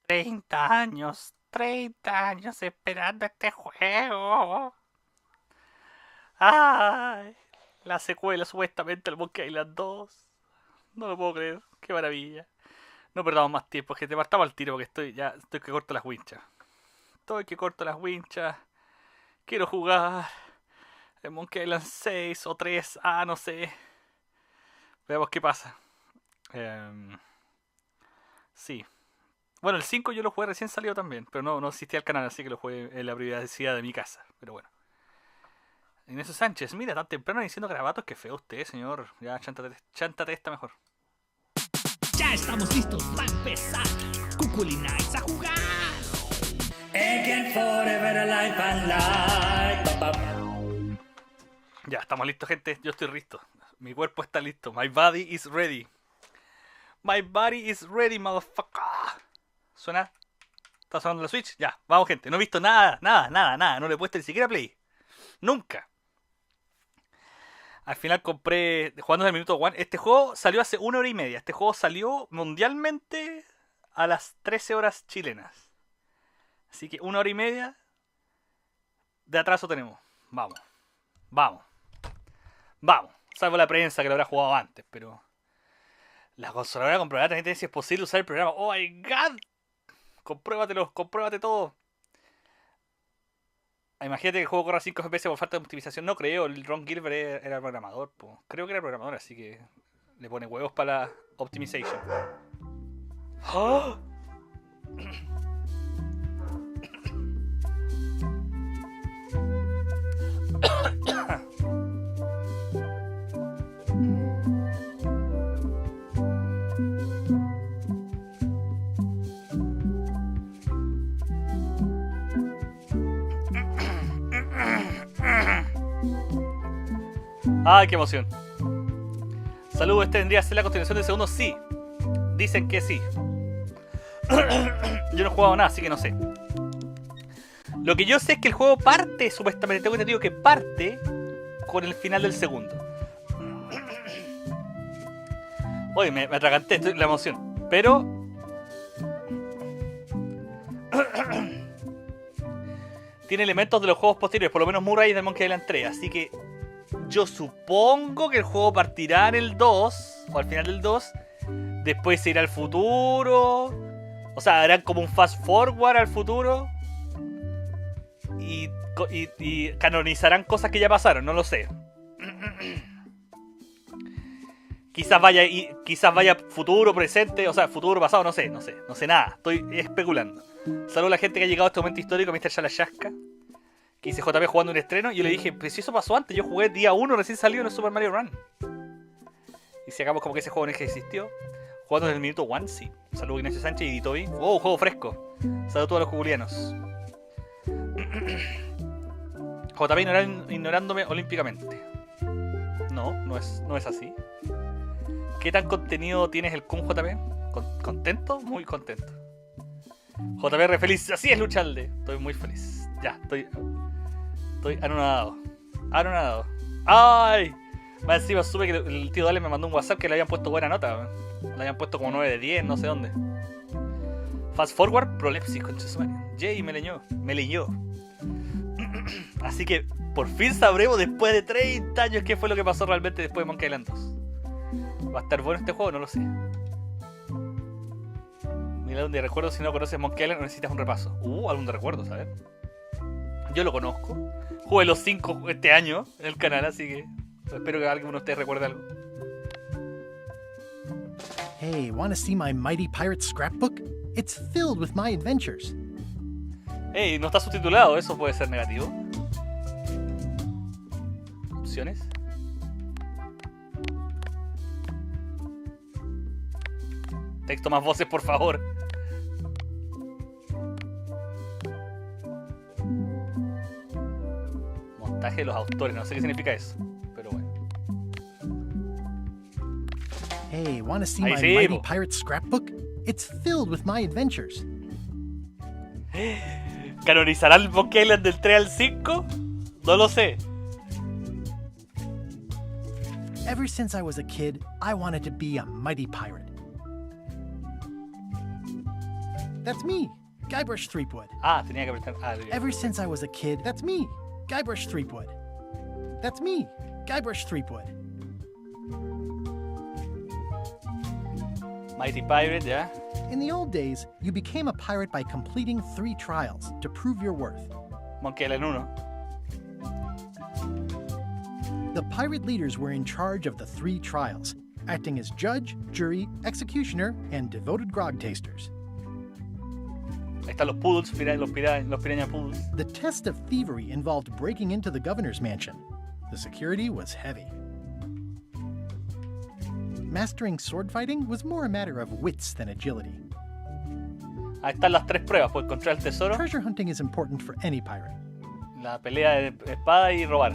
30 años esperando este juego. ¡Ay! La secuela supuestamente al Monkey Island 2. No lo puedo creer, qué maravilla. No perdamos más tiempo, gente, partamos al tiro porque estoy que corto las winchas. Estoy que corto las winchas. Quiero jugar el Monkey Island 6 o 3, no sé. Veamos qué pasa. Sí. Bueno, el 5 yo lo jugué recién salido también, pero no existía el canal, así que lo jugué en la privacidad de mi casa. Pero bueno. Inés Sánchez, mira, tan temprano diciendo garabatos, que feo usted, señor. Ya, chántate esta mejor. Ya estamos listos para empezar. Cúculi Nights a jugar. Again forever alive and live. Ya, estamos listos, gente. Yo estoy listo. Mi cuerpo está listo. My body is ready. My body is ready, motherfucker. ¿Suena? ¿Está sonando la Switch? Ya, vamos, gente. No he visto nada. No le he puesto ni siquiera play. Nunca. Al final compré, jugando en el minuto 1. Este juego salió hace 1 hora y media. Este juego salió mundialmente a las 13 horas chilenas. Así que 1 hora y media de atraso tenemos. Vamos. Salvo la prensa que lo habrá jugado antes, pero la consoladora comprobará también si es posible usar el programa. ¡Oh my god! Compruébate todo. Imagínate que el juego corra 5 FPS por falta de optimización. No creo, el Ron Gilbert era programador. Creo que era programador, así que le pone huevos para la optimization. ¡Oh! ¡Ay, qué emoción! Saludos, este vendría a ser la continuación del segundo. Sí, dicen que sí. Yo no he jugado nada, así que no sé. Lo que yo sé es que el juego parte, supuestamente, tengo entendido que parte con el final del segundo. Oye, me atraganté, la emoción. Pero tiene elementos de los juegos posteriores, por lo menos Murray y del Monkey Island 3, así que yo supongo que el juego partirá en el 2, o al final del 2, después se irá al futuro, o sea, harán como un fast forward al futuro, y canonizarán cosas que ya pasaron, no lo sé. Quizás vaya futuro, presente, o sea, futuro, pasado, no sé nada, estoy especulando. Saludos a la gente que ha llegado a este momento histórico, Mr. Chalayasca, que dice JP jugando un estreno, y yo le dije, pues si eso pasó antes, yo jugué día 1 recién salido en el Super Mario Run. Y si hagamos como que ese juego no existió, jugando en el minuto 1, sí. Saludos Ignacio Sánchez y Ditobi. ¡Oh, juego fresco! Saludos a todos los cuculianos. JP ignorándome olímpicamente. No es así. ¿Qué tan contenido tienes el Kun, JP? ¿Contento? Muy contento. JP re feliz. Así es, Luchalde. Estoy muy feliz. Ya, estoy anonadado. ¡Ay! Más encima supe que el tío Dale me mandó un WhatsApp que le habían puesto buena nota. Le habían puesto como 9 de 10, no sé dónde. Fast forward, prolepsis, concha su madre. Jay me leyó. Así que por fin sabremos después de 30 años qué fue lo que pasó realmente después de Monkey Island 2. ¿Va a estar bueno este juego? No lo sé. Mira donde recuerdo, si no conoces Monkey Island necesitas un repaso. Álbum de recuerdos, a ver. Yo lo conozco. Jugué los 5 este año en el canal, así que espero que alguno de ustedes recuerde algo. Hey, want to see my mighty pirate scrapbook? It's filled with my adventures. Hey, no está subtitulado, eso puede ser negativo. Opciones. Texto más voces, por favor. Montaje de los autores, no sé qué significa eso, pero bueno. Hey, want to see my mighty pirate scrapbook? It's filled with my adventures. ¿Canonizará el Monkey Island del 3 al 5? No lo sé. Ever since I was a kid, I wanted to be a mighty pirate. That's me, Guybrush Threepwood. Ah, tenía que apretar. Ah, bien. Ever since I was a kid, that's me, Guybrush Threepwood. That's me, Guybrush Threepwood. Mighty Pirate, ya. In the old days, you became a pirate by completing 3 trials to prove your worth. Monkey Island 1. The pirate leaders were in charge of the 3 trials, acting as judge, jury, executioner, and devoted grog tasters. Ahí están los poodles, los piraña poodles. The test of thievery involved breaking into the governor's mansion. The security was heavy. Mastering sword fighting was more a matter of wits than agility. Ahí están las 3 pruebas, pues encontrar el tesoro, Treasure hunting is important for any pirate. la pelea de espada y robar.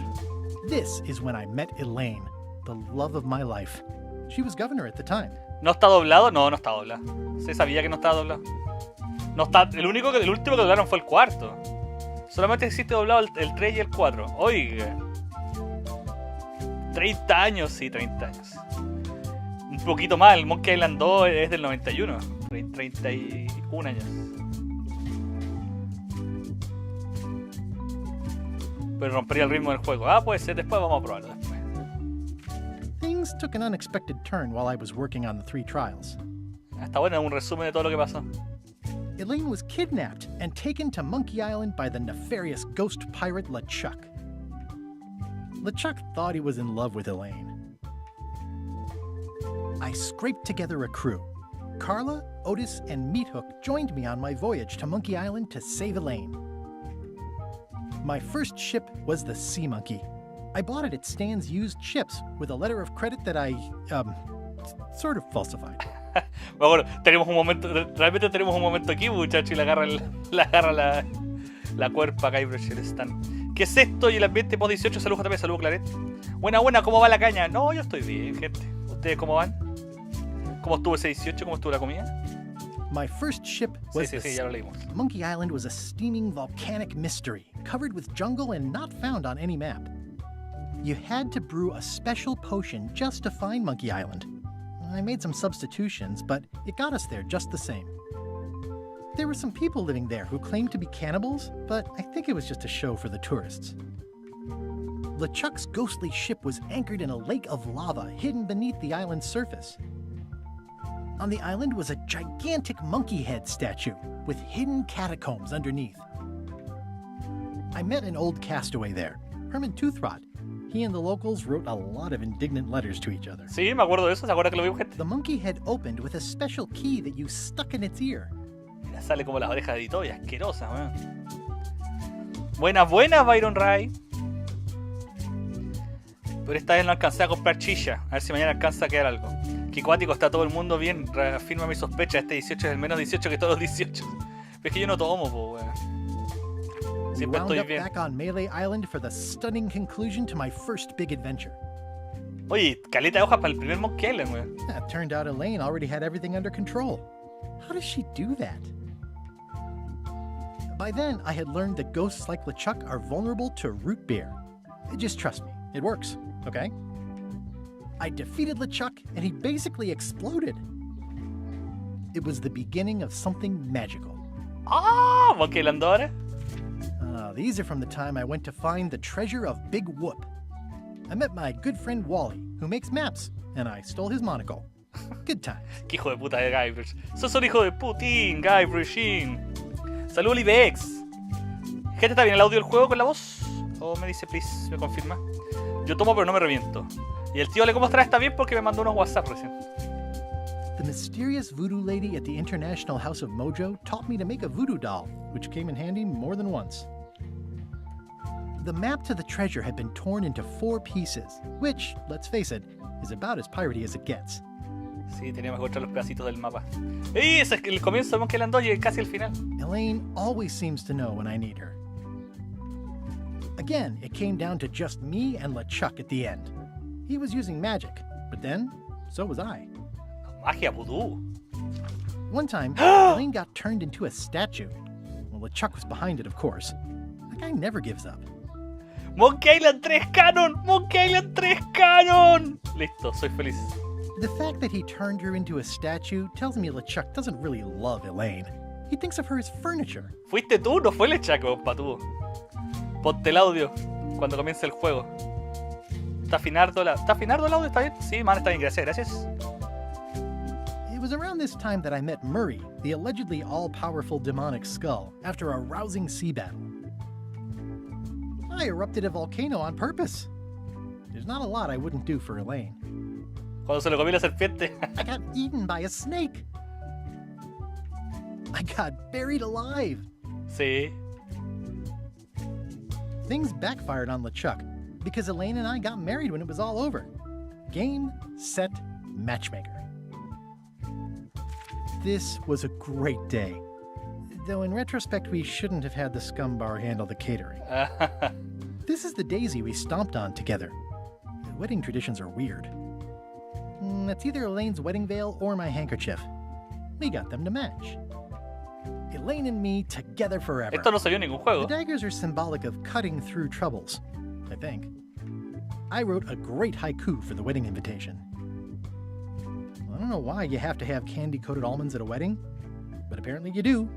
This is when I met Elaine, the love of my life. She was governor at the time. ¿No está doblado? No, no está doblado. Se sabía que no estaba doblado. No está, el último que doblaron fue el 4. Solamente existe doblado el 3 y el 4. Oiga. 30 años, sí, 30 años. Un poquito más, el Monkey Island 2 es del 91. 31 años. Pero rompería el ritmo del juego. Ah, puede ser, después vamos a probarlo después. Things took an unexpected turn while I was working on the 3 trials. Está bueno, un resumen de todo lo que pasó. Elaine was kidnapped and taken to Monkey Island by the nefarious ghost pirate LeChuck. LeChuck thought he was in love with Elaine. I scraped together a crew. Carla, Otis, and Meathook joined me on my voyage to Monkey Island to save Elaine. My first ship was the Sea Monkey. I bought it at Stan's used ships with a letter of credit that I, sort of falsified. Bueno, tenemos un momento, realmente tenemos un momento aquí, muchacho, y le agarra la cuerpa acá y el stand. ¿Qué es esto? Y el ambiente post 18, saludos también, saludos Claret. Buena, ¿cómo va la caña? No, yo estoy bien, gente. ¿Ustedes cómo van? ¿Cómo estuvo ese 18? ¿Cómo estuvo la comida? My first ship was Sí, ya lo leímos. Monkey Island was a steaming volcanic mystery, covered with jungle and not found on any map. You had to brew a special potion just to find Monkey Island. I made some substitutions, but it got us there just the same. There were some people living there who claimed to be cannibals, but I think it was just a show for the tourists. LeChuck's ghostly ship was anchored in a lake of lava hidden beneath the island's surface. On the island was a gigantic monkey head statue with hidden catacombs underneath. I met an old castaway there, Herman Toothrot. He and the locals wrote a lot of indignant letters to each other. Sí, me acuerdo de eso, ¿se acuerda que lo vimos, gente? The monkey head opened with a special key that you stuck in its ear. Mira, sale como las orejas de Ito y asquerosa, weón. Buenas, Byron Ray. Pero esta vez no alcancé a comprar chilla. A ver si mañana alcanza a quedar algo. Qué cuático, está todo el mundo bien. Reafirma mi sospecha. Este 18 es el menos 18 que todos los 18. Pero es que yo no tomo, po, weón. We Siempre wound estoy up bien. back on Melee Island for the stunning conclusion to my first big adventure. Oye, caleta de hojas para el primer Monkey Island, weón. It turned out Elaine already had everything under control. How does she do that? By then, I had learned that ghosts like LeChuck are vulnerable to root beer. Just trust me, it works, okay? I defeated LeChuck, and he basically exploded. It was the beginning of something magical. Ah, Monkey Island ahora. These are from the time I went to find the treasure of Big Whoop. I met my good friend Wally, who makes maps, and I stole his monocle. Good times. Qué hijo de puta de Guybrush. Sos un hijo de putín, Guybrushín. Saludos, Libex. Gente, ¿está bien el audio del juego con la voz? O me dice, please, me confirma. Yo tomo, pero no me reviento. Y el tío le cómo está bien porque me mandó unos WhatsApp recién. The mysterious voodoo lady at the International House of Mojo taught me to make a voodoo doll, which came in handy more than once. The map to the treasure had been torn into 4 pieces, which, let's face it, is about as piratey as it gets. Sí, teníamos que encontrar los pedacitos del mapa. ¡Ey! Ese es el comienzo de Monkey Island 2 y casi el final. Elaine always seems to know when I need her. Again, it came down to just me and LeChuck at the end. He was using magic, but then, so was I. Magia vudú. One time, Elaine got turned into a statue. Well, LeChuck was behind it, of course. That guy never gives up. Monkey Island 3 canon. Monkey Island 3 canon. Listo, soy feliz. The fact that he turned her into a statue tells me LeChuck doesn't really love Elaine. He thinks of her as furniture. ¿Fuiste tú? No fue el Chaco, patudo. Ponte el audio cuando comience el juego. ¿Está afinado el audio? ¿Está bien? Sí, man, está bien. Gracias. It was around this time that I met Murray, the allegedly all-powerful demonic skull, after a rousing sea battle. I erupted a volcano on purpose. There's not a lot I wouldn't do for Elaine. Cuando se lo comió la serpiente. I got eaten by a snake. I got buried alive. Sí. Things backfired on LeChuck because Elaine and I got married when it was all over. Game, set, matchmaker. This was a great day. Though in retrospect, we shouldn't have had the scumbar handle the catering. This is the daisy we stomped on together. The wedding traditions are weird. It's either Elaine's wedding veil or my handkerchief. We got them to match. Elaine and me together forever. Esto no salió en ningún juego. The daggers are symbolic of cutting through troubles, I think. I wrote a great haiku for the wedding invitation. I don't know why you have to have candy-coated almonds at a wedding, but apparently you do.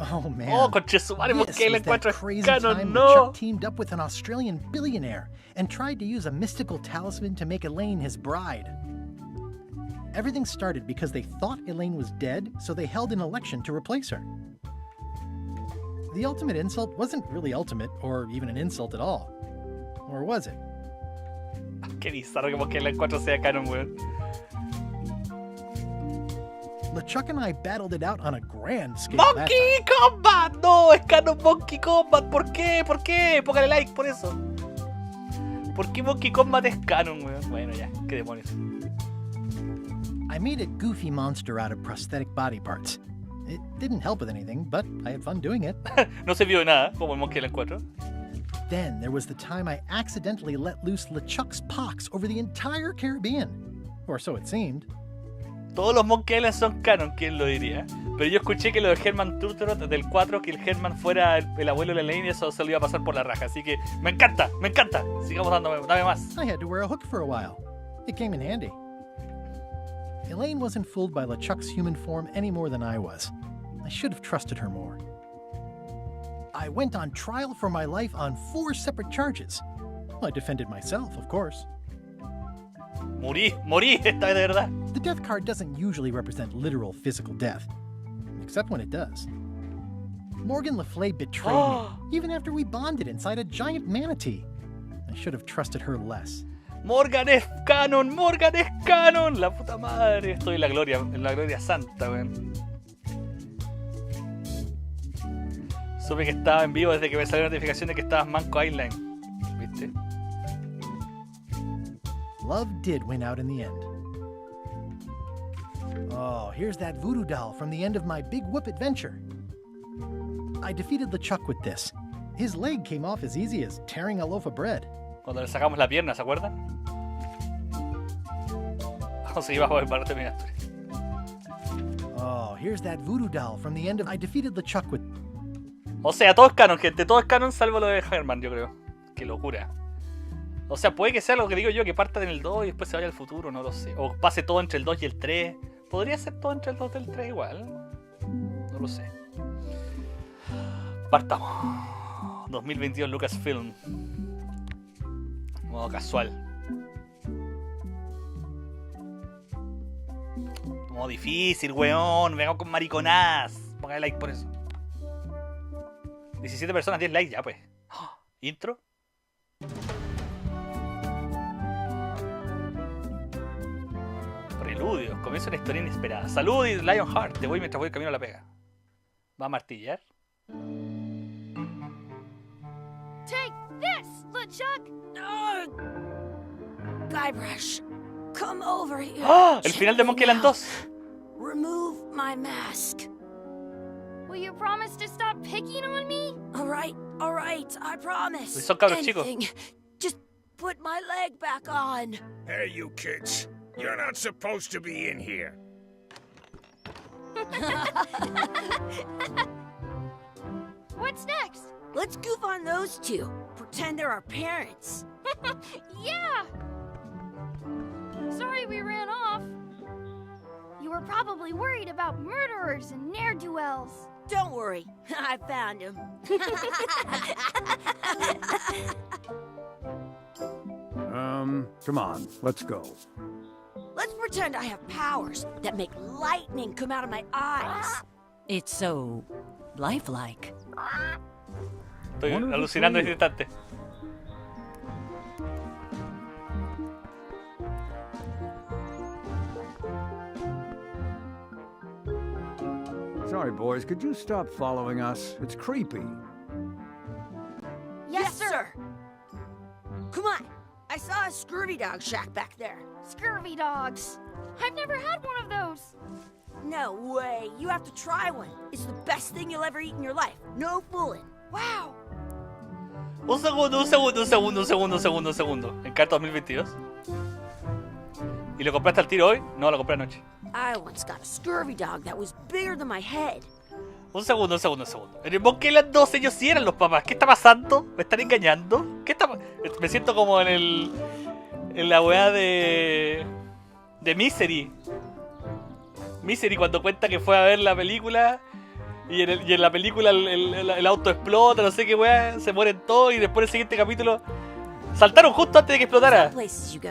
Oh man. Oh, conche su madre, ¿por This qué le was that encuentro crazy canon? time No. LeChuck teamed up with an Australian billionaire and tried to use a mystical talisman to make Elaine his bride. Everything started because they thought Elaine was dead, so they held an election to replace her. The ultimate insult wasn't really ultimate, or even an insult at all. Or was it? Qué bizarro que porque le encuentro sea canon, weón. LeChuck and I battled it out on a grand scale. ¡Monkey Combat! No, es canon Monkey Combat. ¿Por qué? Póngale like por eso. ¿Por qué Monkey Combat es canon, weón? Bueno, ya, qué demonios. I made a goofy monster out of prosthetic body parts. It didn't help with anything, but I had fun doing it. No sirvió de nada, como el Monkey del encuentro. Then there was the time I accidentally let loose LeChuck's pox over the entire Caribbean. Or so it seemed. Todos los Monkey Island son canon, ¿quién lo diría? Pero yo escuché que lo de Herman Turturot del 4, que el Herman fuera el abuelo de la Elaine, y eso se lo iba a pasar por la raja. Así que me encanta. Sigamos dame más. I had to wear a hook for a while. It came in handy. Elaine wasn't fooled by LeChuck's human form any more than I was. I should have trusted her more. I went on trial for my life on 4 separate charges. I defended myself, of course. Morí, esta vez de verdad. The death card doesn't usually represent literal physical death, except when it does. Morgan Le Fay betrayed me, even after we bonded inside a giant manatee. I should have trusted her less. Morgan es canon, la puta madre. Estoy en la gloria santa, weón. Supe que estaba en vivo desde que me salió la notificación de que estabas Manco Island. ¿Viste? Love did win out in the end. Oh, here's that voodoo doll from the end of my Big Whoop adventure. I defeated LeChuck with this. His leg came off as easy as tearing a loaf of bread. Cuando le sacamos la pierna, ¿se acuerdan? Vamos a seguir bajo el barro terminaste. Oh, here's that voodoo doll from the end of... I defeated LeChuck with... O sea, todo es canon, gente. Todo es canon salvo lo de Herman, yo creo. Qué locura. O sea, puede que sea lo que digo yo, que parta en el 2 y después se vaya al futuro, no lo sé. O pase todo entre el 2 y el 3. Podría ser todo entre el 2 y el 3 igual. No lo sé. Partamos. 2022 Lucasfilm. Modo casual. Modo difícil, weón. Vengo con mariconadas. Póngale like por eso. 17 personas, 10 likes ya, pues. Intro. Preludios. Comienza una historia inesperada. Salud y Lionheart. Te voy mientras voy camino a la pega. ¿Va a martillar? Take this, LeChuck! Guybrush, come over here. ¡Ah! El final de Monkey Island 2. Remove my mask. Will you promise to stop picking on me? All right, I promise. Son cabros chicos. Just put my leg back on. Hey, you kids. You're not supposed to be in here. What's next? Let's goof on those two. Pretend they're our parents. Yeah. Sorry we ran off. You were probably worried about murderers and ne'er-do-wells. Don't worry, I found him. Come on, let's go. Let's pretend I have powers that make lightning come out of my eyes. It's so lifelike. Estoy alucinando en este instante. Sorry, boys, could you stop following us? It's creepy. Yes, sir. Come on, I saw a scurvy dog shack back there. Scurvy dogs. I've never had one of those. No way, you have to try one. It's the best thing you'll ever eat in your life. No fooling. Wow. Un segundo. En carta 2022. ¿Y lo compraste al tiro hoy? No, lo compré anoche. I once got a scurvy dog that was bigger than my head. Un segundo. En el Monkey Island 2 ellos sí eran los papás. ¿Qué está pasando? ¿Me están engañando? Me siento como en la weá de Misery. Misery cuando cuenta que fue a ver la película y en la película el auto explota, no sé qué weá, se mueren todos y después el siguiente capítulo saltaron justo antes de que explotara.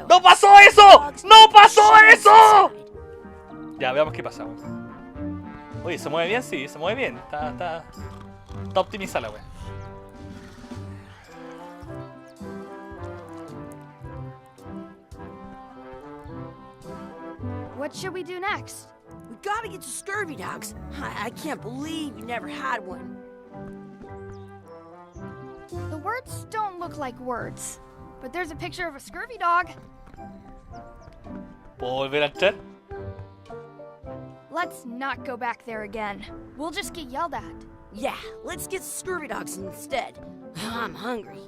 ¡No pasó eso! ¡No pasó eso! Ya, veamos qué pasa. Oye, ¿se mueve bien? Sí, se mueve bien. Está optimizada la wea. What should we do next? We gotta get to scurvy dogs. I can't believe you never had one. The words don't look like words, but there's a picture of a scurvy dog. ¿Puedo volver a entrar? Let's not go back there again. We'll just get yelled at. Yeah, let's get scurvy dogs instead. I'm hungry.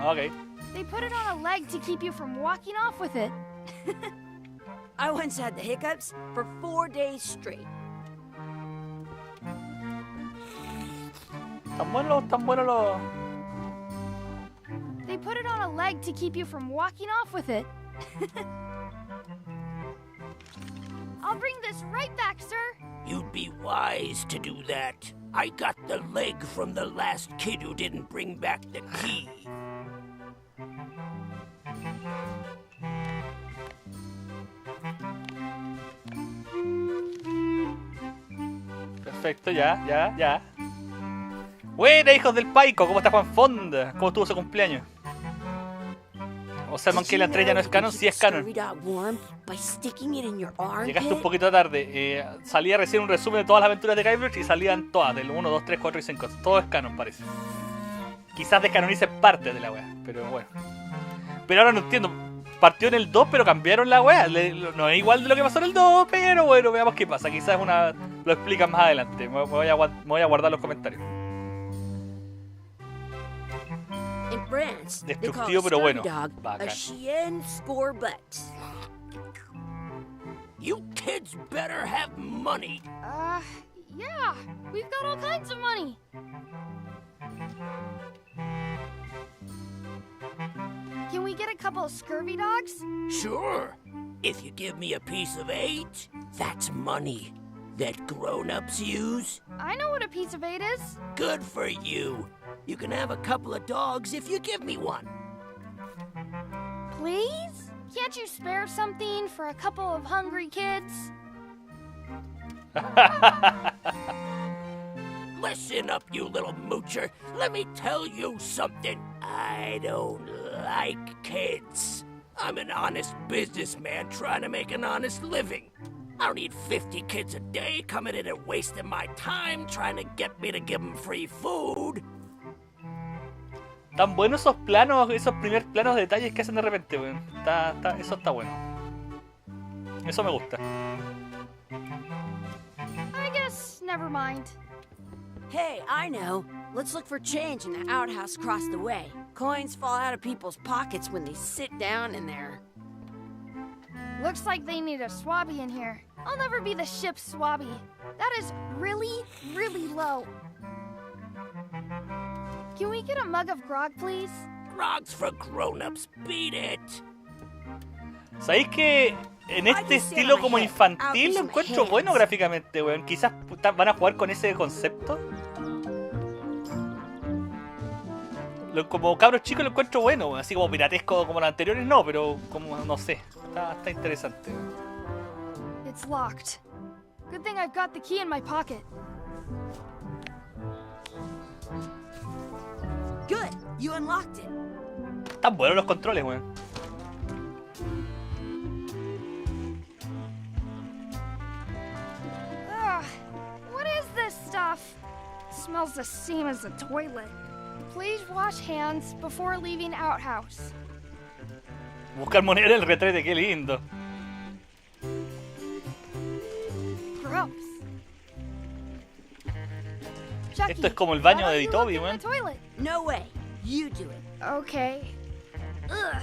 Okay. They put it on a leg to keep you from walking off with it. I once had the hiccups for 4 days straight. Tan buenos los... They put it on a leg to keep you from walking off with it. I'll bring this right back, sir. You'd be wise to do that. I got the leg from the last kid who didn't bring back the key. Perfecto, ya. Buena, hijos del Paico, ¿cómo está Juan Fonda? ¿Cómo estuvo su cumpleaños? O sea, Monkey Island 3 ya no es canon, sí es canon. Llegaste un poquito tarde. Salía recién un resumen de todas las aventuras de Guybrush y salían todas, del 1, 2, 3, 4 y 5. Todo es canon, parece. Quizás descanonice parte de la wea, pero bueno. Pero ahora no entiendo. Partió en el 2, pero cambiaron la wea. No es igual de lo que pasó en el 2, pero bueno, veamos qué pasa. Quizás lo explican más adelante. Me voy a guardar los comentarios. Destructivo, pero bueno. Bacán. You kids better have money. Yeah. We've got all kinds of money. Can we get a couple of scurvy dogs? Sure. If you give me a piece of 8, that's money that grown-ups use. I know what a piece of 8 is. Good for you. You can have a couple of dogs if you give me one. Please? Can't you spare something for a couple of hungry kids? Listen up, you little moocher. Let me tell you something. I don't like kids. I'm an honest businessman trying to make an honest living. I don't need 50 kids a day coming in and wasting my time trying to get me to give them free food. Tan buenos esos planos, esos primeros planos de detalles que hacen de repente, weón. Eso está bueno. Eso me gusta. I guess never mind. Hey, I know. Let's look for change in the outhouse across the way. Coins fall out of people's pockets when they sit down in there. Looks like they need a swabby in here. I'll never be the ship's swabby. That is really, really low. Can we get a mug of grog, please? Grog's for grown-ups. Beat it. ¿Sabéis que en este estilo como infantil lo encuentro bueno gráficamente, weón? Quizás van a jugar con ese concepto. Como cabros chicos lo encuentro bueno, weón. Así como piratesco como los anteriores no, pero como, no sé. Está interesante. It's locked. Good thing I've got the key in my pocket. Good, you unlocked it. Están buenos los controles, weón. Ugh, what is this stuff? It smells the same as the toilet. Please wash hands before leaving outhouse. Buscar moneda en el retrete, qué lindo. Gross. Esto es como el baño de Toby, weón. No way. You do it. Okay. Ugh.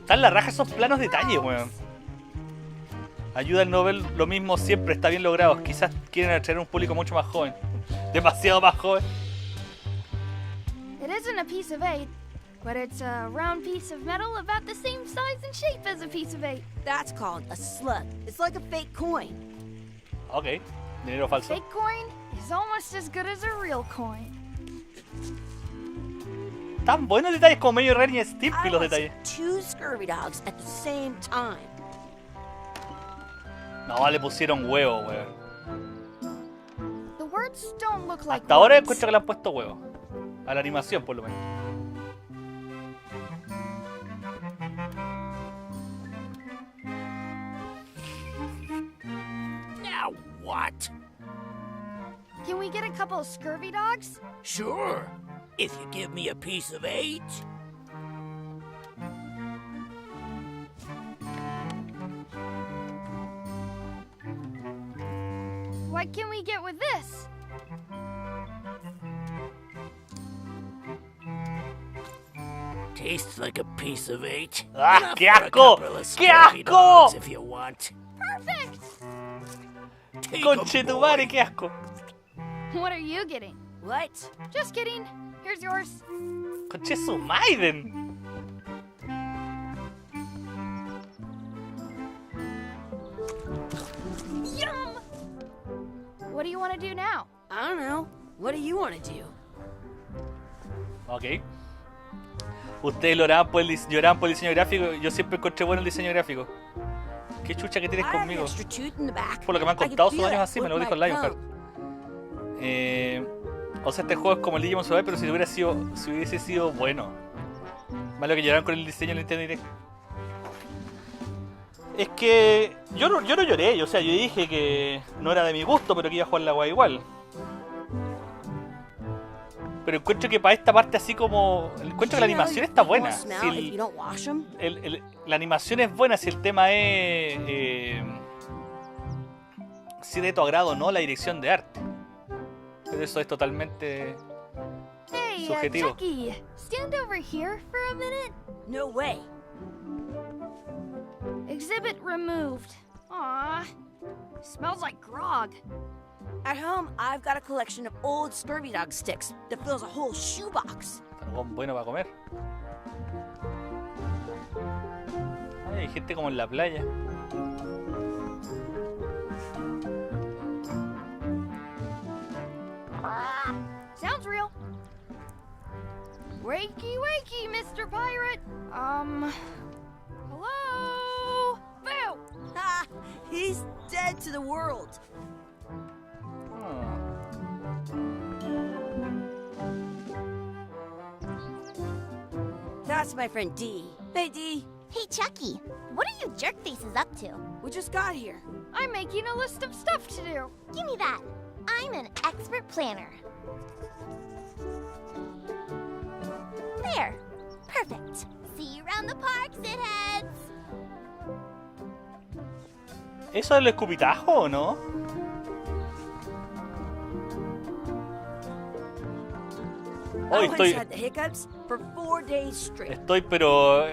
Están la raja esos planos detalles, weón. Ayuda al no ver lo mismo siempre, está bien logrado. Quizás quieren atraer a un público mucho más joven. Demasiado más joven. It isn't a piece of eight, but it's a round piece of metal about the same size and shape as a piece of eight. That's called a slug. It's like a fake coin. Ok, dinero falso. Fake coin is almost as good as a real coin. Tan buenos detalles como medio Ren y Stimpy los I detalles. want two scurvy dogs at the same time. No, le pusieron huevo, weón. The words don't look like Hasta ahora words. encuentro que le han puesto huevo. A la animación, por lo menos. Now what? Can we get a couple of scurvy dogs? Sure. If you give me a piece of eight. What can we get with this? Tastes like a piece of eight. ¡Ah, Enough qué for a asco! couple of ¡Qué scurvy asco! dogs if you want. Perfect! Take 'em, Conche tu boy. madre, qué asco. What are you getting? What? Just kidding. Here's yours. Conche su Maiden. Yum! What do you want to do now? I don't know. What do you want to do? Ok. Ustedes lloraban por el diseño gráfico. Yo siempre encontré bueno el diseño gráfico. Qué chucha que tienes I have an conmigo. extra tooth in the back. Por lo que me han I can contado sus feel años it así, me lo with dijo el my Lionheart. O sea, este juego es como el Digimon Survive, pero si hubiese sido bueno. Malo que lloraron con el diseño del Nintendo Direct. Es que yo no lloré, o sea, yo dije que no era de mi gusto, pero que iba a jugar la guay igual. Pero encuentro que para esta parte así como... Encuentro que la animación está buena. Si la animación es buena, si el tema es... si de tu agrado o no la dirección de arte. Pero eso es totalmente Hey, subjetivo. Jackie, stand over here for a minute. No way. Exhibit removed. Aw, smells like grog. At home, I've got a collection of old scurvy dog sticks that fills a whole shoebox. Algo bueno para comer. Ay, hay gente como en la playa. Sounds real. Wakey, wakey, Mr. Pirate. Hello? Boo! Ha! He's dead to the world. That's my friend Dee. Hey, Dee. Hey, Chucky, what are you jerk faces up to? We just got here. I'm making a list of stuff to do. Give me that. I'm an expert planner. There. Perfect. See you around the park, shitheads. ¿Eso es el escupitajo o no? Hoy I estoy... once had the hiccups for 4 days straight. Estoy pero...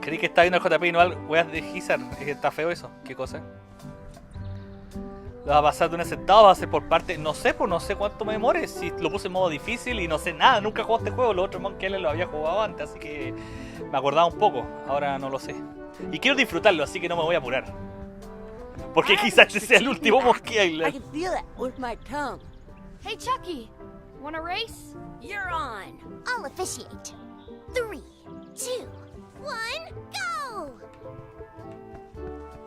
Creí que estaba viendo el JP y no algo. Weas de Gizar. Está feo eso. ¿Qué cosa? Lo va a pasar de un sentado, va a ser por parte. No sé, pues no sé cuánto me demore. Si lo puse en modo difícil y no sé nada. Nunca he jugado este juego. Los otros Monkey Island lo había jugado antes, así que me acordaba un poco. Ahora no lo sé. Y quiero disfrutarlo, así que no me voy a apurar. Porque quizás este sea el último Monkey I Island. can feel it with my tongue. Hey, Chucky, wanna race? You're on. I'll officiate. 3, 2, 1, go!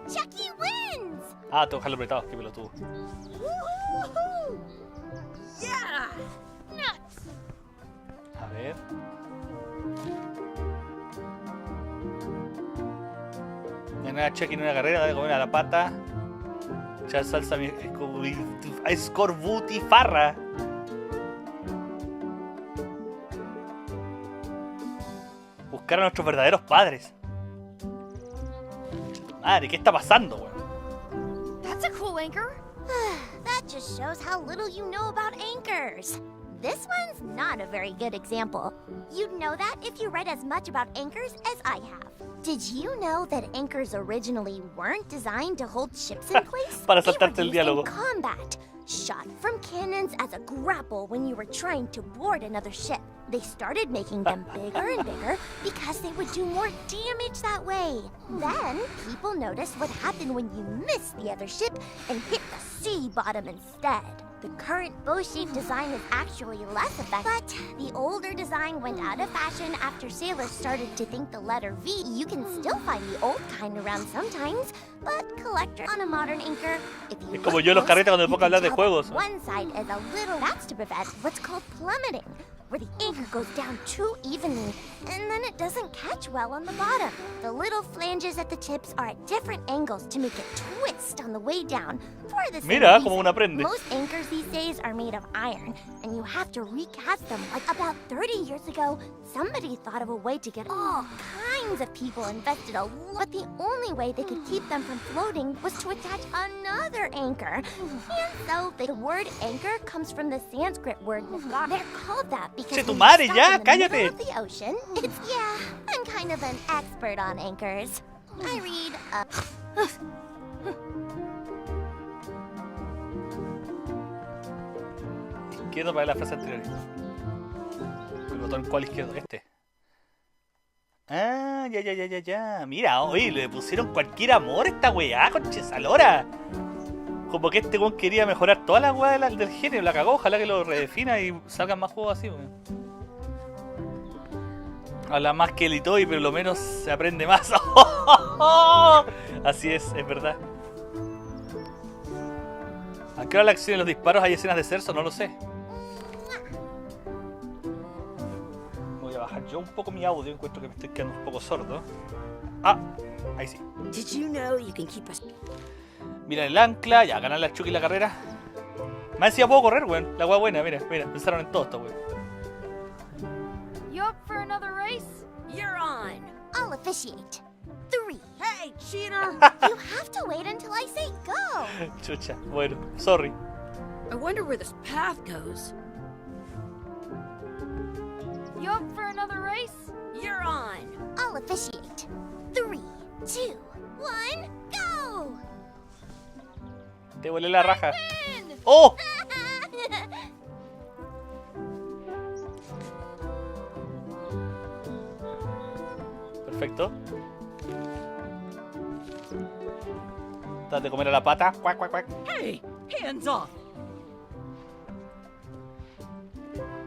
Chucky wins! Ah, tengo que dejarlo apretado, qué pelotudo. Woohoo! Yeah! Nuts! A ver. Ganar a Chucky en una carrera, darle comer a la pata. Echar salsa a escorbuti-farra. Buscar a nuestros verdaderos padres. Madre, ¿qué está pasando, weón? That's a cool anchor. That just shows how little you know about anchors. This one's not a very good example. You'd know that if you read as much about anchors as I have. Did you know that anchors originally weren't designed to hold ships in place? Para They were saltarte el used in diálogo. combat, shot from cannons as a grapple when you were trying to board another ship. They started making them bigger and bigger because they would do more damage that way. Then, people noticed what happened when you missed the other ship and hit the sea bottom instead. The current bow-shaped design is actually less effective, but the older design went out of fashion after sailors started to think the letter V. You can still find the old kind around sometimes, but collector on a modern anchor, if you Es como look yo en los close, carretes cuando me you pongo a can hablar de tell juegos. that one side is a little. That's to prevent what's called plummeting, where the anchor goes down too evenly, and then it doesn't catch well on the bottom. The little flanges at the tips are at different angles to make it twist on the way down. For the same Mira, reason, como uno aprende. most anchors these days are made of iron, and you have to recast them. Like about 30 years ago, somebody thought of a way to get all kinds of people invested a lot, but the only way they could keep them from floating was to attach another anchor. And so the word anchor comes from the Sanskrit word nagar. They're called that because Che, tu when madre, you ya, stop in the middle cállate. of the ocean, it's yeah, I'm kind of an expert on anchors. I read Izquierdo para la frase anterior. El botón cuál izquierdo, este. Ah, ya. Mira, oye, le pusieron cualquier amor a esta weá, conchesalora. Como que este weón quería mejorar toda la weá del género, la cagó, ojalá que lo redefina y salgan más juegos así, weón. Habla más que él y todo, y pero lo menos se aprende más. Así es verdad. ¿A qué hora la acción y los disparos hay escenas de sexo? No lo sé. Voy a bajar yo un poco mi audio, encuentro que me estoy quedando un poco sordo. Ah, ahí sí. Did you know you can keep us? Mira el ancla, ya, ganar la Chucky la carrera. Me decía puedo correr, weón. La weá buena, mira, pensaron en todo esto, weón. You up for another race? You're on. I'll officiate. 3. Hey, cheater! You have to wait until I say go. Chucha, bueno, sorry. I wonder where this path goes. You up for another race? You're on. I'll officiate. 3, 2, 1, go! Te volé la raja. ¡Oh! Perfecto. Trata de comer a la pata. Cuac, cuac, cuac. Hey, hands off.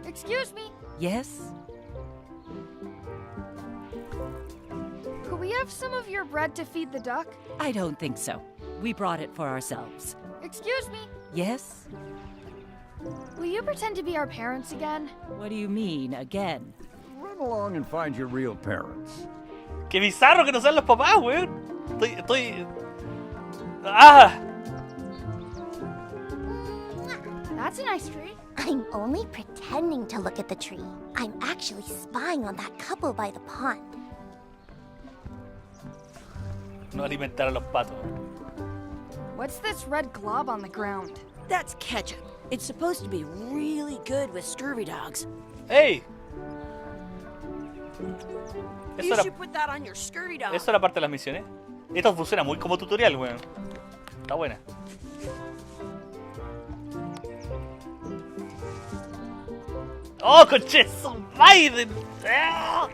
Excuse me, Yes? could we have some of your bread to feed the duck? I don't think so. We brought it for ourselves. Excuse me, Yes? will you pretend to be our parents again? What do you mean, again? Run along and find your real parents. ¡Qué bizarro que no sean los papás, weón! Estoy... ¡Ah! That's a nice tree. I'm only pretending to look at the tree. I'm actually spying on that couple by the pond. No alimentar a los patos. What's this red glob on the ground? That's ketchup. It's supposed to be really good with scurvy dogs. ¡Ey! You should put that on your scurvy dog. Eso era parte de las misiones. Esto funciona muy como tutorial, weón. Está buena. ¡Oh, conche su Biden! ¡Ah!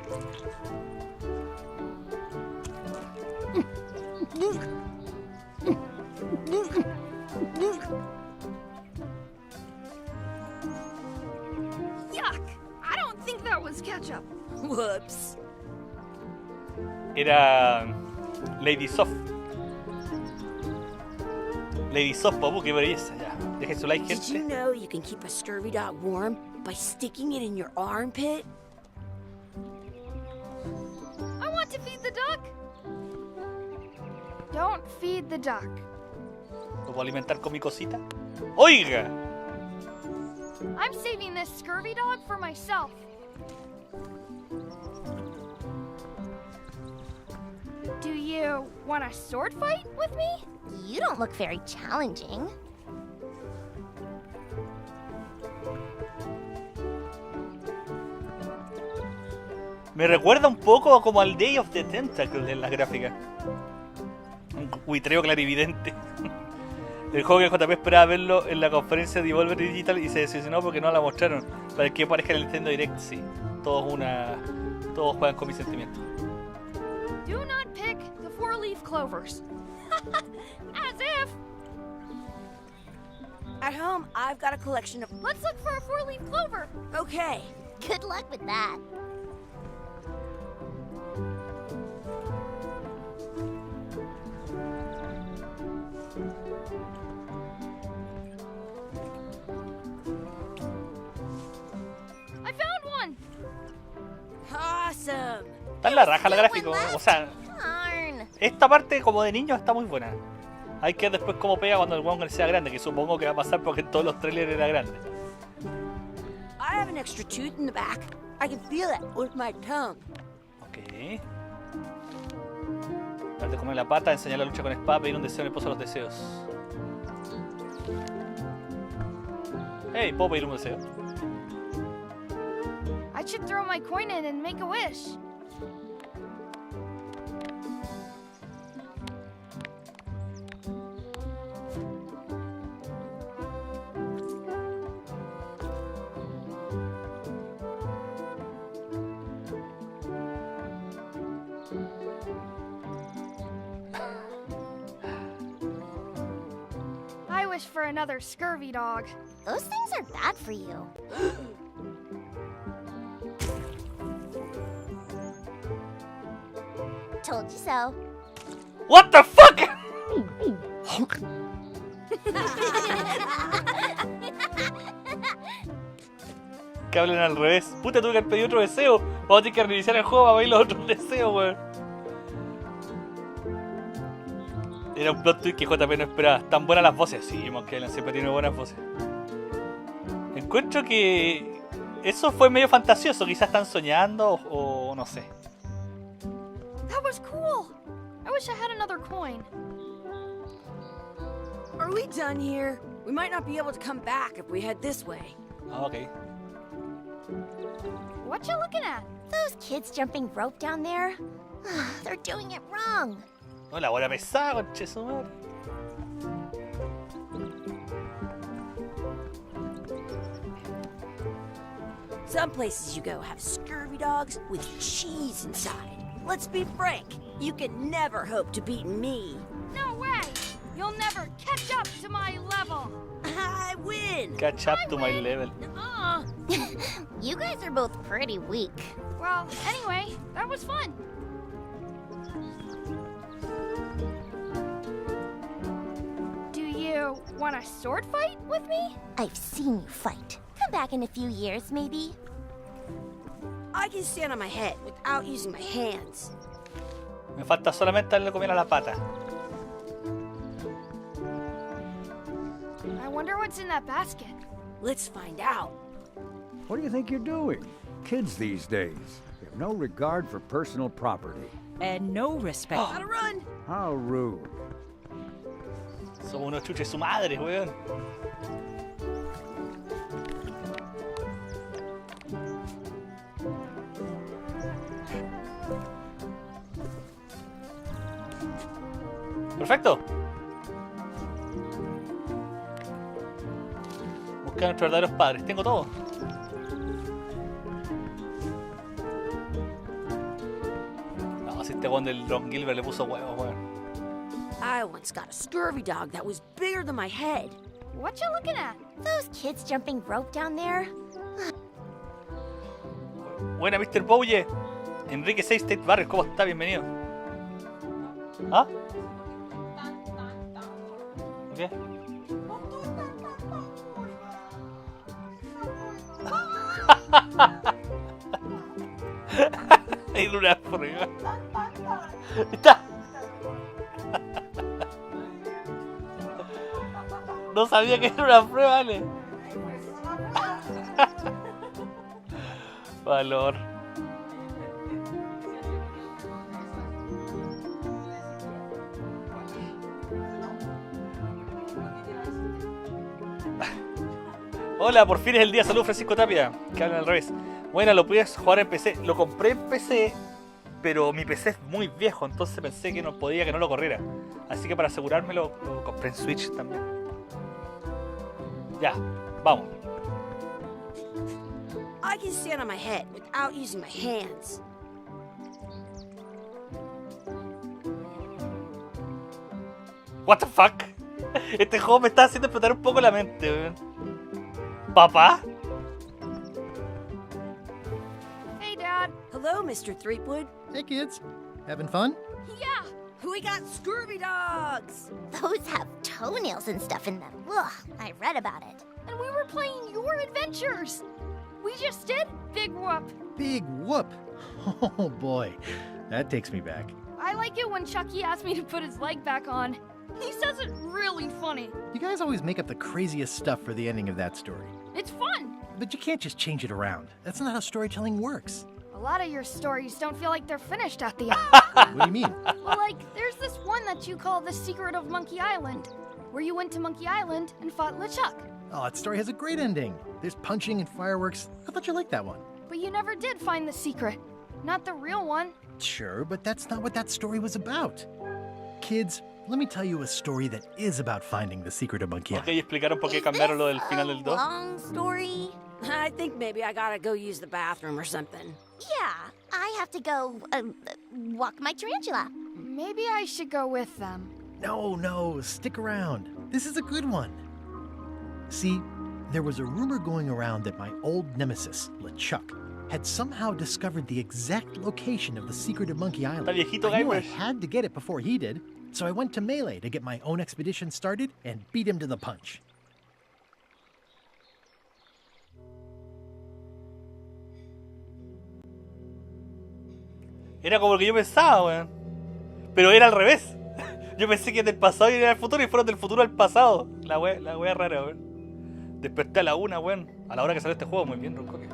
Yuck! I don't think that was ketchup. Whoops. Era Lady Soft. Lady Soft, papu, qué belleza. Ya, deje su like, Did you gente. know you can keep a scurvy dog warm by sticking it in your armpit? I want to feed the duck. Don't feed the duck. ¿Lo puedo alimentar con mi cosita? ¡Oiga! I'm saving this scurvy dog for myself. Do you want a sword fight with me? You don't look very challenging. Me recuerda un poco como al Day of the Tentacle en las gráficas. Un buitreo clarividente. El juego que JP esperaba verlo en la conferencia de Devolver Digital y se decepcionó porque no la mostraron. Para que parezca el Nintendo Direct, sí. Todos juegan con mis sentimientos. Do not pick the four-leaf clovers. As if. At home, I've got a collection of... Let's look for a four-leaf clover. Okay. Good luck with that. I found one. Awesome. Está en la raja la gráfico. O sea, Darn. esta parte como de niño está muy buena. Hay que ver después cómo pega cuando el Wong sea grande, que supongo que va a pasar porque en todos los trailers era grande. I have an extra tooth in the back. I can feel it with my tongue. Ok. Darte comer la pata, enseñar la lucha con espada, pedir un deseo en el pozo de los deseos. Hey, ¿puedo pedir un deseo? I should throw my coin in and make a wish. I wish for another scurvy dog. Those things are bad for you. Told you so. What the fuck? Que hablen al revés. Puta, tuve que haber pedido otro deseo. Vamos a tener que reiniciar el juego para pedir los otros deseos, weón. Era un plot twist que JP no esperaba. Tan buenas las voces. Sí, Monkey Island siempre tiene buenas voces. Encuentro que eso fue medio fantasioso. Quizás están soñando o no sé. That was cool. I wish I had another coin. Are we done here? We might not be able to come back if we head this way. Ah, ok. What you looking at? Those kids jumping rope down there? They're doing it wrong. No, la bola pesada, conche su madre. Some places you go have scurvy dogs with cheese inside. Let's be frank, you can never hope to beat me. No way! You'll never catch up to my level. I win! Catch up to my level. You guys are both pretty weak. Well, anyway, that was fun. Do you want a sword fight with me? I've seen you fight. Come back in a few years, maybe. I can stand on my head without using my hands. Me falta solamente darle comer a la pata. I wonder what's in that basket. Let's find out. What do you think you're doing? Kids these days have no regard for personal property. And no respect. Gotta run! How rude. Somos unos chuches su madre, weón. Perfecto. Buscar a nuestros verdaderos padres. Tengo todo. Este weón del Ron Gilbert le puso huevos, weón. I once got a scurvy dog that was bigger than my head. What you looking at? Those kids jumping rope down there? Buena, Mr. Bouye. Enrique 6 State Barrios, ¿cómo está? Bienvenido. ¿Ah? ¿Qué? Hay una prueba. Está. No sabía que era una prueba, Ale. Valor. Hola, por fin es el día. Salud, Francisco Tapia. Que hablan al revés. Bueno, lo puedes jugar en PC. Lo compré en PC, pero mi PC es muy viejo, entonces pensé que no podía que no lo corriera. Así que para asegurarme lo compré en Switch también. Ya, vamos. I can stand on my head without using my hands. What the fuck? Este juego me está haciendo explotar un poco la mente, weón. ¿Papá? Hey, Dad. Hello, Mr. Threepwood. Hey, kids. Having fun? Yeah. We got scurvy dogs. Those have toenails and stuff in them. Ugh, I read about it. And we were playing your adventures. We just did Big Whoop. Big whoop. Oh, boy. That takes me back. I like it when Chucky asked me to put his leg back on. He says it really funny. You guys always make up the craziest stuff for the ending of that story. It's fun. But you can't just change it around. That's not how storytelling works. A lot of your stories don't feel like they're finished at the end. What do you mean? Well, like, there's this one that you call The Secret of Monkey Island, where you went to Monkey Island and fought LeChuck. Oh, that story has a great ending. There's punching and fireworks. I thought you liked that one. But you never did find the secret. Not the real one. Sure, but that's not what that story was about. Kids, let me tell you a story that is about finding the secret of Monkey Island. Ok, explicaron por qué cambiaron lo del final del 2. Long story? I think maybe I gotta go use the bathroom or something. Yeah, I have to go walk my tarantula. Maybe I should go with them. No, stick around. This is a good one. See, there was a rumor going around that my old nemesis, LeChuck, had somehow discovered the exact location of the secret of Monkey Island. Está viejito, I knew I gamers. had to get it before he did, so I went to Melee to get my own expedition started and beat him to the punch. Era como lo que yo pensaba, weón. Pero era al revés. Yo pensé que del pasado iba al futuro y fueron del futuro al pasado. La wea rara, weón. Desperté a la 1, weón. A la hora que salió este juego, muy bien, Roncoque.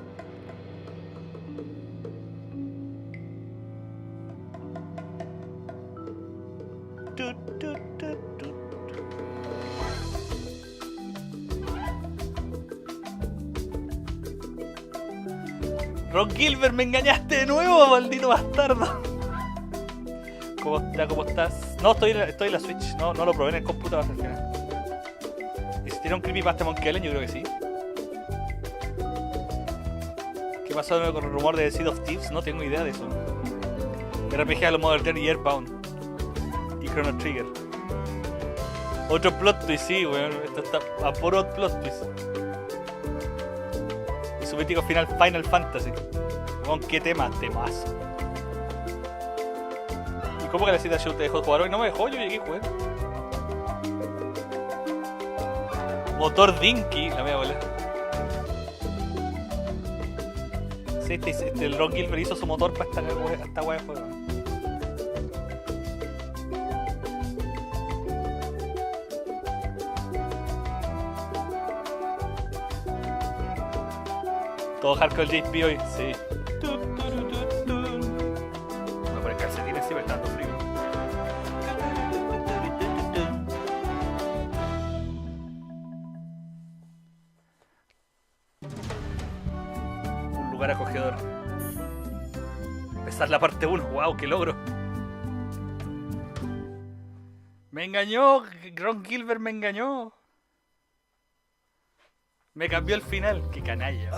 Ron Gilbert, me engañaste de nuevo, maldito bastardo. ¿Cómo está? ¿Cómo estás? No, estoy en la Switch. No lo probé en el computador al final. ¿Y si tiene un creepypasta Monkey Island? Yo creo que sí. ¿Qué pasó de nuevo con el rumor de Seed of Thieves? No tengo idea de eso. RPG a lo Modern Day y Airbound. Y Chrono Trigger. Otro plot twist, sí, weón. Esto está a puro plot twist. Y su mítico final Final Fantasy. Weón, qué tema, temazo. ¿Y cómo que la cita Show te dejó de jugar hoy? No me dejó, yo llegué y jugué. Motor Dinky, la mía bola. Sí, el Ron Gilbert hizo su motor para esta wea de juego. Todo hardcore JP hoy, sí. Voy a poner calcetines, sí, pero está dando frío. Un lugar acogedor. Empezar la parte 1, wow, qué logro. Me engañó, Ron Gilbert me engañó. Me cambió el final, qué canalla.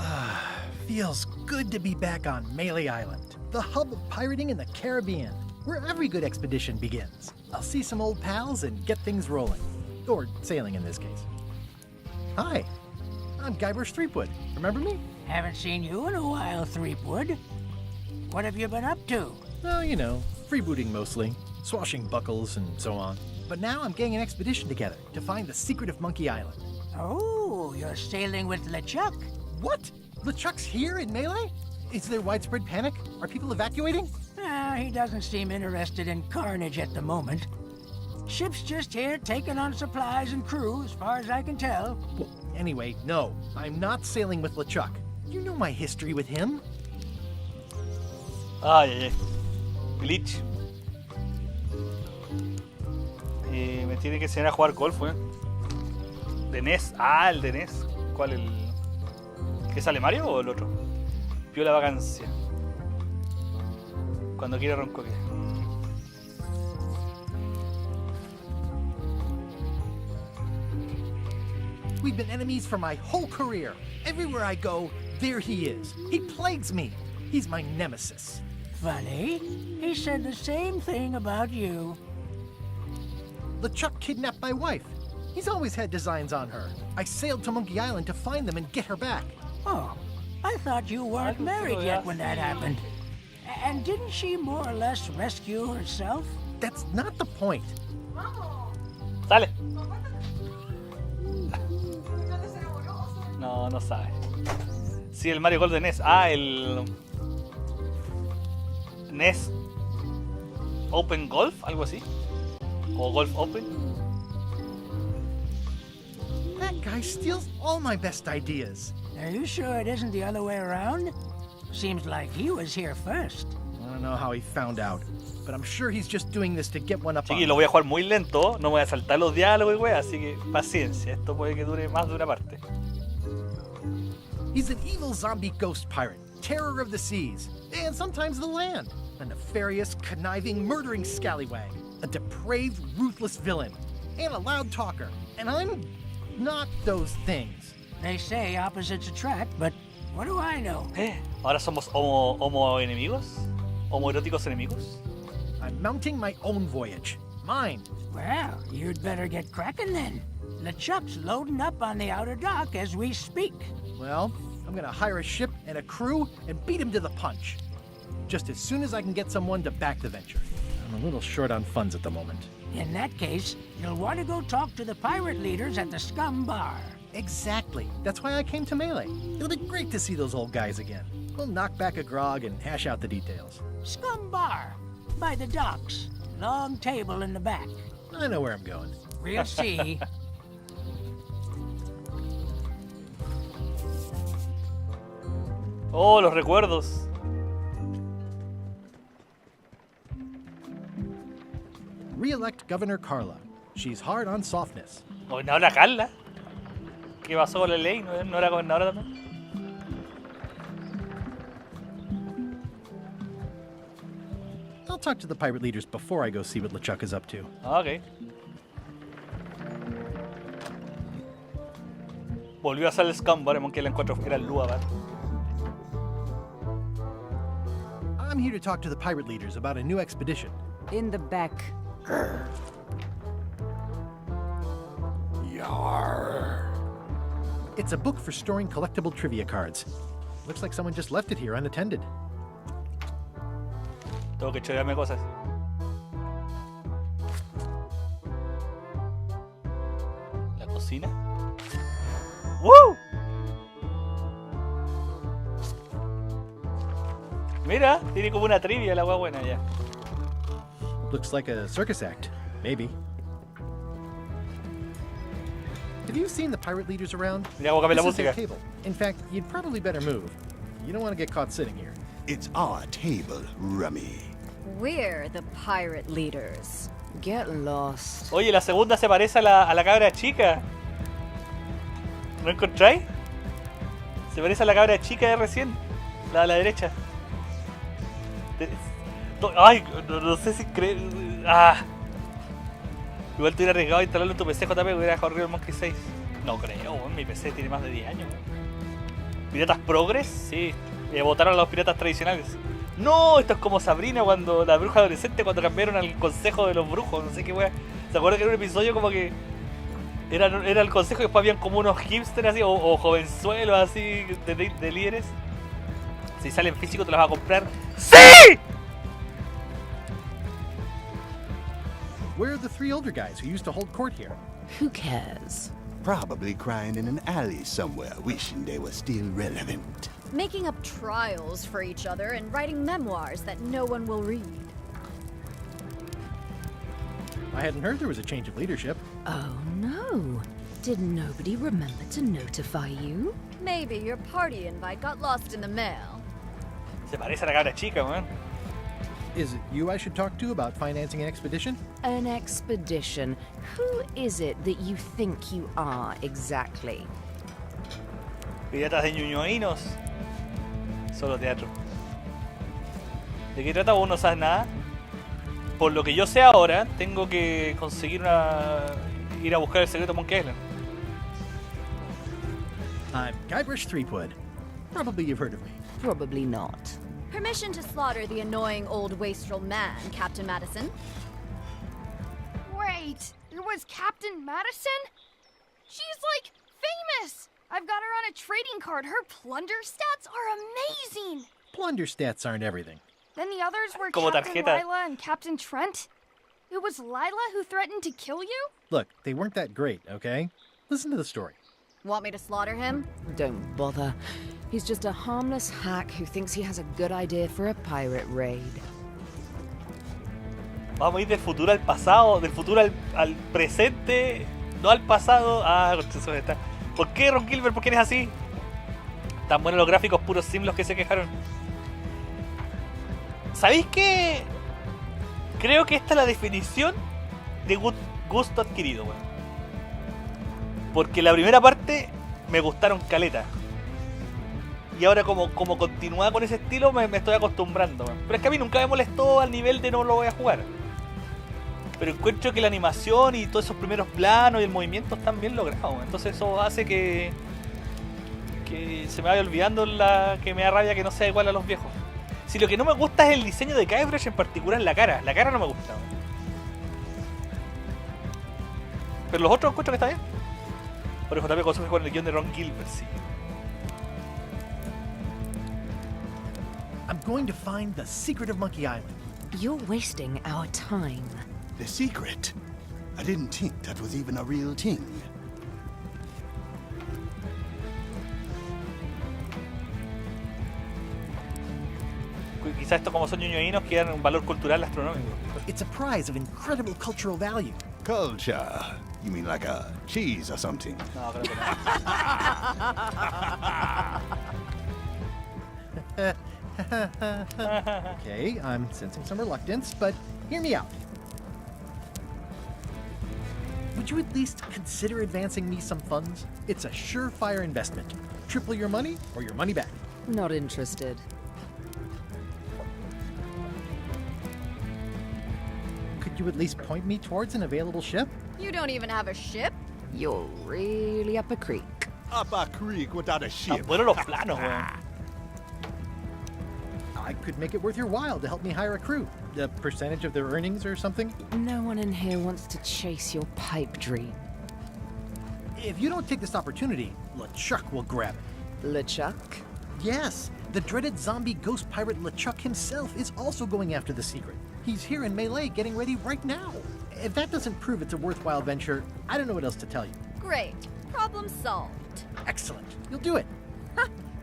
Feels good to be back on Melee Island, the hub of pirating in the Caribbean. where every good expedition begins. I'll see some old pals and get things rolling. Or sailing in this case. Hi, I'm Guybrush Threepwood. Remember me? Haven't seen you in a while, Threepwood. What have you been up to? Oh, you know, freebooting mostly. Swashbuckles and so on. But now I'm getting an expedition together to find the secret of Monkey Island. Oh, you're sailing with LeChuck. What? LeChuck's here in Melee? Is there widespread panic? Are people evacuating? He doesn't seem interested in carnage at the moment. Ship's just here taking on supplies and crew, as far as I can tell. Well, anyway, no. I'm not sailing with LeChuck. You know my history with him. Ay, ay, ay. Glitch. Me tiene que enseñar a jugar golf, weón. De NES. Ah, el de NES. ¿Cuál? ¿El que sale Mario o el otro? Vio la vacancia. Cuando quiere ronco que. We've been enemies for my whole career. Everywhere I go, there he is. He plagues me. He's my nemesis. Funny. He said the same thing about you. LeChuck kidnapped my wife. He's always had designs on her. I sailed to Monkey Island to find them and get her back. Oh, I thought you weren't married yet when that happened. And didn't she more or less rescue herself? That's not the point. Sale. No, no sabe. Sí, el Mario Golf de NES. Ah, el NES Open Golf, algo así. O Golf Open. That guy steals all my best ideas. Are you sure it isn't the other way around? Seems like he was here first. I don't know how he found out, but I'm sure he's just doing this to get one up on Sí, me. lo voy a jugar muy lento, no voy a saltar los diálogos y wey, así que paciencia, esto puede que dure más de una parte. He's an evil zombie ghost pirate, terror of the seas, and sometimes the land. A nefarious, conniving, murdering scallywag. A depraved, ruthless villain. And a loud talker. And I'm not those things. They say opposites attract, but what do I know? Ahora somos homo enemigos? Homoeróticos enemigos? I'm mounting my own voyage. Mine. Well, you'd better get cracking then. LeChuck's loading up on the outer dock as we speak. Well, I'm gonna hire a ship and a crew and beat him to the punch. Just as soon as I can get someone to back the venture. I'm a little short on funds at the moment. In that case, you'll want to go talk to the pirate leaders at the Scum Bar. Exactly. That's why I came to Melee. It'll be great to see those old guys again. We'll knock back a grog and hash out the details. Scum Bar, by the docks. Long table in the back. I know where I'm going. We'll see. Oh, los recuerdos. Re-elect Governor Carla. She's hard on softness. ¿Gobernadora Carla? ¿Qué pasó con la ley? ¿No era gobernadora también? I'll talk to the pirate leaders before I go see what LeChuck is up to. Ok. Volvió a hacer el scam, veremos que la encuentro era el Lua, ¿vale? I'm here to talk to the pirate leaders about a new expedition. In the back. Yarr. It's a book for storing collectible trivia cards. Looks like someone just left it here unattended. Tengo que chorearme cosas. La cocina. ¡Woo! Mira, tiene como una trivia la hueá buena ya. Looks like a circus act. Maybe. Have you seen the pirate leaders around? Mira cómo cambia la This is their música. table. In fact, you'd probably better move. You don't want to get caught sitting here. It's our table, Rummy. We're the pirate leaders. Get lost. Oye, la segunda se parece a la cabra chica. ¿No encontráis? Se parece a la cabra chica de recién. La de la derecha. Ay, no sé si crees. Ah. Igual te hubiera arriesgado a instalarlo en tu PC, JP, hubiera corrido el Monkey 6. No creo, mi PC tiene más de 10 años. ¿Piratas Progress? Sí. Votaron a los piratas tradicionales. No, esto es como Sabrina cuando la bruja adolescente cuando cambiaron al consejo de los brujos, no sé qué wea. ¿Se acuerdan que era un episodio como que era el consejo y después habían como unos hipsters así o jovenzuelos así de líderes? Si salen físico te las va a comprar. ¡Sí! Where are the 3 older guys who used to hold court here? Who cares? Probably crying in an alley somewhere, wishing they were still relevant. Making up trials for each other and writing memoirs that no one will read. I hadn't heard there was a change of leadership. Oh no. Did nobody remember to notify you? Maybe your party invite got lost in the mail. Se parece a la cabra chica, man. Is it you I should talk to about financing an expedition? An expedition? Who is it that you think you are exactly? Piratas de ñoñoínos. Solo teatro. ¿De qué trata? ¿Vos no sabes nada? Por lo que yo sé ahora, tengo que conseguir ir a buscar el secreto de Monkey Island. I'm Guybrush Threepwood. Probably you've heard of me. Probably not. Permission to slaughter the annoying old wastrel man, Captain Madison. Wait, it was Captain Madison? She's like famous! I've got her on a trading card. Her plunder stats are amazing! Plunder stats aren't everything. Then the others were Como Captain tarjeta. Lila and Captain Trent? It was Lila who threatened to kill you? Look, they weren't that great, okay? Listen to the story. Want me to slaughter him? Don't bother. He's just a harmless hack who thinks he has a good idea for a pirate raid. Vamos a ir del futuro al pasado, del futuro al presente, no al pasado. Ah, eso está. ¿Por qué, Ron Gilbert? ¿Por qué eres así? Tan buenos los gráficos puros sim los que se quejaron. ¿Sabéis qué? Creo que esta es la definición de gusto adquirido, weón. Porque la primera parte me gustaron caleta. Y ahora como continúa con ese estilo me estoy acostumbrando, weón. Pero es que a mí nunca me molestó al nivel de no lo voy a jugar. Pero encuentro que la animación y todos esos primeros planos y el movimiento están bien logrados, weón. Entonces eso hace que se me vaya olvidando que me da rabia que no sea igual a los viejos. Si lo que no me gusta es el diseño de Guybrush, en particular la cara. La cara no me gusta, weón. Pero los otros encuentro que está bien. Por eso también consejo con el guión de Ron Gilbert, sí. I'm going to find the secret of Monkey Island. You're wasting our time. The secret? I didn't think that was even a real thing. Quizás esto como son ñoñoínos quedan un valor cultural astronómico. It's a prize of incredible cultural value. Culture? You mean like a cheese or something? No, creo que no. Okay, I'm sensing some reluctance, but hear me out. Would you at least consider advancing me some funds? It's a surefire investment. Triple your money or your money back. Not interested. Could you at least point me towards an available ship? You don't even have a ship? You're really up a creek. Up a creek without a ship. Bueno los planos, weón. I could make it worth your while to help me hire a crew. A percentage of their earnings or something? No one in here wants to chase your pipe dream. If you don't take this opportunity, LeChuck will grab it. LeChuck? Yes, the dreaded zombie ghost pirate LeChuck himself is also going after the secret. He's here in Melee getting ready right now. If that doesn't prove it's a worthwhile venture, I don't know what else to tell you. Great. Problem solved. Excellent. You'll do it.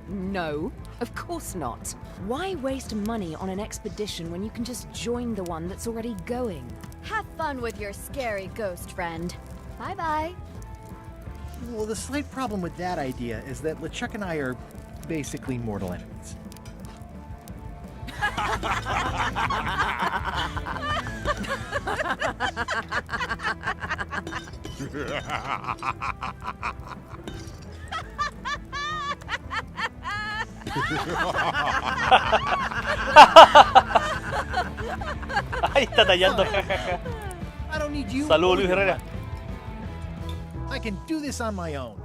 No, of course not. Why waste money on an expedition when you can just join the one that's already going? Have fun with your scary ghost friend. Bye-bye. Well, the slight problem with that idea is that LeChuck and I are basically mortal enemies. Ahí está tallando, jajaja. I don't need you. Saludos, Luis Herrera. I can do this on my own.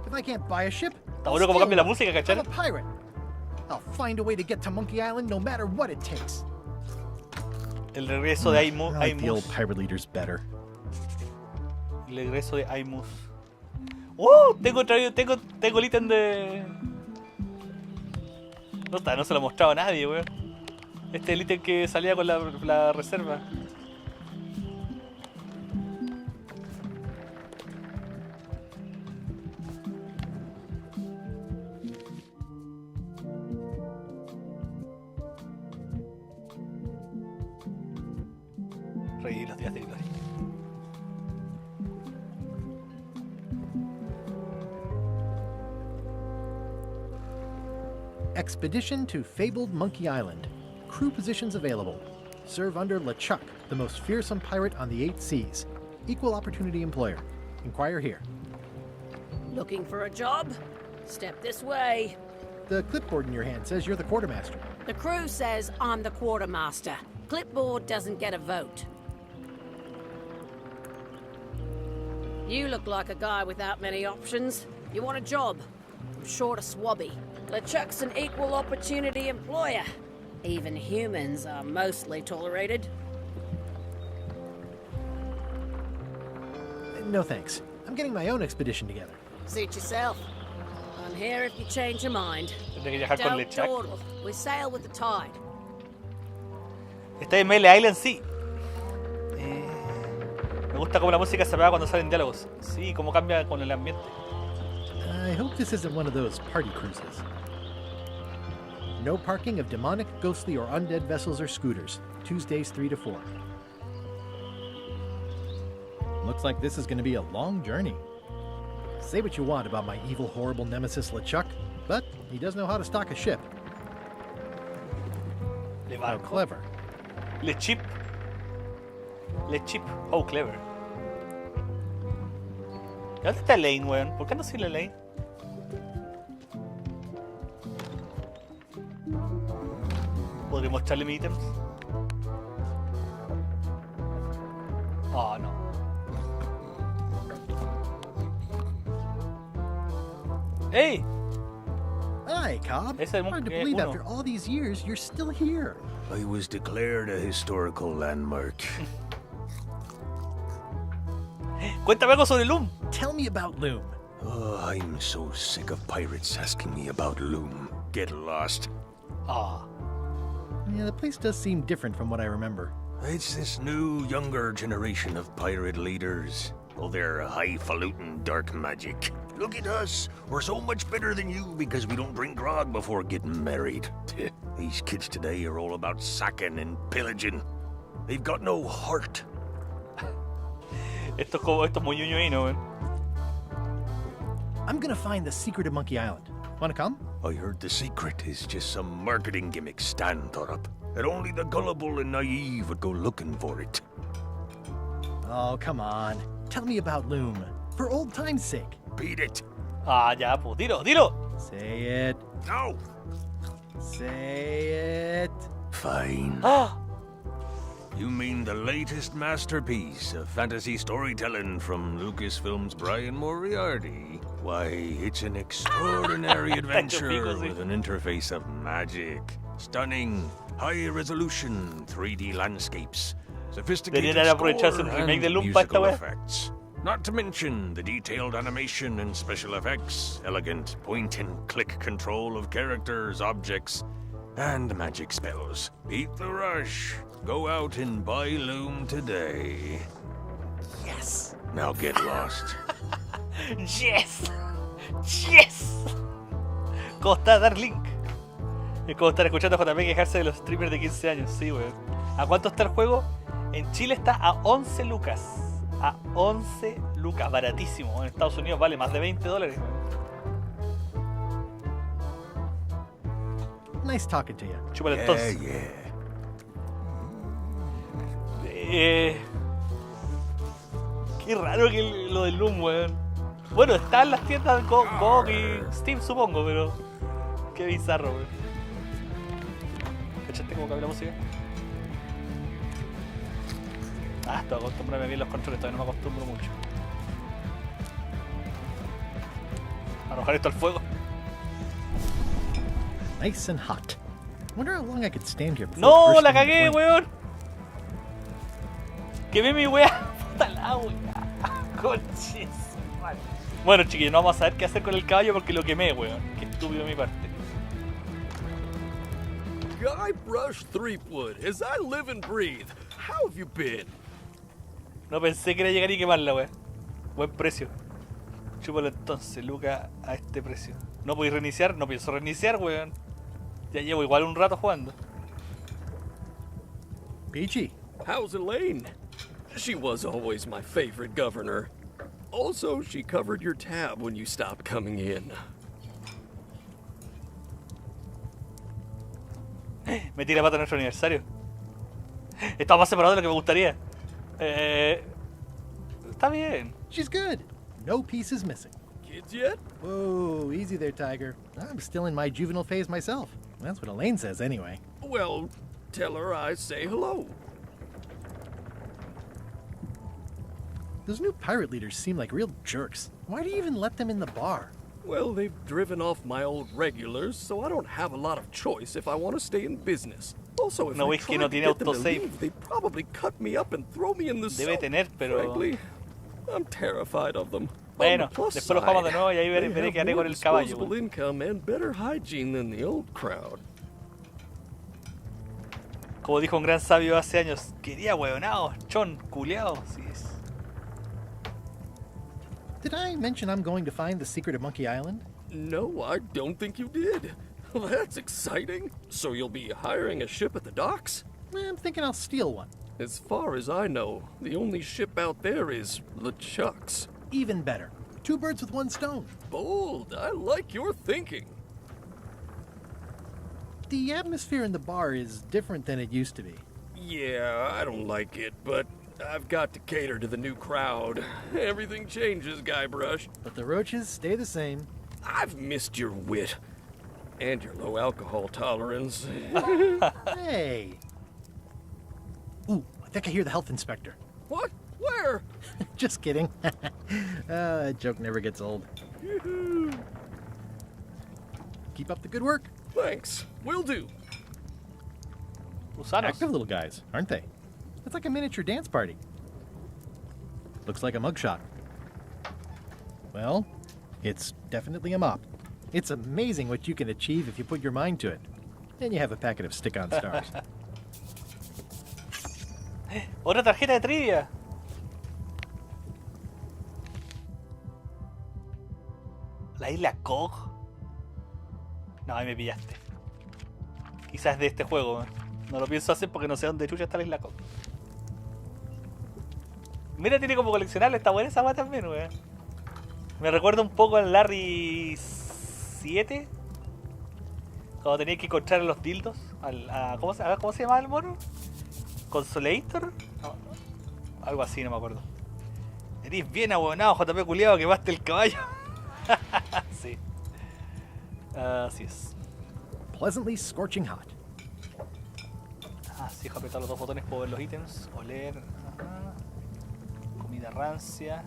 If I can't buy a ship, Está bueno como cambia la música, ¿cachai? I'm a pirate. I'll find a way to get to Monkey Island no matter what it takes. El regreso de I like the old Aimus. pirate leaders better. El regreso de Aimus. Tengo el ítem de... No se lo he mostrado a nadie, weón. Este es el ítem que salía con la reserva. Reír los días de gloria. Expedition to fabled Monkey Island. Crew positions available. Serve under LeChuck, the most fearsome pirate on the 8 seas. Equal opportunity employer. Inquire here. Looking for a job? Step this way. The clipboard in your hand says you're the quartermaster. The crew says I'm the quartermaster. Clipboard doesn't get a vote. You look like a guy without many options. You want a job? I'm short of swabby. LeChuck's an equal opportunity employer. Even humans are mostly tolerated. No thanks. I'm getting my own expedition together. Suit yourself. I'm here if you change your mind. Tendré que viajar con Don't LeChuck. dawdle. We sail with the tide. Está en Mele Island, sí. Me gusta cómo la música se apaga cuando salen diálogos. Sí, cómo cambia con el ambiente. I hope this isn't one of those party cruises. No parking of demonic, ghostly, or undead vessels or scooters. Tuesdays 3 to 4. Looks like this is going to be a long journey. Say what you want about my evil, horrible nemesis LeChuck, but he does know how to stock a ship. How clever. LeChip. Oh, clever. ¿Y dónde está Elaine, weón? ¿Por qué no sirve Elaine? ¿Podría mostrarle mis ítems? Oh, no. ¡Hey! Hi, Cobb. Ese es Hard to believe after all these years you're still here. I was declared a historical landmark. Cuéntame algo sobre Loom. Tell me about Loom. Oh, I'm so sick of pirates asking me about Loom. Get lost. Yeah, the place does seem different from what I remember. It's this new, younger generation of pirate leaders. Oh, they're highfalutin dark magic. Look at us. We're so much better than you because we don't drink grog before getting married. These kids today are all about sacking and pillaging. They've got no heart. Esto es muy ñoño, weón. I'm gonna find the secret of Monkey Island. Wanna come? I heard the secret is just some marketing gimmick Stan thought up. That only the gullible and naive would go looking for it. Oh, come on. Tell me about Loom. For old time's sake. Beat it. Ya, pues, dilo. Say it. No. Say it. Fine. You mean the latest masterpiece of fantasy storytelling from Lucasfilm's Brian Moriarty? Why, it's an extraordinary adventure with an interface of magic. Stunning, high-resolution 3D landscapes, sophisticated score and musical effects. Not to mention the detailed animation and special effects, elegant point-and-click control of characters, objects, and magic spells. Beat the rush. Go out and buy Loom today. Yes. Now get lost. Yes. ¿Cómo está Darlink? Es como estar escuchando a JP quejarse de los streamers de 15 años. Sí, weón. ¿A cuánto está el juego? En Chile está a 11 lucas. A 11 lucas. Baratísimo. En Estados Unidos vale más de $20. Nice talking to you. Chúpale entonces. Qué raro que lo del Loom, weón. Bueno, está en las tiendas de GOG y Steam, supongo, pero... Qué bizarro, weón. ¿Cachaste cómo cambia la música? Estoy acostumbrado bien los controles, todavía no me acostumbro mucho. Arrojar esto al fuego. nice and hot. Wonder how long I could stand here before No, bursting la into cagué, flames. weón. Quemé mi wea. Puta la wea. Conches. Bueno, chiquillos, no vamos a saber qué hacer con el caballo porque lo quemé, weón. Qué estúpido de mi parte. Guybrush Threepwood, as I live and breathe, how have you been? No pensé que era llegar y quemarla, weón. Buen precio. Chúpalo entonces, Luca, a este precio. ¿No podéis reiniciar? No pienso reiniciar, weón. Ya llevo igual un rato jugando. Peachy. How's Elaine? She was always my favorite governor. Also, she covered your tab when you stopped coming in. Me tira pata nuestro aniversario. Estaba más separado de lo que me gustaría. Está bien. She's good. No pieces missing. Kids yet? Whoa, easy there, Tiger. I'm still in my juvenile phase myself. That's what Elaine says anyway. Well, tell her I say hello. Those new pirate leaders seem like real jerks. Why do you even let them in the bar? Well, they've driven off my old regulars, so I don't have a lot of choice if I want to stay in business. Also, if No, I es que tried no to tiene get them to autosave. leave, they'd probably cut me up and throw me in the Debe soap. tener, pero... Frankly, I'm terrified of them. Bueno, On the plus después lo jugamos de side, nuevo y ahí they veré qué have haré more con el caballo. disposable income and better hygiene than the old crowd. Como dijo un gran sabio hace años, quería huevonados, chon, culeados. Sí, es. Did I mention I'm going to find the secret of Monkey Island? No, I don't think you did. That's exciting. So you'll be hiring a ship at the docks? I'm thinking I'll steal one. As far as I know, the only ship out there is LeChuck's. Even better. 2 birds with 1 stone. Bold. I like your thinking. The atmosphere in the bar is different than it used to be. Yeah, I don't like it, but I've got to cater to the new crowd. Everything changes, Guybrush. But the roaches stay the same. I've missed your wit. And your low alcohol tolerance. Hey! Ooh, I think I hear the health inspector. What? Where? Just kidding. That joke never gets old. Keep up the good work. Thanks. Will do. Gusanos. Active little guys, aren't they? It's like a miniature dance party. Looks like a mugshot. Well, it's definitely a mop. It's amazing what you can achieve if you put your mind to it. Then you have a packet of stick-on stars. Otra tarjeta de trivia. La isla Cog. No, ahí me pillaste. Quizás de este juego. No lo pienso hacer porque no sé dónde chucha está la isla Cog. Mira, tiene como coleccionable. Está buena esa weá también, weón. Me recuerda un poco al Larry 7. Cuando tenía que encontrar los dildos. ¿Cómo se llama el mono? ¿Consolator? No, algo así, no me acuerdo. Eres bien abonado, JP culiado, quemaste el caballo. Sí. Así es. Pleasantly scorching hot. Sí, dejo apretar los 2 botones para ver los ítems. Oler. Ajá. Comida rancia.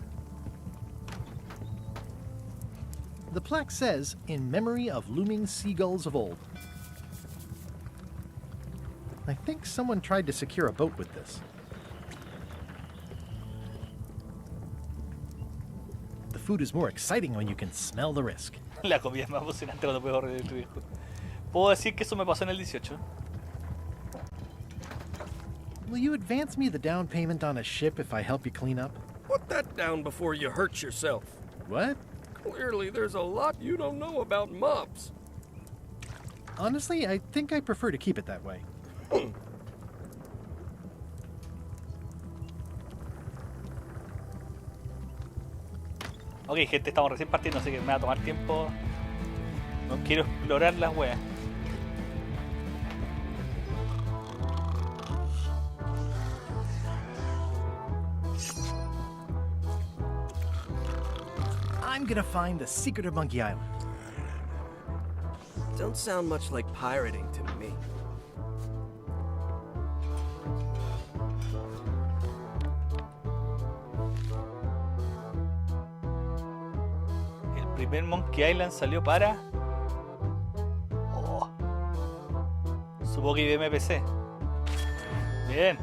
The plaque says, in memory of looming seagulls of old. I think someone tried to secure a boat with this. The food is more exciting when you can smell the risk. La comida es más emocionante cuando puedes ahorrar tu hijo. Puedo decir que eso me pasó en el 18. Will you advance me the down payment on a ship if I help you clean up? Put that down before you hurt yourself. What? Clearly, there's a lot you don't know about mops. Honestly, I think I prefer to keep it that way. Ok, gente, estamos recién partiendo, así que me va a tomar tiempo. No quiero explorar las weas. I'm gonna find the secret of Monkey Island. Don't sound much like pirating to me. El primer Monkey Island salió para... Supongo que IBM PC. Bien.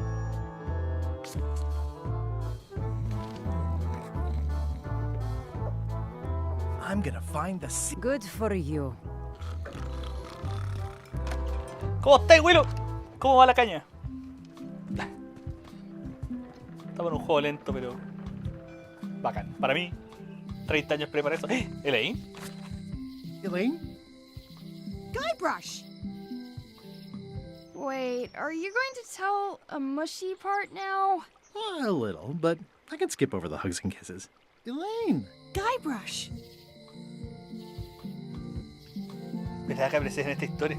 I'm gonna find the Good for you. ¿Cómo estáis, Willow? ¿Cómo va la caña? Estamos en un juego lento, pero bacán. Para mí, 30 años prepara eso. ¿Elaine? Elaine? Guybrush! Wait, are you going to tell a mushy part now? A little, but I can skip over the hugs and kisses. Elaine! Guybrush! ¿Verdad que apareces en esta historia?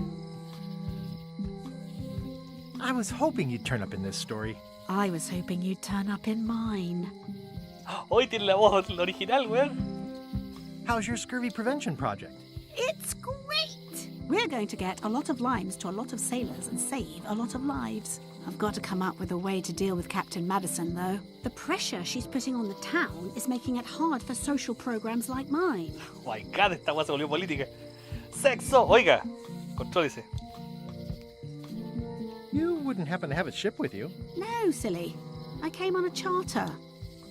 I was hoping you'd turn up in this story. I was hoping you'd turn up in mine. Hoy tiene la voz original, weón. How's your scurvy prevention project? It's great! We're going to get a lot of limes to a lot of sailors and save a lot of lives. I've got to come up with a way to deal with Captain Madison, though. The pressure she's putting on the town is making it hard for social programs like mine. Oh my god, esta weá se volvió política. ¡Sexo! Oiga, contrólese. You wouldn't happen to have a ship with you? No, silly. I came on a charter.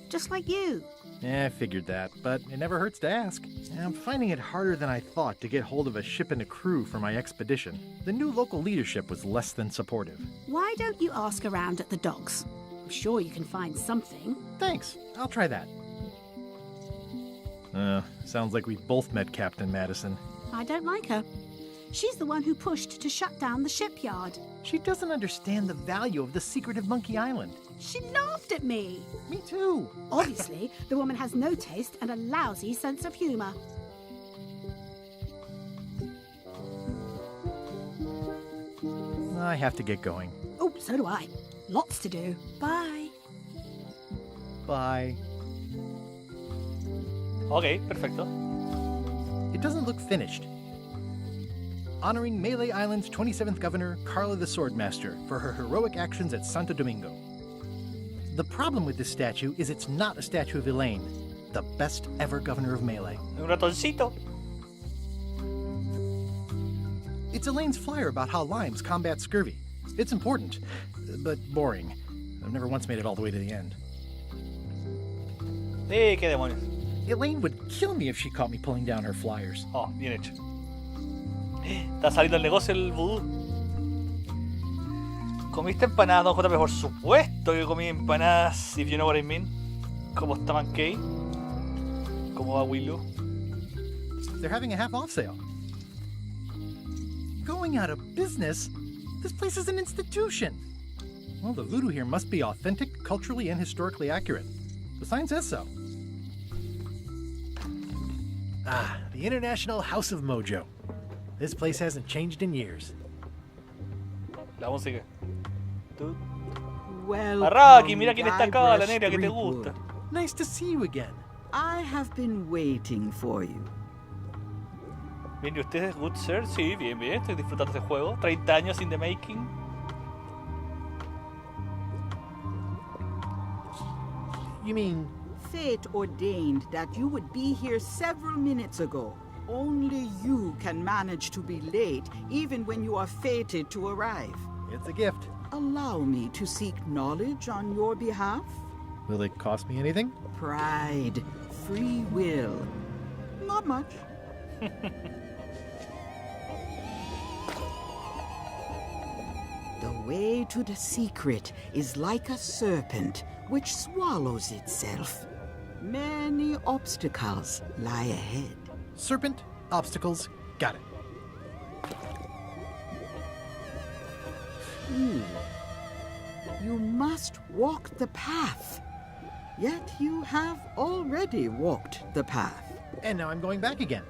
Just like you. I figured that, but it never hurts to ask. I'm finding it harder than I thought to get hold of a ship and a crew for my expedition. The new local leadership was less than supportive. Why don't you ask around at the docks? I'm sure you can find something. Thanks. I'll try that. Sounds like we've both met Captain Madison. I don't like her. She's the one who pushed to shut down the shipyard. She doesn't understand the value of the secret of Monkey Island. She laughed at me. Me too. Obviously, the woman has no taste and a lousy sense of humor. I have to get going. Oh, so do I. Lots to do. Bye. Bye. Okay, perfecto. It doesn't look finished. Honoring Melee Island's 27th governor, Carla the Swordmaster, for her heroic actions at Santo Domingo. The problem with this statue is it's not a statue of Elaine, the best ever governor of Melee. Un ratoncito. It's Elaine's flyer about how limes combat scurvy. It's important, but boring. I've never once made it all the way to the end. Qué demonios. Elaine would kill me if she caught me pulling down her flyers. Oh, bien hecho. Está saliendo el negocio el vudú. ¿Comiste empanadas, don JP? Por supuesto que comí empanadas, if you know what I mean. ¿Cómo está Mankey? ¿Cómo va Willow? They're having a half-off sale. Going out of business? This place is an institution. Well, the voodoo here must be authentic, culturally and historically accurate. The sign says so. Ah, the International House of Mojo. This place hasn't changed in years. La música. Welcome, mira quién está acá, la Guybrush negra que te Threepwood. gusta. Nice to see you again. I have been waiting for you. Bien, ¿y ustedes, good sir? Sí, bien, bien. Estoy disfrutando de este juego. 30 años in the making. You mean... Fate ordained that you would be here several minutes ago. Only you can manage to be late, even when you are fated to arrive. It's a gift. Allow me to seek knowledge on your behalf. Will it cost me anything? Pride, free will. Not much. The way to the secret is like a serpent which swallows itself. Many obstacles lie ahead. Serpent, obstacles, got it. You must walk the path. Yet you have already walked the path. And now I'm going back again.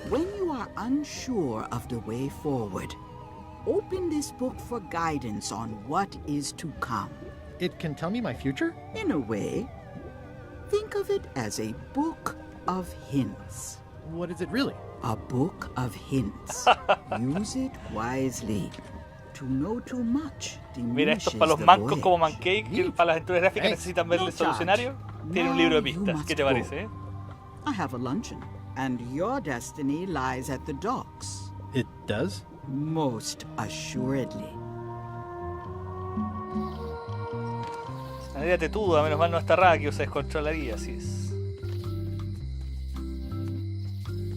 When you are unsure of the way forward, open this book for guidance on what is to come. It can tell me my future? In a way. Think of it as a book of hints. What is it really? A book of hints. Use it wisely. To know too much Mira, esto diminishes es para los the mancos voyage. como Mankey, que para las aventuras gráficas necesitan ver el solucionario. Tiene un libro de pistas. ¿Qué te parece? I have a luncheon. And your destiny lies at the docks. It does? Most assuredly. Una idea tetuda, menos mal no está Raki, o se descontrolaría, así es.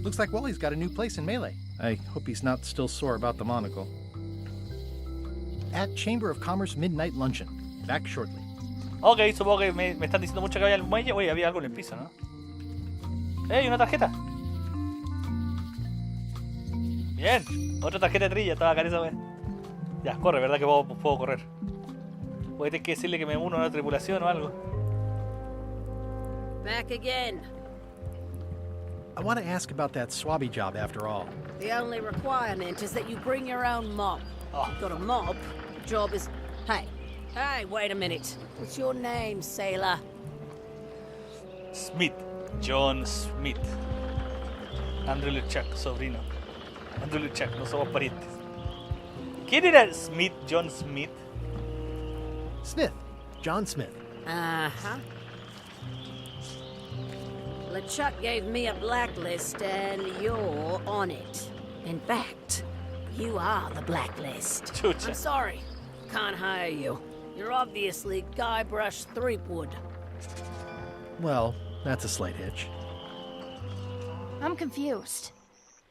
Looks like Wally's got a new place in Melee. I hope he's not still sore about the monocle. At Chamber of Commerce Midnight Luncheon. Back shortly. Ok, supongo que me están diciendo mucho que había el muelle. Oye, había algo en el piso, ¿no? ¡Ey, una tarjeta! Bien, otra tarjeta de trilla, estaba acá en esa vez. Ya, corre, ¿verdad que puedo correr? Voy a tener que decirle que me uno a una tripulación o algo. Back again. I want to ask about that swabby job after all. The only requirement is that you bring your own mop. You've got a mop, the job is... Hey, wait a minute. What's your name, sailor? Smith. John Smith. Andrew LeChuck, sobrino. Andrew LeChuck, no somos parientes. ¿Quién era Smith, John Smith? Smith. John Smith. Uh-huh. LeChuck gave me a blacklist and you're on it. In fact, you are the blacklist. Chucha. I'm sorry. Can't hire you. You're obviously Guybrush Threepwood. Well, that's a slight hitch. I'm confused.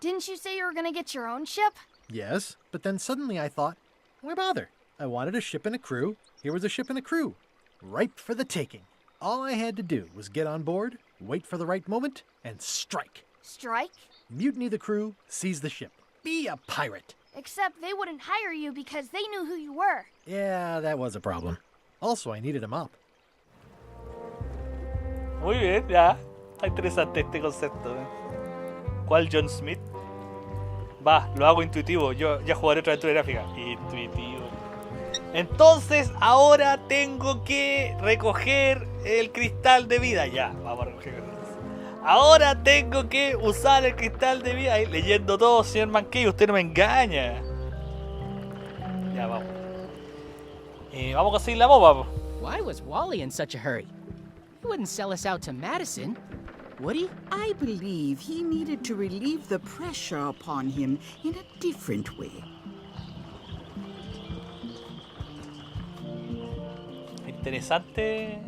Didn't you say you were gonna get your own ship? Yes, but then suddenly I thought, why bother? I wanted a ship and a crew. Here was a ship and a crew. Ripe for the taking. All I had to do was get on board, wait for the right moment, and strike. Strike? Mutiny the crew, seize the ship. Be a pirate. Except they wouldn't hire you because they knew who you were. Yeah, that was a problem. Also, I needed a mop. Muy bien, ya. Está interesante este concepto. ¿Cuál John Smith? Va, lo hago intuitivo. Yo ya jugaré otra aventura gráfica. Intuitivo. Entonces, ahora tengo que recoger el cristal de vida. Ya, vamos a recoger. Ahora tengo que usar el cristal de vida. Ahí, leyendo todo, señor Mankey, usted no me engaña. Ya, vamos. Vamos a conseguir la mopa. Why was Wally in such a hurry? He wouldn't sell us out to Madison, would he? I believe he needed to relieve the pressure upon him in a different way. Interesante.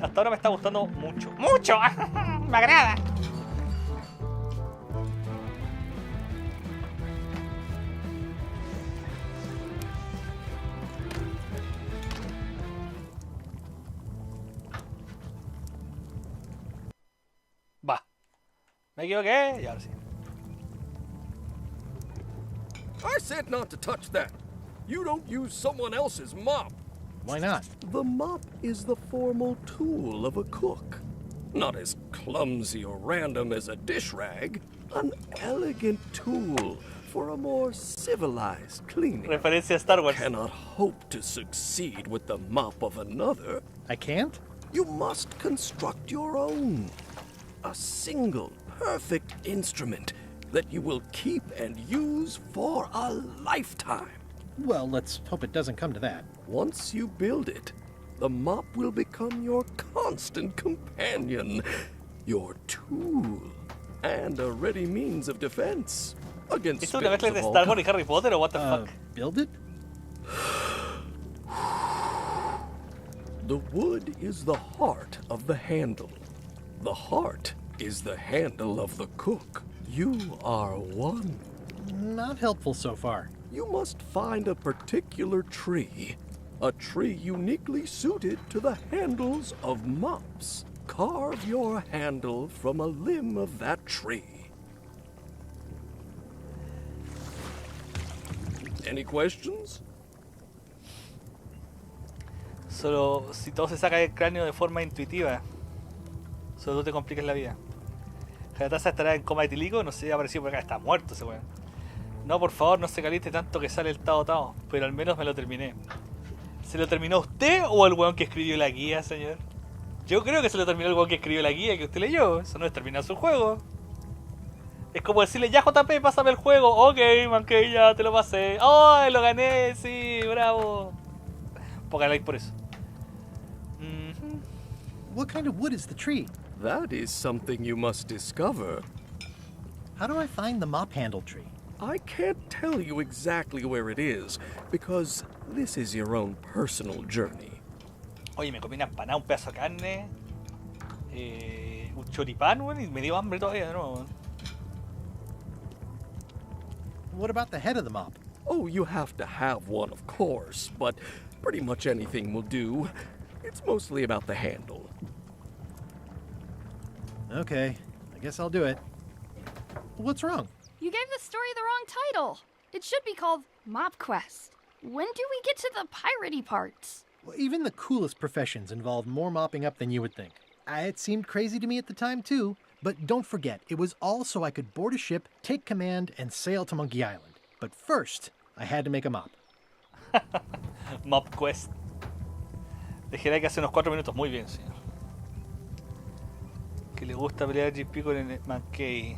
Hasta ahora me está gustando mucho. ¡Mucho! Me agrada. Va. Me equivoqué y ahora sí. I said not to touch that. You don't use someone else's mop. Why not? The mop is the formal tool of a cook. Not as clumsy or random as a dish rag. An elegant tool for a more civilized cleaning. Referencia a Star Wars. Cannot hope to succeed with the mop of another. I can't? You must construct your own. A single, perfect instrument that you will keep and use for a lifetime. Well, let's hope it doesn't come to that. Once you build it, the mop will become your constant companion, your tool, and a ready means of defense against ¿Esto es una mezcla de spills of Star all Wars y Harry Potter o what the fuck? Build it? The wood is the heart of the handle. The heart is the handle of the cook. You are one. Not helpful so far. You must find a particular tree. A tree uniquely suited to the handles of mops. Carve your handle from a limb of that tree. Any questions? Solo si todo se saca del cráneo de forma intuitiva. Solo tú te complicas la vida. Jatasa estará en coma etílico, no sé, ha aparecido por acá, está muerto ese weón. No, por favor, no se caliente tanto que sale el Tao, pero al menos me lo terminé. ¿Se lo terminó usted o el weón que escribió la guía, señor? Yo creo que se lo terminó el weón que escribió la guía que usted leyó. Eso no es terminar su juego. Es como decirle, ya JP, pásame el juego. Ok, Mankey, ya te lo pasé. ¡Oh, lo gané! Sí, bravo. Poca like por eso. What kind of wood is the tree? That is something you must discover. How do I find the mop handle tree? I can't tell you exactly where it is, because this is your own personal journey. Oye, me comí una empanada, un pedazo de carne, un choripán, weón, y me dio hambre todavía de nuevo, weón. What about the head of the mop? Oh, you have to have one, of course, but pretty much anything will do. It's mostly about the handle. Okay, I guess I'll do it. What's wrong? You gave the story the wrong title. It should be called Mop Quest. When do we get to the piratey parts? Well, even the coolest professions involve more mopping up than you would think. It seemed crazy to me at the time, too. But don't forget, it was all so I could board a ship, take command, and sail to Monkey Island. But first, I had to make a mop. Mop Quest. Dejé like hace unos 4 minutos. Muy bien, señor. Que le gusta pelear GP con el Mankey.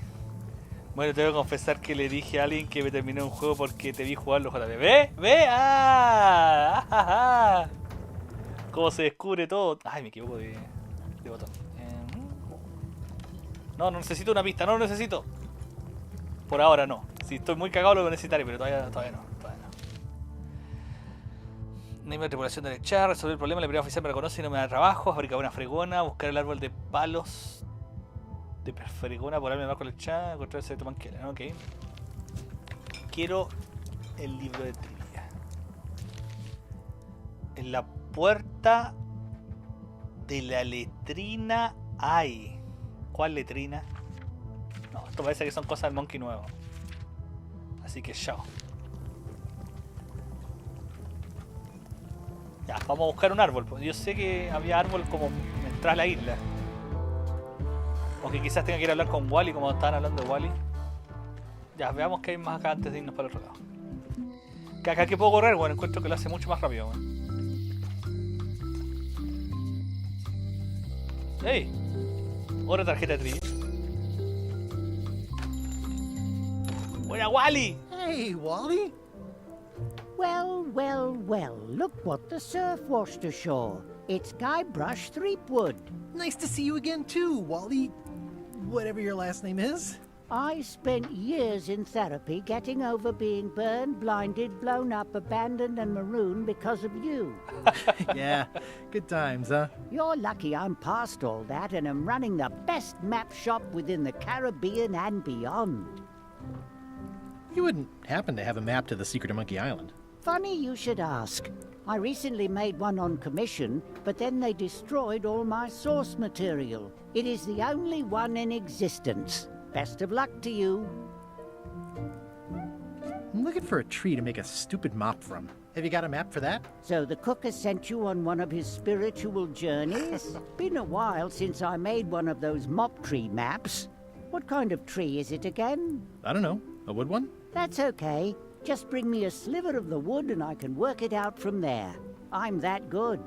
Bueno, tengo que confesar que le dije a alguien que me terminé un juego porque te vi jugarlo, JP. ¿Ve? ¿Ve? ¡Ah! ¿Cómo se descubre todo? Ay, me equivoco de botón. No, no necesito una pista, no lo necesito. Por ahora no. Si estoy muy cagado lo necesitaré, pero todavía no. Nivel de tripulación de echar, resolver el problema, la primera oficial me reconoce y no me da trabajo, fabricar una fregona, buscar el árbol de palos de fregona, ponerme abajo el chat, encontrar el secreto manquera, ok. Quiero el libro de trivia. En la puerta de la letrina hay. ¿Cuál letrina? No, esto parece que son cosas del monkey nuevo. Así que chao. Ya, vamos a buscar un árbol. Yo sé que había árbol como entrar a la isla. Aunque quizás tenga que ir a hablar con Wally como estaban hablando de Wally. Ya, veamos qué hay más acá antes de irnos para el otro lado. Que acá que puedo correr, bueno, encuentro que lo hace mucho más rápido, bueno. ¡Ey! Otra tarjeta de trivia. ¡Buena, Wally! Hey, Wally! Well, look what the surf washed ashore. It's Guybrush Threepwood. Nice to see you again too, Wally. Whatever your last name is. I spent years in therapy getting over being burned, blinded, blown up, abandoned, and marooned because of you. Yeah, good times, huh? You're lucky I'm past all that and am running the best map shop within the Caribbean and beyond. You wouldn't happen to have a map to the secret of Monkey Island. Funny you should ask. I recently made one on commission, but then they destroyed all my source material. It is the only one in existence. Best of luck to you. I'm looking for a tree to make a stupid mop from. Have you got a map for that? So the cook has sent you on one of his spiritual journeys? Been a while since I made one of those mop tree maps. What kind of tree is it again? I don't know. A wood one? That's okay. Just bring me a sliver of the wood and I can work it out from there. I'm that good.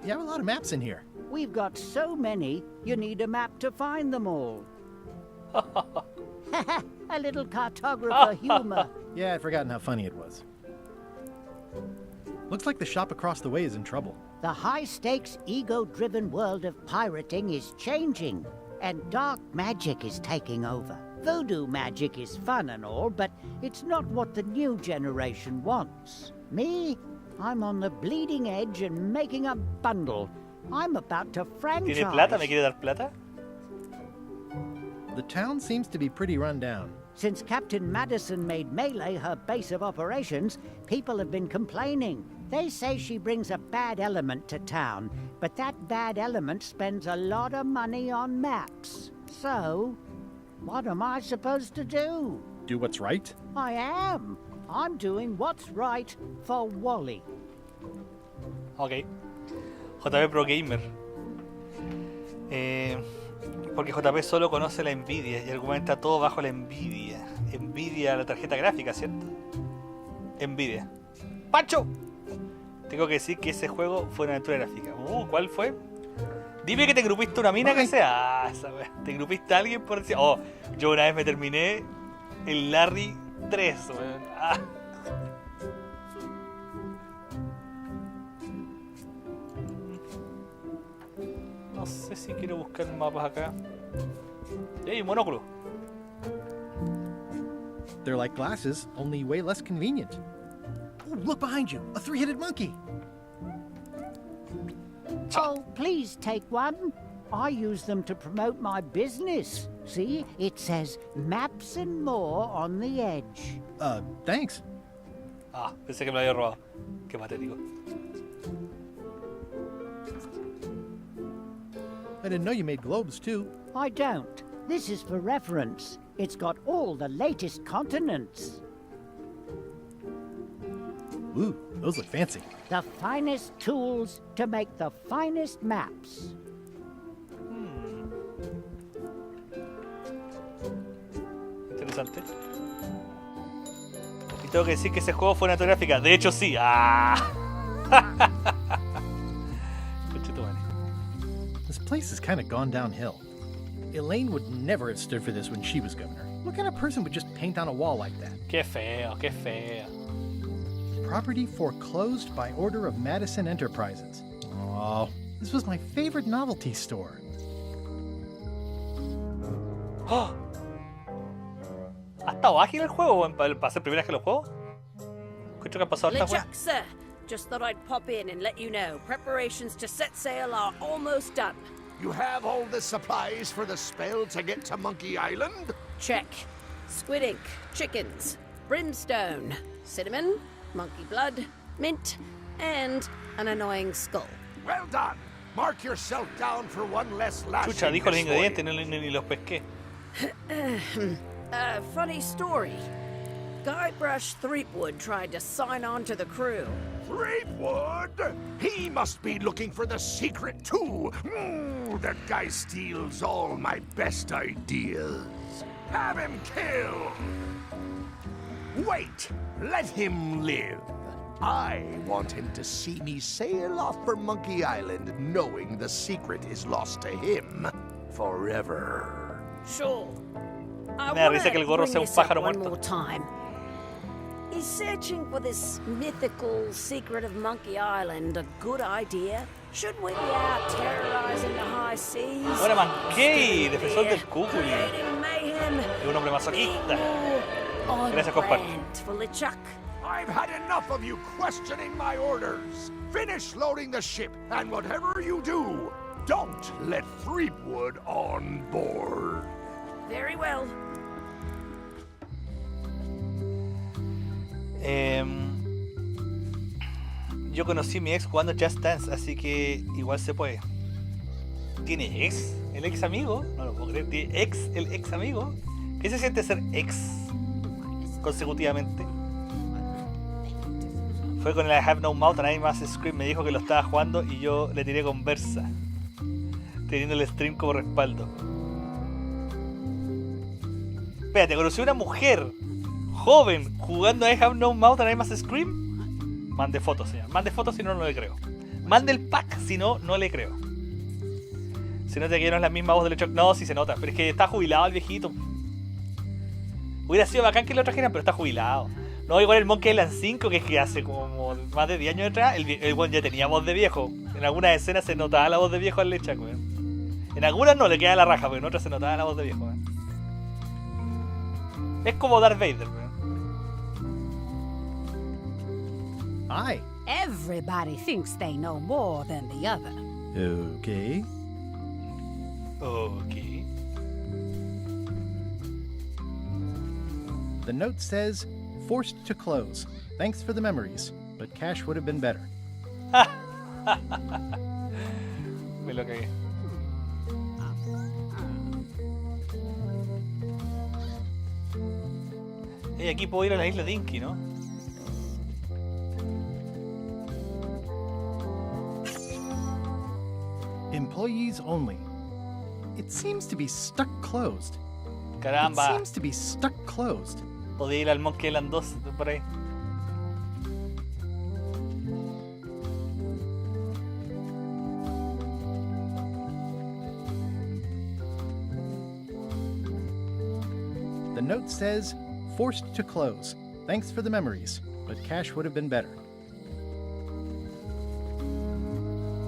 You have a lot of maps in here. We've got so many, you need a map to find them all. A little cartographer humor. Yeah, I'd forgotten how funny it was. Looks like the shop across the way is in trouble. The high-stakes, ego-driven world of pirating is changing, and dark magic is taking over. Voodoo magic is fun and all, but it's not what the new generation wants. Me? I'm on the bleeding edge and making a bundle. I'm about to franchise. ¿Tiene plata? ¿Me quiere dar plata? The town seems to be pretty run down. Since Captain Madison made Melee her base of operations, people have been complaining. They say she brings a bad element to town, but that bad element spends a lot of money on maps. So, what am I supposed to do? Do what's right? I am. I'm doing what's right for Wally. Ok. JP Pro Gamer. Porque JP solo conoce la envidia y argumenta todo bajo la envidia. Envidia la tarjeta gráfica, ¿cierto? Envidia. ¡Pancho! Tengo que decir que ese juego fue una aventura gráfica. ¿Cuál fue? Dime que te grupiste una mina que sea. Esa wea. ¿Te grupiste a alguien por decir? Oh, yo una vez me terminé el Larry 3, weón. No sé si quiero buscar mapas acá. ¡Ey, monóculo! They're like glasses, only way less convenient. Oh, look behind you, a three-headed monkey. Oh, please take one. I use them to promote my business. See, it says maps and more on the edge. Thanks. Ah, pensé que me lo había robado. Qué patético. I didn't know you made globes, too. I don't. This is for reference. It's got all the latest continents. Ooh, those look fancy. The finest tools to make the finest maps. Interesante. Y tengo que decir que ese juego fue una gráfica. De hecho, sí. ¡Ah! This place has kind of gone downhill. Elaine would never have stood for this when she was governor. What kind of person would just paint on a wall like that? Qué feo, qué feo. Property foreclosed by order of Madison Enterprises. Oh, this was my favorite novelty store. ¡Oh! ¿Ha estado ágil el juego para ser primera vez que lo juego? Escucho que ha pasado esta LeChuck, sir. Just thought I'd pop in and let you know. Preparations to set sail are almost done. You have all the supplies for the spell to get to Monkey Island? Check. Squid ink, chickens, brimstone, cinnamon, monkey blood, mint, and an annoying skull. Well done. Mark yourself down for one less lashing. Chucha, dijo los ingredientes, ni los pesqué. Funny story. Guybrush Threepwood tried to sign on to the crew. Threepwood? He must be looking for the secret too. That guy steals all my best ideas. Have him killed. Wait, let him live. I want him to see me sail off for Monkey Island knowing the secret is lost to him forever. Sure. I Me da risa que el gorro bring sea un this up pájaro one muerto. more time. Is searching for this mythical secret of Monkey Island a good idea? Should we be out terrorizing the high seas? Buena Mankey, defensor del Cúculi. Creating mayhem? Es un hombre masoquista. On Gracias, compadre. brand for LeChuck. I've had enough of you questioning my orders. Finish loading the ship, and whatever you do, don't let Threepwood on board. Very well. Yo conocí a mi ex jugando Just Dance, así que igual se puede. ¿Tiene ex? ¿El ex amigo? No lo puedo creer. ¿Tiene ex el ex amigo? ¿Qué se siente ser ex consecutivamente? Fue con el I Have No Mouth and I Must Scream. Me dijo que lo estaba jugando y yo le tiré conversa, teniendo el stream como respaldo. Espérate, conocí a una mujer joven jugando I Have No Mouth and I Must Scream. Mande fotos, señor. Mande fotos, si no, no le creo. Mande el pack, si no, no le creo. Se nota que no es la misma voz de LeChuck. No, sí se nota, pero es que está jubilado el viejito. Hubiera sido bacán que lo trajeran, pero está jubilado. No, igual el Monkey Island 5, que es que hace como más de 10 años atrás, el buen ya tenía voz de viejo. En algunas escenas se notaba la voz de viejo al LeChuck, weón. En algunas no, le queda la raja, pero en otras se notaba la voz de viejo, weón. Es como Darth Vader, weón. Hi. Everybody thinks they know more than the other. Okay. Okay. The note says, forced to close. Thanks for the memories, but cash would have been better. Me lo cagué. Y aquí puedo ir a la isla de Inky, ¿no? Employees only. It seems to be stuck closed. Caramba. It seems to be stuck closed. Podía ir al Monkey Island 2 por ahí. The note says, forced to close. Thanks for the memories, but cash would have been better.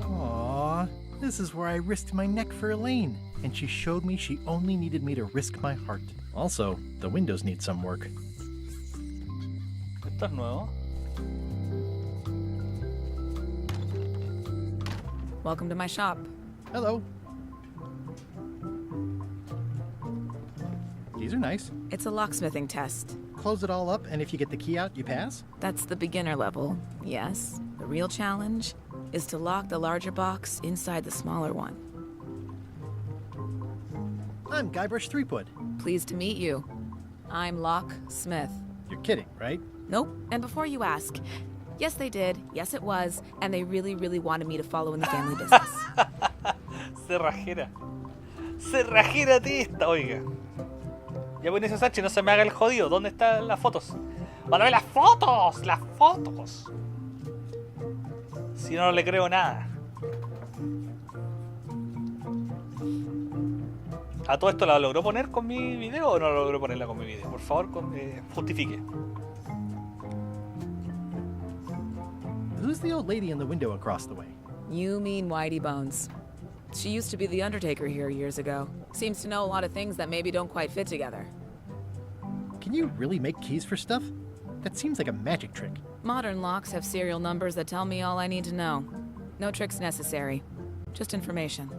Aww, this This is where I risked my neck for Elaine, and she showed me she only needed me to risk my heart. Also, the windows need some work. Esto es nuevo. Welcome to my shop. Hello. These are nice. It's a locksmithing test. Close it all up, and if you get the key out, you pass? That's the beginner level, yes. The real challenge is to lock the larger box inside the smaller one. I'm Guybrush Threepwood. Pleased to meet you. I'm Locksmith. You're kidding, right? Nope. And before you ask, yes they did, yes it was, and they really, really wanted me to follow in the family business. Cerrajera. Cerrajera de esta, oiga. Ya voy Inicio Sánchez, no se me haga el jodido. ¿Dónde están las fotos? ¡Van a ver las fotos! ¡Las fotos! Si no, no le creo nada. ¿A todo esto la logró poner con mi video o no la logró ponerla con mi video? Por favor, justifique. Who's the old lady in the window across the way? You mean Whitey Bones. She used to be the undertaker here years ago. Seems to know a lot of things that maybe don't quite fit together. Can you really make keys for stuff? That seems like a magic trick. Modern locks have serial numbers that tell me all I need to know. No tricks necessary. Just information.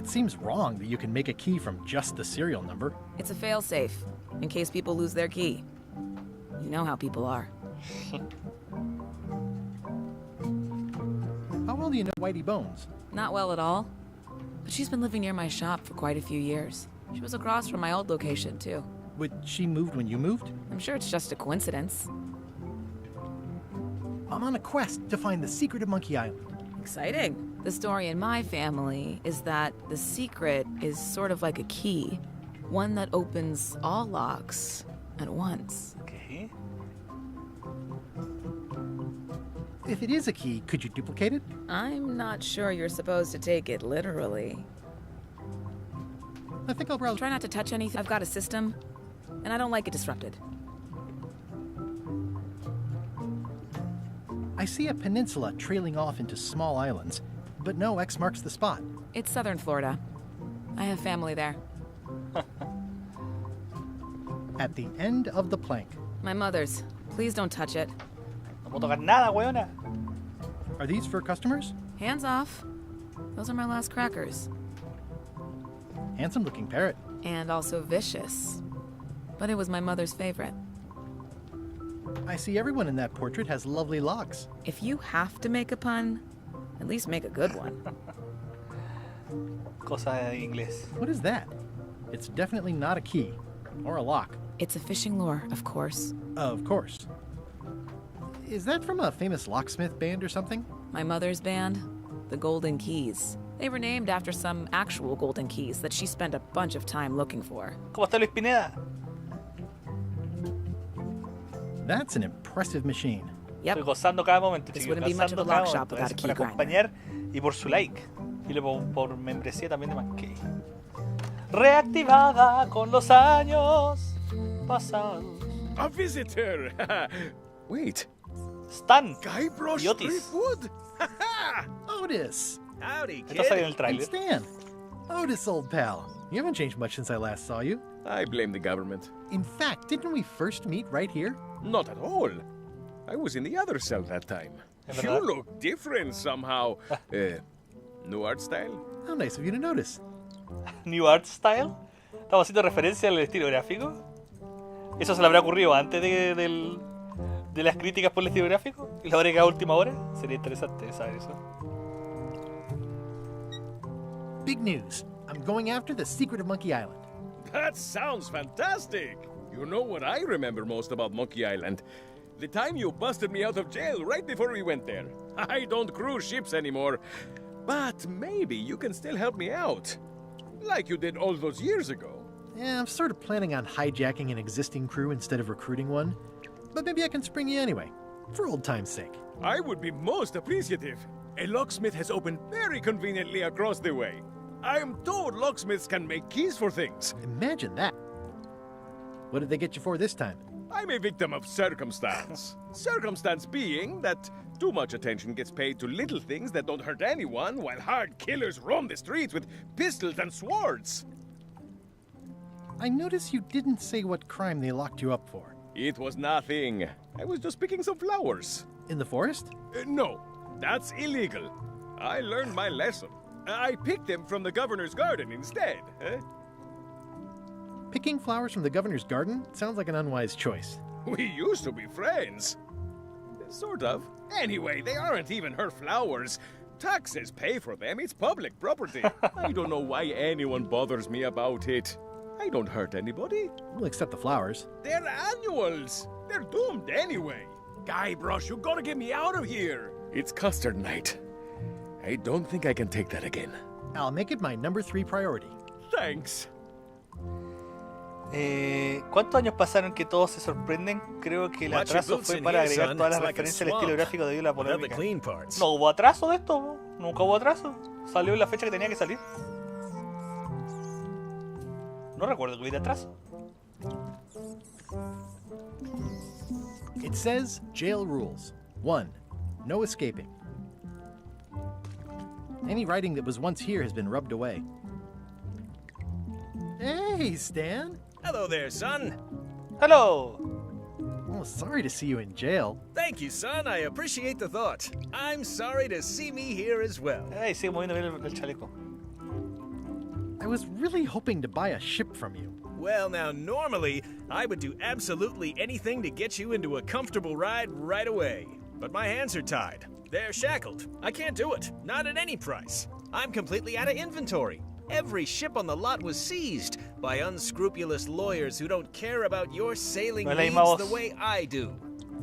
It seems wrong that you can make a key from just the serial number. It's a failsafe, in case people lose their key. You know how people are. How well do you know Whitey Bones? Not well at all. But she's been living near my shop for quite a few years. She was across from my old location, too. Would she moved when you moved? I'm sure it's just a coincidence. I'm on a quest to find the secret of Monkey Island. Exciting. The story in my family is that the secret is sort of like a key. One that opens all locks at once. Okay. If it is a key, could you duplicate it? I'm not sure you're supposed to take it literally. I think I'll browse. Try not to touch anything. I've got a system, and I don't like it disrupted. I see a peninsula trailing off into small islands, but no X marks the spot. It's southern Florida. I have family there. At the end of the plank. My mother's. Please don't touch it. No puedo tocar nada, weona. Are these for customers? Hands off. Those are my last crackers. Handsome looking parrot. And also vicious. But it was my mother's favorite. I see everyone in that portrait has lovely locks. If you have to make a pun, at least make a good one. Cosa de inglés. What is that? It's definitely not a key. Or a lock. It's a fishing lure, of course. Of course. Is that from a famous locksmith band or something? My mother's band, the Golden Keys. They were named after some actual golden keys that she spent a bunch of time looking for. ¿Cómo está Luis Pineda? That's an impressive machine. Estoy gozando cada momento, This chicos. wouldn't be much of a Gozando lock cada shop momento. without a Gracias key por acompañar y por su like. Y luego por membresía también de Mankey. Reactivada con los años pasados. A visitor! Wait. Stan. Guybrush y Otis. Threepwood? Otis! Howdy, Esto salió en el And tráiler. Stan! Otis, old pal. You haven't changed much since I last saw you. I blame the government. In fact, didn't we first meet right here? Not at all. I was in the other cell that time. Es You verdad. look different somehow. New art style? How nice of you to notice. New Art Style. Estamos haciendo referencia al estilo gráfico. Eso se le habrá ocurrido antes de las críticas por el estilo gráfico. Y lo habrá llegado a última hora. Sería interesante saber eso. Big news. I'm going after the secret of Monkey Island. That sounds fantastic! You know what I remember most about Monkey Island? The time you busted me out of jail right before we went there. I don't cruise ships anymore. But maybe you can still help me out. Like you did all those years ago. Yeah, I'm sort of planning on hijacking an existing crew instead of recruiting one. But maybe I can spring you anyway, for old time's sake. I would be most appreciative. A locksmith has opened very conveniently across the way. I am told locksmiths can make keys for things. Imagine that. What did they get you for this time? I'm a victim of circumstance. Circumstance being that Too much attention gets paid to little things that don't hurt anyone, while hard killers roam the streets with pistols and swords. I notice you didn't say what crime they locked you up for. It was nothing. I was just picking some flowers. In the forest? No, that's illegal. I learned my lesson. I picked them from the governor's garden instead. Picking flowers from the governor's garden sounds like an unwise choice. We used to be friends. Sort of. Anyway, they aren't even her flowers. Taxes pay for them. It's public property. I don't know why anyone bothers me about it. I don't hurt anybody. We'll accept the flowers. They're annuals. They're doomed anyway. Guybrush, you gotta get me out of here. It's custard night. I don't think I can take that again. I'll make it my number 3 priority. Thanks. ¿Cuántos años pasaron que todos se sorprenden? Creo que el atraso fue para agregar todas las referencias al estilo gráfico debido a la polémica. No hubo atraso de esto, nunca hubo atraso. Salió en la fecha que tenía que salir. No recuerdo que hubiera atraso. It says jail rules. 1. No escaping. Any writing that was once here has been rubbed away. Hey, Stan. Hello there, son. Hello. Oh, sorry to see you in jail. Thank you, son. I appreciate the thought. I'm sorry to see me here as well. Hey, sigue moviendo bien el chaleco. I was really hoping to buy a ship from you. Well, now, normally, I would do absolutely anything to get you into a comfortable ride right away. But my hands are tied. They're shackled. I can't do it. Not at any price. I'm completely out of inventory. Every ship on the lot was seized by unscrupulous lawyers who don't care about your sailing needs the way I do.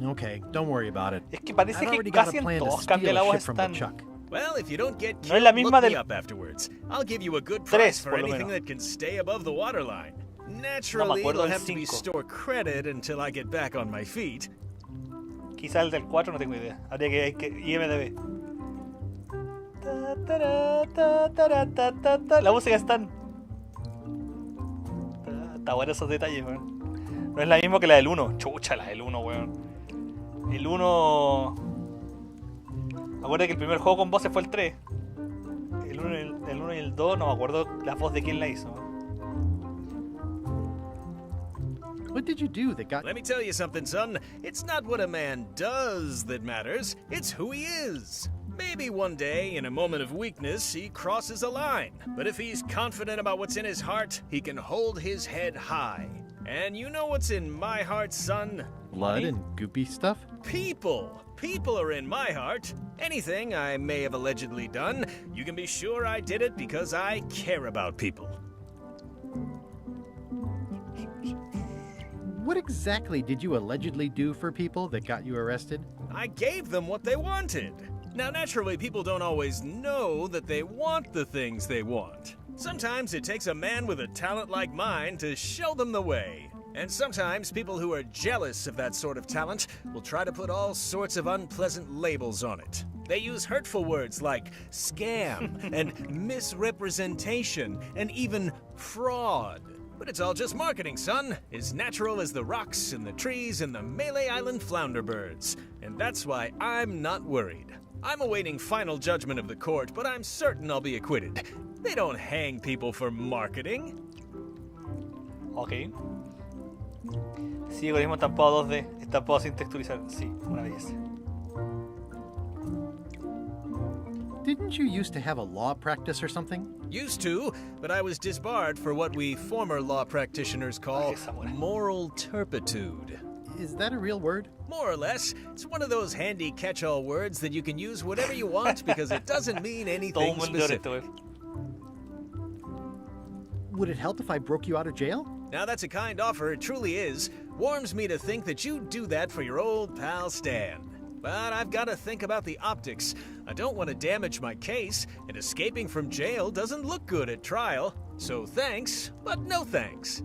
Okay, don't worry about it. Es que parece I've que already got casi a en plan to todos cambia steal la a voz ship from the tan... Chuck. Well, if you don't get No es la killed, misma look me del up afterwards. I'll give you a good 3, price for por lo anything menos. that can stay above the waterline. Naturally, acuerdo it'll del have to be 5. store credit until I get back on my feet. Quizá el del 4, no tengo idea. Habría que IMDb. La música es tan... Está bueno esos detalles, weón. No es la misma que la del 1. Chucha, la del 1, weón. El 1... Me acuerdo que el primer juego con voces fue el 3. El 1 y el 2, no me acuerdo la voz de quién la hizo. What did you do that got... Let me tell you something, son. It's not what a man does that matters. It's who he is. Maybe one day, in a moment of weakness, he crosses a line. But if he's confident about what's in his heart, he can hold his head high. And you know what's in my heart, son? Blood and goopy stuff? People. People are in my heart. Anything I may have allegedly done, you can be sure I did it because I care about people. What exactly did you allegedly do for people that got you arrested? I gave them what they wanted. Now, naturally, people don't always know that they want the things they want. Sometimes it takes a man with a talent like mine to show them the way. And sometimes people who are jealous of that sort of talent will try to put all sorts of unpleasant labels on it. They use hurtful words like scam and misrepresentation and even fraud. But it's all just marketing, son. As natural as the rocks and the trees and the Malay Island flounder birds. And that's why I'm not worried. I'm awaiting final judgment of the court, but I'm certain I'll be acquitted. They don't hang people for marketing. Ok. Sí, algoritmo estampado 2D. Estampado sin texturizar. Sí, una belleza. Didn't you used to have a law practice or something? Used to, but I was disbarred for what we former law practitioners call moral turpitude. Is that a real word? More or less. It's one of those handy catch-all words that you can use whatever you want because it doesn't mean anything specific. Would it help if I broke you out of jail? Now that's a kind offer, it truly is. Warms me to think that you'd do that for your old pal Stan. But I've got to think about the optics. I don't want to damage my case, and escaping from jail doesn't look good at trial. So thanks, but no thanks.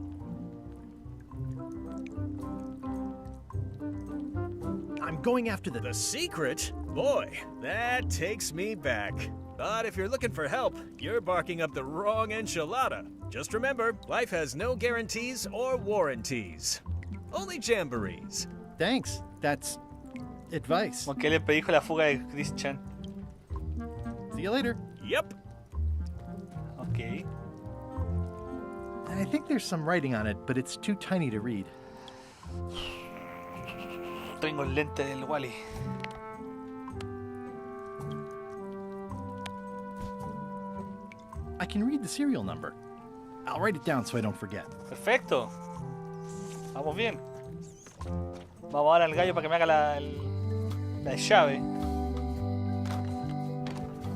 I'm going after The secret? Boy, that takes me back. But if you're looking for help, you're barking up the wrong enchilada. Just remember, life has no guarantees or warranties. Only jamborees. Thanks. That's advice. Porque él predijo la fuga de Chris Chan. See you later. Yep. Ok. I think there's some writing on it, but it's too tiny to read. Tengo el lente del Wally. I can read the serial number. I'll write it down so I don't forget. Perfecto. Vamos bien. Vamos ahora al gallo para que me haga la llave.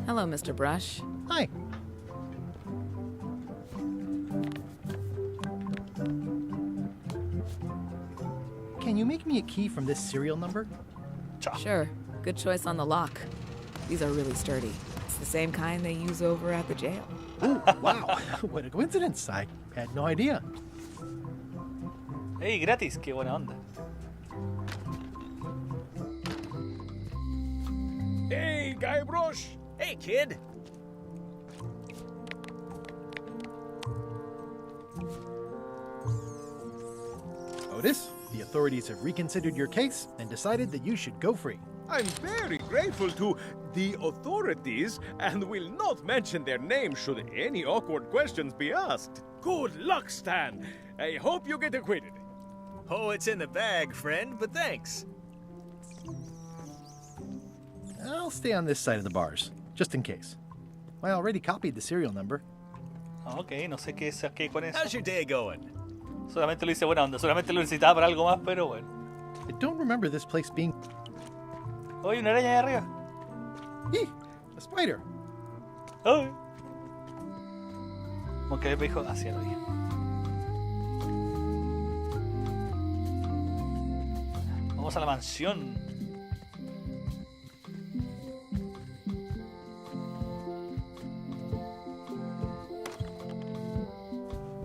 Hello, Mr. Brush. Hi. Can you make me a key from this serial number? Sure. Good choice on the lock. These are really sturdy. It's the same kind they use over at the jail. Oh, wow. What a coincidence. I had no idea. Hey, gratis. Qué buena onda. Hey, Guybrush! Hey, kid. Otis, the authorities have reconsidered your case and decided that you should go free. I'm very grateful to the authorities and will not mention their name should any awkward questions be asked. Good luck, Stan. I hope you get acquitted. Oh, it's in the bag, friend, but thanks. I'll stay on this side of the bars, just in case. I already copied the serial number. Ok, no sé qué saqué con eso. How's your day going? Solamente lo hice buena onda. Solamente lo necesitaba para algo más, pero bueno. I don't remember this place being... Oye, una araña ahí arriba. ¡Yee! A spider. ¡Ay! Como que me dijo hacia la orilla. Vamos a la mansión.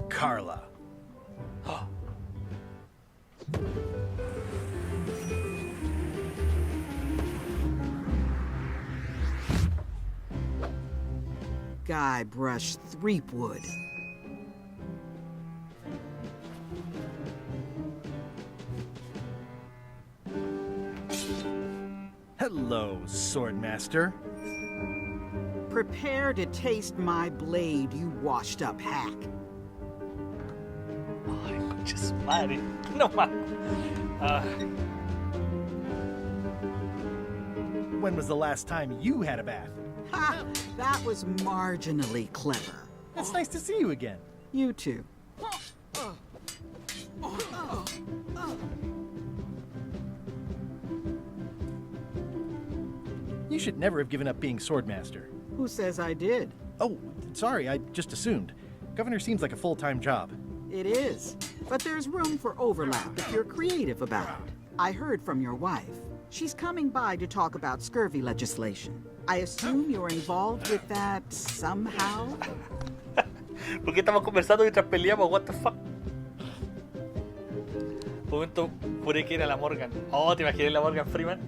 Carla. Guybrush Threepwood. Hello, Swordmaster. Prepare to taste my blade, you washed-up hack. Ay, concha su madre. No más. When was the last time you had a bath? Ha! That was marginally clever. It's nice to see you again. You too. You should never have given up being Swordmaster. Who says I did? Oh, sorry, I just assumed. Governor seems like a full-time job. It is. But there's room for overlap if you're creative about it. I heard from your wife. She's coming by to talk about scurvy legislation. I assume you're involved with that somehow? ¿Por qué estamos conversando mientras peleamos? What the fuck? Un momento juré que era la Morgan. Oh, ¿te imaginé la Morgan Freeman?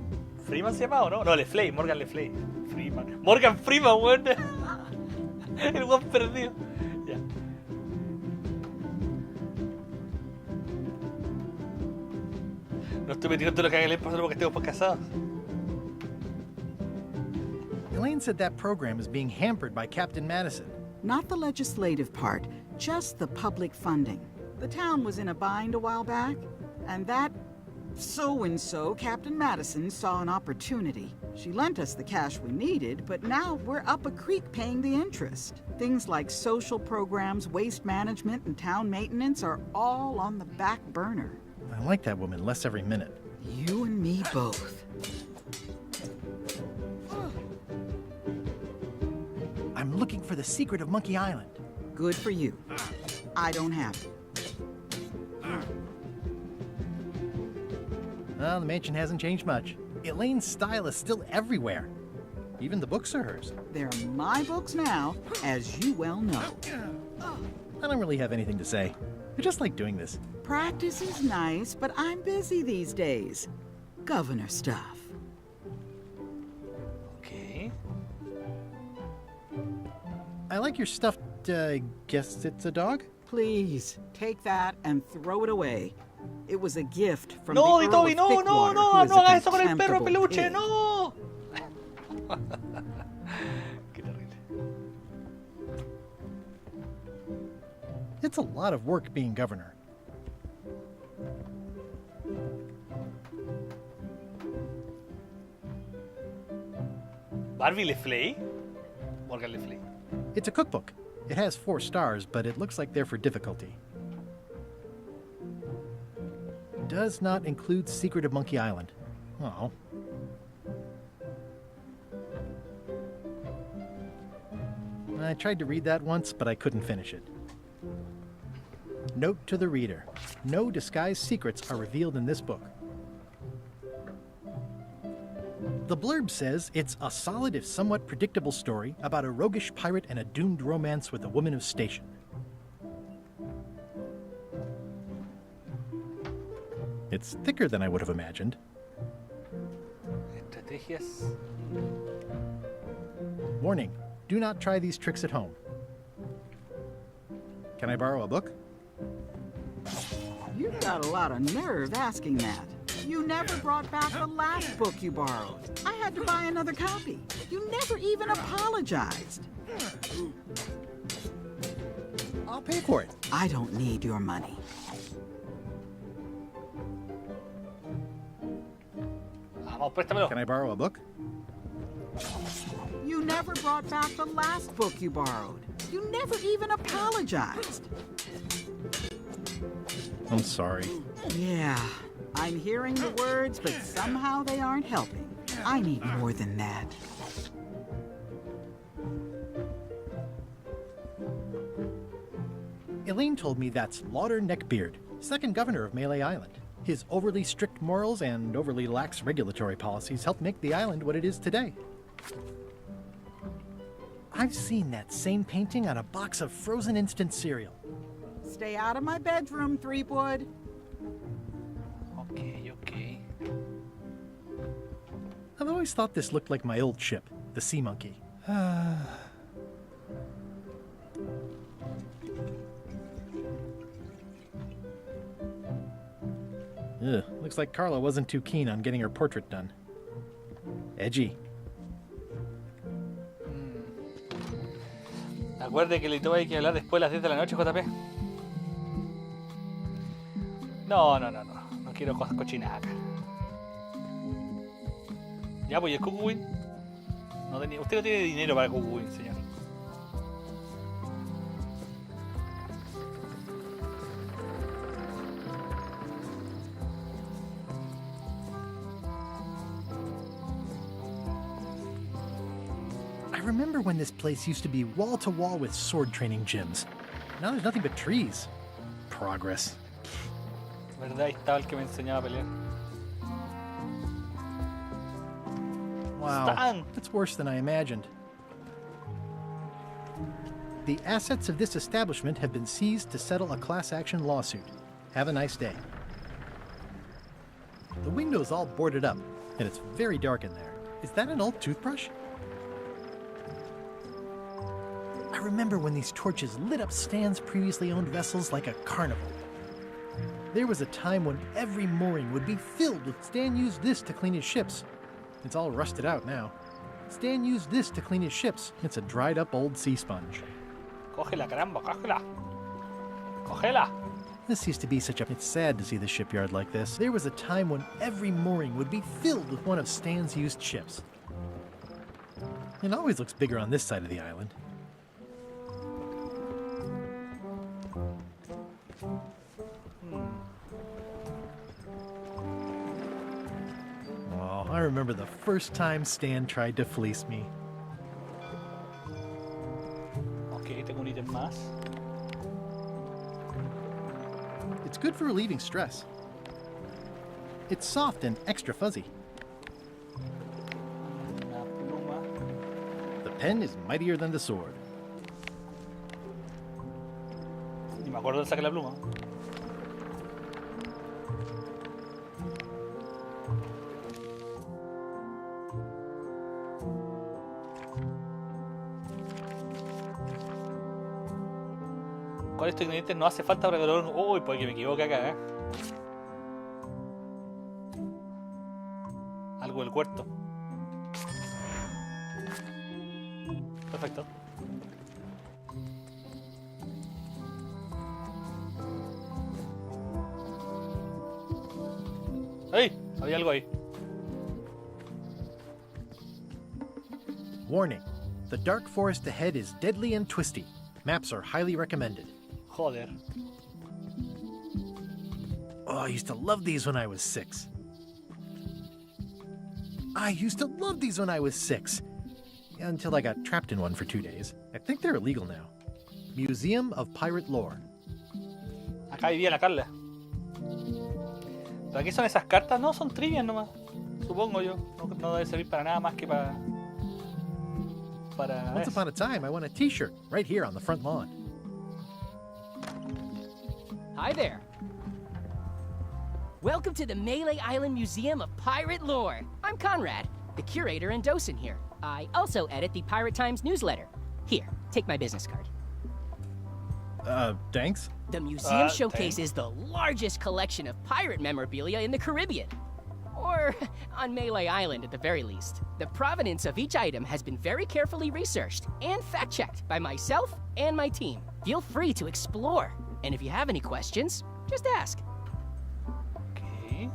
¿Freeman se llama o no? No, Le Flay, Morgan Le Flay. Freeman. Morgan Freeman, weón. El weón perdido. Ya. No estoy metido en todo lo que haga el EMPA solo porque estemos casados. Elaine said that program is being hampered by Captain Madison. Not the legislative part, just the public funding. The town was in a bind a while back, and that so-and-so, Captain Madison, saw an opportunity. She lent us the cash we needed, but now we're up a creek paying the interest. Things like social programs, waste management, and town maintenance are all on the back burner. I like that woman less every minute. You and me both. I'm looking for the secret of Monkey Island. Good for you. I don't have it. Well, the mansion hasn't changed much. Elaine's style is still everywhere. Even the books are hers. They're my books now, as you well know. I don't really have anything to say. I just like doing this. Practice is nice, but I'm busy these days. Governor stuff. Okay. I like your stuffed, guess it's a dog? Please, take that and throw it away. It was a gift from No, the Di Earl Toby, of no, Thickwater, no, who no, is no a hagas eso con el perro contemptible peluche, pig. no. Qué terrible. It's a lot of work being governor. Barbie Le Flay? Morgan Le Flay. It's a cookbook. It has 4 stars, but it looks like they're for difficulty. Does not include Secret of Monkey Island. Oh. I tried to read that once, but I couldn't finish it. Note to the reader. No disguised secrets are revealed in this book. The blurb says it's a solid if somewhat predictable story about a roguish pirate and a doomed romance with a woman of station. It's thicker than I would have imagined. Estrategias. Warning, do not try these tricks at home. Can I borrow a book? You've got a lot of nerve asking that. You never brought back the last book you borrowed. I had to buy another copy. You never even apologized. I'll pay for it. I don't need your money. Vamos, préstamelo. Can I borrow a book? You never brought back the last book you borrowed. You never even apologized. I'm sorry. Yeah, I'm hearing the words, but somehow they aren't helping. I need more than that. Elaine told me that's Lauder Neckbeard, second governor of Melee Island. His overly strict morals and overly lax regulatory policies helped make the island what it is today. I've seen that same painting on a box of frozen instant cereal. Stay out of my bedroom, Threepwood. Okay, okay. I've always thought this looked like my old ship, the Sea Monkey. Ugh, looks like Carla wasn't too keen on getting her portrait done. Edgy. Acuerde que Lito hay que hablar después de las 10 de la noche, JP. No quiero cosas cochinas acá. Ya, pues, ¿y el Cucuwin? No tenía, usted no tiene dinero para el Cucuwin, señor. I remember when this place used to be wall-to-wall with sword training gyms. Now there's nothing but trees. Progress. ¿Verdad? Ahí estaba el que me enseñaba a pelear. Wow, Stan. that's worse than I imagined. The assets of this establishment have been seized to settle a class action lawsuit. Have a nice day. The window's all boarded up, and it's very dark in there. Is that an old toothbrush? I remember when these torches lit up Stan's previously owned vessels like a carnival. There was a time when every mooring would be filled with Stan used this to clean his ships. It's all rusted out now. Stan used this to clean his ships. It's a dried up old sea sponge. Cógela, caramba, cógela. Cógela. This used to be such a... It's sad to see the shipyard like this. There was a time when every mooring would be filled with one of Stan's used ships. It always looks bigger on this side of the island. Oh, I remember the first time Stan tried to fleece me. Ok, tengo un ítem más. It's good for relieving stress. It's soft and extra fuzzy. Una pluma. The pen is mightier than the sword. Ni me acuerdo de sacar la pluma. ¿Cuál es tu ingrediente? No hace falta para color. Uy, puede que me equivoque acá, el cuarto. Perfecto. ¡Ey! Había algo ahí. Warning. The dark forest ahead is deadly and twisty. Maps are highly recommended. Joder. Oh, I used to love these when I was 6. Until I got trapped in one for 2 days. I think they're illegal now. Museum of Pirate Lore. Acá vivía la Carla. ¿Para qué son esas cartas? No, son trivias nomás. Supongo yo. No debe servir para nada más que para... Once upon a time, I won a t-shirt right here on the front lawn. Hi there. Welcome to the Melee Island Museum of Pirate Lore. I'm Conrad, the curator and docent here. I also edit the Pirate Times newsletter. Here, take my business card. Thanks? The museum showcases the largest collection of pirate memorabilia in the Caribbean. Or on Melee Island at the very least. The provenance of each item has been very carefully researched and fact-checked by myself and my team. Feel free to explore. And if you have any questions, just ask. Okay.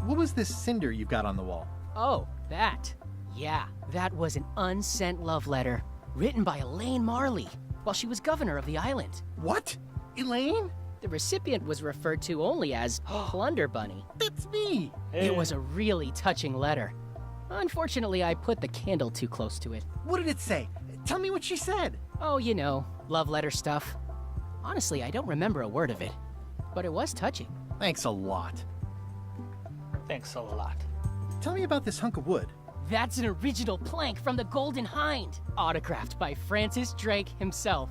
What was this cinder you've got on the wall? Oh, that. Yeah, that was an unsent love letter written by Elaine Marley while she was governor of the island. What? Elaine? The recipient was referred to only as Plunder Bunny. That's me! It was a really touching letter. Unfortunately, I put the candle too close to it. What did it say? Tell me what she said. Oh, you know, love letter stuff. Honestly, I don't remember a word of it, but it was touching. Thanks a lot. Thanks a lot. Tell me about this hunk of wood. That's an original plank from the Golden Hind, autographed by Francis Drake himself.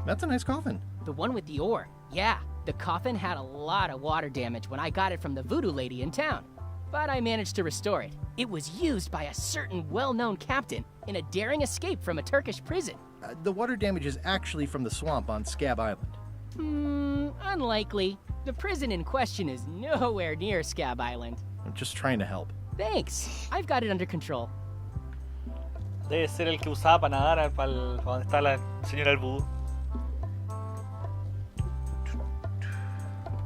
That's a nice coffin. The one with the ore. Yeah, the coffin had a lot of water damage when I got it from the voodoo lady in town. But I managed to restore it. It was used by a certain well-known captain in a daring escape from a Turkish prison. The water damage is actually from the swamp on Scab Island. Unlikely. The prison in question is nowhere near Scab Island. I'm just trying to help. Thanks. I've got it under control. Debe ser el que usaba para nadar para donde está la señora del vudú.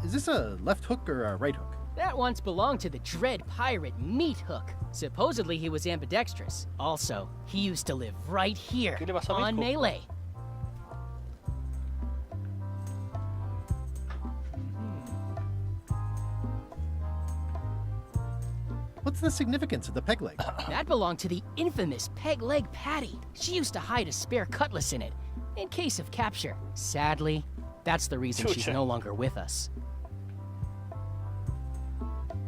Is this a left hook or a right hook? That once belonged to the dread pirate Meat Hook. Supposedly he was ambidextrous. Also, he used to live right here on Melee. What's the significance of the peg leg? That belonged to the infamous peg leg Patty. She used to hide a spare cutlass in it, in case of capture. Sadly, that's the reason she's no longer with us.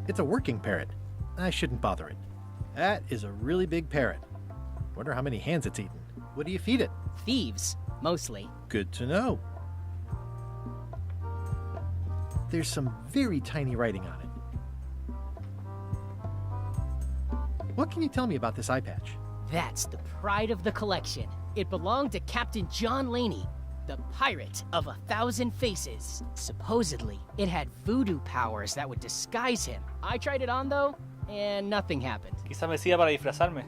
It's a working parrot. I shouldn't bother it. That is a really big parrot. Wonder how many hands it's eaten. What do you feed it? Thieves, mostly. Good to know. There's some very tiny writing on it. What can you tell me about this eye patch? That's the pride of the collection. It belonged to Captain John Laney, the pirate of 1,000 faces. Supposedly, it had voodoo powers that would disguise him. I tried it on though, and nothing happened. Quizá me sirva para disfrazarme.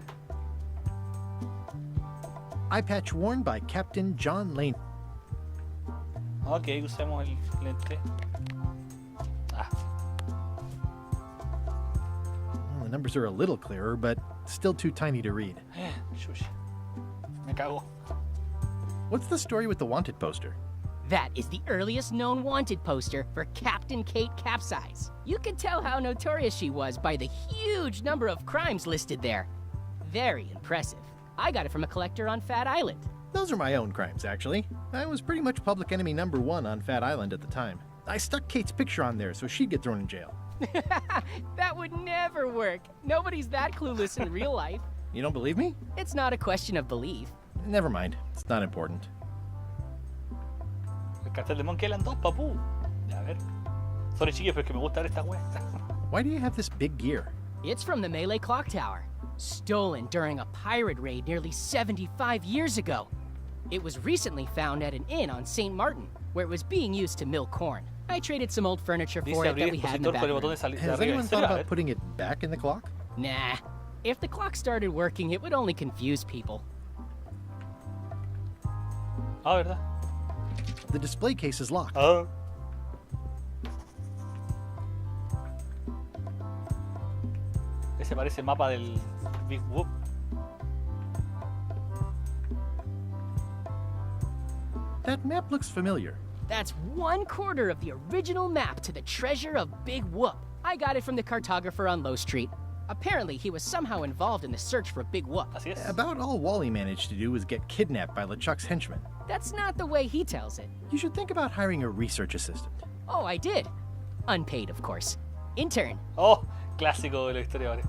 Eye patch worn by Captain John Laney. Ok, usemos el lente. Well, the numbers are a little clearer, but still too tiny to read. Shush. Me cago. What's the story with the wanted poster? That is the earliest known wanted poster for Captain Kate Capsize. You can tell how notorious she was by the huge number of crimes listed there. Very impressive. I got it from a collector on Fat Island. Those are my own crimes, actually. I was pretty much public enemy #1 on Fat Island at the time. I stuck Kate's picture on there so she'd get thrown in jail. That would never work. Nobody's that clueless in real life. You don't believe me? It's not a question of belief. Never mind. It's not important. El cartel de Monkey Island 2, papu. A ver. Sorry, chiquillos, pero es que me gusta ver esta wea. Why do you have this big gear? It's from the Melee Clock Tower. Stolen during a pirate raid nearly 75 years ago. It was recently found at an inn on St. Martin, where it was being used to mill corn. I traded some old furniture Dice for it abrir that we had in the expositor con el back botón room. de salir de Has arriba. anyone ¿En thought serio? A about ver. putting it back in the clock? Nah. If the clock started working, it would only confuse people. Ah, ¿verdad? The display case is locked. Ah. Ese parece el mapa del Big Whoop. That map looks familiar. That's 1/4 of the original map to the treasure of Big Whoop. I got it from the cartographer on Low Street. Apparently, he was somehow involved in the search for Big Whoop. Así es. About all Wally managed to do was get kidnapped by LeChuck's henchmen. That's not the way he tells it. You should think about hiring a research assistant. Oh, I did. Unpaid, of course. Intern. Oh, clásico de la historia, ¿vale?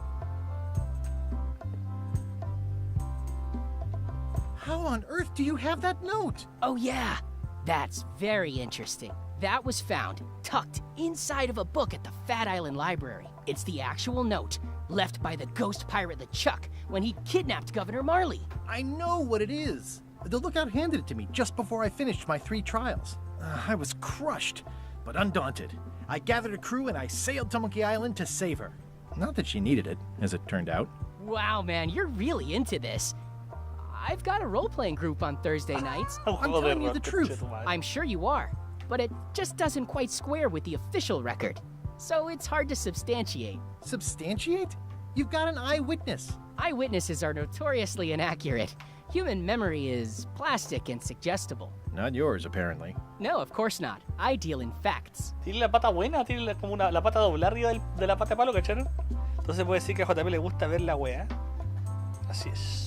How on earth do you have that note? Oh, yeah. That's very interesting. That was found tucked inside of a book at the Fat Island Library. It's the actual note left by the ghost pirate LeChuck when he kidnapped Governor Marley. I know what it is. The lookout handed it to me just before I finished my 3 trials. I was crushed, but undaunted. I gathered a crew and I sailed to Monkey Island to save her. Not that she needed it, as it turned out. Wow, man, you're really into this. I've got a role-playing group on Thursday nights. I'm telling you the truth. I'm sure you are, but it just doesn't quite square with the official record. So it's hard to substantiate. Substantiate? You've got an eyewitness. Eyewitnesses are notoriously inaccurate. Human memory is plastic and suggestible. Not yours, apparently. No, of course not. I deal in facts. Tiene la pata buena, tiene como la pata doble arriba de la pata de palo, ¿cacharon? Entonces puede decir que a JP le gusta ver la wea. Así es.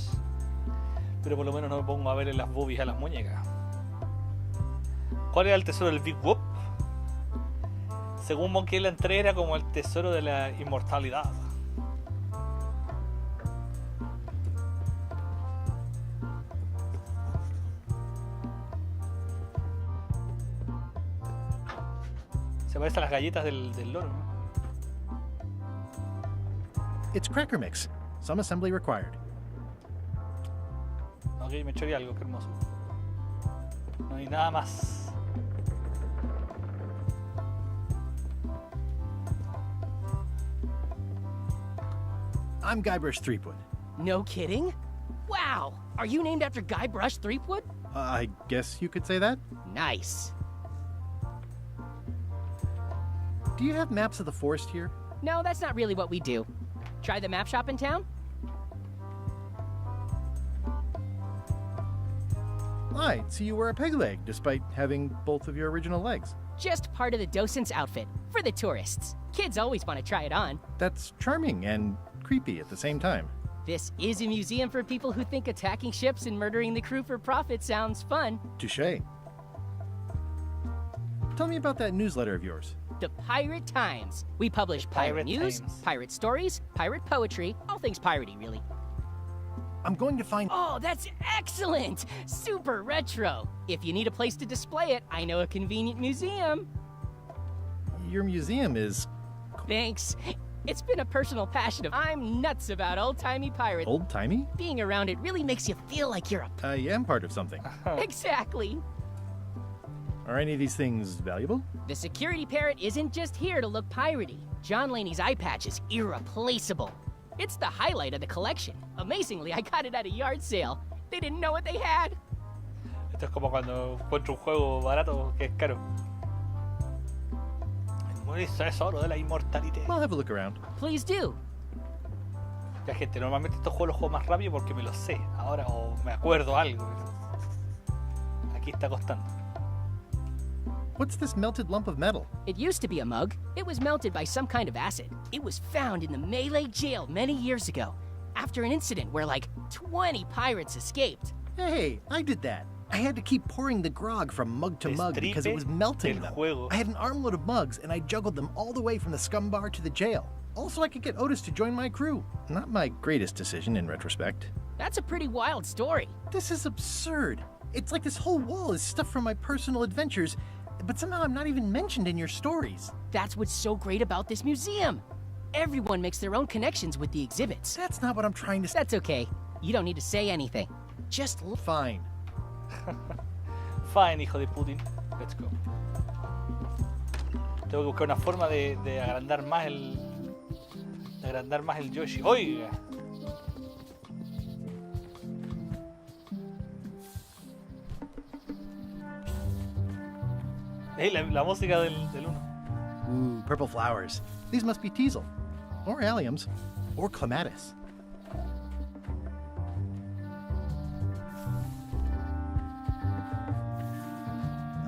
Pero por lo menos no me pongo a ver en las boobies a las muñecas. ¿Cuál era el tesoro del Big Whoop? Según Monkey Island 3 era como el tesoro de la inmortalidad. Se parece a las galletas del loro, ¿no? It's cracker mix. Some assembly required. Ok, me choré algo, qué hermoso. No hay nada más. I'm Guybrush Threepwood. No kidding? Wow! Are you named after Guybrush Threepwood? I guess you could say that. Nice. Do you have maps of the forest here? No, that's not really what we do. Try the map shop in town? I see you wear a peg leg, despite having both of your original legs. Just part of the docent's outfit, for the tourists. Kids always want to try it on. That's charming and creepy at the same time. This is a museum for people who think attacking ships and murdering the crew for profit sounds fun. Touché. Tell me about that newsletter of yours. The Pirate Times. We publish pirate news, pirate stories, pirate poetry, all things piratey, really. I'm going to find... Oh, that's excellent! Super retro! If you need a place to display it, I know a convenient museum. Your museum is... Thanks. It's been a personal passion of... I'm nuts about old-timey pirates. Old-timey? Being around it really makes you feel like you're a... I am part of something. Exactly. Are any of these things valuable? The security parrot isn't just here to look piratey. John Laney's eye patch is irreplaceable. It's the highlight of the collection. Amazingly, I got it at a yard sale. They didn't know what they had. Esto es como cuando encuentro un juego barato que es caro. El tesoro de la inmortalidad. I'll have a look around. Please do. Ya, gente, normalmente estos juegos los juego más rápido porque me los sé. Ahora o me acuerdo algo. Aquí está costando. What's this melted lump of metal? It used to be a mug. It was melted by some kind of acid. It was found in the Malay jail many years ago, after an incident where like 20 pirates escaped. Hey, I did that. I had to keep pouring the grog from mug to mug because it was melting them. I had an armload of mugs and I juggled them all the way from the scum bar to the jail. Also, I could get Otis to join my crew. Not my greatest decision in retrospect. That's a pretty wild story. This is absurd. It's like this whole wall is stuff from my personal adventures, but somehow I'm not even mentioned in your stories. That's what's so great about this museum. Everyone makes their own connections with the exhibits. That's not what I'm trying to say. That's okay. You don't need to say anything. Just Fine. Fine, hijo de Putin. Let's go. Tengo que buscar una forma de agrandar más el... De agrandar más el Yoshi. ¡Oiga! Hey, la música del 1. Ooh, purple flowers. These must be teasel. Or alliums. Or clematis.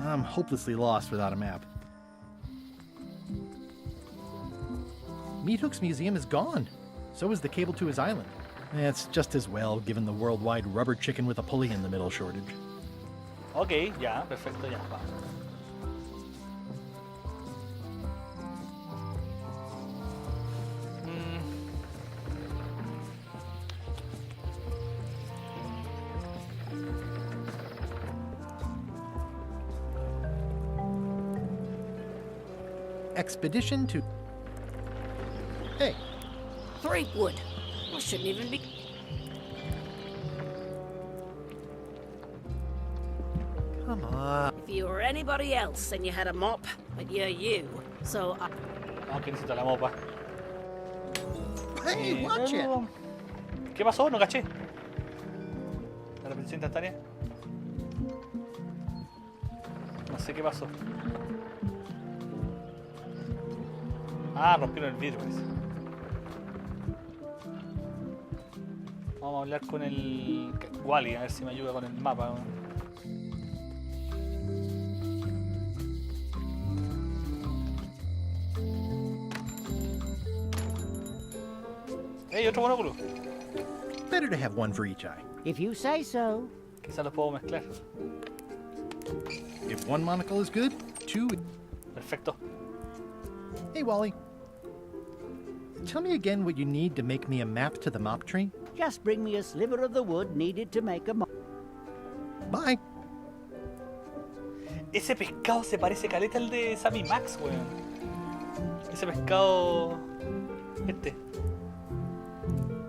I'm hopelessly lost without a map. Meat Hook's museum is gone. So is the cable to his island. It's just as well, given the worldwide rubber chicken with a pulley in the middle shortage. Ok, ya, perfecto, ya, va. Expedition to... Hey. Threepwood. I shouldn't even be... Come on. If you were anybody else and you had a mop, but you're you, so I... Aunque necesito la mopa. Hey, watch it. ¿Qué pasó? No caché. La repetición instantánea. No sé qué pasó. Ah, rompieron el vidrio, parece. Vamos a hablar con el Wally, a ver si me ayuda con el mapa. Hey, otro monóculo. Better to have one for each eye. If you say so. Quizás los puedo mezclar. If one monocle is good, two... Perfecto. Hey, Wally. Tell me again what you need to make me a map to the mop tree. Just bring me a sliver of the wood needed to make a mop. Bye. Ese pescado se parece caleta al de Sammy Max, weón. Ese pescado...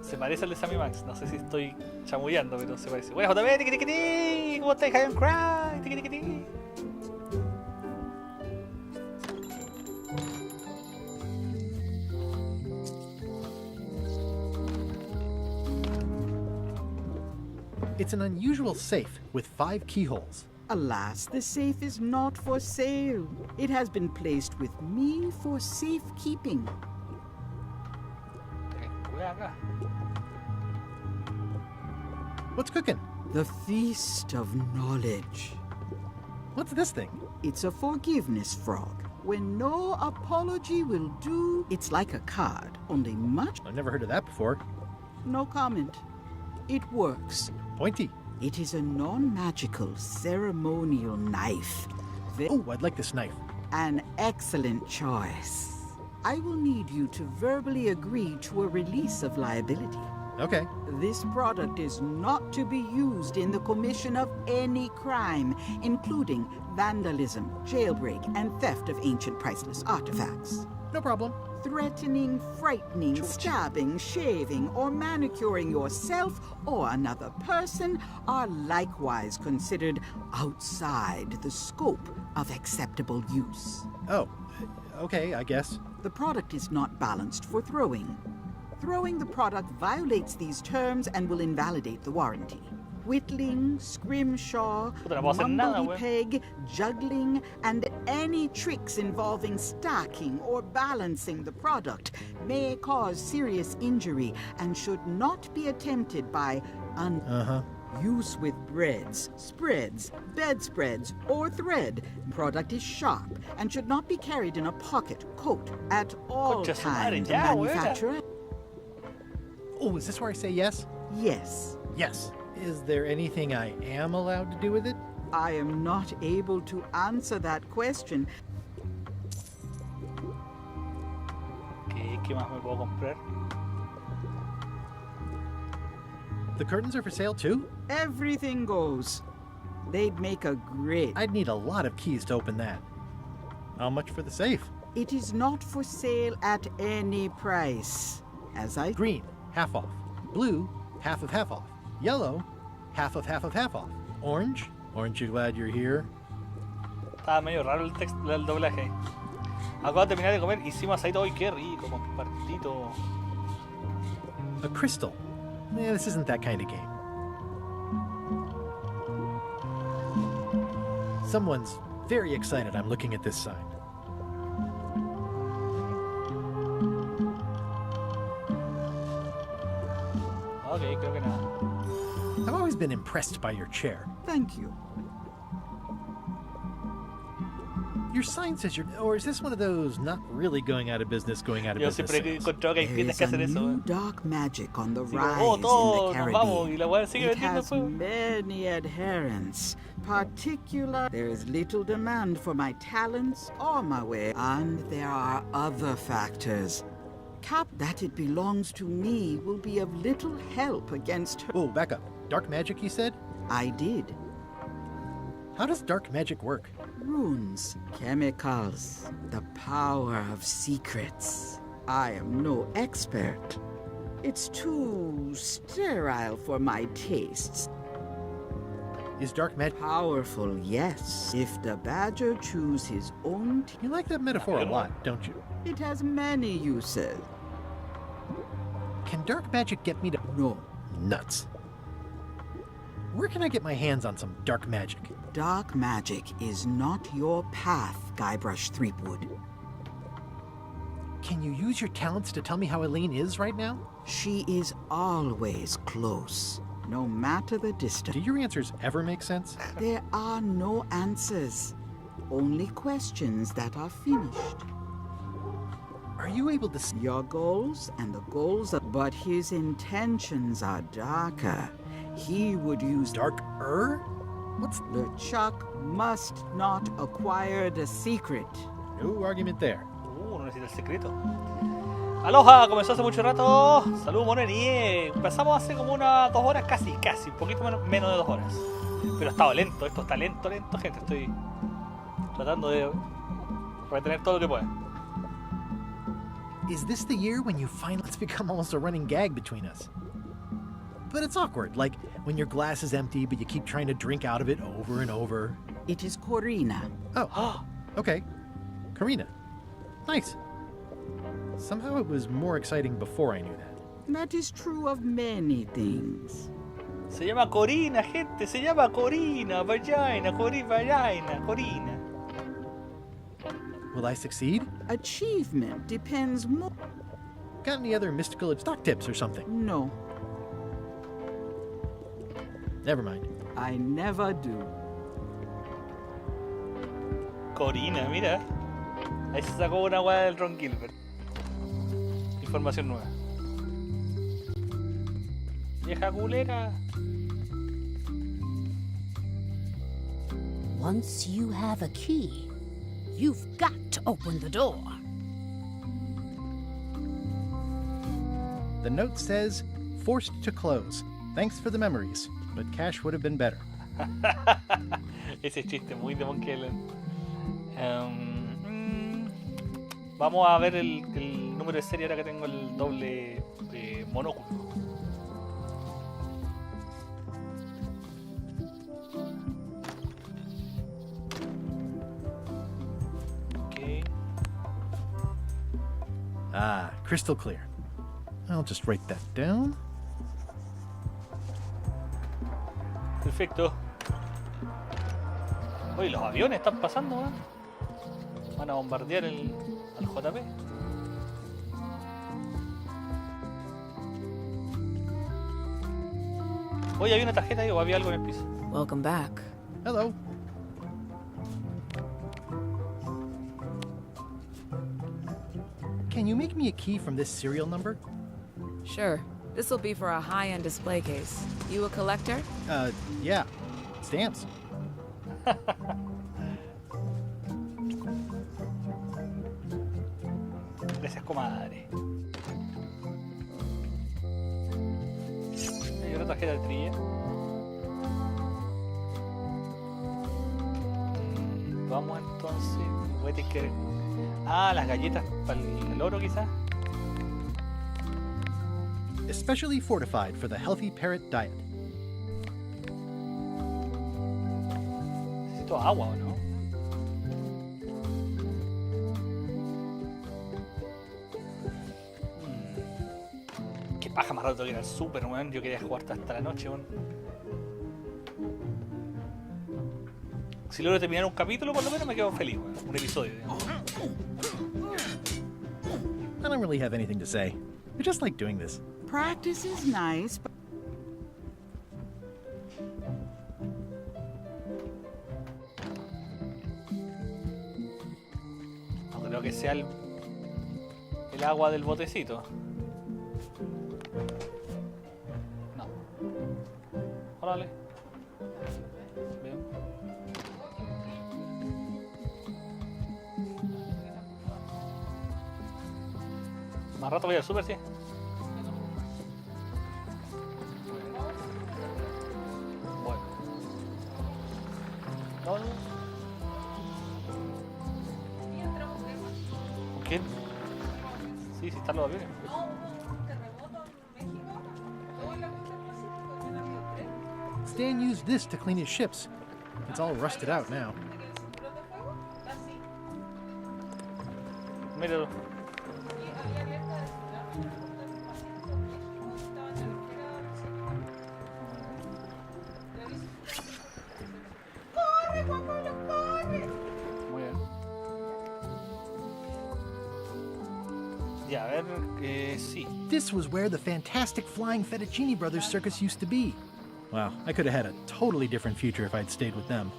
Se parece al de Sammy Max. No sé si estoy chamullando, pero se parece. Bueno, JB, tiki tiki tiki. ¿Cómo estáis, Hayan Cry? Tiki tiki tiki. It's an unusual safe with 5 keyholes. Alas, the safe is not for sale. It has been placed with me for safekeeping. What's cooking? The Feast of Knowledge. What's this thing? It's a forgiveness frog. When no apology will do, it's like a card, only much... I've never heard of that before. No comment. It works. Pointy. It is a non-magical ceremonial knife. Oh, I'd like this knife. An excellent choice. I will need you to verbally agree to a release of liability. Okay. This product is not to be used in the commission of any crime, including vandalism, jailbreak, and theft of ancient priceless artifacts. No problem. Threatening, frightening, stabbing, shaving, or manicuring yourself or another person are likewise considered outside the scope of acceptable use. Oh, okay, I guess. The product is not balanced for throwing. Throwing the product violates these terms and will invalidate the warranty. Whittling, scrimshaw, mumble-peg, juggling, and any tricks involving stacking or balancing the product may cause serious injury and should not be attempted by use with breads, spreads, bedspreads, or thread. Product is sharp and should not be carried in a pocket, coat, at all times. Manufacturer. Oh, is this where I say yes? Yes. Yes. Is there anything I am allowed to do with it? I am not able to answer that question. ¿Qué más me puedo comprar? The curtains are for sale too? Everything goes. They'd make a great... I'd need a lot of keys to open that. How much for the safe? It is not for sale at any price. As I... Green, half off. Blue, half off. Yellow, half off. Orange, aren't you glad you're here? Estaba medio raro el doblaje. Acabo de terminar de comer, hicimos asadito hoy, qué rico, compartito. A crystal. This isn't that kind of game. Someone's very excited I'm looking at this sign. Ok, creo que nada. I've always been impressed by your chair. Thank you. Your sign says you're... Or is this one of those not really going out of business, going out of Yo business siempre he sales? encontrado que hay tiendas que hacen eso. New dark magic on the Digo, rise oh, in todos the nos vamos y Caribbean. la weá sigue It vendiendo has pues. many adherents. Particular, there is little demand for my talents or my way, and there are other factors. Cap that it belongs to me will be of little help against her. Oh, back up. Dark magic, you said? I did. How does dark magic work? Runes, chemicals, the power of secrets. I am no expert. It's too sterile for my tastes. Is dark magic powerful? Yes. If the badger chews his own teeth. You like that metaphor a lot, don't you? It has many uses. Can dark magic get me to... No. Nuts. Where can I get my hands on some dark magic? Dark magic is not your path, Guybrush Threepwood. Can you use your talents to tell me how Eileen is right now? She is always close, no matter the distance. Do your answers ever make sense? There are no answers, only questions that are finished. Are you able to see your goals and the goals of... But his intentions are darker. He would use... Darker? What's... LeChuck must not acquire the secret. No argument there. No necesita el secreto. Aloha, comenzó hace mucho rato. Saludos, Moneni. Empezamos hace como unas 2 horas, casi, un poquito menos de 2 horas. Pero ha estado lento, esto está lento, gente. Estoy tratando de retener todo lo que pueda. Is this the year when you finally... It's become almost a running gag between us. But it's awkward, like when your glass is empty, but you keep trying to drink out of it over and over. It is Corina. Oh, okay. Karina. Nice. Somehow it was more exciting before I knew that. That is true of many things. Se llama Corina, gente. Se llama Corina. Vagina, Corina. Will I succeed? Achievement depends more... Got any other mystical stock tips or something? No. Never mind. I never do. Corina, mira. Ahí se sacó una hueá del Ron Gilbert. Información nueva. Vieja culera. Once you have a key, you've got to open the door. The note says, forced to close. Thanks for the memories, but cash would have been better. Ese chiste muy de Monkey Island. Vamos a ver el número de serie ahora que tengo el doble monóculo. Okay. Ah, crystal clear. I'll just write that down. Perfecto. Oye, los aviones están pasando, ¿no? Van a bombardear al JP. Oye, había una tarjeta ahí o había algo en el piso. Welcome back. Hello. Can you make me a key from this serial number? Sure. This will be for a high-end display case. You a collector? Yeah. Stamps. Gracias, comadre. Hay otra tarjeta de trilla. Vamos entonces. Voy a tener que... Ah, las galletas para el oro quizás. Especially fortified for the healthy parrot diet. Necesito agua, ¿o no? Baja más rato que era el super, weón. Yo quería jugar hasta la noche, weón. Si logro terminar un capítulo, por lo menos me quedo feliz, weón. Un episodio, digamos. I don't really have anything to say. I just like doing this. Practice is nice, but... No creo que sea el agua del botecito. No. Órale. Bien. Más rato voy al super, sí. Bueno. No, no. ¿Quién? Sí, sí, están los aviones. Stan used this to clean his ships. It's all rusted out now. Míralo. Muy bien. Ya, a ver, sí. This was where the fantastic Flying Fettuccine Brothers circus used to be. Wow, I could have had a totally different future if I'd stayed with them.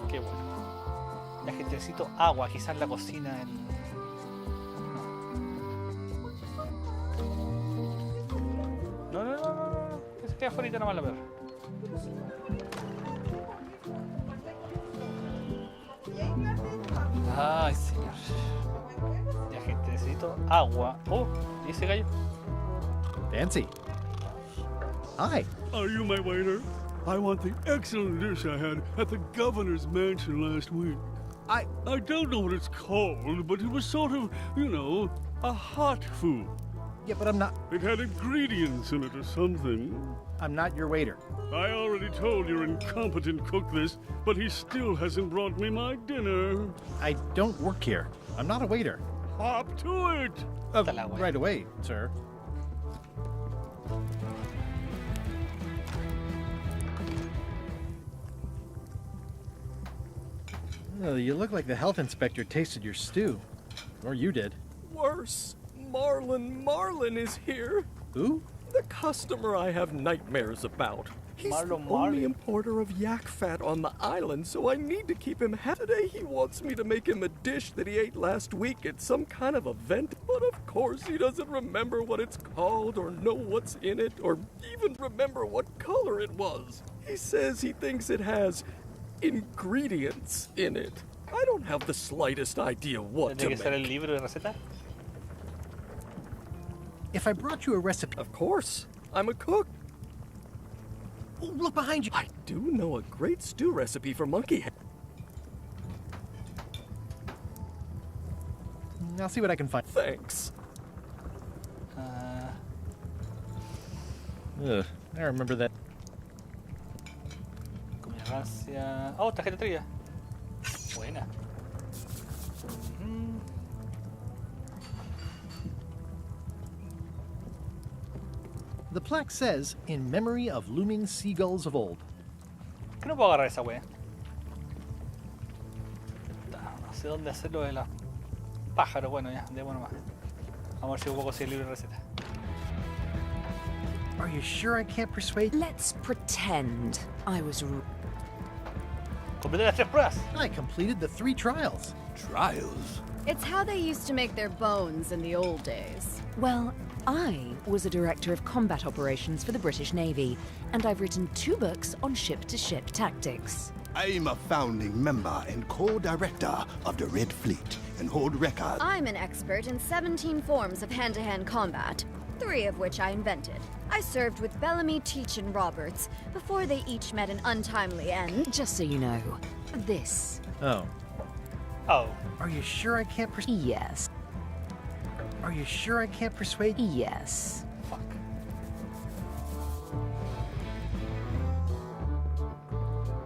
Qué bueno. Ya que necesito agua, quizás la cocina en... No, no, no, no, no. Que se quede afuera nomás la perra. Ay, señor. Ya gente, necesito agua. Oh, ¿y ese gallo? Fancy. Hi. Are you my waiter? I want the excellent dish I had at the governor's mansion last week. I don't know what it's called, but it was sort of, you know, a hot food. Yeah, but I'm not... It had ingredients in it or something. I'm not your waiter. I already told your incompetent cook this, but he still hasn't brought me my dinner. I don't work here. I'm not a waiter. Hop to it! Right away, sir. Oh, you look like the health inspector tasted your stew. Or you did. Worse. Marlin is here. Who? The customer I have nightmares about. He's the only importer of yak fat on the island, so I need to keep him happy. Today he wants me to make him a dish that he ate last week at some kind of event, but of course he doesn't remember what it's called or know what's in it or even remember what color it was. He says he thinks it has ingredients in it. I don't have the slightest idea what to ¿Tiene que ser el make. libro de receta? If I brought you a recipe... Of course. I'm a cook. Oh, look behind you. I do know a great stew recipe for monkey head. I'll see what I can find. Thanks. Ugh, I remember that. Comida rancia. Oh, tarjeta trivia. Buena. The plaque says, in memory of looming seagulls of old. ¿Qué no puedo agarrar esa wea? No sé dónde hacerlo de los pájaros. Bueno, ya, de bueno más. Vamos a ver si puedo conseguir el libro de receta. Are you sure I can't persuade? Let's pretend I was Completé las 3 pruebas. I completed the 3 trials. Trials? It's how they used to make their bones in the old days. Well, I was a director of combat operations for the British Navy, and I've written 2 books on ship-to-ship tactics. I'm a founding member and co-director of the Red Fleet and hold records. I'm an expert in 17 forms of hand-to-hand combat, 3 of which I invented. I served with Bellamy, Teach, and Roberts before they each met an untimely end. Just so you know, this. Oh. Oh. Are you sure I can't persuade? Yes. Are you sure I can't persuade? Yes. Fuck.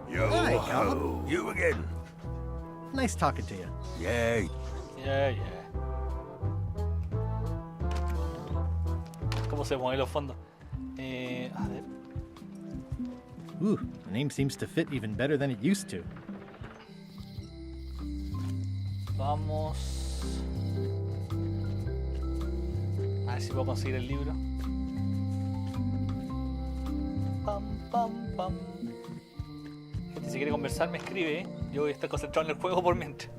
Yo, Hi, ho, you again. Nice talking to you. Yeah. Yeah. ¿Cómo se mueven los fondos? A ver. Ooh, the name seems to fit even better than it used to. Vamos. A ver si puedo conseguir el libro. Pam. Gente, si quiere conversar, me escribe, ¿eh? Yo voy a estar concentrado en el juego por mientras.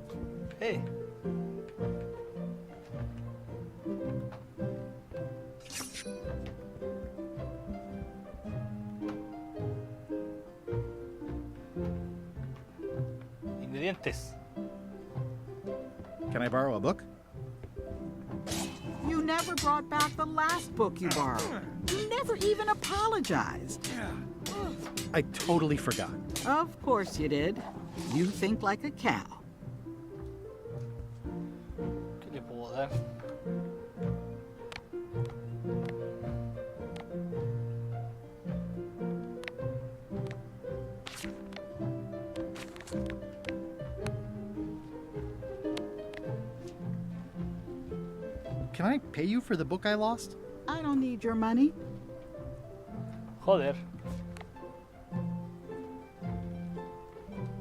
Ingredientes. Can I borrow a book? You never brought back the last book you borrowed. You never even apologized. I totally forgot. Of course you did. You think like a cow. ¿Qué le puedo dar? Can I pay you for the book I lost? I don't need your money. Joder.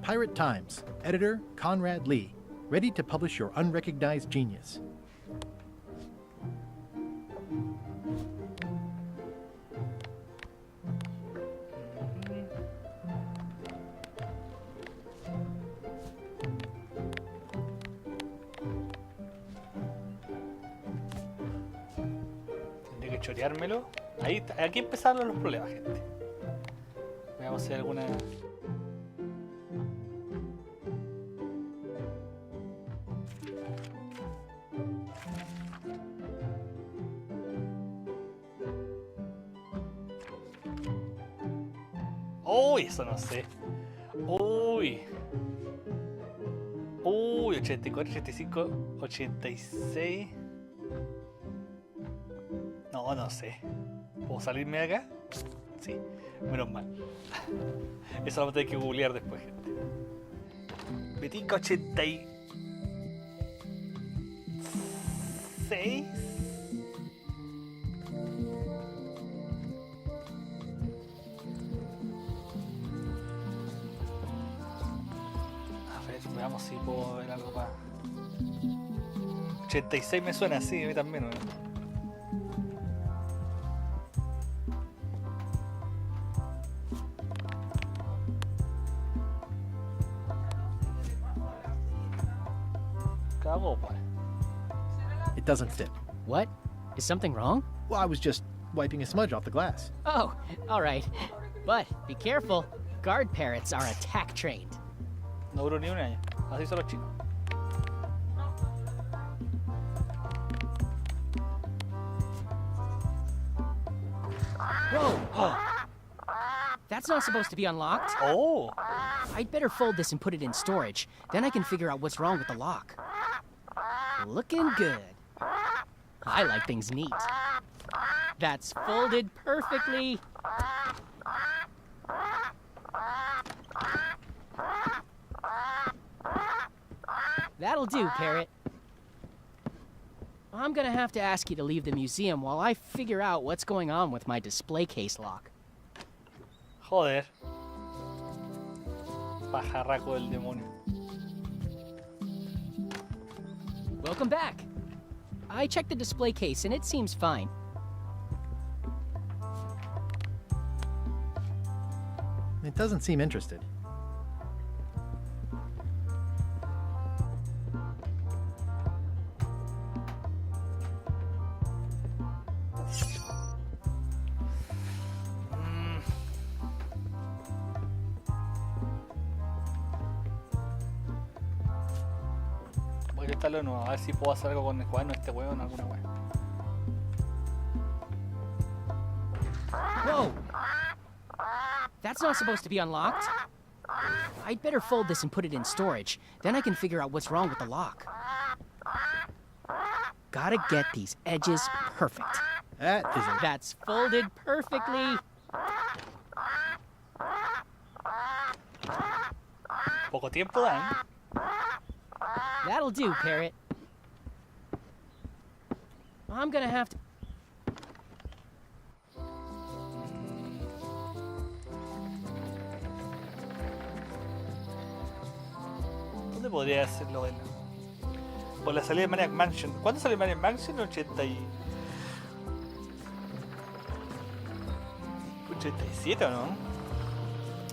Pirate Times, editor Conrad Lee, ready to publish your unrecognized genius. Tendré que choreármelo. Ahí, aquí empezaron los problemas, gente. Veamos si hay alguna. Uy, eso no sé. Uy, 84, 85, 86. No sé. ¿Puedo salirme de acá? Sí, menos mal. Eso lo vamos a tener que googlear después, gente. Betica 86. Veamos si puedo ver algo para. 86 me suena así, a mí también, ¿no? Cago, pues. It doesn't fit. What? Is something wrong? Well, I was just wiping a smudge off the glass. Oh, alright. But be careful. Guard parrots are attack trained. No duró ni un año. Así son los chicos. Whoa! That's not supposed to be unlocked. Oh! I'd better fold this and put it in storage. Then I can figure out what's wrong with the lock. Looking good. I like things neat. That's folded perfectly. That'll do, Parrot. I'm gonna have to ask you to leave the museum while I figure out what's going on with my display case lock. Joder. Pajarraco del demonio. Welcome back. I checked the display case and it seems fine. It doesn't seem interested. Voy a intentarlo de nuevo, a ver si puedo hacer algo con el cuaderno de este huevo en alguna web. Whoa! That's not supposed to be unlocked. I'd better fold this and put it in storage. Then I can figure out what's wrong with the lock. Gotta get these edges perfect. That's folded perfectly. Poco tiempo dan. That'll do, Parrot. I'm gonna have to... ¿Dónde podría hacerlo él? Por la salida de Maniac Mansion. ¿Cuándo salió Maniac Mansion? 87 o no?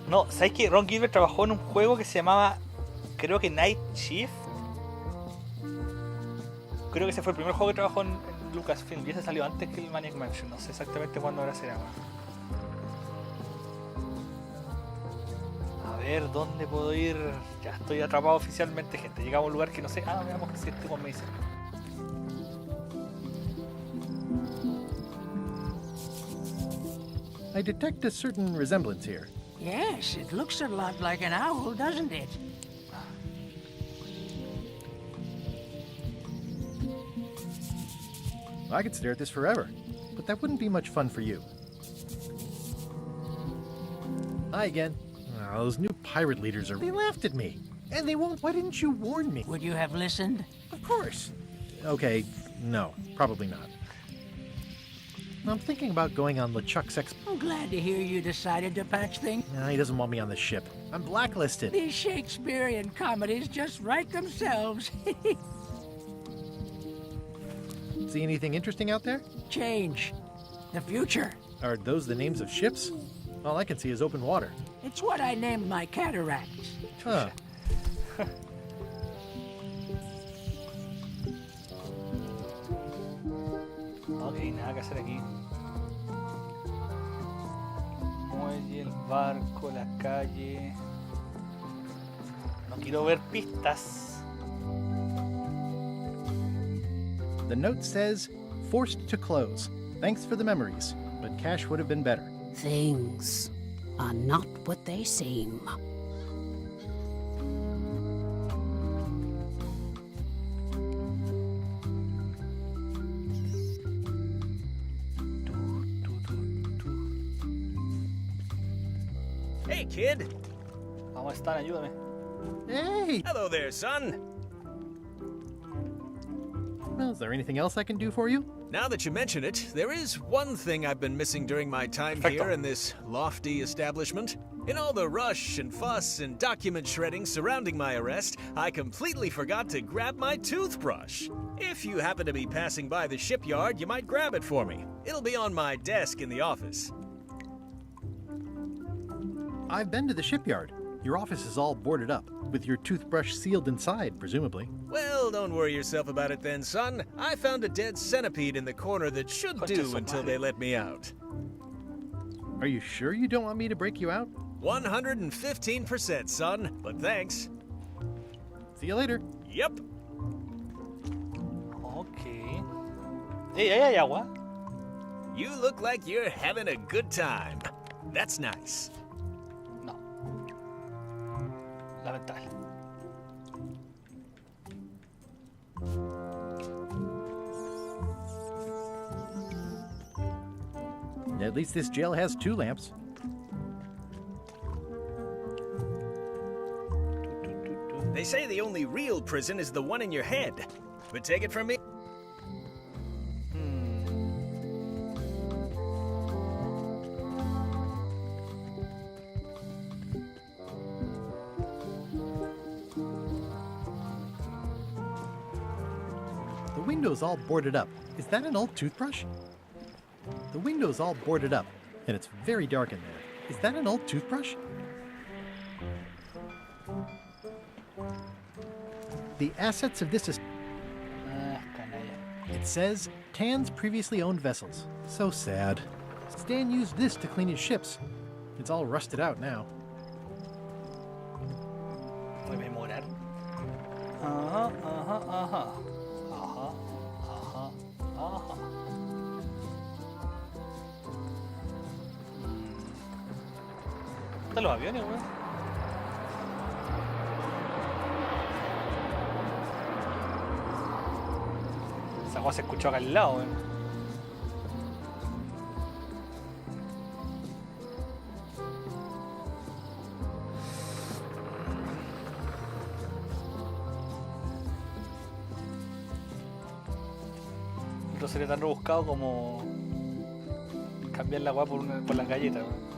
No, ¿sabes que Ron Gilbert trabajó en un juego que se llamaba, creo que Night Shift? Creo que ese fue el primer juego que trabajó en Lucasfilm y ese salió antes que el Maniac Mansion. No sé exactamente cuándo ahora será. A ver, ¿dónde puedo ir? Ya estoy atrapado oficialmente, gente. Llegamos a un lugar que no sé. Ah, veamos que si este me dice. I detect a certain resemblance here. Yes, it looks a lot like an owl, doesn't it? I could stare at this forever, but that wouldn't be much fun for you. Hi again. Oh, those new pirate leaders they laughed at me. And they won't. Why didn't you warn me? Would you have listened? Of course. Okay, no, probably not. I'm thinking about going on LeChuck's I'm glad to hear you decided to patch things. No, he doesn't want me on the ship. I'm blacklisted. These Shakespearean comedies just write themselves. See anything interesting out there? Change. The future. Are those the names of ships? All I can see is open water. It's what I named my cataracts. Huh. Ok, nada que hacer aquí. Muelle, el barco, la calle. No quiero ver pistas. The note says, forced to close. Thanks for the memories, but cash would have been better. Things are not what they seem. Hey, kid. ¿Cómo están? Ayúdame. Hey! Hello there, son. Well, is there anything else I can do for you? Now that you mention it, there is one thing I've been missing during my time here in this lofty establishment. In all the rush and fuss and document shredding surrounding my arrest, I completely forgot to grab my toothbrush. If you happen to be passing by the shipyard, you might grab it for me. It'll be on my desk in the office. I've been to the shipyard. Your office is all boarded up, with your toothbrush sealed inside, presumably. Well, don't worry yourself about it then, son. I found a dead centipede in the corner that should do until they let me out. Are you sure you don't want me to break you out? 115%, son, but thanks. See you later. Yep. Okay. Hey, hay agua. You look like you're having a good time. That's nice. Lamentable. At least this jail has 2 lamps. They say the only real prison is the one in your head. But take it from me. The window's all boarded up. Is that an old toothbrush? The window's all boarded up, and it's very dark in there. Is that an old toothbrush? The assets of this is... It says, Tan's previously owned vessels. So sad. Stan used this to clean his ships. It's all rusted out now. Voy a memorar. Ajá. ¿Están los aviones, weón? Esa cosa se escuchó acá al lado, weón. No sería tan rebuscado como cambiar la weá por las galletas, weón.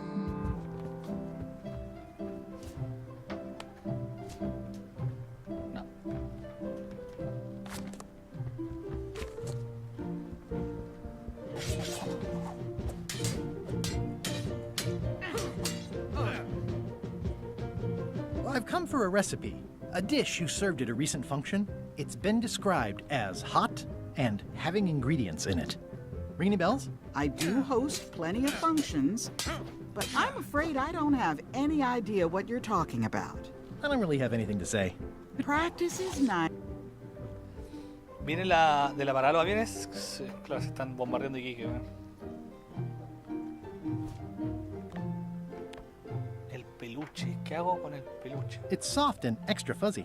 I've come for a recipe, a dish you served at a recent function. It's been described as hot and having ingredients in it. Ring any bells? I do host plenty of functions, but I'm afraid I don't have any idea what you're talking about. I don't really have anything to say. Practice is nice. ¿Viene de la parada de los aviones? Sí, claro, se están bombardeando Iquique, weón. El peluche, ¿qué hago con el peluche? It's soft and extra fuzzy.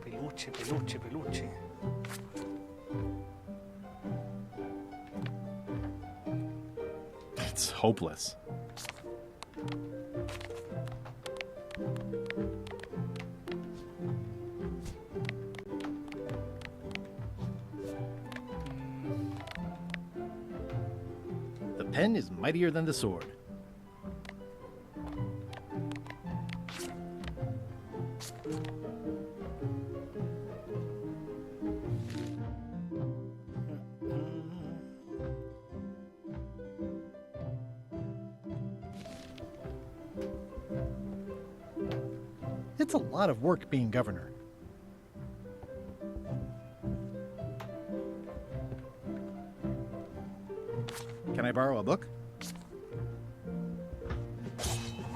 Peluche, peluche, peluche. It's hopeless. The pen is mightier than the sword. It's a lot of work being governor. Can I borrow a book?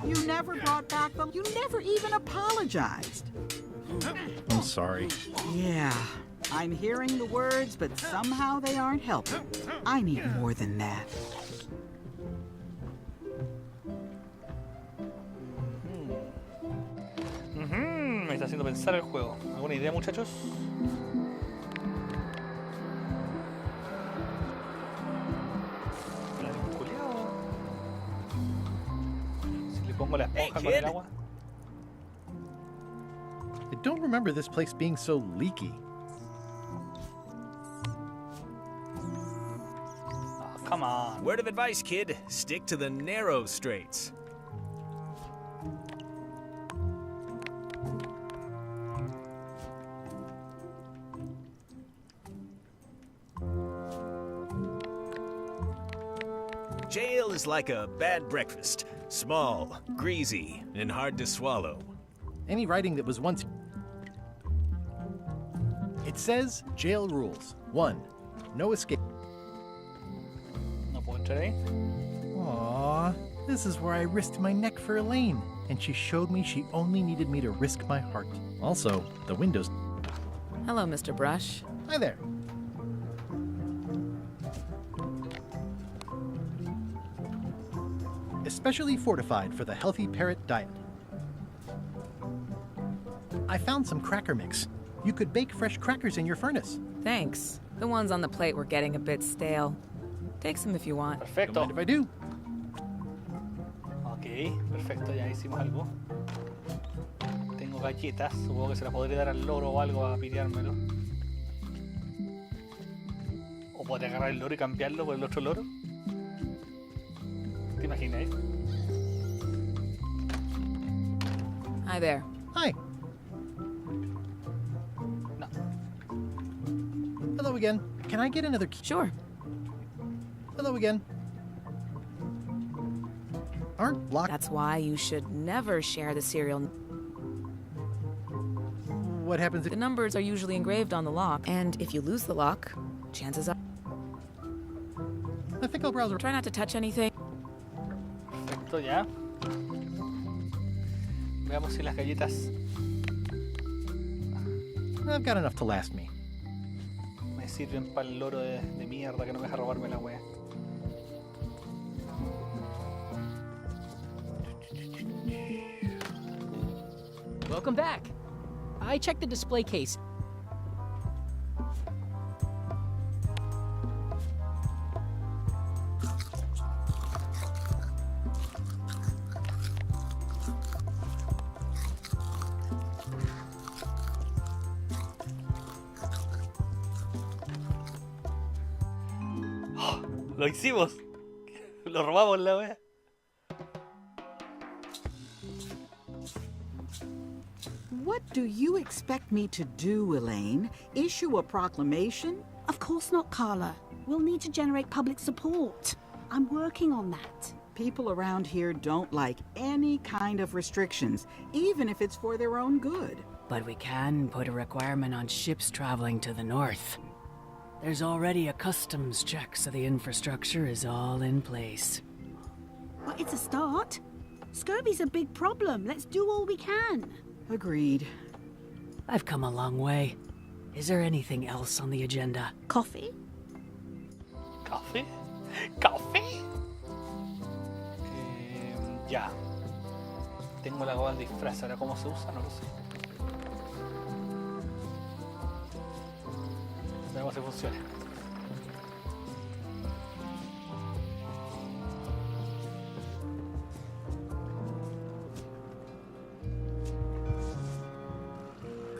You never brought back the... You never even apologized. I'm sorry. Yeah, I'm hearing the words, but somehow they aren't helping. I need more than that. Me está haciendo pensar el juego. ¿Alguna idea, muchachos? Si le pongo la esponja con el agua. I don't remember this place being so leaky. Oh, come on. Word of advice, kid. Stick to the narrow straights. Jail is like a bad breakfast. Small, greasy, and hard to swallow. Any writing that was once... It says jail rules. 1. No escape. No puedo entrar ahí. Aww, this is where I risked my neck for Elaine, and she showed me she only needed me to risk my heart. Also, the windows... Hello, Mr. Brush. Hi there. Especially fortified for the healthy parrot diet. I found some cracker mix. You could bake fresh crackers in your furnace. Thanks. The ones on the plate were getting a bit stale. Take some if you want. Perfecto. Don't mind if I do. Ok, perfecto, ya hicimos algo. Tengo galletas, supongo que se las podré dar al loro o algo a piteármelo. O podré agarrar el loro y cambiarlo por el otro loro. ¿Te imaginas? Hi there. Hi. No. Hello again. Can I get another key? Sure. Hello again. Aren't blocks... That's why you should never share the serial. What happens if... The numbers are usually engraved on the lock, and if you lose the lock, chances are... I think I'll browse... Try not to touch anything. Perfecto, ya. Veamos si las galletas... I've got enough to last me. Me sirven para el loro de mierda que no me deja robarme la wea. Welcome back. I checked the display case. Lo hicimos. Lo robamos la wea. What do you expect me to do, Elaine? Issue a proclamation? Of course not, Carla. We'll need to generate public support. I'm working on that. People around here don't like any kind of restrictions, even if it's for their own good. But we can put a requirement on ships traveling to the north. There's already a customs check, so the infrastructure is all in place. Well, it's a start. Scurvy's a big problem. Let's do all we can. Agreed. I've come a long way. Is there anything else on the agenda? Coffee? ¿Café? ¿Café? Ya. Tengo la gola del disfraz. Ahora, ¿cómo se usa? No lo sé. Veamos si funciona.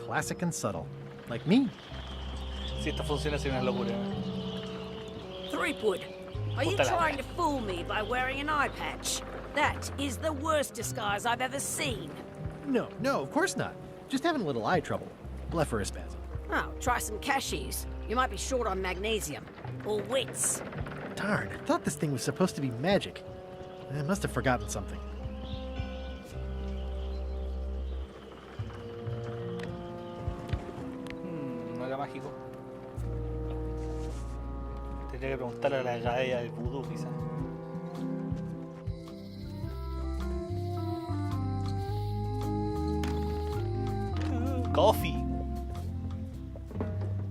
Classic and subtle. Like me. Si esto funciona, sería una locura. Threepwood, are you trying to fool me by wearing an eye patch? That is the worst disguise I've ever seen. No, of course not. Just having a little eye trouble. Blepharospasm. Oh, try some cashews. You might be short on magnesium. Or wits. Darn, I thought this thing was supposed to be magic. I must have forgotten something. No era mágico. Tendría que preguntarle a la galla del vudú, quizás. Coffee.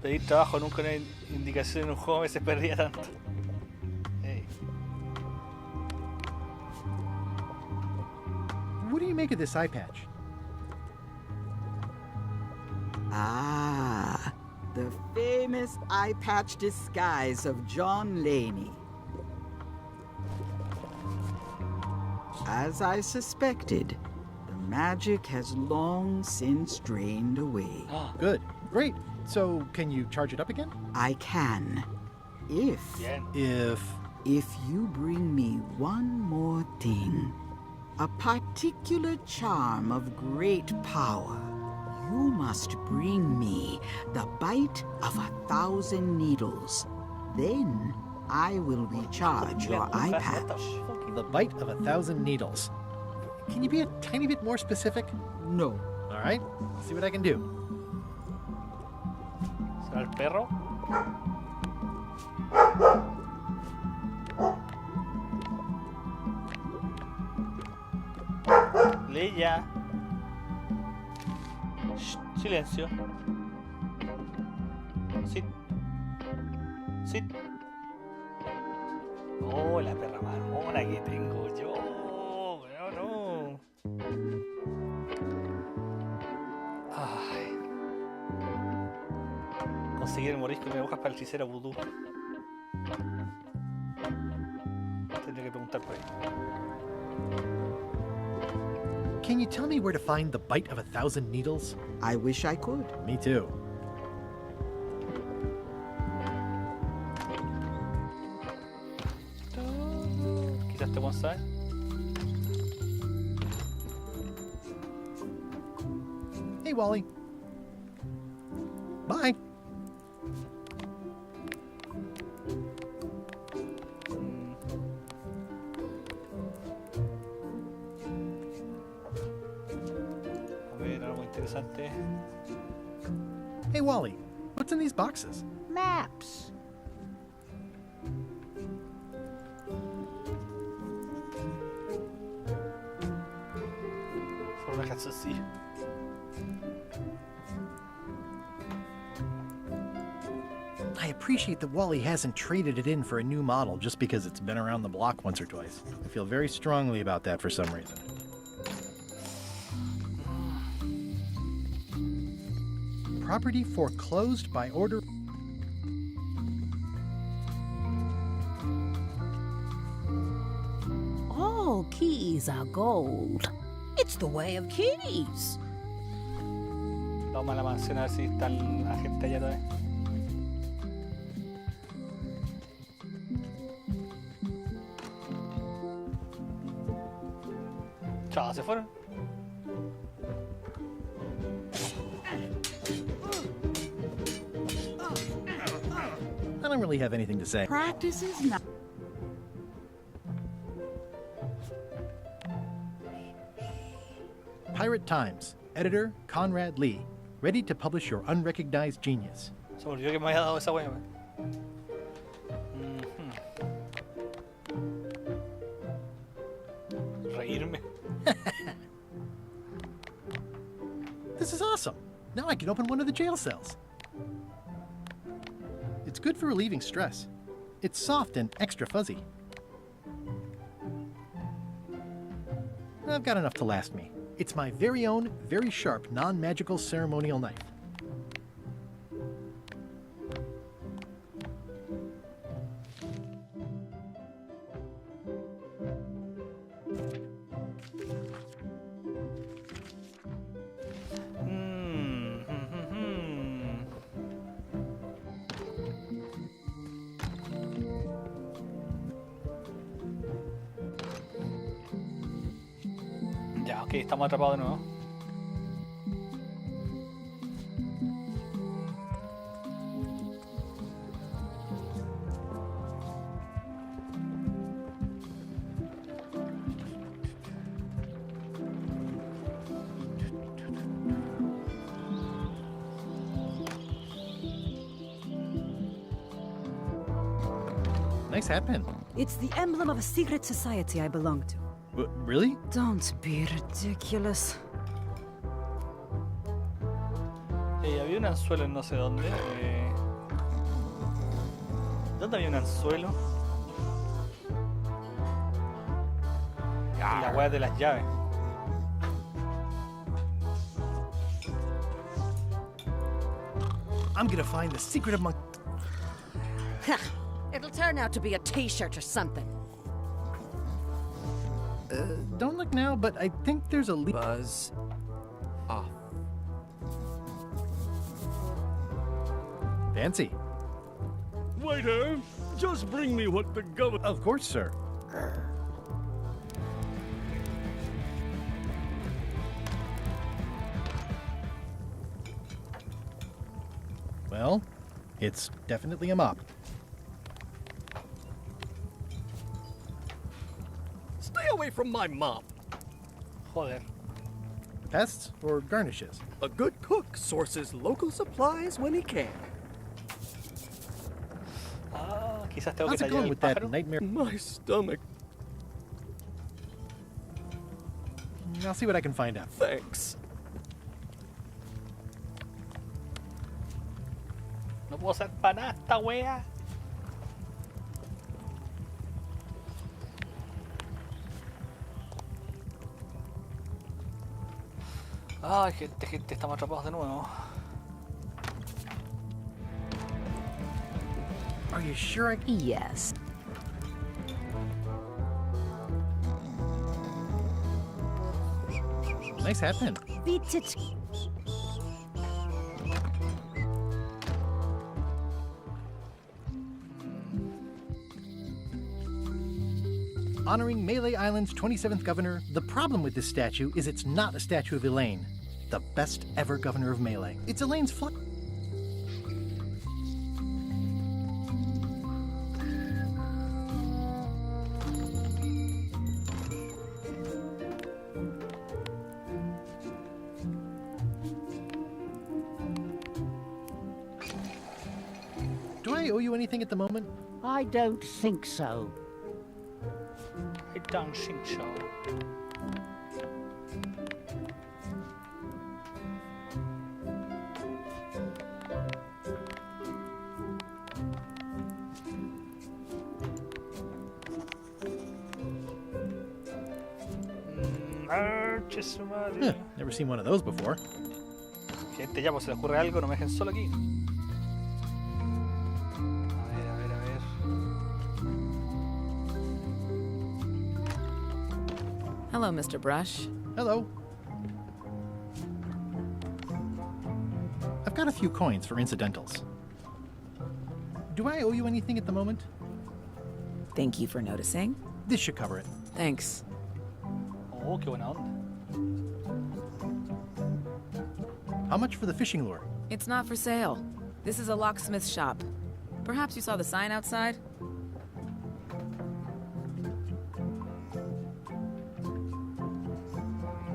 Pedir trabajo nunca una indicación en un juego a veces perdía tanto. Hey. What do you make of this eye patch? Ah, the famous eye patch disguise of John Laney. As I suspected, the magic has long since drained away. Good. Great. So, can you charge it up again? I can. If you bring me one more thing, a particular charm of great power, you must bring me the bite of 1,000 needles. Then I will recharge your eye patch. The bite of 1,000 needles. Can you be a tiny bit more specific? No. All right. Let's see what I can do. ¿Será el perro? Leia. Shh, silencio. Sit. Sit. Oh, la perra marmona que tengo yo. Pero no. Ay. Conseguir el morisco y me buscas para el hechicero vudú. Tendría que preguntar por ahí. Can you tell me where to find the bite of 1,000 needles? I wish I could. Me too. Quizás te sabe. Hey, Wally. Bye. Hey, Wally, what's in these boxes? Maps. I appreciate that Wally hasn't traded it in for a new model just because it's been around the block once or twice. I feel very strongly about that for some reason. Property foreclosed by order. All keys are gold. It's the way of keys. Vamos a la mansión a ver si está la gente allá todavía. Ah, se fueron. I don't really have anything to say. Practice is not. Pirate Times. Editor Conrad Lee. Ready to publish your unrecognized genius. Se me olvidó que me había dado esa wea. Reírme. This is awesome. Now I can open one of the jail cells. It's good for relieving stress. It's soft and extra fuzzy. I've got enough to last me. It's my very own, very sharp, non-magical ceremonial knife. Ya, ok, estamos atrapados de nuevo. Nice hat pin. It's the emblem of a secret society I belong to. Really? Don't be ridiculous. Había un anzuelo en no sé dónde. ¿Dónde había un anzuelo? En la wea de las llaves. I'm gonna find the secret of my... It'll turn out to be a t-shirt or something. Don't look now, but I think there's a leak. Buzz off. Fancy. Waiter, just bring me what the governor... Of course, sir. Well, it's definitely a mop. Stay away from my mop. Joder. Pests or garnishes? A good cook sources local supplies when he can. Ah, quizás tengo How's que it tallar going el with that pájaro. nightmare? My stomach. I'll see what I can find out. Thanks. No puedo ser para nada esta wea. Ay, gente, estamos atrapados de nuevo. Are you sure I... Yes. Nice hat pin. Beat it. Honoring Melee Island's 27th governor, the problem with this statue is it's not a statue of Elaine, the best ever governor of Melee. It's Elaine's fluck. Do I owe you anything at the moment? I don't think so. I don't think so. Huh, never seen one of those before. Gente, ya, pues se les ocurre algo, no me dejen solo aquí. A ver. Hello, Mr. Brush. Hello. I've got a few coins for incidentals. Do I owe you anything at the moment? Thank you for noticing. This should cover it. Thanks. Oh, qué buena onda. How much for the fishing lure? It's not for sale. This is a locksmith shop. Perhaps you saw the sign outside?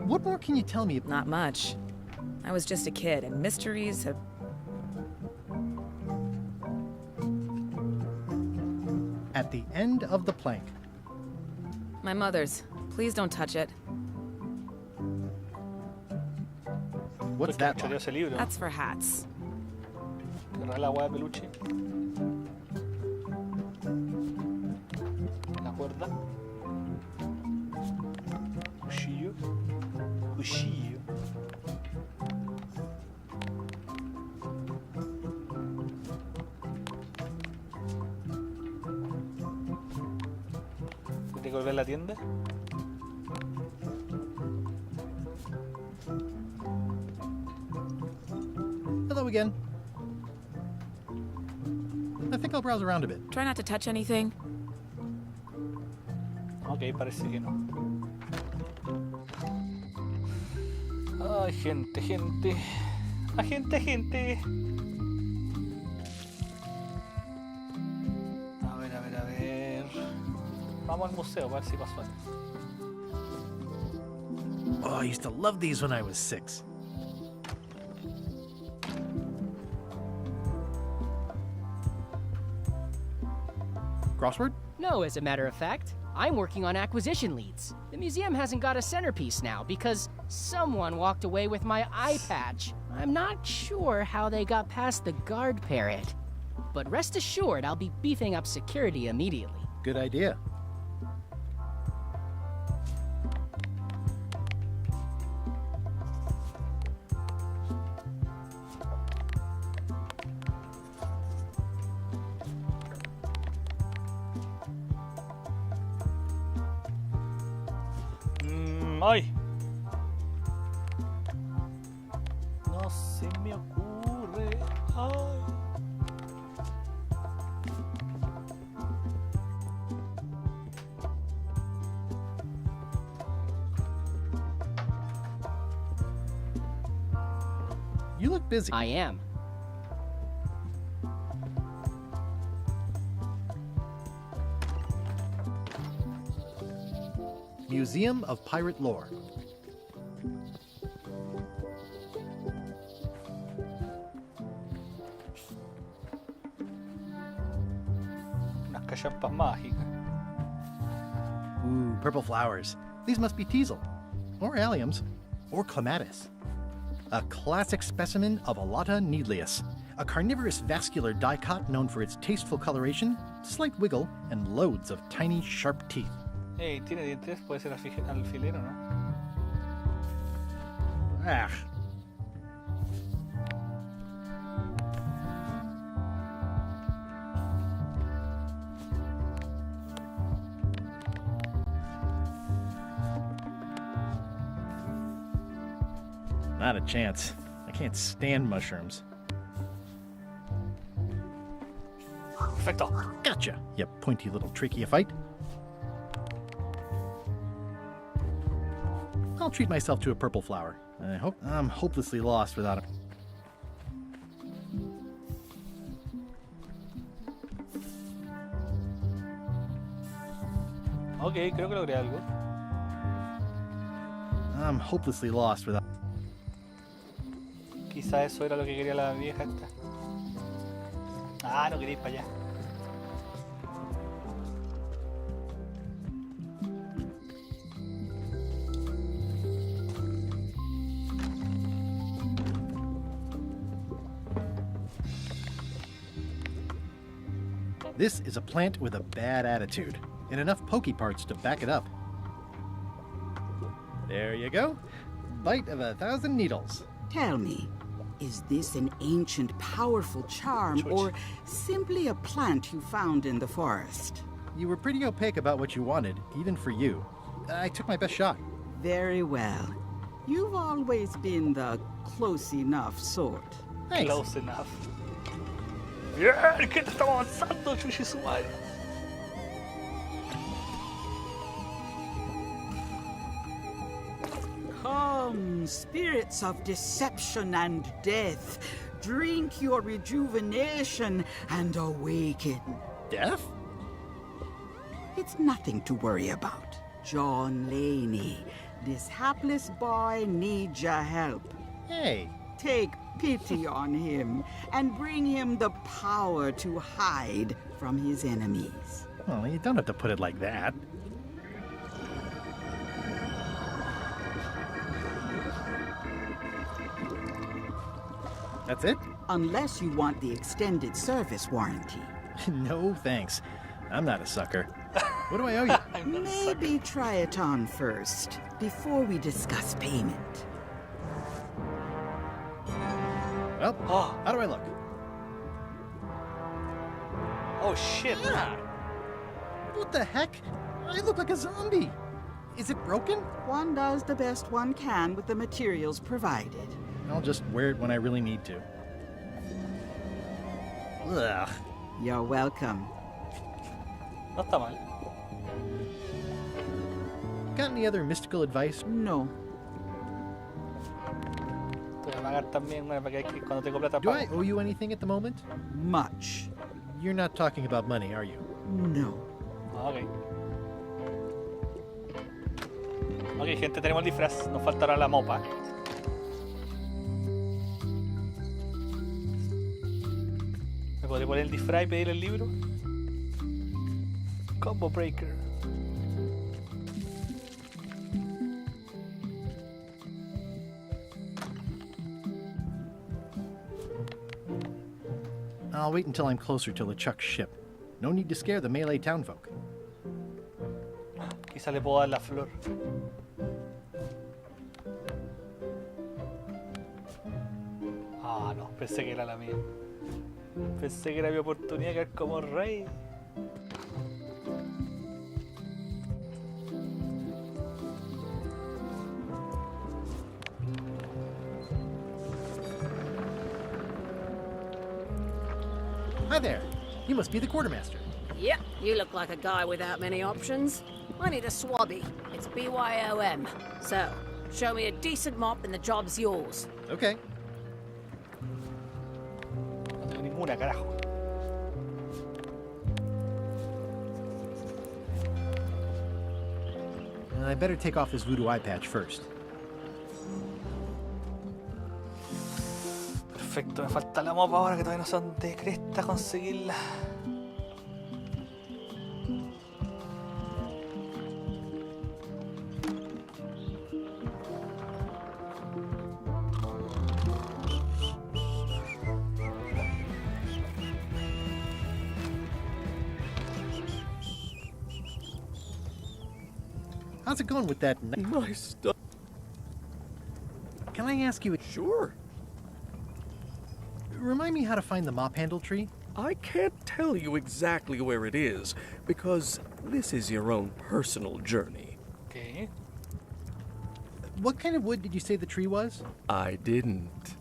What more can you tell me? Not much. I was just a kid, and mysteries have... At the end of the plank. My mother's. Please don't touch it. What's that? Ese libro. That's for hats. Agarrar la hueá de peluche. La cuerda. Cuchillo. Cuchillo. ¿Tengo que volver a la tienda? Hello again. I think I'll browse around a bit. Try not to touch anything. Ok, parece que no. Ay, gente, gente. Gente, gente. A ver, a ver, a ver. Vamos al museo, a ver si pasó algo. Oh, I used to love these when I was 6. Crossword? No, as a matter of fact. I'm working on acquisition leads. The museum hasn't got a centerpiece now because someone walked away with my eye patch. I'm not sure how they got past the guard parrot. But rest assured, I'll be beefing up security immediately. Good idea. ¡Ay! No se me ocurre. ¡Ay! You look busy. I am. Museum of Pirate Lore. Unas cachampas mágicas. Ooh, purple flowers. These must be teasel, or alliums, or clematis. A classic specimen of Alata needleus, a carnivorous vascular dicot known for its tasteful coloration, slight wiggle, and loads of tiny, sharp teeth. Hey, tiene dientes, puede ser alfilero, ¿no? Ah. Not a chance. I can't stand mushrooms. Perfecto. Gotcha, you pointy little tracheophyte. I'll treat myself to a purple flower. I hope I'm hopelessly lost without it. Ok, creo que logré algo. I'm hopelessly lost without. Quizá eso era lo que quería la vieja esta. Ah, no quería ir para allá. This is a plant with a bad attitude, and enough pokey parts to back it up. There you go. Bite of 1,000 needles. Tell me, is this an ancient, powerful charm, or simply a plant you found in the forest? You were pretty opaque about what you wanted, even for you. I took my best shot. Very well. You've always been the close enough sort. Thanks. Close enough. Yeah, que estamos avanzando, chuchi su madre. Come, spirits of deception and death, drink your rejuvenation and awaken. Death? It's nothing to worry about. John Laney, this hapless boy needs your help. Hey. Take pity on him and bring him the power to hide from his enemies. Well, you don't have to put it like that. That's it? Unless you want the extended service warranty. No, thanks. I'm not a sucker. What do I owe you? Maybe try it on first, before we discuss payment. Well, how do I look? Oh shit. Yeah. What the heck? I look like a zombie. Is it broken? One does the best one can with the materials provided. I'll just wear it when I really need to. Ugh. You're welcome. No está mal. Got any other mystical advice? No. Te voy a pagar también una para que cuando tengo plata Do pago. I owe you anything at the moment? Much. You're not talking about money, are you? No. Ah, ok. Ok, gente, tenemos el disfraz. Nos faltará la mopa. ¿Me podré poner el disfraz y pedir el libro? Combo Breaker. I'll wait until I'm closer to LeChuck's ship. No need to scare the melee townfolk. Quizá le puedo dar la flor. Ah, no, pensé que era la mía. Pensé que era mi oportunidad de quedar como rey. Hi there. You must be the quartermaster. Yep, you look like a guy without many options. I need a swabby. It's BYOM. So, show me a decent mop and the job's yours. Okay. No tengo ninguna, carajo. I better take off this voodoo eye patch first. Perfecto, me falta la mopa ahora que todavía no son de cresta conseguirla. How's it going with that? Nice stuff. Can I ask you? Sure. Remind me how to find the mop handle tree? I can't tell you exactly where it is, because this is your own personal journey. Okay. What kind of wood did you say the tree was? I didn't.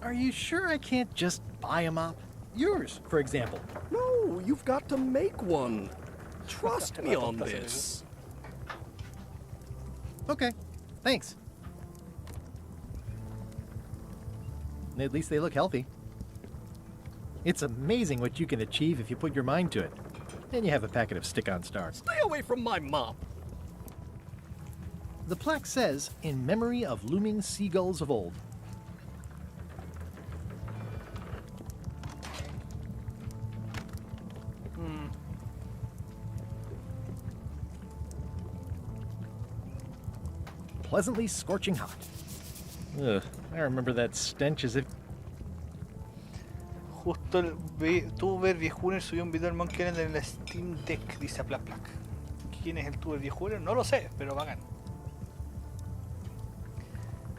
Are you sure I can't just buy a mop? Yours, for example. No, you've got to make one. Trust me on this. Okay, thanks. At least they look healthy. It's amazing what you can achieve if you put your mind to it. Then you have a packet of stick-on stars. Stay away from my mop. The plaque says, in memory of looming seagulls of old. Pleasantly scorching hot. Ugh, I remember that stench as if... Justo el tuber viejuner subió un video del Monkey Island en la Steam Deck, dice Plac Plac. ¿Quién es el tuber viejuner? No lo sé, pero bacán.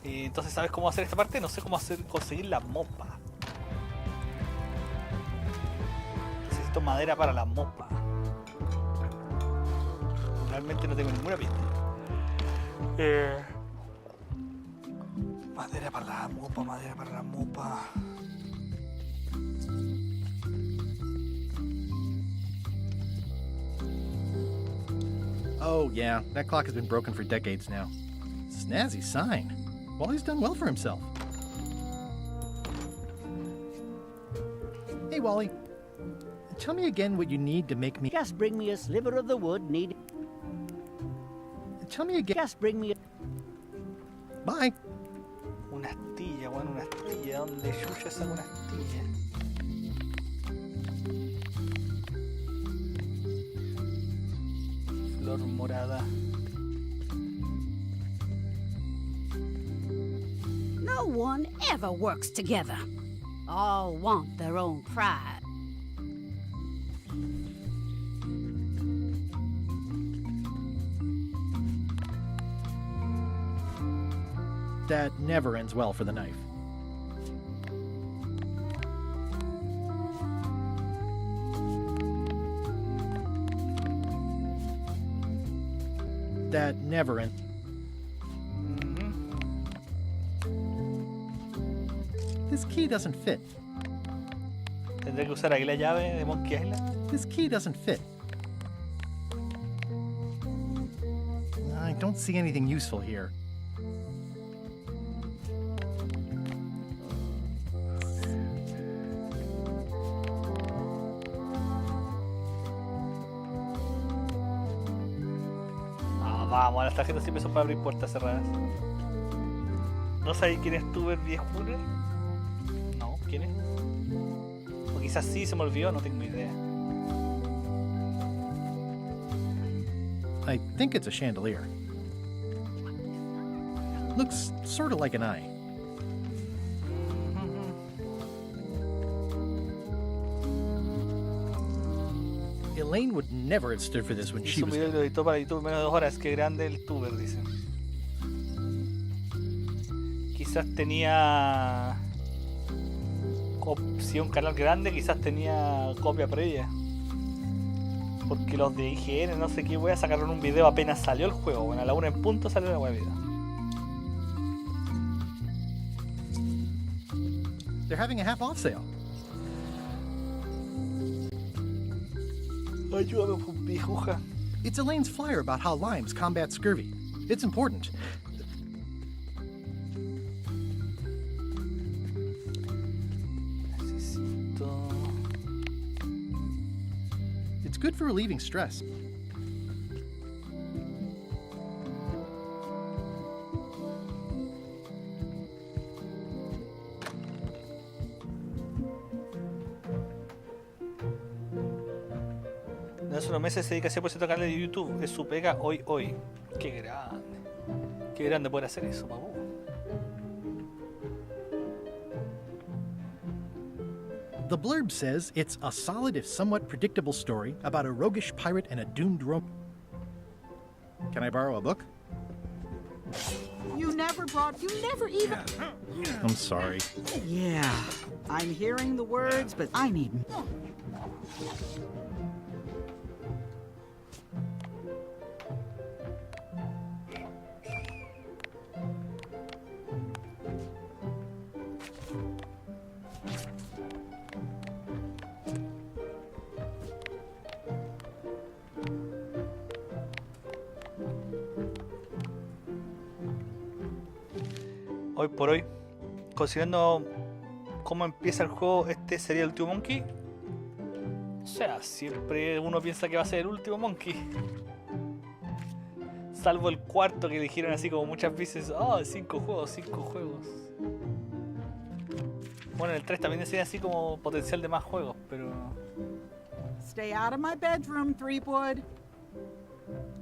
Entonces, ¿sabes cómo hacer esta parte? No sé cómo conseguir la mopa. Necesito madera para la mopa. Realmente no tengo ninguna pista. Madera para la mopa, madera para la mopa. Oh, yeah, that clock has been broken for decades now. Snazzy sign. Wally's done well for himself. Hey, Wally. Tell me again what you need to make me... Just bring me a sliver of the wood needed. Tell me again... Just bring me a... Bye. Una astilla, bueno, una astilla. ¿Dónde chucha saca una astilla? Flor morada. No one ever works together. All want their own pride. That never ends well for the knife. That never ends. This key doesn't fit. Tendré que usar aquí la llave de Monkey Island. This key doesn't fit. I don't see anything useful here. Vamos, las tarjetas siempre son para abrir puertas cerradas. ¿No sabéis quién es Tuber Viejuna? No, ¿quién es? O quizás sí, se me olvidó, no tengo idea. I think it's a chandelier. Looks sort of like an eye. Elaine would never have stood for this when she Hizo un was... video y lo editó para YouTube menos de 2 horas. Qué grande el Tuber, dice. Quizás tenía... Si un canal grande, quizás tenía copia previa. Porque los de IGN, no sé qué wea, sacaron un video apenas salió el juego. Bueno, a la 1 en punto salió la wea video. They're having a half-off sale. Ayúdame, viejuja. It's Elaine's flyer about how limes combat scurvy. It's important. Necesito... It's good for relieving stress. Hace unos meses se dedica 100% al canal de YouTube. Es su pega hoy. Qué grande. Qué grande poder hacer eso, papu. The blurb says it's a solid if somewhat predictable story about a roguish pirate and a doomed rope. Can I borrow a book? You never even... I'm sorry. Yeah, I'm hearing the words, but I need... Hoy por hoy, considerando cómo empieza el juego, este sería el último Monkey. O sea, siempre uno piensa que va a ser el último Monkey. Salvo el cuarto que dijeron así como muchas veces, 5 juegos. Bueno, el 3 también decía así como potencial de más juegos, pero... Stay out of my bedroom, Threepwood.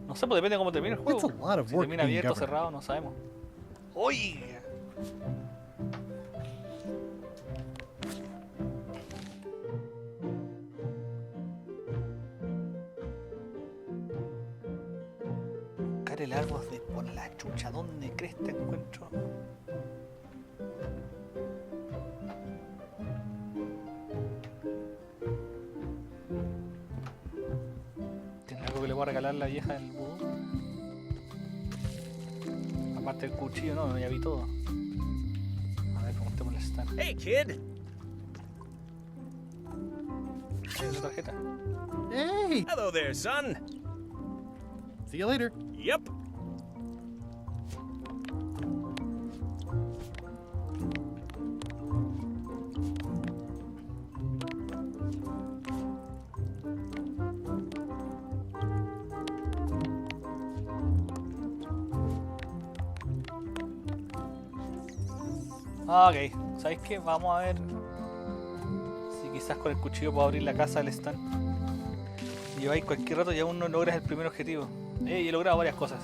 No sé, pues depende de cómo termine el juego. It's a lot of Si work termina being abierto o governed. cerrado, no sabemos. ¡Oye! Buscar el árbol de por la chucha, ¿dónde crees te encuentro? ¿Tiene algo que le voy a regalar a la vieja del vudú? Aparte del cuchillo, no, ya vi todo. A ver, ¿cómo te molestan? Hey, kid! ¿Tienes la tarjeta? Hey! Hello there, son! See you later. Yep. Ok, ¿sabéis qué? Vamos a ver si quizás con el cuchillo puedo abrir la casa del stand. Lleváis cualquier rato y aún no logras el primer objetivo. Y he logrado varias cosas.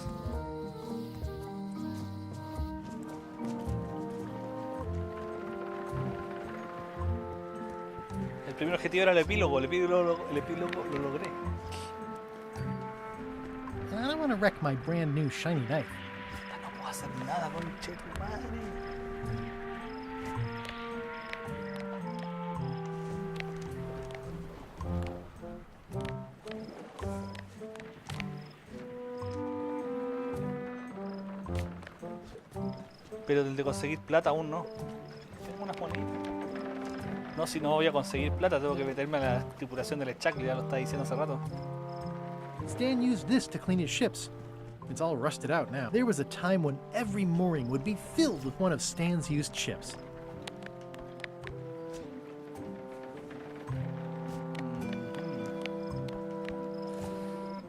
El primer objetivo era el epílogo lo logré. I don't want to wreck my brand new shiny knife. No puedo hacer nada, conche tu madre. Pero el de conseguir plata aún no. Tengo unas bonitas. No, si no voy a conseguir plata, tengo que meterme a la tripulación del chacli, ya lo está diciendo hace rato. Stan used this to clean his ships. It's all rusted out now. There was a time when every mooring would be filled with one of Stan's used ships.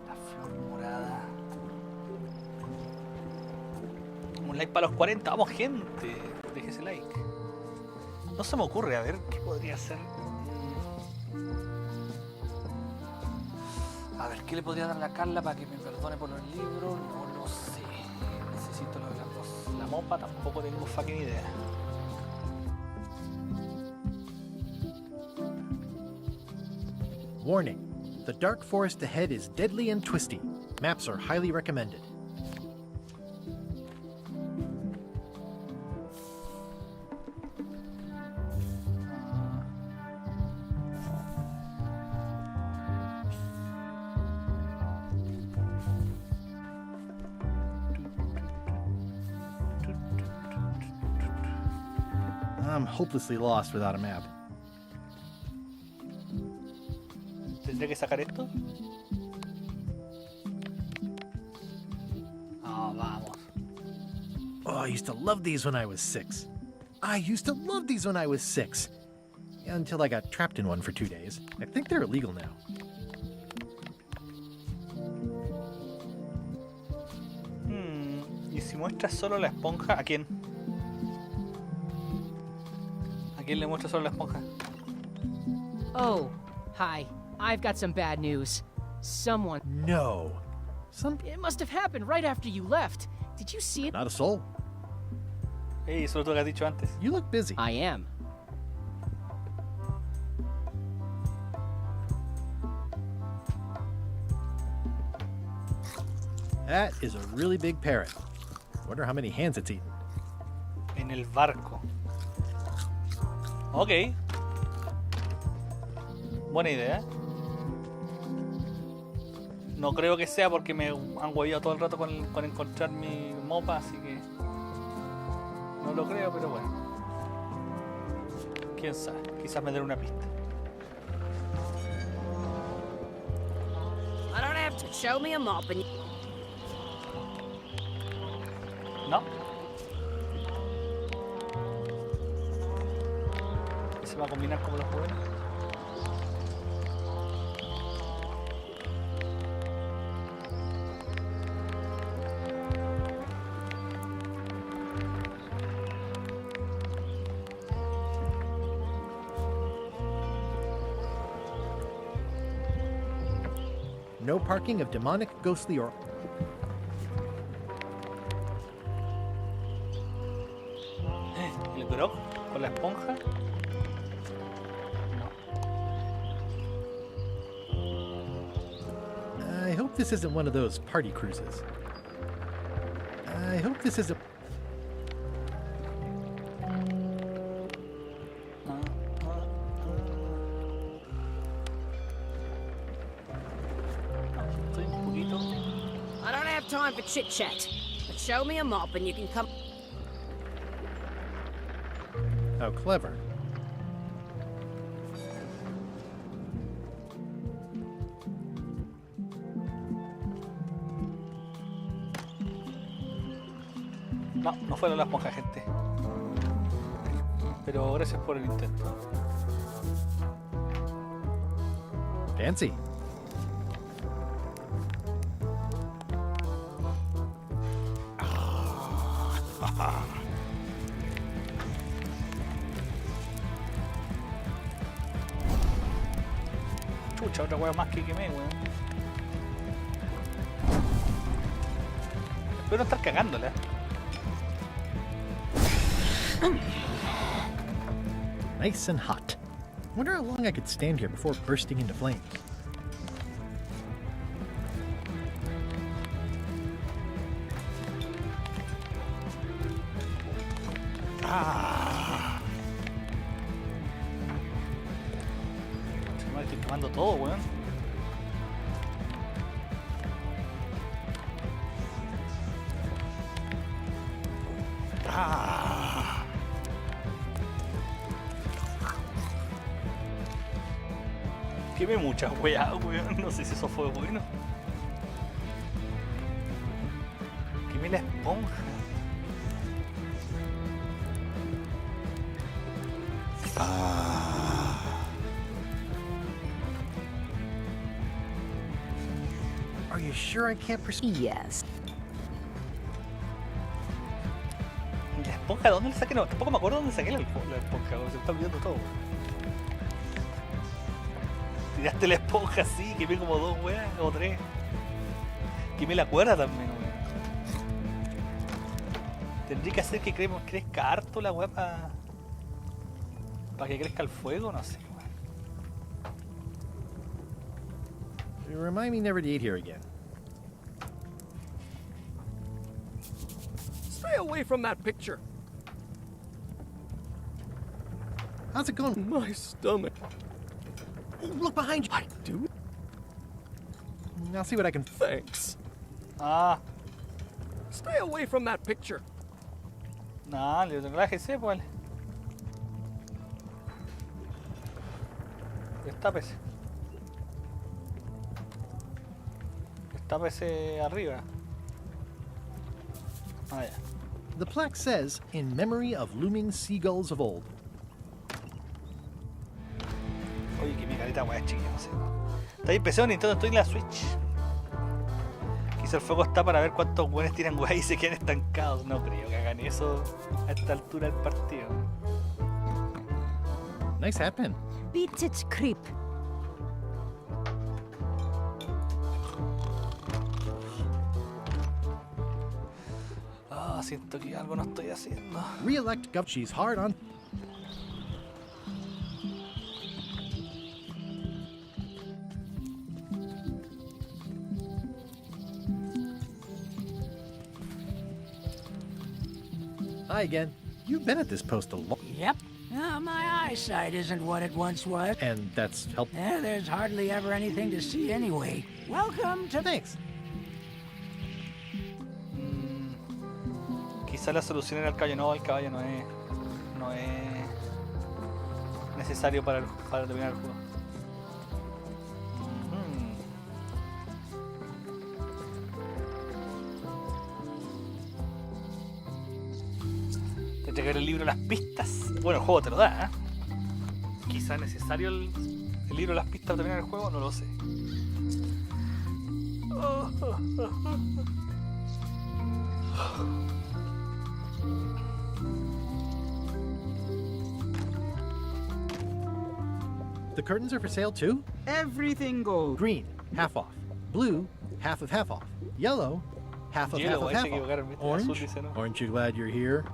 La flor morada. Un like para los 40, vamos gente. Déjese like. No se me ocurre, a ver qué podría ser. A ver, ¿qué le podría dar a la Carla para que me perdone por los libros? No lo sé. Necesito lo de las dos. La mopa tampoco tengo fucking idea. Warning. The dark forest ahead is deadly and twisty. Maps are highly recommended. I'm hopelessly lost without a map. ¿Tendré que sacar esto? Ah, vamos. Oh, I used to love these when I was 6. Until I got trapped in one for 2 days. I think they're illegal now. ¿Y si muestras solo la esponja? ¿A quién? ¿A quién le muestras solo la esponja? Oh, hi. I've got some bad news. Someone... No. It must have happened right after you left. Did you see it? Not a soul. Hey, eso lo que has dicho antes. You look busy. I am. That is a really big parrot. Wonder how many hands it's eaten. En el barco. Ok. Buena idea. No creo que sea porque me han hueviado todo el rato con encontrar mi mopa, así que... No lo creo, pero bueno. Quién sabe, quizás me den una pista. I don't have to show me a mop and... ¿No? ¿Y se va a combinar como los jóvenes? No parking of demonic, ghostly, or... ¿El grog con la esponja? I hope this isn't one of those party cruises. I hope this is a... I don't have time for chit-chat. But show me a mop and you can come... How clever. No fue la esponja, gente. Pero gracias por el intento. Fancy. Chucha, otra hueá más que quemé, weón. Espero no estar cagándola. Nice and hot. Wonder how long I could stand here before bursting into flames. Me estoy quemando todo, weón. Quemé muchas weas, weón. No sé si eso fue bueno. Quemé la esponja. Are you sure I can't proceed? Yes. ¿La esponja dónde la saqué? No, tampoco me acuerdo dónde saqué la esponja, se me está olvidando todo. Tiraste la esponja así, quemé como 2 weas, o 3. Quemé la cuerda también, weón. Tendría que hacer que crezca harto la wea para que crezca el fuego, no sé, weón. Remind me never to eat here again. Stay away from that picture. How's it going? My stomach. Look behind you. I do? I'll see what I can. Thanks. Stay away from that picture. No, le relájese, pues. Destápese. Destápese arriba. Ah, ya. The plaque says, in memory of looming seagulls of old. Oye, que mi carita weá chiquilla, no sé. Está ahí empecé en Nintendo, estoy en la Switch. Quizá el fuego está para ver cuántos weones tiran weá y se quedan estancados. No creo que hagan eso a esta altura del partido. Nice hat pin. Beat it, creep. Siento que algo no estoy haciendo. Re-elect Gov. She's hard on. Hi again. You've been at this post a long. Yep. My eyesight isn't what it once was. And that's helped. There's hardly ever anything to see anyway. Welcome to... Thanks. Quizá la solución era el caballo. No, el caballo no es necesario para terminar el juego. Te entregar el libro Las Pistas. Bueno, el juego te lo da, ¿eh? Quizá necesario el libro Las Pistas para terminar el juego, no lo sé. The curtains are for sale too? Everything goes. Green, half off. Blue, half of half off. Yellow, half of half of half off. Orange, aren't you glad you're here?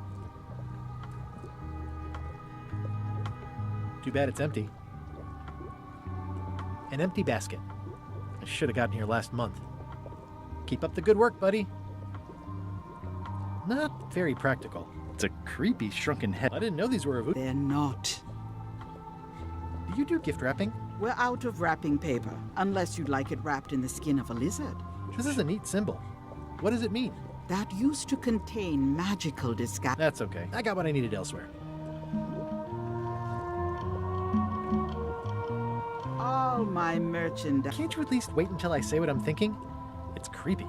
Too bad it's empty. An empty basket. I should have gotten here last month. Keep up the good work, buddy. Not very practical. It's a creepy shrunken head. I didn't know these were a They're not. Do you do gift wrapping? We're out of wrapping paper, unless you'd like it wrapped in the skin of a lizard. This is a neat symbol. What does it mean? That used to contain magical disguise. That's okay. I got what I needed elsewhere. All my merchandise. Can't you at least wait until I say what I'm thinking? It's creepy.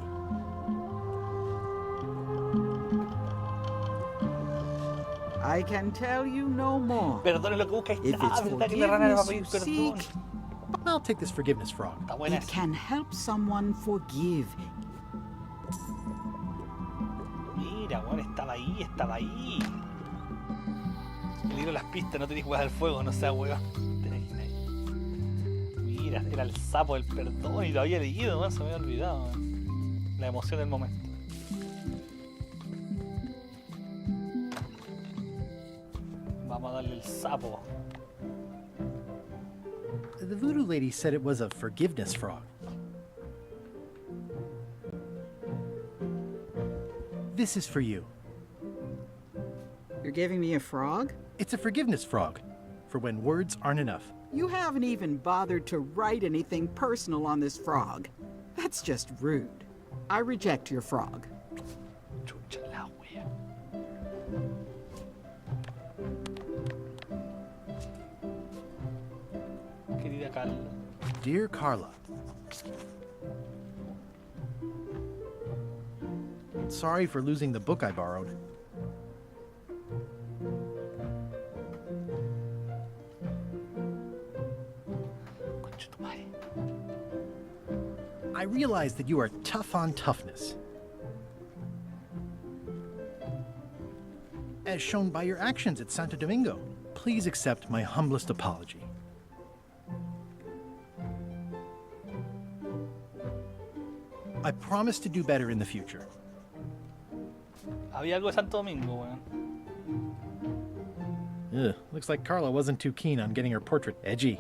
I can tell you no more. Perdón es lo que busca. If it's forgiveness you seek, I'll take this forgiveness frog. it can help someone forgive. Mira, bueno, estaba ahí. El libro de las pistas, no tenéis huevas del fuego, no sea hueva. Mira, era el sapo del perdón y lo había leído, man, se me había olvidado. Man. La emoción del momento. Vamos a darle el sapo. The voodoo lady said it was a forgiveness frog. This is for you. You're giving me a frog? It's a forgiveness frog, for when words aren't enough. You haven't even bothered to write anything personal on this frog. That's just rude. I reject your frog. Chucha la wea. Querida Carla. Dear Carla, sorry for losing the book I borrowed. I realize that you are tough on toughness, as shown by your actions at Santo Domingo. Please accept my humblest apology. I promise to do better in the future. Había algo de Santo Domingo, weón. Ugh, looks like Carla wasn't too keen on getting her portrait edgy.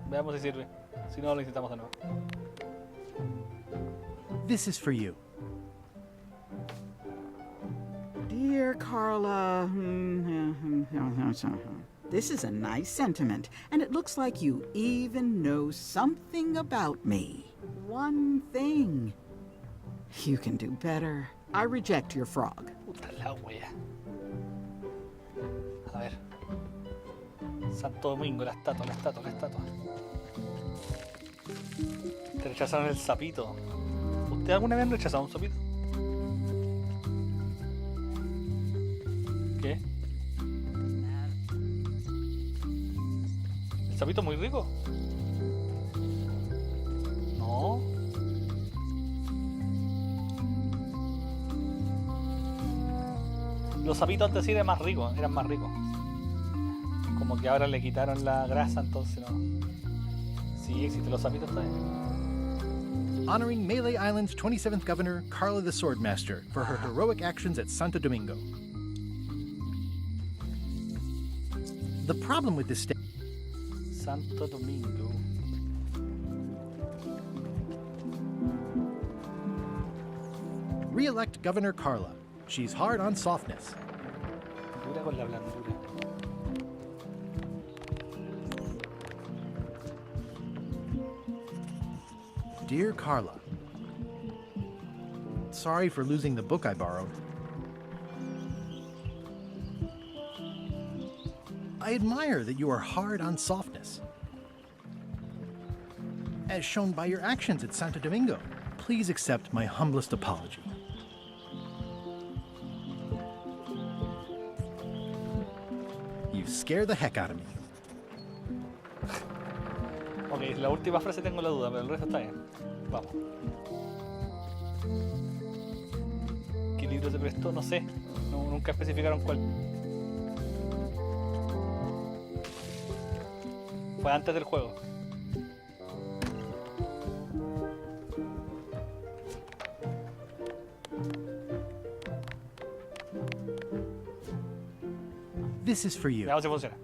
Veamos si sirve. Si no, lo intentamos de nuevo. This is for you. Dear Carla, this is a nice sentiment, and it looks like you even know something about me. One thing. You can do better. I reject your frog. Puta la wea. A ver. Santo Domingo, la estatua. Te rechazaron el sapito. ¿Usted alguna vez han rechazado un sapito? ¿Qué? ¿El sapito muy rico? No. Los sapitos antes sí eran más ricos, Como que ahora le quitaron la grasa, entonces no. Sí, existen los sapitos todavía. Honoring Melee Island's 27th governor, Carla the Swordmaster, for her heroic actions at Santo Domingo. The problem with this state... Santo Domingo. Re-elect Governor Carla. She's hard on softness. Dura con la blandura. Dear Carla, sorry for losing the book I borrowed. I admire that you are hard on softness, as shown by your actions at Santo Domingo. Please accept my humblest apology. You scare the heck out of me. Ok, la última frase tengo la duda, pero el resto está bien. Vamos. ¿Qué libro se prestó? No sé. Nunca especificaron cuál. Fue antes del juego. This is for you. Veamos si funciona.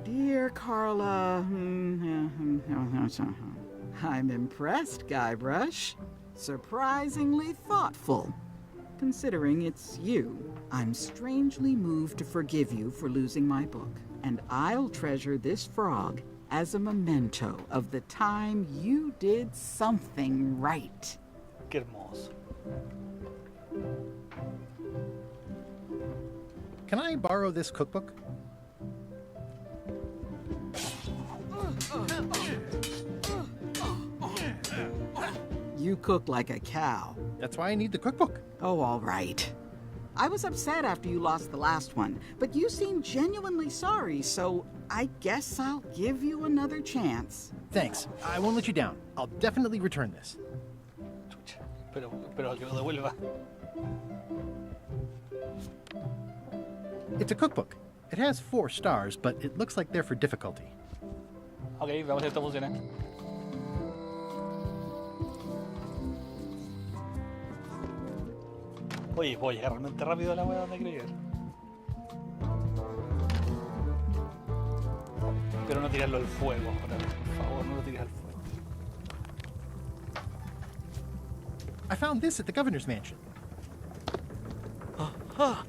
Dear Carla, I'm impressed, Guybrush. Surprisingly thoughtful. Considering it's you, I'm strangely moved to forgive you for losing my book. And I'll treasure this frog as a memento of the time you did something right. Qué hermoso. Can I borrow this cookbook? You cook like a cow. That's why I need the cookbook. Oh, all right. I was upset after you lost the last one, but you seemed genuinely sorry, so I guess I'll give you another chance. Thanks. I won't let you down. I'll definitely return this. Pero que lo devuelva. It's a cookbook. It has 4 stars, but it looks like they're for difficulty. Ok, vamos a ver si esto funciona. Oye, voy a llegar realmente rápido a la wea donde quiero llegar. Pero no tirarlo al fuego, por favor, no lo tires al fuego. I found this at the governor's mansion. Aha!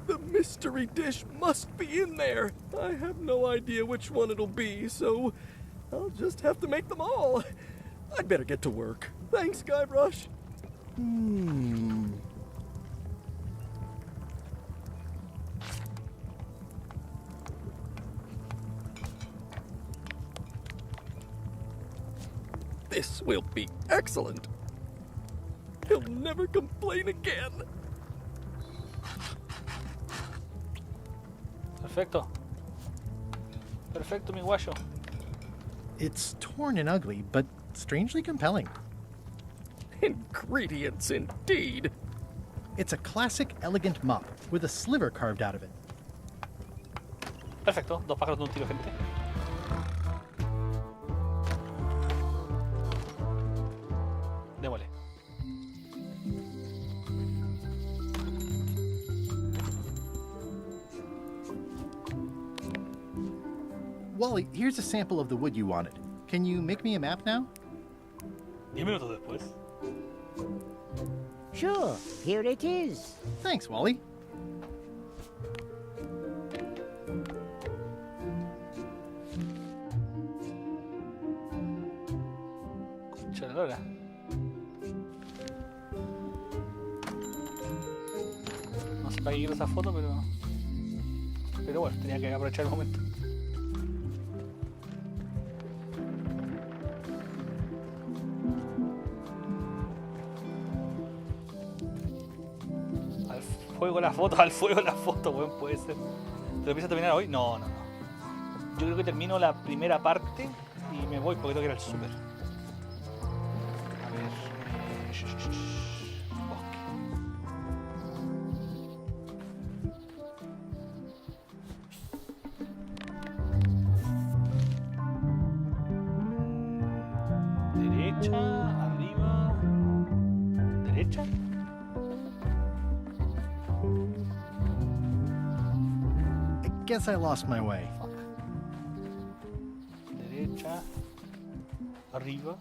The mystery dish must be in there. I have no idea which one it'll be, so I'll just have to make them all. I'd better get to work. Thanks, Guybrush. This will be excellent. He'll never complain again. Perfecto. Perfecto, mi guayo. It's torn and ugly, but strangely compelling. Ingredients indeed. It's a classic, elegant mop with a sliver carved out of it. Perfecto, 2 pájaros de un tiro, gente. Démosle. Wally, here's a sample of the wood you wanted. Can you make me a map now? 10 minutos después. Sure, here it is. Thanks, Wally. Concha. No sé para qué quiero esa foto, pero bueno, tenía que aprovechar el momento. Al fuego la foto, weón, puede ser. ¿Te lo empiezas a terminar hoy? No. Yo creo que termino la primera parte y me voy porque tengo que ir al súper. A ver. Bosque. Derecha, arriba. Derecha. Guess I lost my way. Derecha, arriba.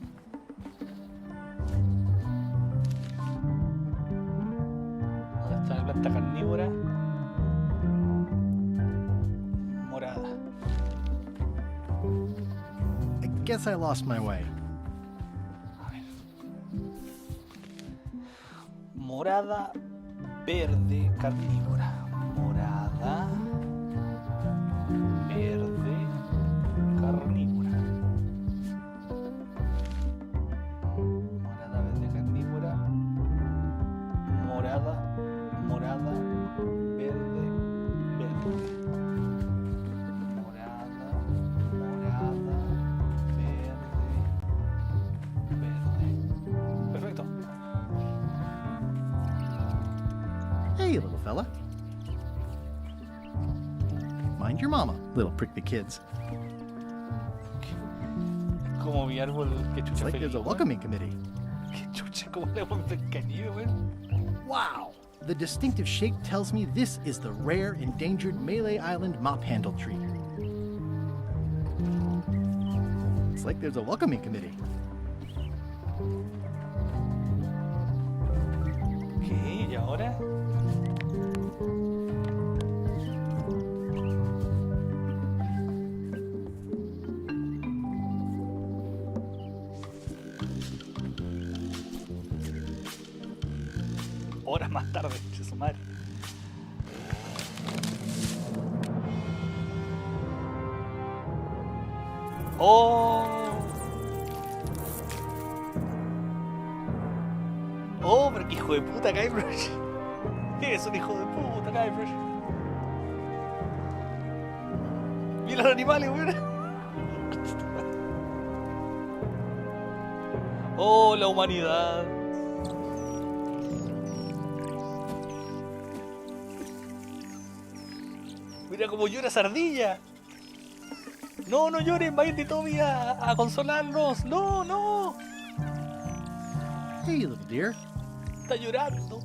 ¿Dónde está la planta carnívora? Morada. I guess I lost my way. A ver. Morada, verde, carnívora. Morada. Verde, carnívora. Morada, verde, carnívora. Morada, verde, verde. Morada, verde, verde. Perfecto. Hey, little fella. Mind your mama, little prickly kids. Como mi árbol que chucha It's like feliz. there's a welcoming committee. Que chucha, como le voy a Caribe, weón. Wow! The distinctive shape tells me this is the rare, endangered Malay Island mop handle tree. It's like there's a welcoming committee. ¿Qué? ¿Y ahora? Horas más tarde, che su madre. ¡Oh! ¡Oh, pero qué hijo de puta, Guybrush! Es un hijo de puta, Guybrush. Mira los animales, weón. Oh, la humanidad. Mira cómo llora esa ardilla. No, no lloren, vayan de Toby a consolarnos. No, no. Hey, little dear. Está llorando.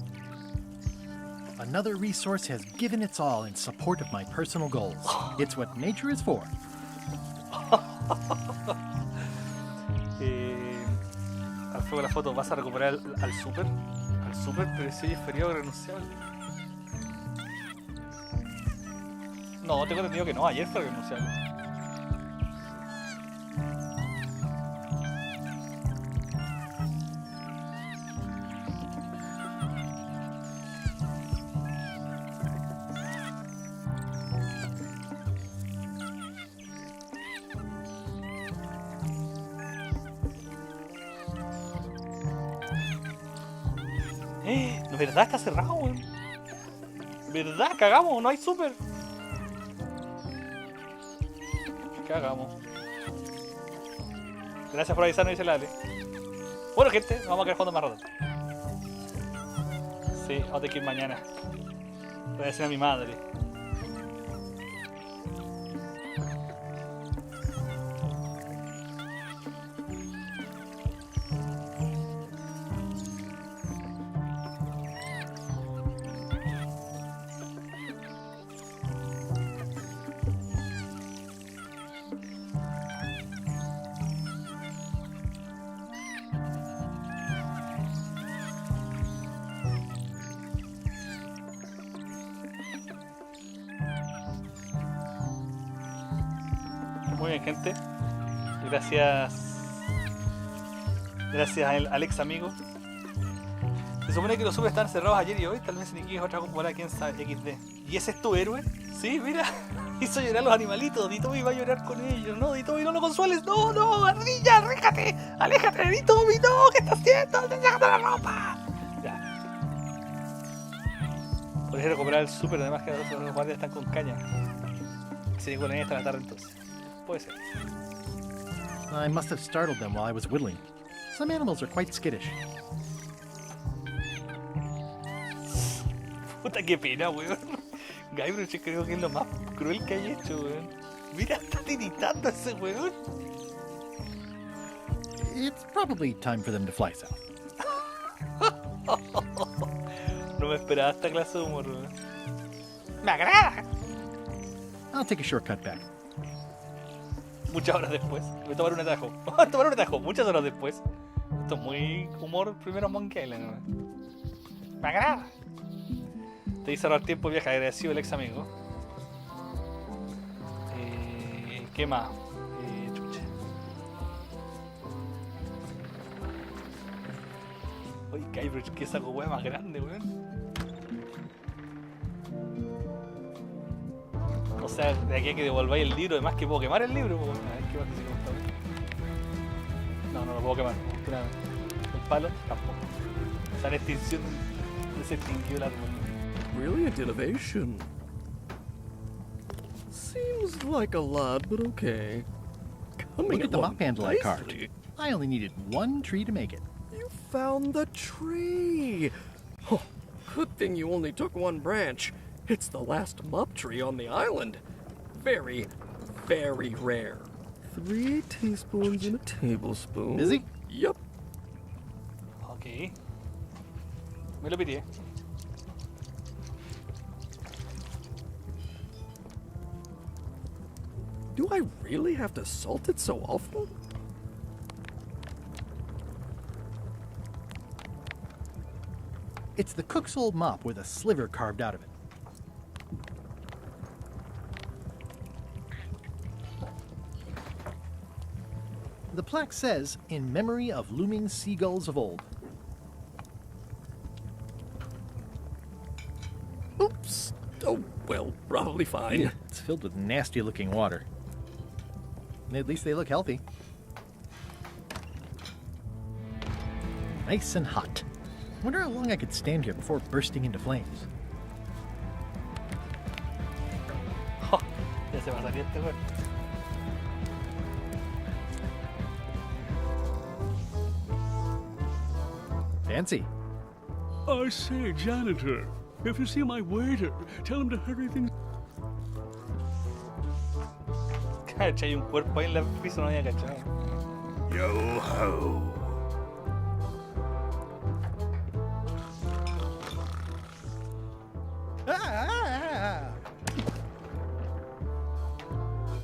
Another resource has given its all in support of my personal goals. It's what nature is for. Al fuego la foto, ¿vas a recuperar al super? Al super, pero si hoy es feriado renunciable. No, tengo entendido que no, ayer fue renunciable. No, ¿verdad? Está cerrado, weón. ¿Verdad? Cagamos, no hay super. Cagamos. Gracias por avisarnos, dice Lale. Bueno, gente, vamos a quedar jugando más rato. Sí, vamos a tener que ir mañana. Voy a decir a mi madre. Muy bien, gente. Gracias. Gracias al ex amigo. Se supone que los super están cerrados ayer y hoy. Tal vez Niki es otra computadora, quién sabe, XD. ¿Y ese es tu héroe? Sí, mira. Hizo llorar a los animalitos. Ditobi va a llorar con ellos. No, Ditobi, no lo consueles. No, no, ardilla, aléjate. Aléjate, Ditobi, no. ¿Qué estás haciendo? ¡Déjate la ropa! Ya. Podrías recuperar el super, además que los guardias están con caña. Se llegó la niña hasta la tarde entonces. Puede ser. I must have startled them while I was whittling. Some animals are quite skittish. Puta, qué pena, weón. Guybrush creo que es lo más cruel que hay hecho, weón. Mira, está tiritando ese weón. It's probably time for them to fly south. No me esperaba esta clase de humor, weón. Me agrada. I'll take a shortcut back. Muchas horas después. Voy a tomar un atajo. Voy a tomar un atajo. Muchas horas después. Esto es muy humor primero Monkey Island, weón. Me agrada. Te hice ahorrar tiempo, vieja. Agradecido el ex amigo. ¿Qué más? Chucha. Oye, Guybrush, que saco weá más grande, weón. O sea, de aquí a que devolváis el libro, además que puedo quemar el libro, weón. A ver qué pasa si no, no lo puedo quemar. El palo, tampoco. O sea, la extinción se extinguió el árbol. Brilliant innovation. Seems like a lot, but okay. Look at the mop handle I carved. I only needed one tree to make it. You found the tree! Oh, good thing you only took one branch. It's the last mop tree on the island. Very, very rare. 3 teaspoons in a tablespoon. Busy? Yep. Ok. Me lo pide. Do I really have to salt it so often? It's the cook's old mop with a sliver carved out of it. The plaque says, in memory of looming seagulls of old. Oops. Oh, well, probably fine. Yeah, it's filled with nasty-looking water. At least they look healthy. Nice and hot. Wonder how long I could stand here before bursting into flames. se pasaría este weón. Fancy. I say, janitor, if you see my waiter, tell him to hurry things. Cacha, hay un cuerpo ahí en la piso, no había cachado. Yo ho.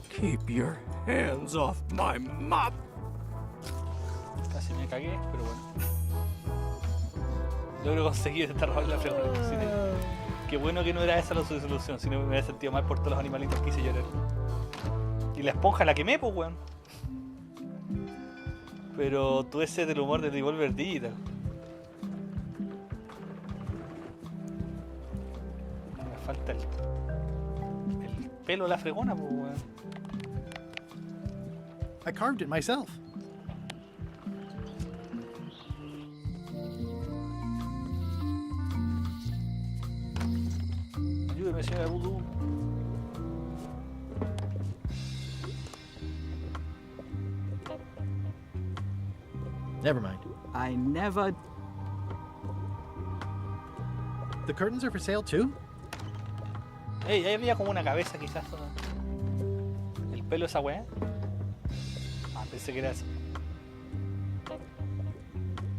Keep your hands off my mop. Casi me cagué, pero bueno. Logro conseguir esta robar la fregona de cocina. Qué bueno que no era esa la solución, si no me hubiera sentido mal por todos los animalitos que hice llorar. Y la esponja la quemé, pues, weón. Pero tú ese del humor de Devolver Digital. Me falta el pelo de la fregona, pues, weón. I carved it myself. Ayúdeme, señora Voodoo. Never mind. I never... The curtains are for sale too? Ey, ahí había como una cabeza quizás. ¿El pelo de esa weá? Ah, pensé que era eso.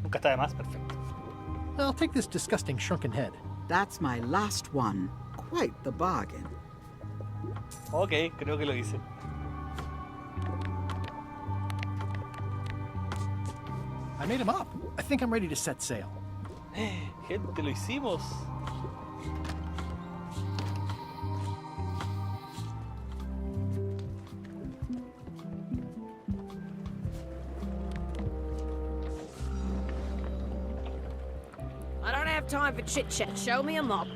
Nunca está de más, perfecto. I'll take this disgusting shrunken head. That's my last one. Quite the bargain. Ok, creo que lo hice. I made him up. I think I'm ready to set sail. Gente, lo hicimos. I don't have time for chit-chat. Show me a mop.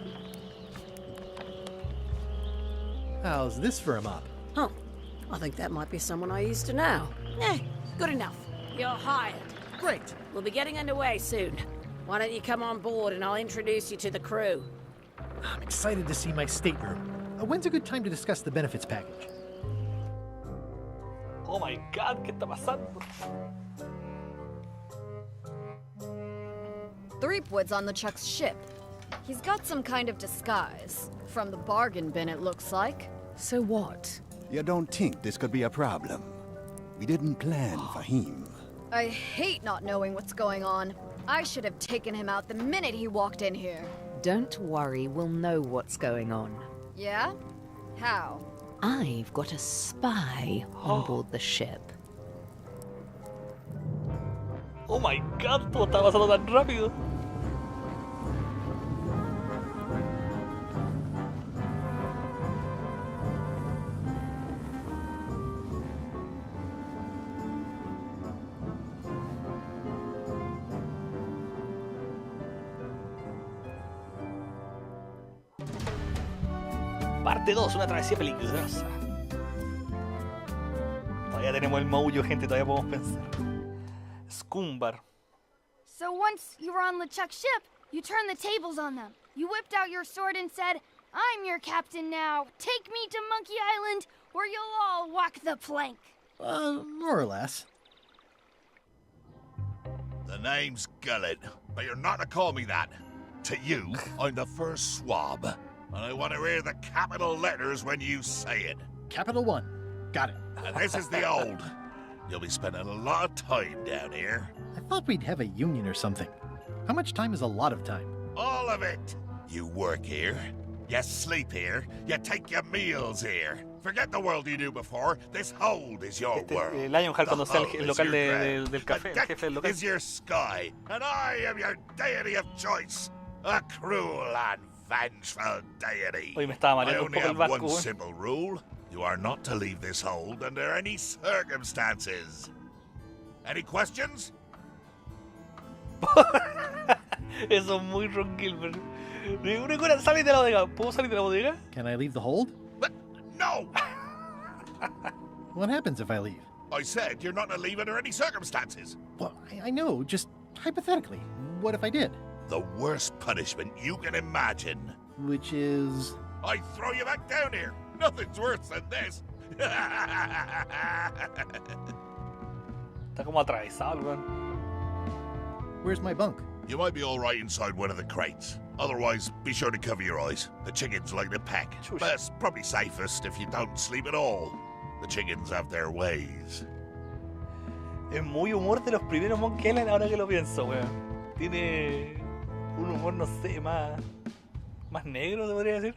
How's this for a mop? Huh. I think that might be someone I used to know. Eh, good enough. You're hired. Great. We'll be getting underway soon. Why don't you come on board and I'll introduce you to the crew? I'm excited to see my stateroom. When's a good time to discuss the benefits package? Oh my god, ¿qué está pasando? Threepwood's on the Chuck's ship. He's got some kind of disguise. From the bargain bin, it looks like. So what? You don't think this could be a problem? We didn't plan for him. I hate not knowing what's going on. I should have taken him out the minute he walked in here. Don't worry, we'll know what's going on. Yeah? How? I've got a spy on board the ship. Oh my god, todo está pasando tan rápido. Parte 2, una travesía peligrosa. Todavía tenemos el maullo, gente, todavía podemos pensar. Scumbar. So once you were on LeChuck's ship, you turned the tables on them. You whipped out your sword and said, "I'm your captain now. Take me to Monkey Island, or you'll all walk the plank." More or less. The name's Gullet, but you're not to call me that. To you, I'm the first swab, and I want to hear the capital letters when you say it. Capital 1. Got it. And this is the old. You'll be spending a lot of time down here. I thought we'd have a union or something. How much time is a lot of time? All of it. You work here, you sleep here, you take your meals here. Forget the world you knew before. This hold is your world. Lionheart cuando sea el local del The café, el jefe del local. is your sky, and I am your deity of choice. A cruel and vengeful deity. Hoy me estaba I mareando un only poco el have vasco, one weón. simple rule. You are not to leave this hold under any circumstances. Any questions? Eso es muy Ron Gilbert. Salí de la bodega. ¿Puedo salir de la bodega? Can I leave the hold? No! What happens if I leave? I said you're not to leave under any circumstances. Well, I know, just hypothetically. What if I did? The worst punishment you can imagine. Which is... I throw you back down here. Nothing's worse than this. Está como atravesado, weón. Where's my bunk? You might be all right inside one of the crates. Otherwise, be sure to cover your eyes. The chickens like to peck. But it's probably safest if you don't sleep at all. The chickens have their ways. Es muy humor de los primeros Monkey Island ahora que lo pienso, weón. Tiene un humor, no sé, más negro, te podría decir.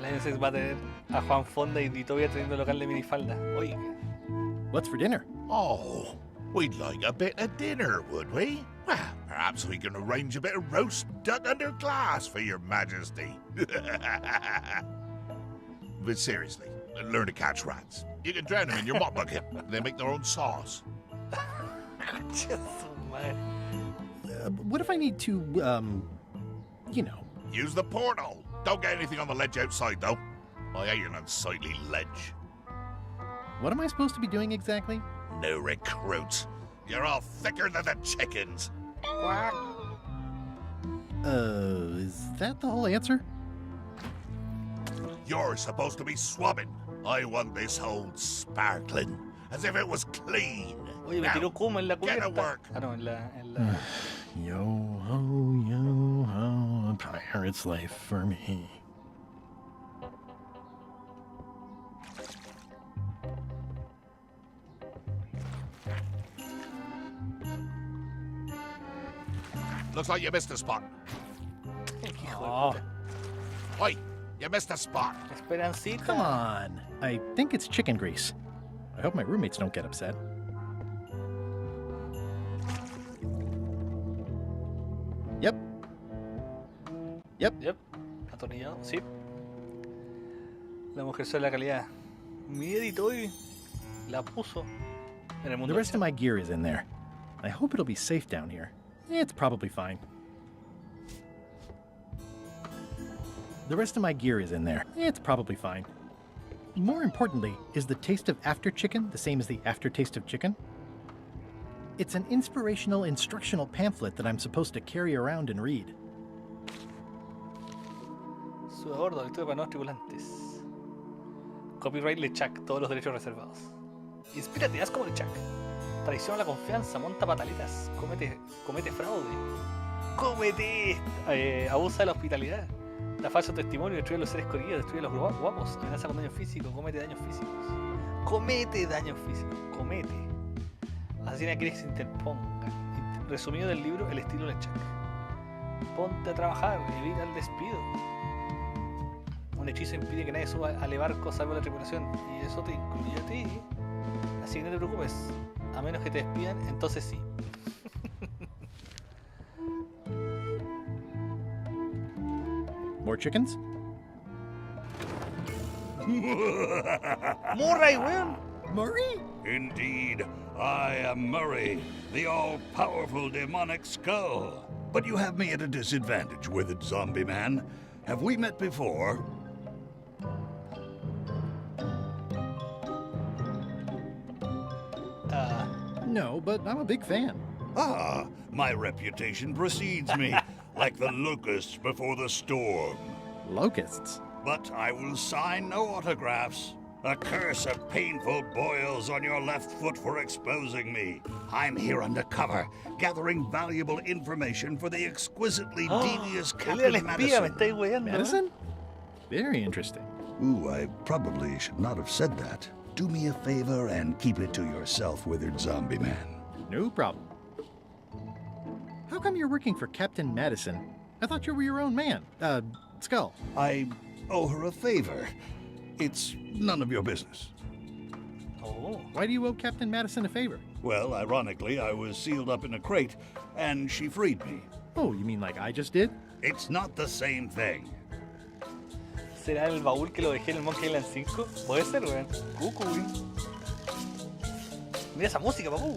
La NSW va a tener a Juan Fonda y Ditovia teniendo local de minifalda. Oye. What's for dinner? Oh, we'd like a bit of dinner, would we? Well, perhaps we can arrange a bit of roast duck under glass for your majesty. But seriously, learn to catch rats. You can drown them in your mop bucket. They make their own sauce. What if I need to, you know... Use the portal. Don't get anything on the ledge outside, though. I hate an unsightly ledge. What am I supposed to be doing exactly? No recruits. You're all thicker than the chickens. Is that the whole answer? You're supposed to be swabbing. I want this hold sparkling, as if it was clean. Oye, me tiró como en la cubierta. Get to work. Ah, no, en la... Yo ho, a pirate's life for me. Looks like you missed a spot. Oh. Oi, you missed a spot. Esperancita. Come on. I think it's chicken grease. I hope my roommates don't get upset. Yep. Atornillado, sí. La mujer sola de la calidad. Mi editó y la puso en el mundo. The rest of my gear is in there. I hope it'll be safe down here. It's probably fine. The rest of my gear is in there. It's probably fine. More importantly, is the taste of after chicken the same as the aftertaste of chicken? It's an inspirational instructional pamphlet that I'm supposed to carry around and read. Su abordo, lectura para nuevos tripulantes. Copyright LeChuck, todos los derechos reservados. Inspírate, haz como LeChuck. Traiciona la confianza, monta pataletas, comete fraude, abusa de la hospitalidad, da falso testimonio, destruye a los seres queridos, destruye a los guapos, amenaza con daño físico, comete daños físicos, asesina a quienes se interpongan. Resumido del libro, el estilo LeChuck. Ponte a trabajar, evita el despido. Un hechizo impide que nadie suba al barco salvo la tripulación, y eso te incluye a ti. Así que no te preocupes. A menos que te despidan, entonces sí. More chickens? Murray, weón. Murray? Indeed, I am Murray, the all-powerful demonic skull. But you have me at a disadvantage, withered zombie man. Have we met before? No, but I'm a big fan. Ah, my reputation precedes me, like the locusts before the storm. Locusts? But I will sign no autographs. A curse of painful boils on your left foot for exposing me. I'm here undercover, gathering valuable information for the exquisitely devious Captain Madison. Madison? Very interesting. Ooh, I probably should not have said that. Do me a favor and keep it to yourself, withered zombie man. No problem. How come you're working for Captain Madison? I thought you were your own man. Skull. I owe her a favor. It's none of your business. Oh. Why do you owe Captain Madison a favor? Well, ironically, I was sealed up in a crate, and she freed me. Oh, you mean like I just did? It's not the same thing. ¿Será el baúl que lo dejé en el Monkey Island 5? Puede ser, weón. Cúculi. Mira esa música, papu.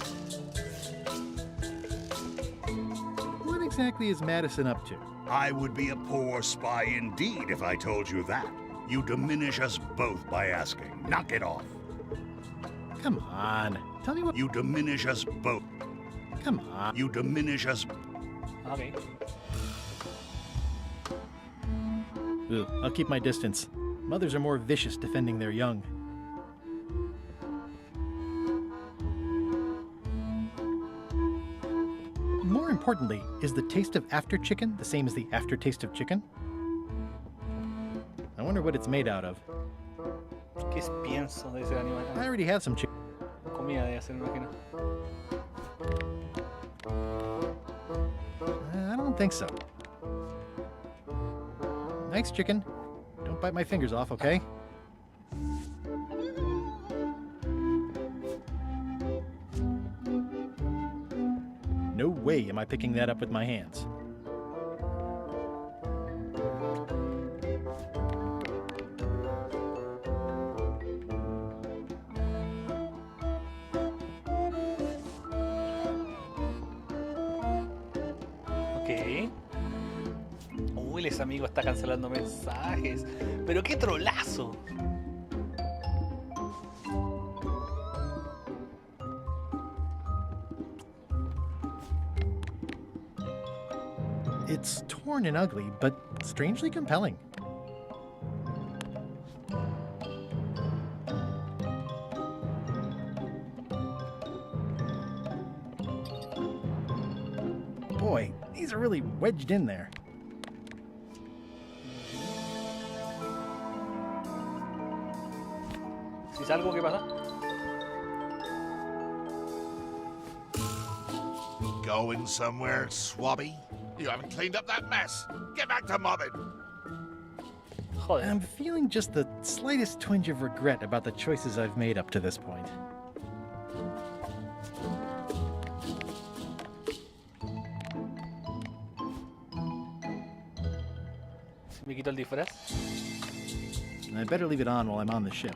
What exactly is Madison up to? I would be a poor spy indeed if I told you that. You diminish us both by asking. Knock it off. Come on. Tell me what... You diminish us both. Come on. You diminish us... Okay. Ugh, I'll keep my distance. Mothers are more vicious defending their young. More importantly, is the taste of after chicken the same as the aftertaste of chicken? I wonder what it's made out of. ¿Qué es pienso de ese animal? I already have some chicken. Comida de hacer, me imagino. I don't think so. Thanks, chicken. Don't bite my fingers off, okay? No way am I picking that up with my hands. Ok. Uy, ese amigo está cancelando mensajes. Pero qué trolazo. It's torn and ugly, but strangely compelling. Boy, these are really wedged in there. Si salgo, ¿qué pasa? Going somewhere, swabby? You haven't cleaned up that mess. Get back to mobbing. I'm feeling just the slightest twinge of regret about the choices I've made up to this point. ¿Me quito el disfraz? I better leave it on while I'm on the ship.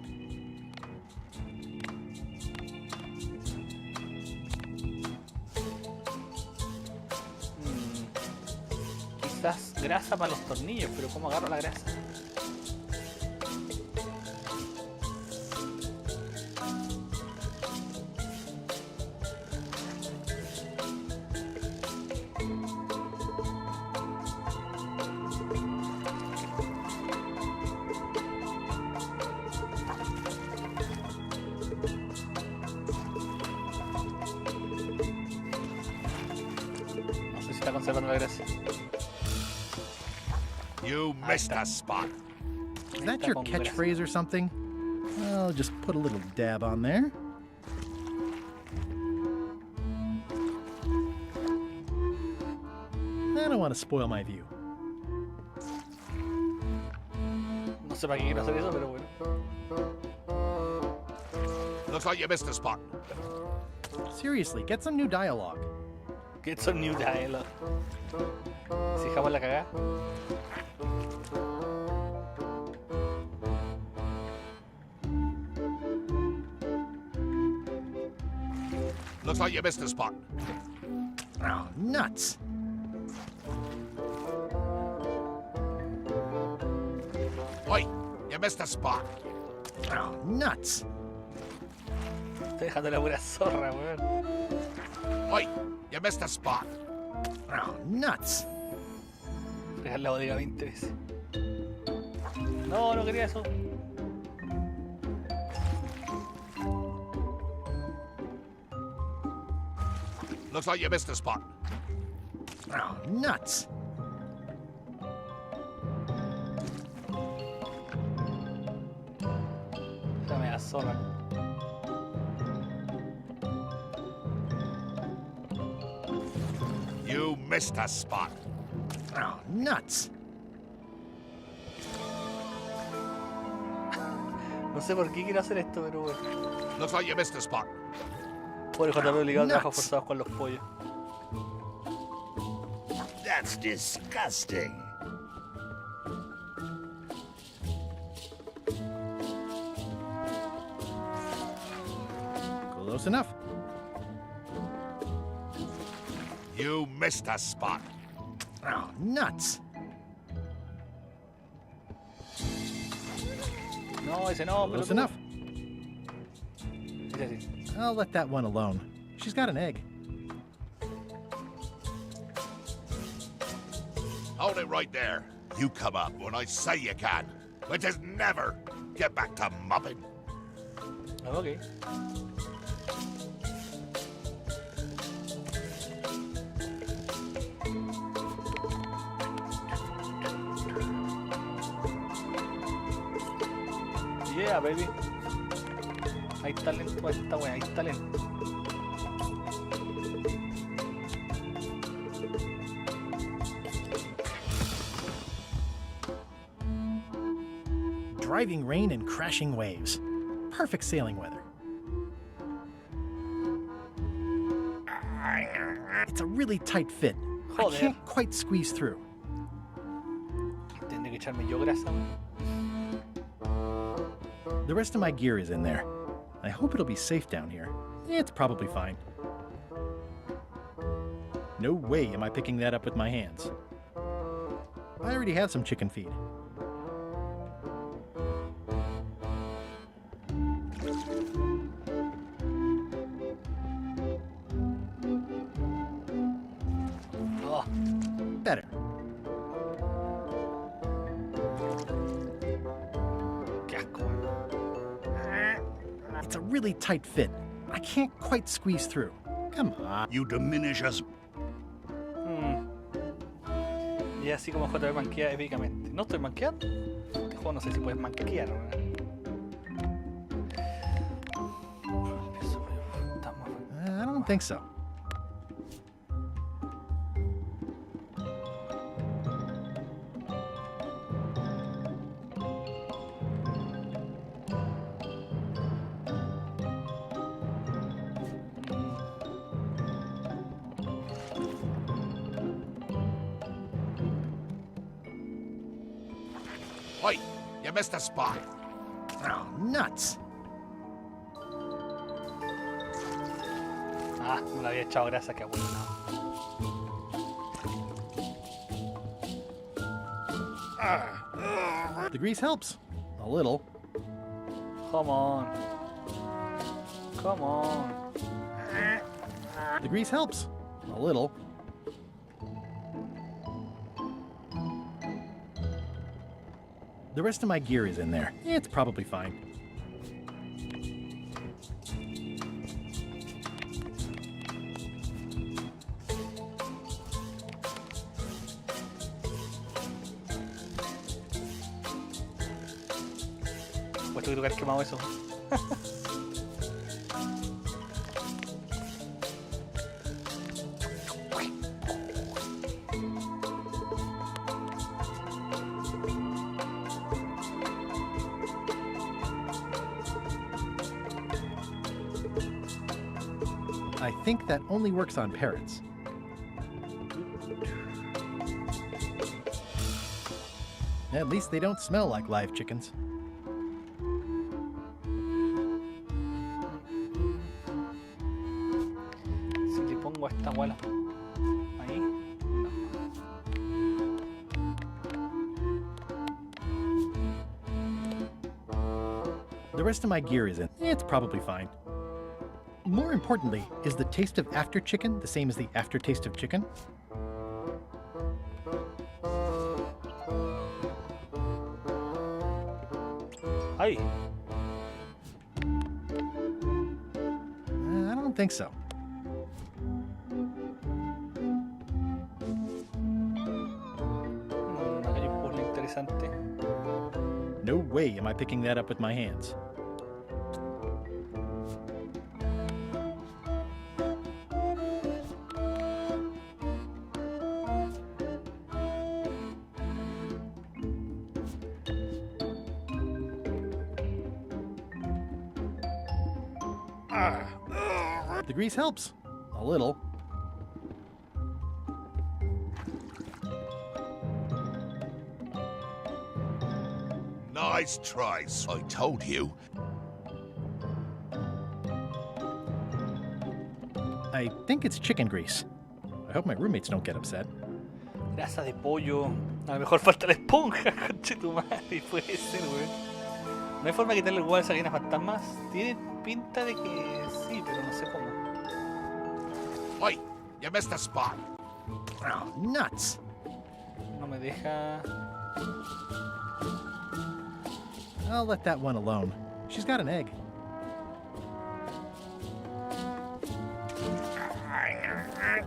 Quizás grasa para los tornillos, pero ¿cómo agarro la grasa? No sé si está conservando la grasa. You missed a spot. Is that your catchphrase or something? I'll just put a little dab on there. I don't want to spoil my view. No sé para qué quiero hacer eso, pero bueno. Looks like you missed a spot. Seriously, get some new dialogue. Get some new dialogue. Si dejamos la cagada. Looks like you missed a spot. Oh, nuts. Oi, you missed a spot. Oh, nuts. Estoy dejando la pura zorra, weón. Oi, you missed a spot. Oh, nuts. Dejar la bodega 20 veces. No, no quería eso. Looks like you missed a spot. Oh, nuts. Dame la zorra. You missed a spot. Oh, nuts. No sé por qué quiero hacer esto, pero bueno. Looks like you missed a spot. Pobre JP obligado a trabajos forzados con los pollos. That's disgusting. Close enough. You missed a spot. Oh, nuts. No, ese no, pero Close enough. Ese sí. I'll let that one alone. She's got an egg. Hold it right there. You come up when I say you can, which is never. Get back to mopping. Ok. Yeah, baby. Hay talento para esta wea, hay talento. Driving rain and crashing waves. Perfect sailing weather. It's a really tight fit. I Joder. can't quite squeeze through. Tendré que echarme yo grasa. The rest of my gear is in there. I hope it'll be safe down here. It's probably fine. No way am I picking that up with my hands. I already have some chicken feed. Oh. Better. Qué asco. It's a really tight fit. I can't quite squeeze through. Come on. You diminish us. Y así como JB manquea épicamente. No estoy manqueando. Este juego no sé si puedes manquear, ¿verdad? I don't think so. Oi, you missed a spot. Oh, nuts. Ah, no le había echado grasa, qué bueno. The grease helps. A little. Come on. Come on. The grease helps. A little. The rest of my gear is in there. It's probably fine. Puesto que tú que has quemado eso. I think that only works on parrots. At least they don't smell like live chickens. Si le pongo a esta bola ahí. The rest of my gear is in. It's probably fine. More importantly, is the taste of after chicken the same as the aftertaste of chicken? Ay. I don't think so. Acá hay un puzzle interesante. No way am I picking that up with my hands. The grease helps. A little. Nice try, I told you. I think it's chicken grease. I hope my roommates don't get upset. Grasa de pollo. A lo mejor falta la esponja, conche tu madre. Puede ser, weón. No hay forma de quitarle el huevo a esa gallina fantasmas. Tiene pinta de que sí, pero no sé cómo. Oi, you missed a spot. Oh, nuts. No me deja. I'll let that one alone. She's got an egg.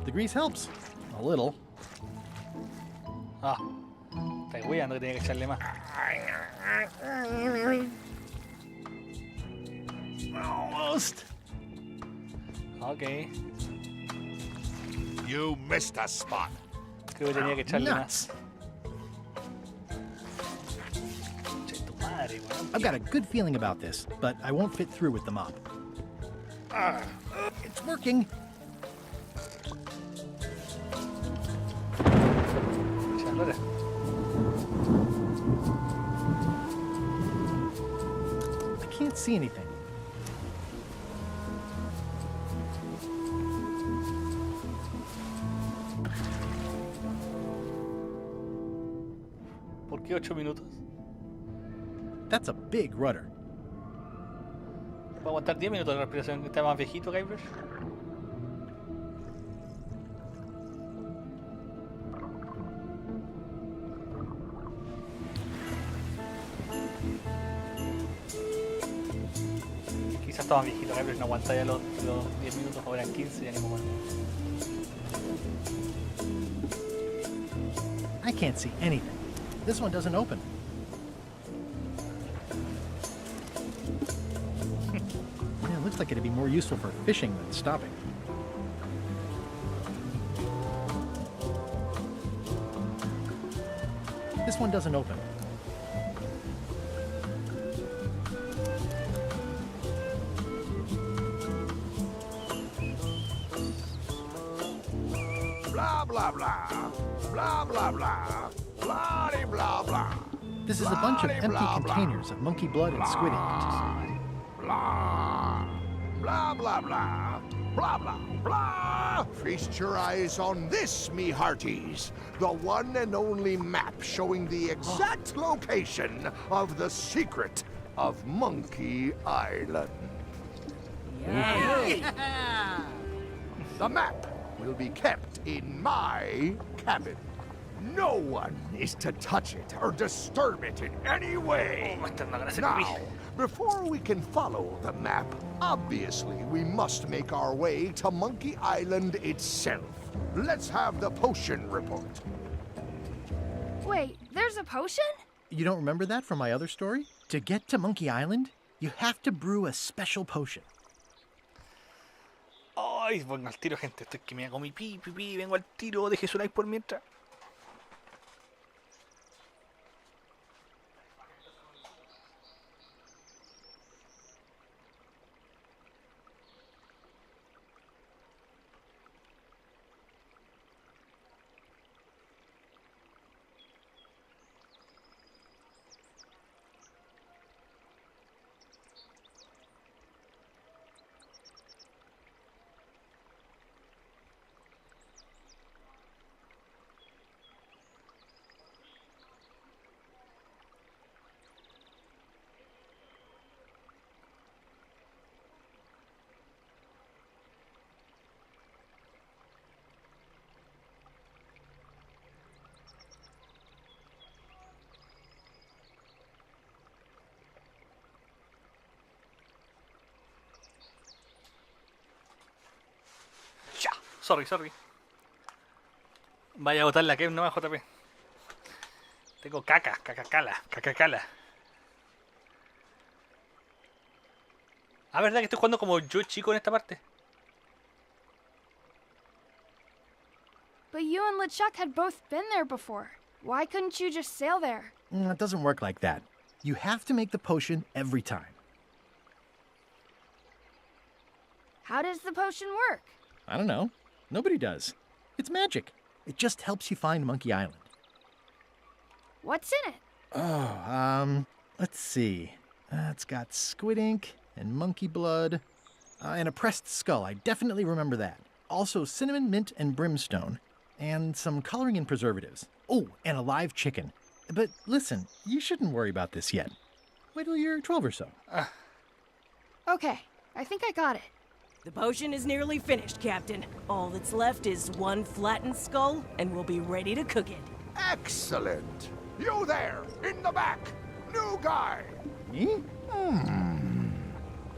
The grease helps. A little. Ah, estoy hueando que tenía que echarle más. Almost. Ok. You missed a spot. Creo que tenía que echarle Nuts. más. Che, tu madre, weón. I've got a good feeling about this, but I won't fit through with the mop. It's working. Echarle. I can't see anything. ¿Por qué 8 minutos? That's a big rudder. ¿Puedo aguantar 10 minutos de respiración? ¿Está más viejito, Guybrush? Quizás está más viejito, Guybrush, no aguanta ya los 10 minutos, ahora en 15, ya ni me acuerdo. I can't see anything. This one doesn't open. Yeah, it looks like it'd be more useful for fishing than stopping. This one doesn't open. Blah, blah, blah. Blah, blah, blah. Blah, blah, blah. This is a bunch of empty containers of monkey blood and squid ink. Blah. Blah, blah, blah. Blah, blah, blah. Feast your eyes on this, me hearties. The one and only map showing the exact location of the secret of Monkey Island. Yeah. The map will be kept in my cabin. No one is to touch it or disturb it in any way. Now, before we can follow the map, obviously we must make our way to Monkey Island itself. Let's have the potion report. Wait, there's a potion? You don't remember that from my other story? To get to Monkey Island, you have to brew a special potion. Ay, vengo al tiro, gente. Estoy que me hago mi pi, vengo al tiro. Deje su like por mientras. Sorry. Vaya a botar la que no JP. Tengo cacacala. Ah, ¿verdad que estoy jugando como yo chico en esta parte? But you and LeChuck had both been there before. Why couldn't you just sail there? It doesn't work like that. You have to make the potion every time. How does the potion work? I don't know. Nobody does. It's magic. It just helps you find Monkey Island. What's in it? Oh, let's see. It's got squid ink and monkey blood and a pressed skull. I definitely remember that. Also cinnamon, mint, and brimstone. And some coloring and preservatives. Oh, and a live chicken. But listen, you shouldn't worry about this yet. Wait till you're 12 or so. Okay, I think I got it. The potion is nearly finished, Captain. All that's left is one flattened skull, and we'll be ready to cook it. Excellent. You there, in the back. New guy. Me?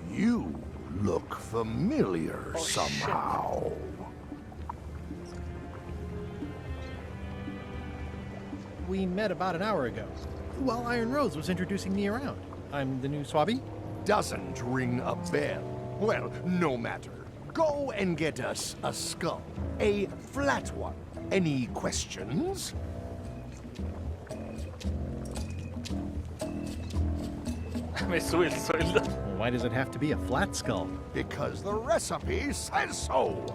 You look familiar somehow. We met about an hour ago, while Iron Rose was introducing me around. I'm the new Swabby. Doesn't ring a bell. Well, no matter. Go and get us a skull. A flat one. Any questions? Me sube el sueldo. Why does it have to be a flat skull? Because the recipe says so.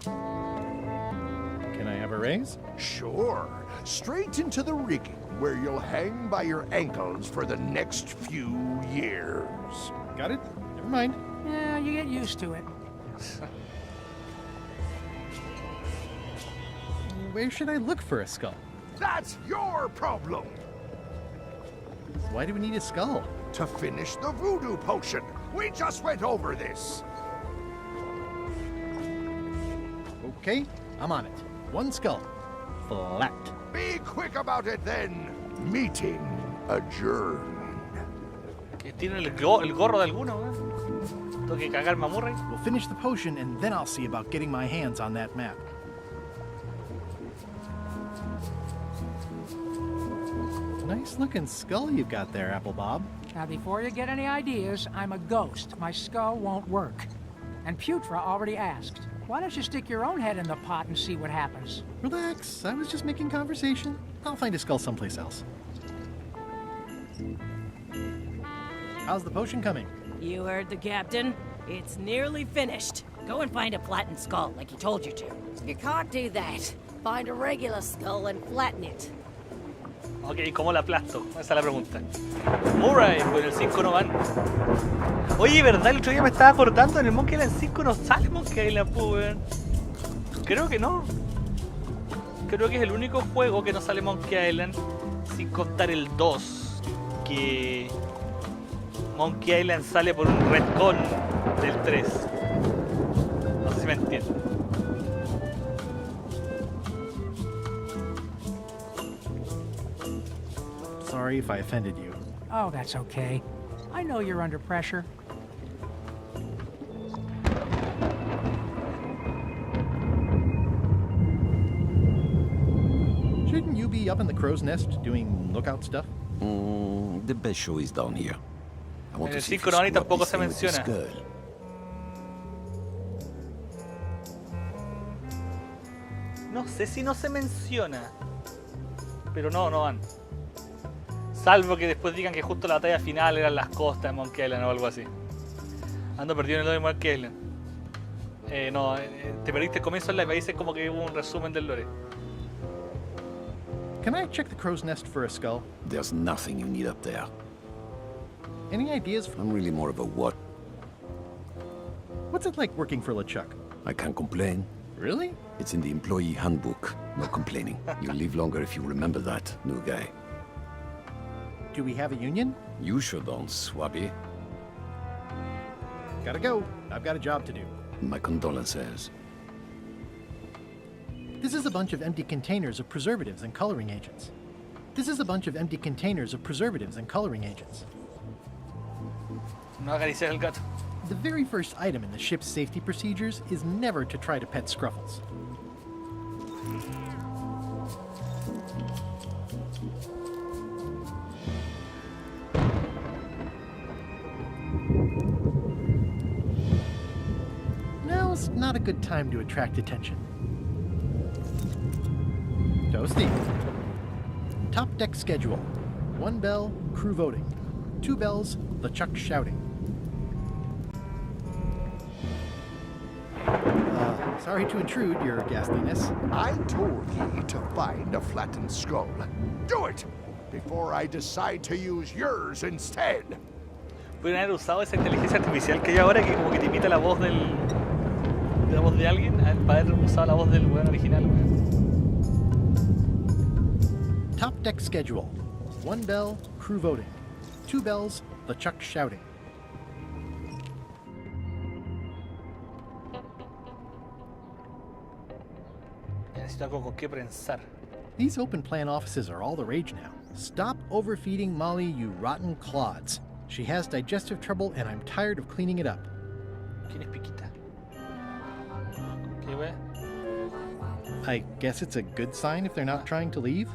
Can I have a raise? Sure. Straight into the rigging, where you'll hang by your ankles for the next few years. Got it? Never mind. Yeah, you get used to it. Where should I look for a skull? That's your problem. Why do we need a skull? To finish the voodoo potion. We just went over this. Okay, I'm on it. One skull. Flat. Be quick about it then. Meeting adjourned. Que tiene el gorro de alguno, ¿eh? Tengo que cagarme a Murray. We'll finish the potion and then I'll see about getting my hands on that map. Nice looking skull you've got there, Apple Bob. Now, before you get any ideas, I'm a ghost. My skull won't work. And Putra already asked. Why don't you stick your own head in the pot and see what happens? Relax, I was just making conversation. I'll find a skull someplace else. How's the potion coming? You heard the captain. It's nearly finished. Go and find a flattened skull, like he told you to. If you can't do that, find a regular skull and flatten it. Ok, ¿cómo la aplasto? Esa es la pregunta. Murray, pues el 5 no van. Oye, ¿verdad? El otro día me estaba acordando, en el Monkey Island 5 no sale Monkey Island, pues, weón. Creo que no. Creo que es el único juego que no sale Monkey Island, sin contar el 2. Que Monkey Island sale por un retcon del 3. No sé si me entienden. Sorry if I offended you. Oh, that's okay. I know you're under pressure. Shouldn't you be up in the crow's nest doing lookout stuff? The best show is down here. I want En to el see if 5 you no van y screw up tampoco this se thing with this menciona. girl. No sé si no se menciona. Pero no van. Salvo que después digan que justo la batalla final eran las costas de Monkey Island o algo así. Ando perdido en el lore de Monkey Island. Te perdiste el comienzo del live, ahí dice como que hubo un resumen del lore. Can I check the crow's nest for a skull? There's nothing you need up there. Any ideas? I'm really more of a what? What's it like working for LeChuck? I can't complain. Really? It's in the employee handbook. No complaining. You'll live longer if you remember that, new guy. Do we have a union? You sure don't, Swabby. Gotta go. I've got a job to do. My condolences. This is a bunch of empty containers of preservatives and coloring agents. No acariciar el gato. The very first item in the ship's safety procedures is never to try to pet Scruffles. Now's not a good time to attract attention. Toasty. Top deck schedule. 1 bell, crew voting. 2 bells, LeChuck shouting. Sorry to intrude, your ghastliness. I told ye to find a flattened skull. Do it! Before I decide to use yours instead. Pueden haber usado esa inteligencia artificial que hay ahora que como que te imita la voz de la voz de alguien para haber usado la voz del weón original. Top deck schedule. 1 bell, crew voting. 2 bells, LeChuck shouting. Necesito algo con qué prensar. These open plan offices are all the rage now. Stop overfeeding Molly, you rotten clods. She has digestive trouble and I'm tired of cleaning it up. ¿Quién es Piquita? ¿Qué wea? I guess it's a good sign if they're not trying to leave?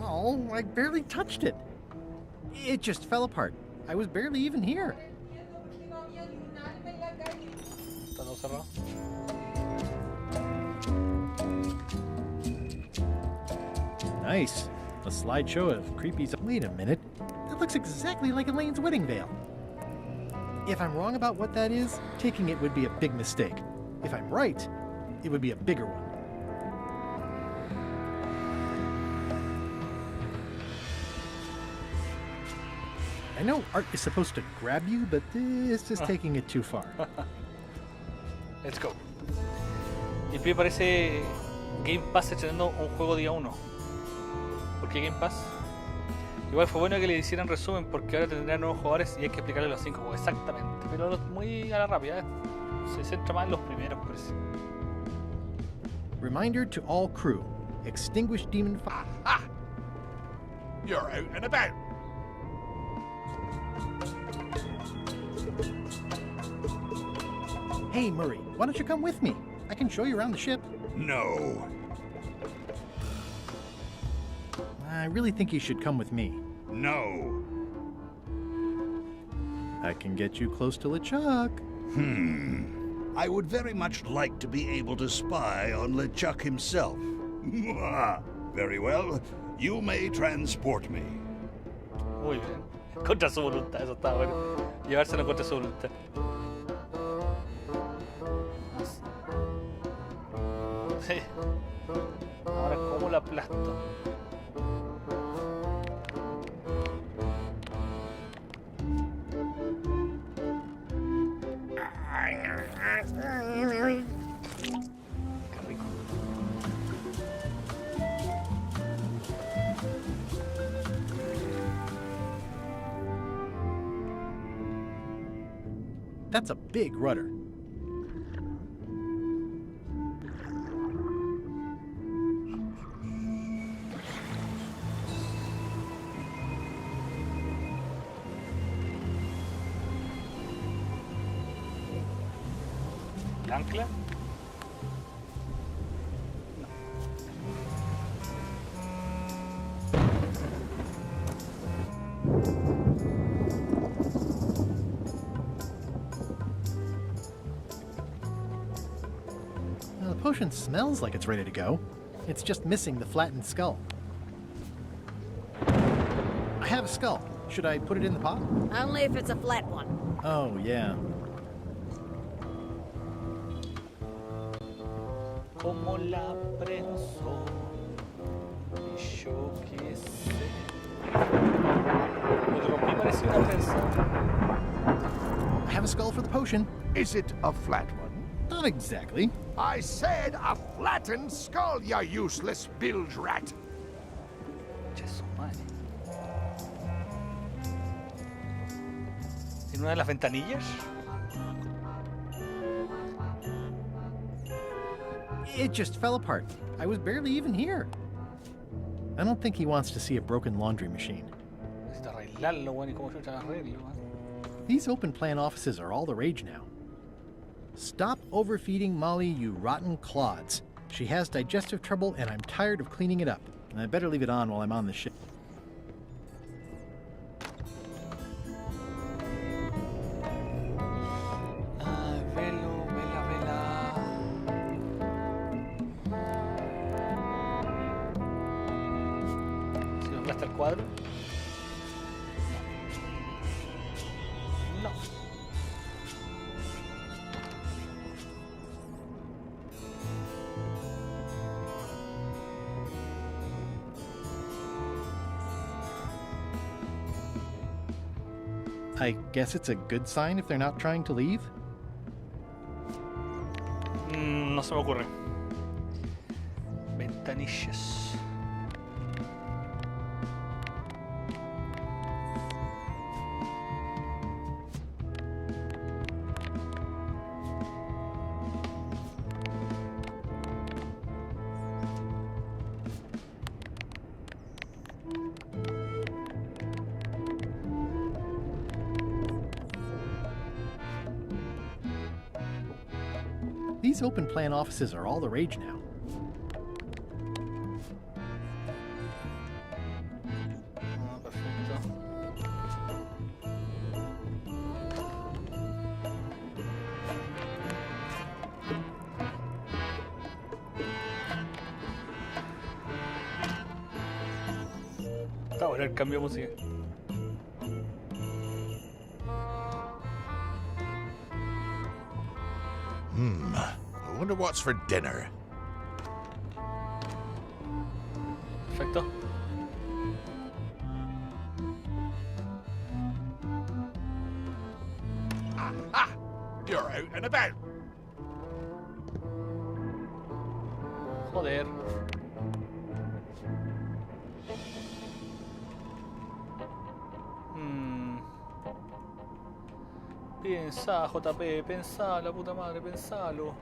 Oh, I barely touched it. It just fell apart. I was barely even here. ¿Está todo cerrado? Nice. A slideshow of creepy... Wait a minute. That looks exactly like Elaine's wedding veil. If I'm wrong about what that is, taking it would be a big mistake. If I'm right, it would be a bigger one. I know art is supposed to grab you, but this is taking it too far. Let's go. Y me parece Game Pass estrenando un juego día 1. ¿Por qué Game Pass? Igual fue bueno que le hicieran resumen porque ahora tendrán nuevos jugadores y hay que explicarle los 5 juegos exactamente. Pero muy a la rápida. Se centra más en los primeros, parece. Reminder to all crew. Extinguish demon fire. You're out and about. Hey, Murray, why don't you come with me? I can show you around the ship. No. I really think you should come with me. No. I can get you close to LeChuck. I would very much like to be able to spy on LeChuck himself. Very well. You may transport me. Muy bien. Contra su voluntad, eso está bueno. Llevárselo contra su voluntad. Sí. Ahora, ¿cómo la aplasto? Qué rico. That's a big rudder. ¿Ancla? Now, the potion smells like it's ready to go. It's just missing the flattened skull. I have a skull. Should I put it in the pot? Only if it's a flat one. Oh, yeah. Como la prenso, y yo qué sé. Lo que rompí parecía una prensa. I have a skull for the potion. Is it a flat one? Not exactly. I said a flattened skull, you useless bilge rat. Jesu madre. ¿En una de las ventanillas? It just fell apart. I was barely even here. I don't think he wants to see a broken laundry machine. Necesito arreglarlo, bueno, y cómo yo te arreglo, bueno. These open plan offices are all the rage now. Stop overfeeding Molly, you rotten clods. She has digestive trouble and I'm tired of cleaning it up. And I better leave it on while I'm on the ship. ¿Hasta el cuadro? No. I guess it's a good sign if they're not trying to leave? No se me ocurre. Ventanillas. These open plan offices are all the rage now. Perfecto. Está bueno el cambio de música. I wonder what's for dinner. Perfecto. Ah! You're out and about. Joder. Pensá, JP, pensá, la puta madre, pensalo.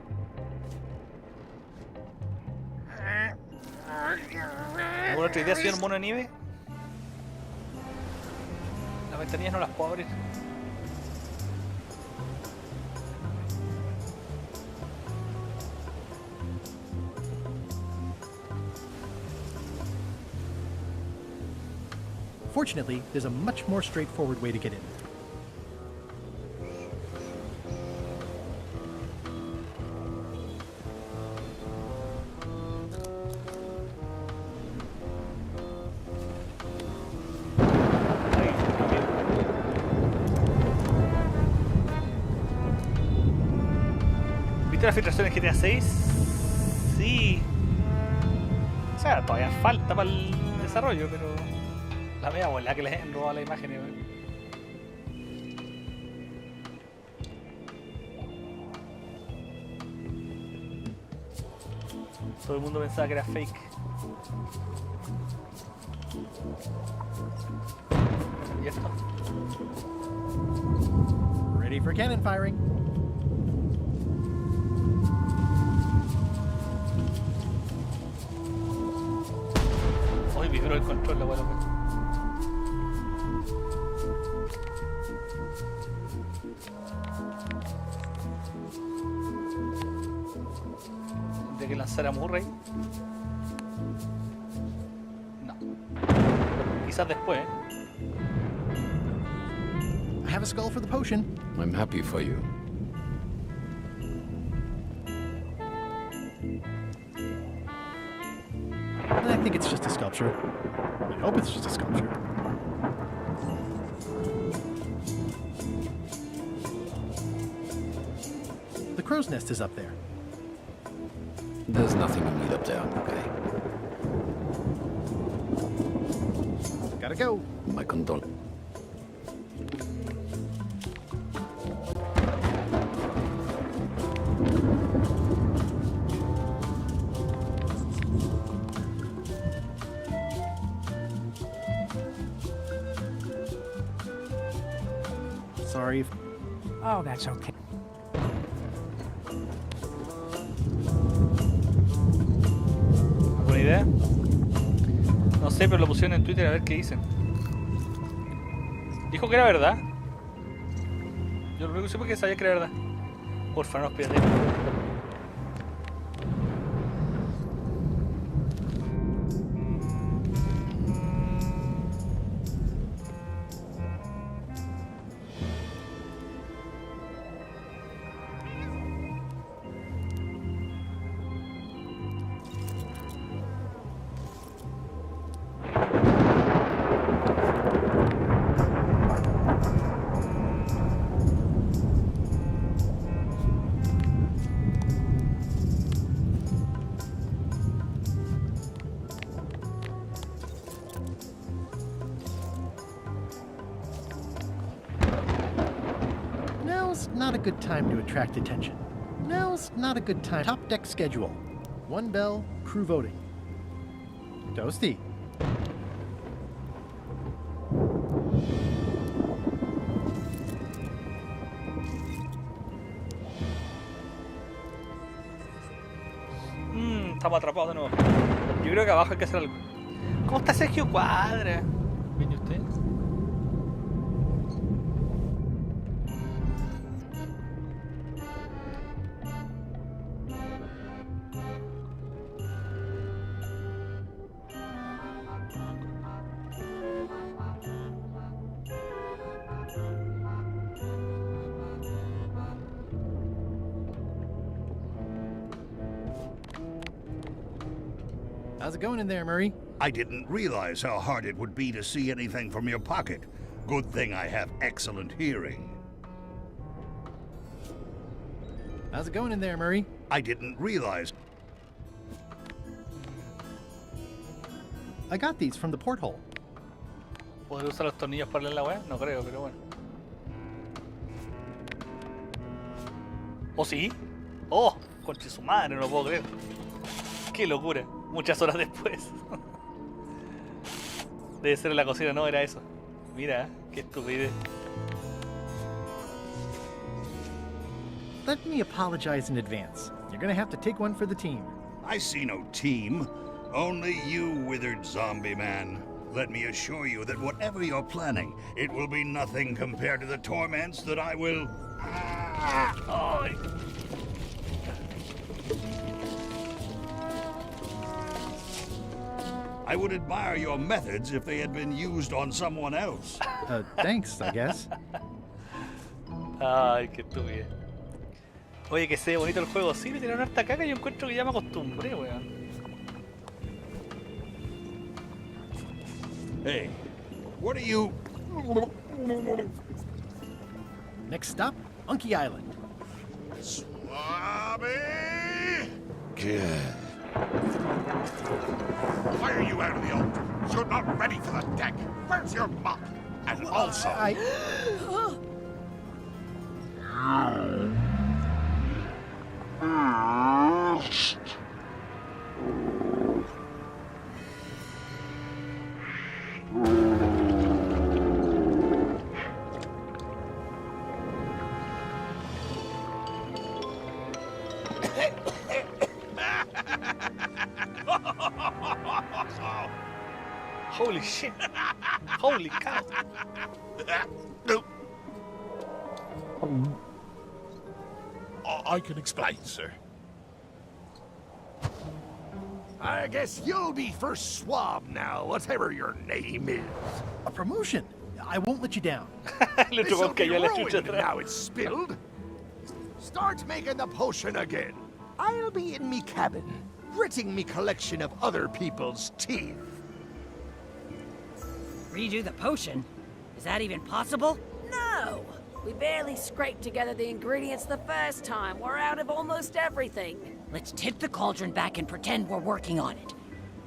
¿Alguna otra idea, señor mono de nieve? Las ventanillas no las puedo abrir. Fortunately, there's a much more straightforward way to get in. ¿Viste la filtración en GTA 6? Sí. O sea, todavía falta para el desarrollo, pero la media bola que les han robado la imagen. Todo el mundo pensaba que era fake. ¿Y esto? Ready for cannon firing. Hoy vibró el control, la buena. De que lanzara Murray. No. Quizás después, ¿eh? I have a skull for the potion. I'm happy for you. I think it's just a sculpture. I hope it's just a sculpture. The crow's nest is up there. There's nothing you need up there, okay? Gotta go. My condolences. Sorry. Oh, that's okay. ¿Alguna idea? No sé, pero lo pusieron en Twitter a ver qué dicen. Dijo que era verdad. Yo lo único que supe es que sabía que era verdad. Porfa, no nos pidas. Not a good time to attract attention. Now's not a good time. Top deck schedule. 1 bell, crew voting. Toasty. Estamos atrapados de nuevo. Yo creo que abajo hay que hacer algo. ¿Cómo está Sergio Cuadra? ¿Viene usted? How's it going in there, Murray? I didn't realize how hard it would be to see anything from your pocket. Good thing I have excellent hearing. How's it going in there, Murray? I didn't realize. I got these from the porthole. ¿Podré usar los tornillos para leer la weá? No creo, pero bueno. ¿Oh sí? ¡Oh! Conche su madre, no lo puedo creer. ¡Qué locura! Muchas horas después. Debe ser en la cocina, no, era eso. Mira, qué estupidez. Let me apologize in advance. You're gonna have to take one for the team. I see no team. Only you, withered zombie man. Let me assure you that whatever you're planning, it will be nothing compared to the torments that I will... I would admire your methods if they had been used on someone else. Thanks, I guess. Ay, qué estúpido. Oye, que se ve bonito el juego. Sí, me tiraron harta caca y yo encuentro que ya me acostumbré, weón. Hey, what are you... Next stop, Monkey Island. Swabby! Good. Why are you out of the open? You're not ready for the deck. Where's your mop? And also... Holy shit! Holy cow! I can explain, sir. I guess you'll be first swab now, whatever your name is. A promotion. I won't let you down. This'll be ruined now it's spilled. Start making the potion again. I'll be in me cabin, gritting me collection of other people's teeth. Redo the potion? Is that even possible? No! We barely scraped together the ingredients the first time. We're out of almost everything. Let's tip the cauldron back and pretend we're working on it.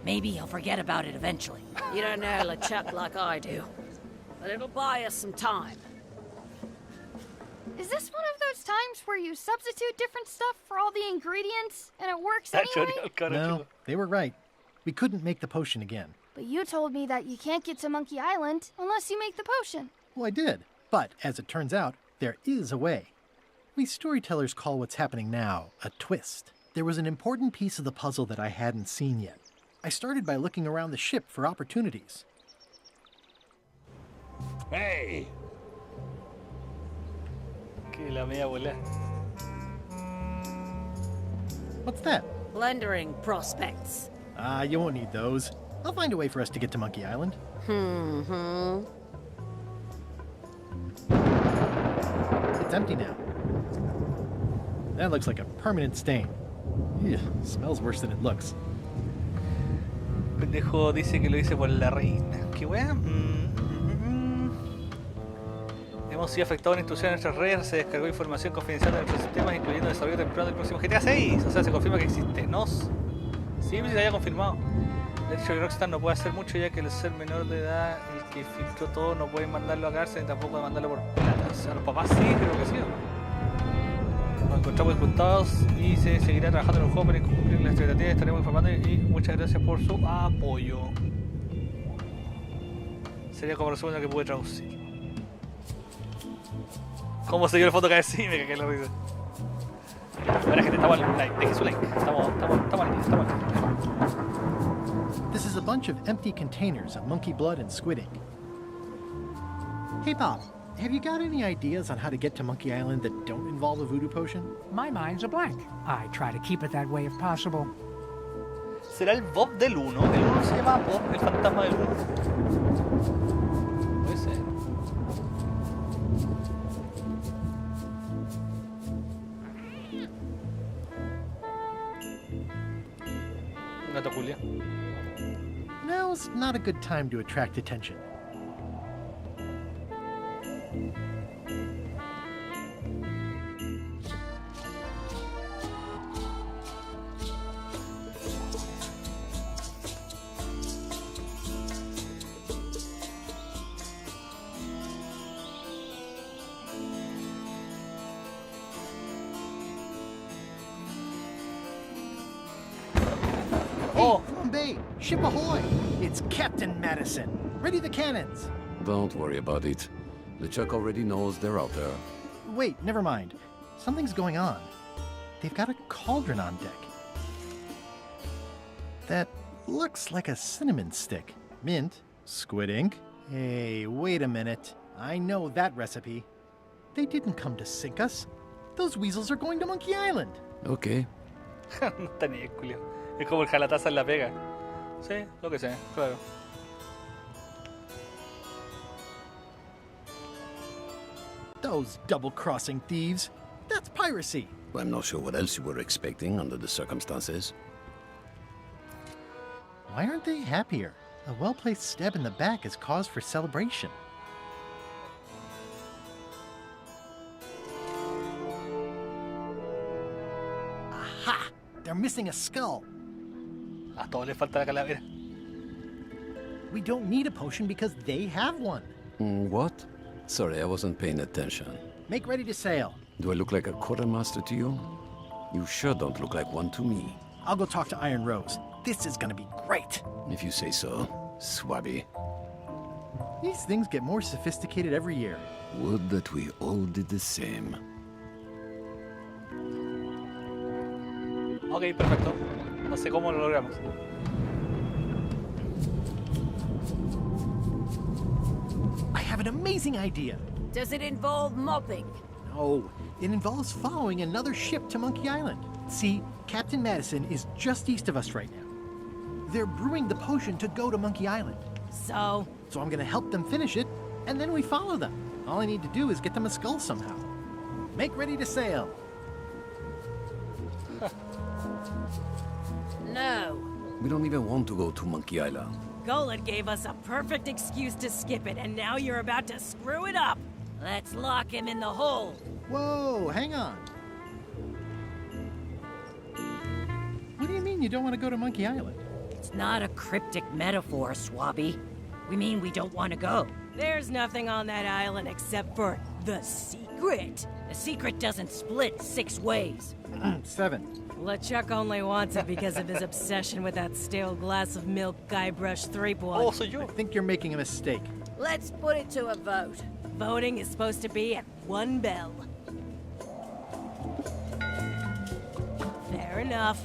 Maybe he'll forget about it eventually. You don't know LeChuck like I do. But it'll buy us some time. Is this one of those times where you substitute different stuff for all the ingredients and it works anyway? No, they were right. We couldn't make the potion again. But you told me that you can't get to Monkey Island unless you make the potion. Well, I did. But, as it turns out, there is a way. We storytellers call what's happening now a twist. There was an important piece of the puzzle that I hadn't seen yet. I started by looking around the ship for opportunities. Hey! Que la media bola. What's that? Plundering prospects. You won't need those. I'll find a way for us to get to Monkey Island. It's empty now. That looks like a permanent stain. Ew, smells worse than it looks. Pendejo dice que lo hice por la reina. ¿Qué wea? Hemos sido afectados en intrusión en nuestras redes. Se descargó información confidencial de nuestros sistemas, incluyendo el desarrollo temprano del próximo GTA 6. O sea, se confirma que existe. Sí, se había confirmado. De hecho, Rockstar no puede hacer mucho ya que el ser menor de edad, el que filtró todo, no puede mandarlo a cárcel ni tampoco mandarlo por plata. O sea, los papás sí, creo que sí. Nos encontramos disgustados y se seguirá trabajando en el juego para cumplir las expectativas. Estaremos informando y muchas gracias por su apoyo. Sería como resumen lo que pude traducir. ¿Cómo se dio el foto que sí? Me cagué la risa. Bueno, gente, estamos al like. Dejen su like. Estamos al día, estamos al día. This is a bunch of empty containers of monkey blood and squid ink. Hey Bob, have you got any ideas on how to get to Monkey Island that don't involve a voodoo potion? My mind's a blank. I try to keep it that way if possible. ¿Será el Bob del 1? El 1 se llama Bob, el fantasma del 1. Puede ser. Gato Julia. now's not a good time to attract attention. Oh! Bay, ship ahoy! It's Captain Madison. Ready the cannons. Don't worry about it. LeChuck already knows they're out there. Wait, never mind. Something's going on. They've got a cauldron on deck. That looks like a cinnamon stick. Mint, squid ink. Hey, wait a minute. I know that recipe. They didn't come to sink us. Those weasels are going to Monkey Island. Okay. No está ni Julio. Es como el jalataza en la pega. Sí, lo que sé, claro. Those double-crossing thieves. That's piracy. I'm not sure what else you were expecting under the circumstances. Why aren't they happier? A well-placed stab in the back is cause for celebration. Aha! They're missing a skull. A todos les falta la calavera. We don't need a potion because they have one. What? Sorry, I wasn't paying attention. Make ready to sail. Do I look like a quartermaster to you? You sure don't look like one to me. I'll go talk to Iron Rose. This is gonna be great. If you say so, Swabby. These things get more sophisticated every year. Would that we all did the same. Ok, perfecto. No sé cómo lo logramos. I have an amazing idea. Does it involve mopping? No, it involves following another ship to Monkey Island. See, Captain Madison is just east of us right now. They're brewing the potion to go to Monkey Island. So I'm gonna help them finish it, and then we follow them. All I need to do is get them a skull somehow. Make ready to sail. No. We don't even want to go to Monkey Island. Golan gave us a perfect excuse to skip it, and now you're about to screw it up. Let's lock him in the hole. Whoa, hang on. What do you mean you don't want to go to Monkey Island? It's not a cryptic metaphor, Swabby. We mean we don't want to go. There's nothing on that island except for the secret. The secret doesn't split 6 ways. 7. LeChuck only wants it because of his obsession with that stale glass of milk Guybrush Threepwood. Oh, so you. I think you're making a mistake. Let's put it to a vote. Voting is supposed to be at 1 bell. Fair enough.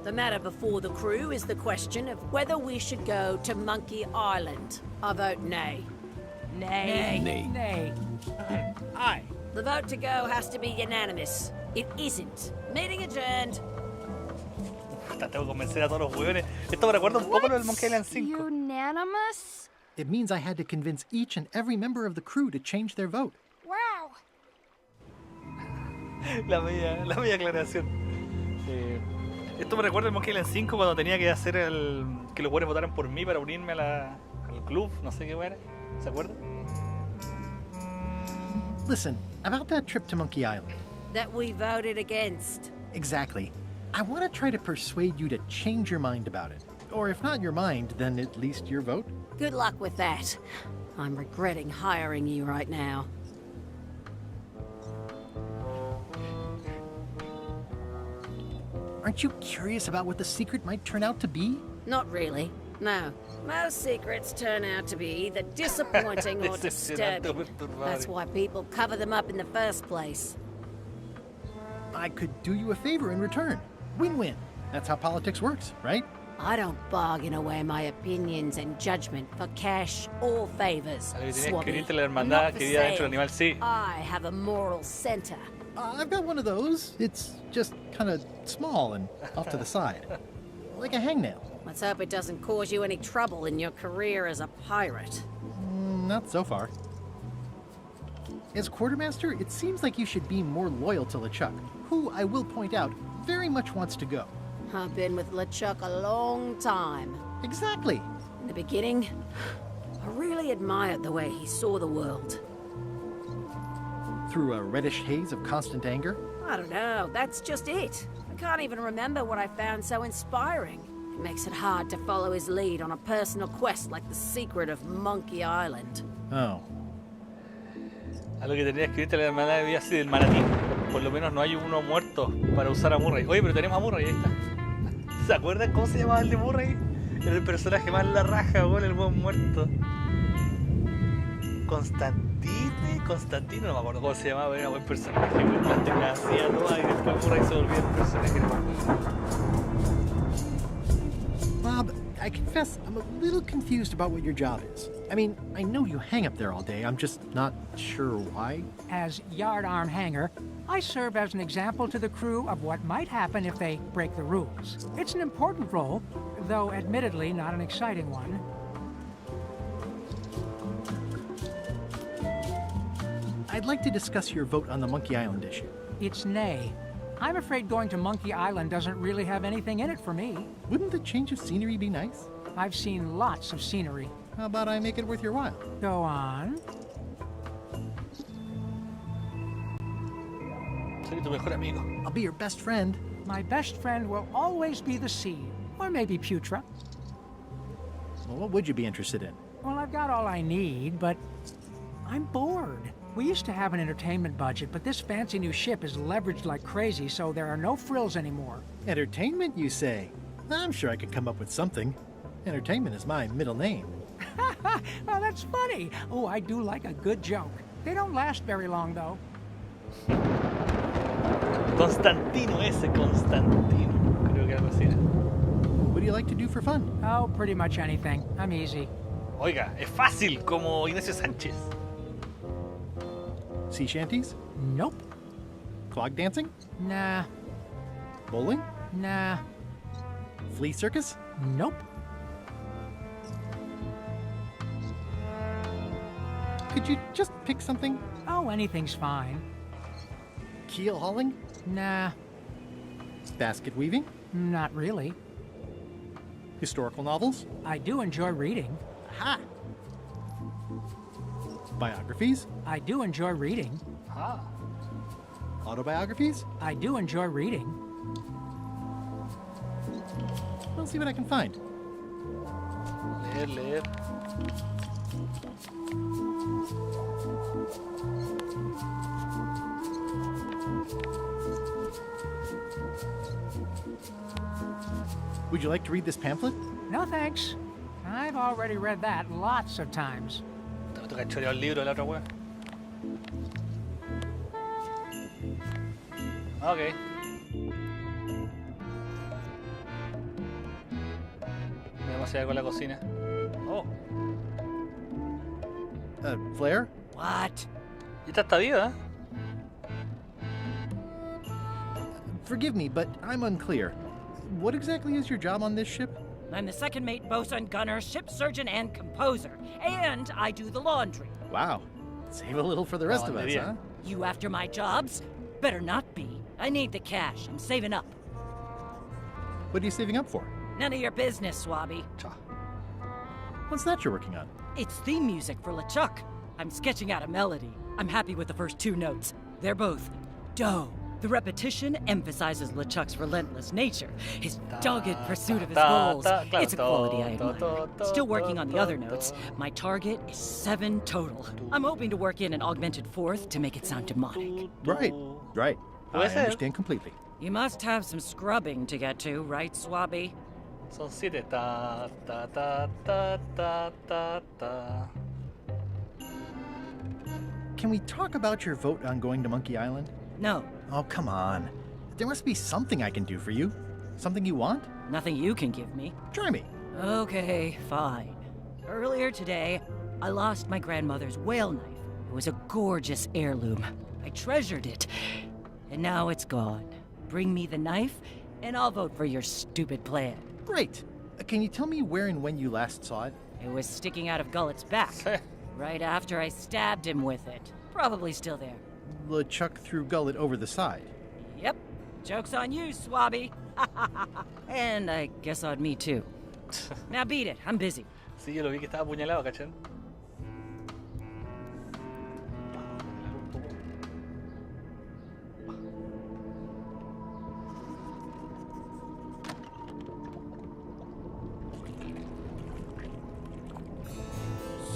The matter before the crew is the question of whether we should go to Monkey Island. I vote nay. Nay. Nay. Nay. Aye. The vote to go has to be unanimous. It isn't. Meeting adjourned. Puta, tengo que convencer a todos los hueones. Esto me recuerda un poco lo del Monkey Island 5. Unanimous? It means I had to convince each and every member of the crew to change their vote. Wow. La media aclaración. Esto me recuerda al Monkey Island 5 cuando tenía que hacer que los hueones votaran por mí para unirme al club. No sé qué era. ¿Se acuerdan? Listen, about that trip to Monkey Island. That we voted against. Exactly. I want to try to persuade you to change your mind about it. Or if not your mind, then at least your vote. Good luck with that. I'm regretting hiring you right now. Aren't you curious about what the secret might turn out to be? Not really. No. Most secrets turn out to be either disappointing or disturbing. That's why people cover them up in the first place. I could do you a favor in return. Win-win. That's how politics works, right? I don't bargain away my opinions and judgment for cash or favors. Swabby. Not for sale. I have a moral center. I've got one of those. It's just kind of small and off to the side. Like a hangnail. Let's hope it doesn't cause you any trouble in your career as a pirate. Not so far. As quartermaster, it seems like you should be more loyal to LeChuck, who, I will point out, very much wants to go. I've been with LeChuck a long time. Exactly. In the beginning, I really admired the way he saw the world. Through a reddish haze of constant anger? I don't know, that's just it. I can't even remember what I found so inspiring. It makes it hard to follow his lead on a personal quest like the secret of Monkey Island. Oh. A lo que tendría que escribirte la hermana de vida así del manatí. Por lo menos no hay uno muerto para usar a Murray. Oye, pero tenemos a Murray, ahí está. ¿Se acuerdan cómo se llamaba el de Murray? Era el personaje más la raja, weón, el buen muerto. Constantino, no me acuerdo cómo se llamaba, pero era buen personaje, weón. La hacía toda y después Murray se volvía el personaje. Bob, I confess I'm a little confused about what your job is. I mean, I know you hang up there all day, I'm just not sure why. As yardarm hanger, I serve as an example to the crew of what might happen if they break the rules. It's an important role, though admittedly not an exciting one. I'd like to discuss your vote on the Monkey Island issue. It's nay. I'm afraid going to Monkey Island doesn't really have anything in it for me. Wouldn't the change of scenery be nice? I've seen lots of scenery. How about I make it worth your while? Go on. Soy tu mejor amigo. I'll be your best friend. My best friend will always be the sea, or maybe Putra. Well, what would you be interested in? Well, I've got all I need, but I'm bored. We used to have an entertainment budget, but this fancy new ship is leveraged like crazy, so there are no frills anymore. Entertainment, you say? I'm sure I could come up with something. Entertainment is my middle name. Oh, that's funny. Oh, I do like a good joke. They don't last very long, though. Constantino. Creo que algo así. What do you like to do for fun? Oh, pretty much anything. I'm easy. Oiga, es fácil, como Ignacio Sánchez. Sea shanties? Nope. Clog dancing? Nah. Bowling? Nah. Flea circus? Nope. Could you just pick something? Oh, anything's fine. Keel hauling? Nah. Basket weaving? Not really. Historical novels? I do enjoy reading. Ha! Biographies? I do enjoy reading. Ah. Autobiographies? I do enjoy reading. I'll see what I can find. Leer. Would you like to read this pamphlet? No, thanks. I've already read that lots of times. Me toca chorear el libro de la otra wea. Ok. Vamos a ir con la cocina. Oh. Flair? What? Y esta está viva, ¿eh? Forgive me, but I'm unclear. What exactly is your job on this ship? I'm the second mate, bosun, gunner, ship surgeon, and composer. And I do the laundry. Wow. Save a little for the rest of us, huh? You after my jobs? Better not be. I need the cash. I'm saving up. What are you saving up for? None of your business, Swabby. What's that you're working on? It's theme music for LeChuck. I'm sketching out a melody. I'm happy with the first two notes. They're both do. The repetition emphasizes LeChuck's relentless nature, his dogged pursuit of his goals. It's a quality I admire. Still working on the other notes. My target is 7 total. I'm hoping to work in an augmented fourth to make it sound demonic. Right. I understand completely. You must have some scrubbing to get to, right, Swabby? Son 7. Ta, ta, ta, ta, ta, ta, ta. Can we talk about your vote on going to Monkey Island? No. Oh, come on. There must be something I can do for you. Something you want? Nothing you can give me. Try me. Okay, fine. Earlier today, I lost my grandmother's whale knife. It was a gorgeous heirloom. I treasured it. And now it's gone. Bring me the knife, and I'll vote for your stupid plan. Great. Can you tell me where and when you last saw it? It was sticking out of Gullet's back. Right after I stabbed him with it. Probably still there. LeChuck threw Gullet over the side. Yep. Joke's on you, Swabby. And I guess on me, too. Now beat it. I'm busy. Sí, yo lo vi que estaba apuñalado, ¿cachan?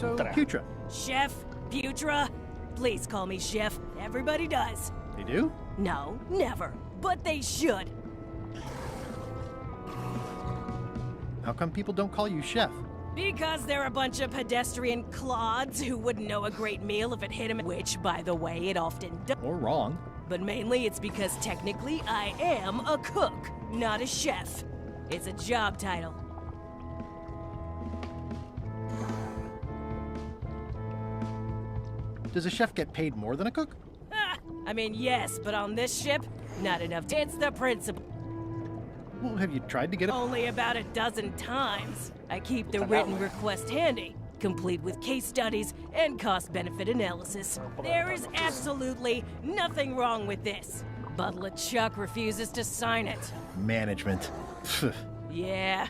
So, Putra. Chef? Putra? Please call me Chef. Everybody does. They do? No, never. But they should. How come people don't call you Chef? Because they're a bunch of pedestrian clods who wouldn't know a great meal if it hit them, which, by the way, it often does. Or wrong. But mainly it's because technically I am a cook, not a chef. It's a job title. Does a chef get paid more than a cook? I mean, yes, but on this ship, not enough. It's the principle. Well, have you tried to get it? Only about a dozen times. I keep the written request handy, complete with case studies and cost-benefit analysis. There is absolutely nothing wrong with this. But LeChuck refuses to sign it. Management. Yeah.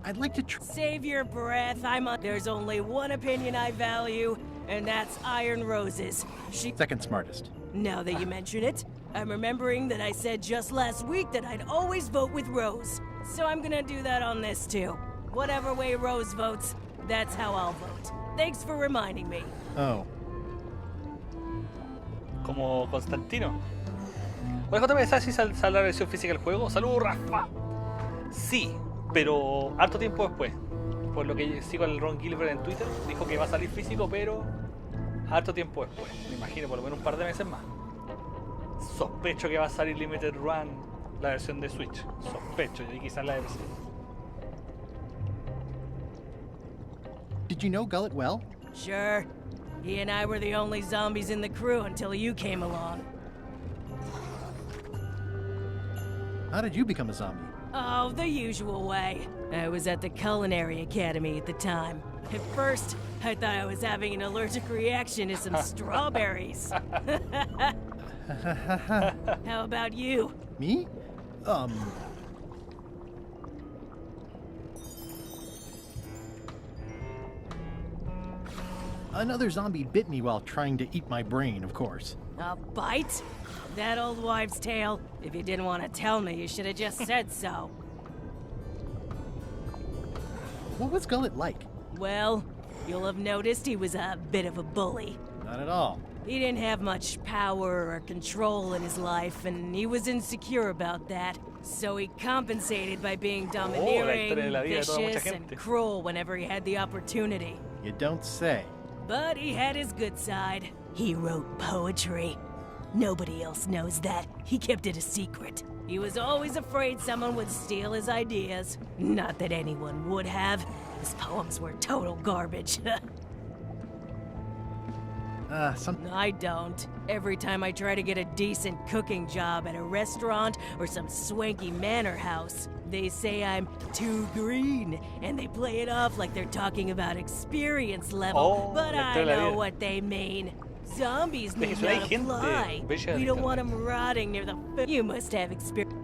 I'd like to Save your breath. There's only one opinion I value, and that's Iron Rose's. Second smartest. Now that you mention it, I'm remembering that I said just last week that I'd always vote with Rose. So I'm gonna do that on this too. Whatever way Rose votes, that's how I'll vote. Thanks for reminding me. Oh. Como Constantino. Bueno, JP, ¿sabes si sale la versión física del juego? ¡Saludos, Rafa! Sí, pero harto tiempo después. Por lo que sigo al Ron Gilbert en Twitter, dijo que va a salir físico, pero harto tiempo después. Me imagino por lo menos un par de meses más. Sospecho que va a salir Limited Run, la versión de Switch. Sospecho, y quizás la de PC. Did you know Gullet well? Sure. He and I were the only zombies in the crew until you came along. How did you become a zombie? Oh, the usual way. I was at the Culinary Academy at the time. At first, I thought I was having an allergic reaction to some strawberries. How about you? Me? Another zombie bit me while trying to eat my brain, of course. A bite? That old wives' tale. If you didn't want to tell me, you should have just said so. What was Gullet like? Well, you'll have noticed he was a bit of a bully. Not at all. He didn't have much power or control in his life, and he was insecure about that. So he compensated by being domineering, vicious, and cruel whenever he had the opportunity. You don't say. But he had his good side. He wrote poetry. Nobody else knows that. He kept it a secret. He was always afraid someone would steal his ideas. Not that anyone would have. His poems were total garbage. I don't. Every time I try to get a decent cooking job at a restaurant or some swanky manor house, they say I'm too green, and they play it off like they're talking about experience level, but I know what they mean. Zombies need not apply. We don't want them rotting near the food. You must have experience.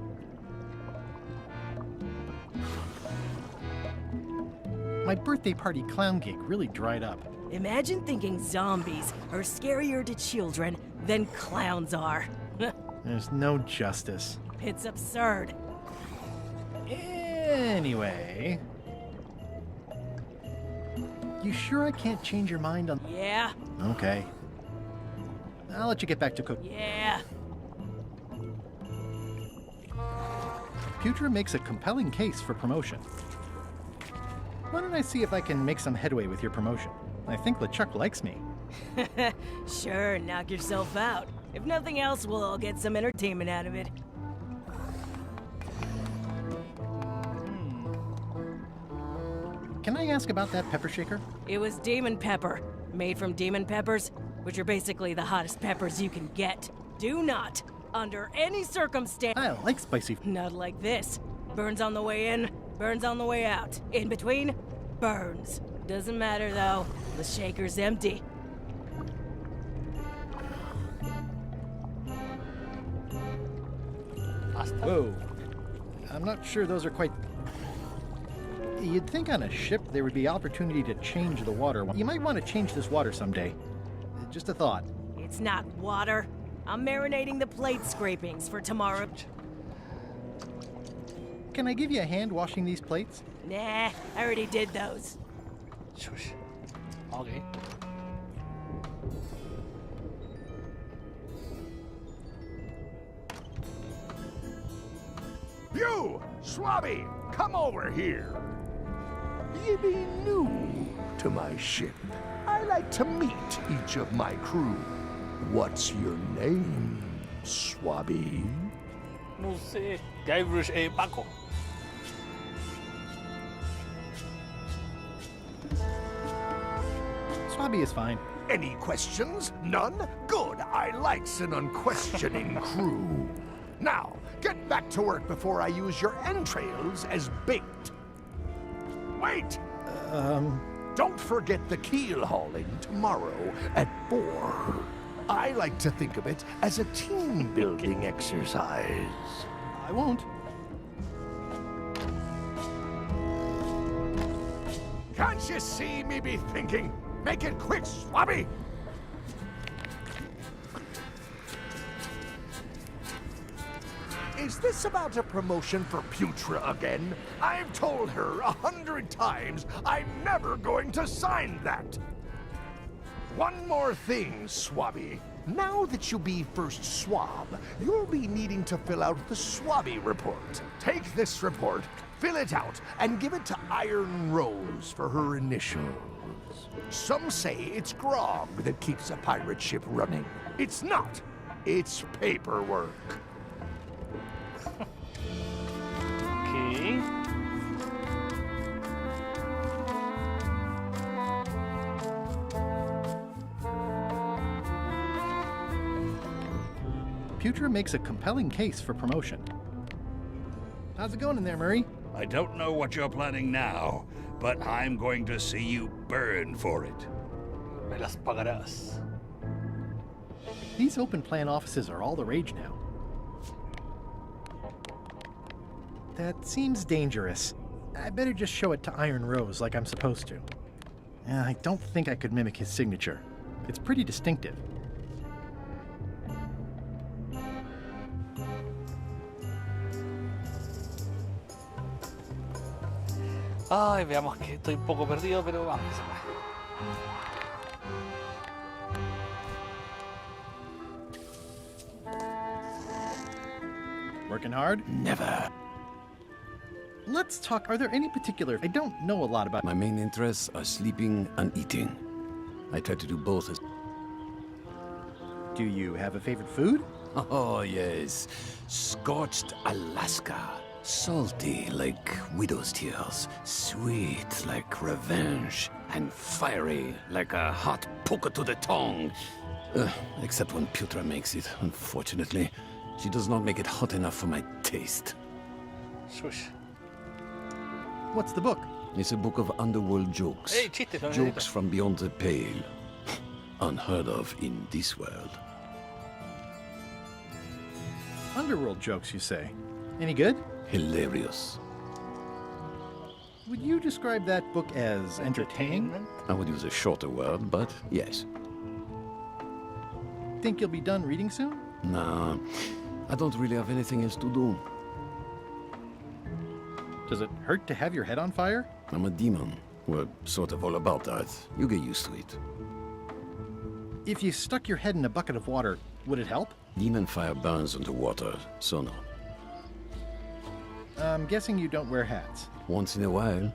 My birthday party clown cake really dried up. Imagine thinking zombies are scarier to children than clowns are. There's no justice. It's absurd. Anyway... You sure I can't change your mind on... Yeah. Okay. I'll let you get back to cooking. Yeah. Putra makes a compelling case for promotion. Why don't I see if I can make some headway with your promotion? I think LeChuck likes me. Sure, knock yourself out. If nothing else, we'll all get some entertainment out of it. Can I ask about that pepper shaker? It was demon pepper, made from demon peppers, which are basically the hottest peppers you can get. Do not, under any circumstance... I like spicy... Not like this. Burns on the way in, burns on the way out. In between, burns. Doesn't matter, though. The shaker's empty. Whoa. I'm not sure those are quite... You'd think on a ship there would be opportunity to change the water. You might want to change this water someday. Just a thought. It's not water. I'm marinating the plate scrapings for tomorrow. Can I give you a hand washing these plates? Nah, I already did those. Shush. Okay. You, Swabby, come over here. You be new to my ship. I like to meet each of my crew. What's your name, Swabby? No sé. Guybrush Paco. Swabby is fine. Any questions? None? Good. I likes an unquestioning crew. Now, get back to work before I use your entrails as bait. Wait! Don't forget the keel hauling tomorrow at 4. I like to think of it as a team-building exercise. I won't. Can't you see me be thinking? Make it quick, Swabby! Is this about a promotion for Putra again? I've told her 100 times I'm never going to sign that. One more thing, Swabby. Now that you be first swab, you'll be needing to fill out the Swabby report. Take this report, fill it out, and give it to Iron Rose for her initials. Some say it's grog that keeps a pirate ship running. It's not. It's paperwork. Okay. Putra makes a compelling case for promotion. How's it going in there, Murray? I don't know what you're planning now, but I'm going to see you burn for it. Me las pagarás. These open plan offices are all the rage now. That seems dangerous. I better just show it to Iron Rose like I'm supposed to. I don't think I could mimic his signature. It's pretty distinctive. Ay, veamos que estoy un poco perdido, pero vamos. Working hard? Never. Let's talk. Are there any particular... I don't know a lot about... My main interests are sleeping and eating. I try to do both as... Do you have a favorite food? Oh, yes. Scorched Alaska. Salty like widow's tears. Sweet like revenge. And fiery like a hot poker to the tongue. Except when Putra makes it, unfortunately. She does not make it hot enough for my taste. Shush. What's the book? It's a book of underworld jokes. Hey, chistes, no jokes from beyond the pale. Unheard of in this world. Underworld jokes, you say? Any good? Hilarious. Would you describe that book as entertaining? I would use a shorter word, but yes. Think you'll be done reading soon? Nah, I don't really have anything else to do. Does it hurt to have your head on fire? I'm a demon. We're sort of all about that. You get used to it. If you stuck your head in a bucket of water, would it help? Demon fire burns underwater, so no. I'm guessing you don't wear hats. Once in a while.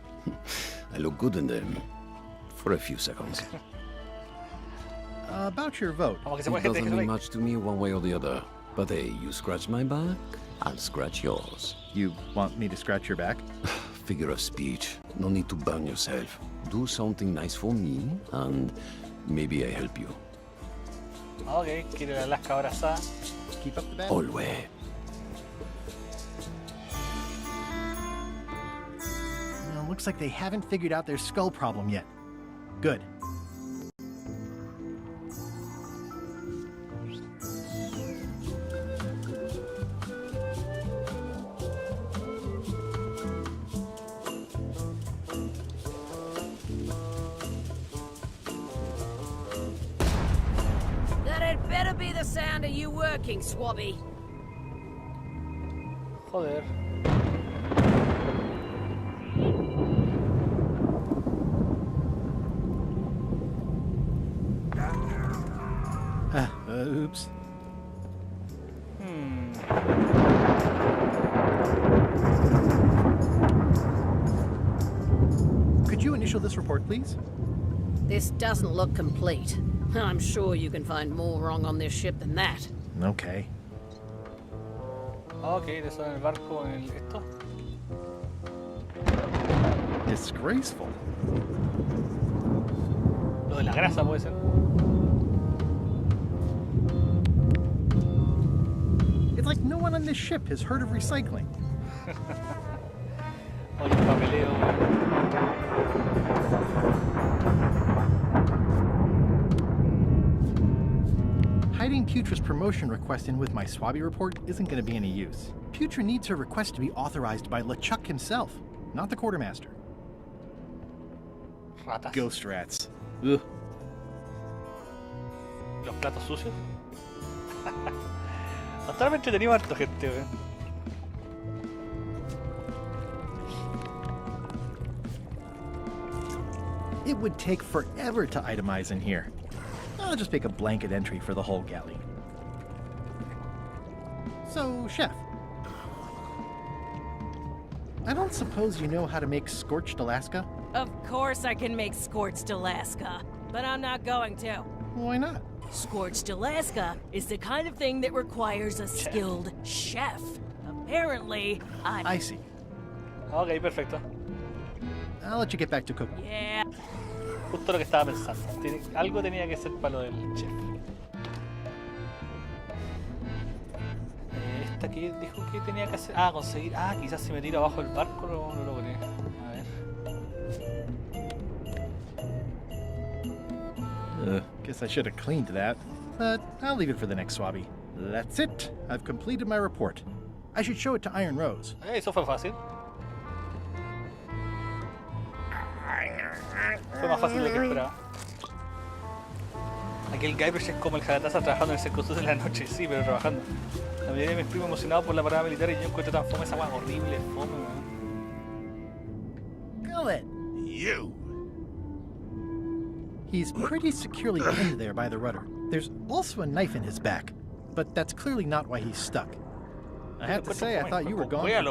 I look good in them. For a few seconds. About your vote. It doesn't mean much to me one way or the other. But hey, you scratch my back, I'll scratch yours. You want me to scratch your back? Figure of speech. No need to burn yourself. Do something nice for me, and maybe I help you. Ok, quiero ir a Alaska abrazada. Keep up the bad. Always. Looks like they haven't figured out their skull problem yet. Good. the sound of you working, Swabby. Joder. Oops. Could you initial this report, please? This doesn't look complete. I'm sure you can find more wrong on this ship than that. Okay. Ok, eso en el barco, en el esto. Disgraceful. Lo de la grasa puede ser. It's like no one on this ship has heard of recycling. Oye, papeleo. Hiding Putra's promotion request in with my Swabby report isn't going to be any use. Putra needs her request to be authorized by LeChuck himself, not the quartermaster. Ratas. Ghost rats. Ugh. Los platos sucios. Hasta ahora me entretenido harto, gente, weón. It would take forever to itemize in here. I'll just make a blanket entry for the whole galley. So, Chef, I don't suppose you know how to make scorched Alaska? Of course I can make scorched Alaska, but I'm not going to. Why not? Scorched Alaska is the kind of thing that requires a skilled chef. Apparently, I see. Ok, perfecto. I'll let you get back to cooking. Yeah. Justo lo que estaba pensando. Algo tenía que ser para lo del chef. Esta que dijo que tenía que hacer. Ah, conseguir. Ah, quizás si me tiro abajo del barco no lo logré. A ver. Guess I should have cleaned that. But I'll leave it for the next Swabby. That's it. I've completed my report. I should show it to Iron Rose. Eso fue fácil. Fue más fácil de lo que esperaba. Aquel Guybrush es como el Jalataza trabajando en el Circus en la noche, sí, pero trabajando. La mayoría de mis primos emocionados por la parada militar y yo encuentro tan fome esa hueá horrible, fome, weón. Gullet! You! He's pretty securely pinned there by the rudder. There's also a knife in his back, but that's clearly not why he's stuck. I have to say, I thought you were gone for good.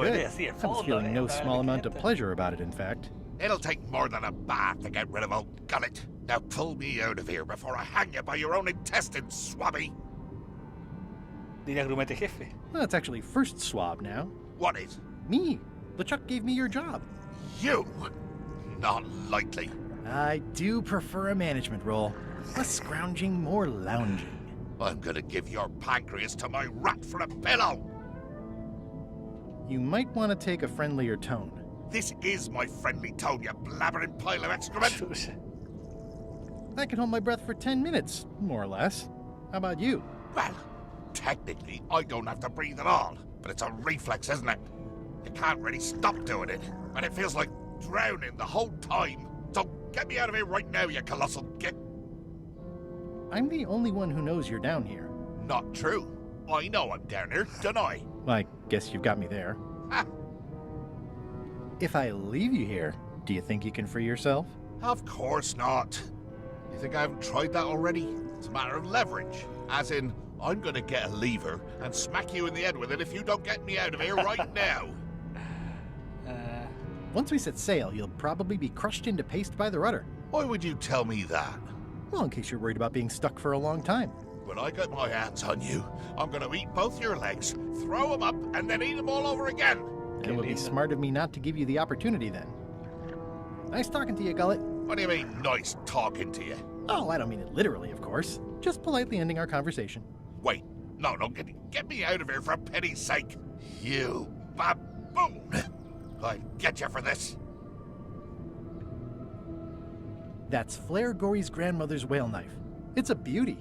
I was feeling no small amount of pleasure about it, in fact. It'll take more than a bath to get rid of old Gullet. Now pull me out of here before I hang you by your own intestines, Swabby. Diría grumete jefe. Well, it's actually first swab now. What is? Me. LeChuck gave me your job. You? Not likely. I do prefer a management role. Less scrounging, more lounging. I'm gonna give your pancreas to my rat for a pillow. You might want to take a friendlier tone. This is my friendly tone, you blabbering pile of excrement. I can hold my breath for 10 minutes, more or less. How about you? Well, technically, I don't have to breathe at all, but it's a reflex, isn't it? You can't really stop doing it, and it feels like drowning the whole time. So get me out of here right now, you colossal git. I'm the only one who knows you're down here. Not true. I know I'm down here, don't I? I guess you've got me there. Ha! If I leave you here, do you think you can free yourself? Of course not. You think I haven't tried that already? It's a matter of leverage. As in, I'm gonna get a lever and smack you in the head with it if you don't get me out of here right now. Once we set sail, you'll probably be crushed into paste by the rudder. Why would you tell me that? Well, in case you're worried about being stuck for a long time. When I get my hands on you, I'm gonna eat both your legs, throw them up, and then eat them all over again. It would be smart of me not to give you the opportunity then. Nice talking to you, Gullet. What do you mean, nice talking to you? Oh, I don't mean it literally, of course. Just politely ending our conversation. Wait, no, get me out of here for pity's sake. You baboon! I'll get you for this. That's Flair Gory's grandmother's whale knife. It's a beauty.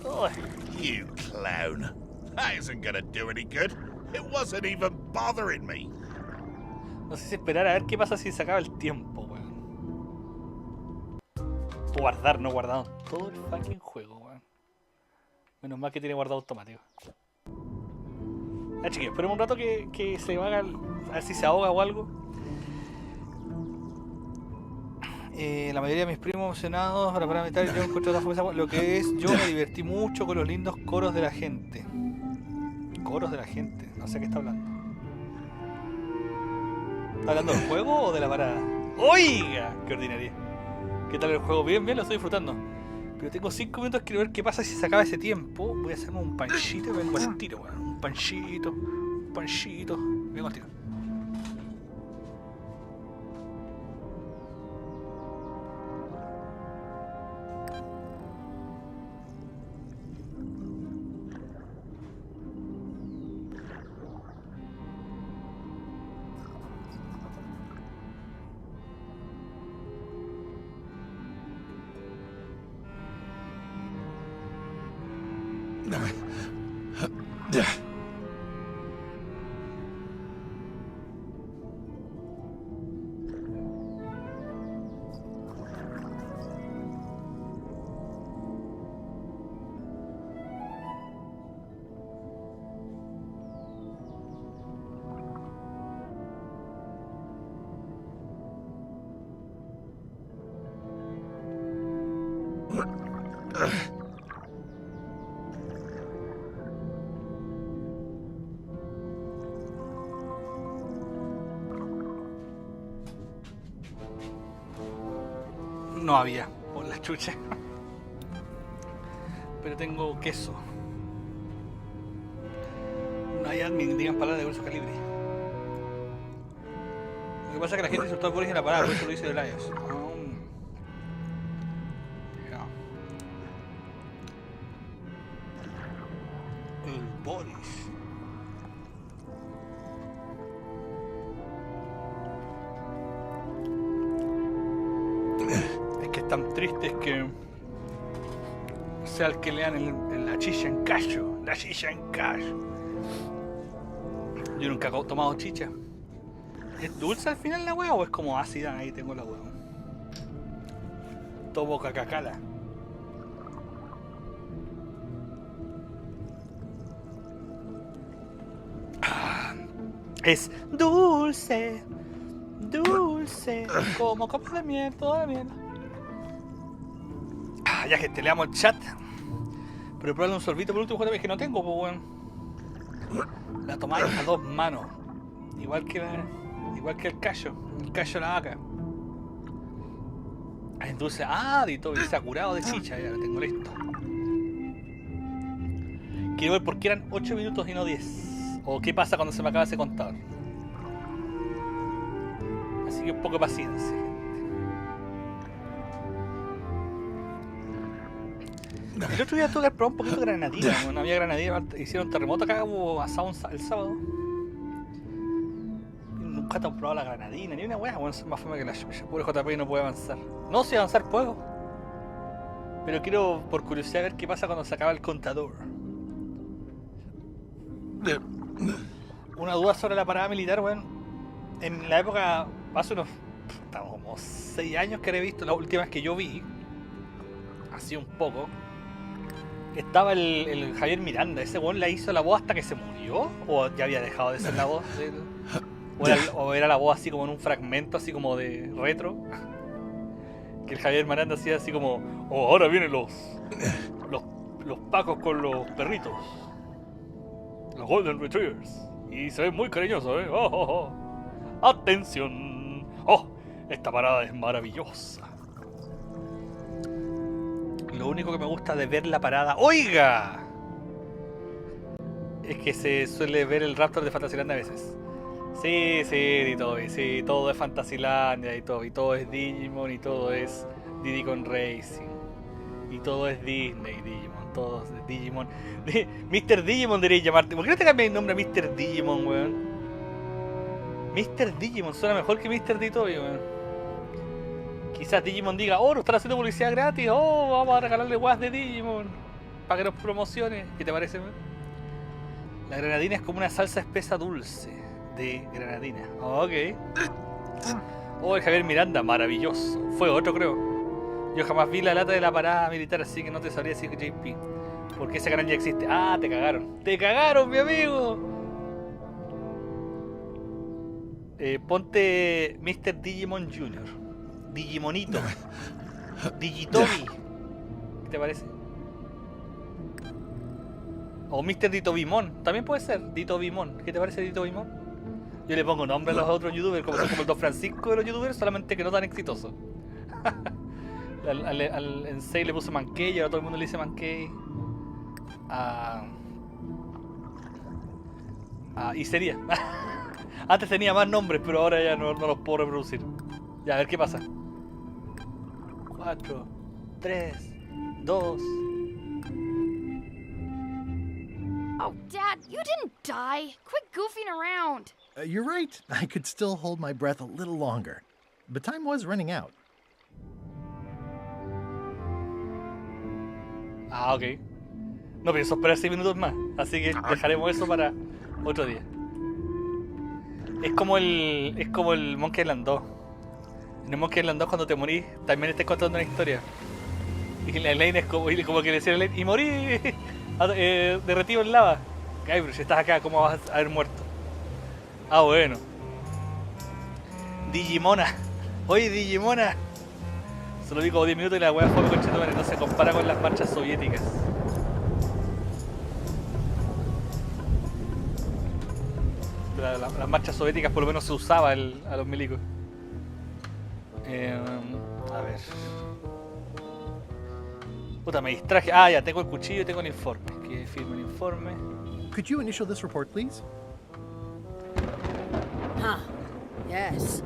Oh, you clown. That isn't gonna do any good. It wasn't even bothering me. No sé si esperar a ver qué pasa si se acaba el tiempo, weón. Guardar, no guardado todo el fucking juego, weón. Menos mal que tiene guardado automático. Ah, chiquillos, esperemos un rato que se haga, a ver si se ahoga o algo. La mayoría de mis primos emocionados para meter yo encuentro lo que es, yo me divertí mucho con los lindos coros de la gente. Coros de la gente, no sé qué está hablando. ¿Está hablando del juego o de la parada? ¡Oiga! ¡Qué ordinaria! ¿Qué tal el juego? Bien, bien, lo estoy disfrutando. Pero tengo 5 minutos, quiero ver qué pasa si se acaba ese tiempo. Voy a hacerme un panchito y vengo al tiro, bueno. Un panchito, vengo al tiro. No había, por la chucha. Pero tengo queso. No hay admin, digan palabras de grueso calibre. Lo que pasa es que la gente insultó por origen la palabra, por eso lo dice de Lions. El Boris. Tan triste es que sea el que lean la chicha en callo. La chicha en callo. Yo nunca he tomado chicha. ¿Es dulce al final la hueá o es como ácida? Ahí tengo la hueá. Tomo cacacala. Es dulce. Dulce. Como copa de miel, toda la miel. Ya que te leamos el chat. Pero probarle un sorbito por último, JP, que no tengo, pues bueno. La tomáis a 2 manos. Igual que el callo. El callo de la vaca. Es dulce adito y se ha curado de chicha, ya lo tengo listo. Quiero ver por qué eran 8 minutos y no 10. O qué pasa cuando se me acaba ese contador. Así que un poco de paciencia. El otro día tuve que probar un poquito de granadina. No había granadina, hicieron terremoto acá, hubo asado el sábado. Nunca te han probado la granadina, ni una wea. Bueno, es más fome que la pobre JP no puede avanzar. No, si avanzar puedo. Pero quiero, por curiosidad, ver qué pasa cuando se acaba el contador. Una duda sobre la parada militar, weón. En la época, hace unos como 6 años que he visto, la última vez que yo vi, así un poco. Estaba el Javier Miranda, ese weón la hizo la voz hasta que se murió, o ya había dejado de ser la voz de él, o era la voz así como en un fragmento así como de retro, que el Javier Miranda hacía así como, oh, ahora vienen los pacos con los perritos, los Golden Retrievers, y se ven muy cariñosos, atención, esta parada es maravillosa. Lo único que me gusta de ver la parada, ¡oiga!, es que se suele ver el Raptor de Fantasylandia a veces. Sí, todo es Fantasylandia y todo es Digimon y todo es Diddy Kong Racing y todo es Disney, Digimon, todo es Digimon. Mr. Digimon debería llamarte. ¿Por qué no te cambias el nombre a Mr. Digimon, weón? Mr. Digimon suena mejor que Mr. Ditoy, weón. Quizás Digimon diga, nos están haciendo publicidad gratis, vamos a regalarle guas de Digimon para que nos promocione. ¿Qué te parece, man? La granadina es como una salsa espesa dulce de granadina. Ok. El Javier Miranda, maravilloso. Fue otro, creo. Yo jamás vi la lata de la parada militar, así que no te sabría decir que JP. Porque ese canal ya existe. Ah, te cagaron. ¡Te cagaron, mi amigo! Ponte Mr. Digimon Jr. Digimonito. Digitobi. ¿Qué te parece? O Mr. Dito Bimon. También puede ser. Dito Bimon. ¿Qué te parece Dito Bimon? Yo le pongo nombre a los otros youtubers, como son como el Don Francisco de los youtubers, solamente que no tan exitosos. Al Ensei le puse Mankey y ahora todo el mundo le dice Mankey. Y sería. Antes tenía más nombres, pero ahora ya no los puedo reproducir. Ya, a ver qué pasa. 4, 3, 2. Oh, Dad, you didn't die. Quit goofing around. You're right. I could still hold my breath a little longer. But time was running out. Ok. No pienso esperar 6 minutos más, así que dejaremos eso para otro día. Es como el Monkey Island 2. En el Monkey Island 2 cuando te morís, también estás contando una historia. Y la Elaine es como que le decía a Elaine, y morí derretido en lava. Ay, pero si estás acá, ¿cómo vas a haber muerto? Ah, bueno. Digimona. Oye, Digimona. Solo vi como 10 minutos y la wea fue conchetumare, no se compara con las marchas soviéticas. Las marchas soviéticas por lo menos se usaba a los milicos. A ver. Puta, me distraje. Ah, ya, tengo el cuchillo y tengo el informe. Que firme el informe. Could you initial this report, please? Huh. Yes.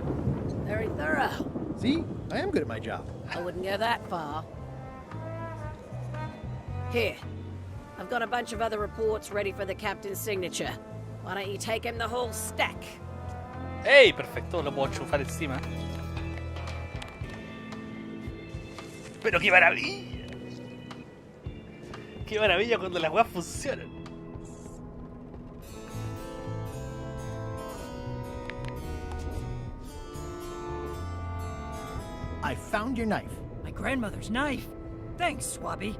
Very thorough. See? I am good at my job. I wouldn't go that far. Here. I've got a bunch of other reports ready for the captain's signature. Why don't you take him the whole stack? ¡Ey! Perfecto, lo puedo enchufar encima. ¡Pero qué maravilla! ¡Qué maravilla cuando las weas funcionan! I found your knife. My grandmother's knife. Thanks, Swabby.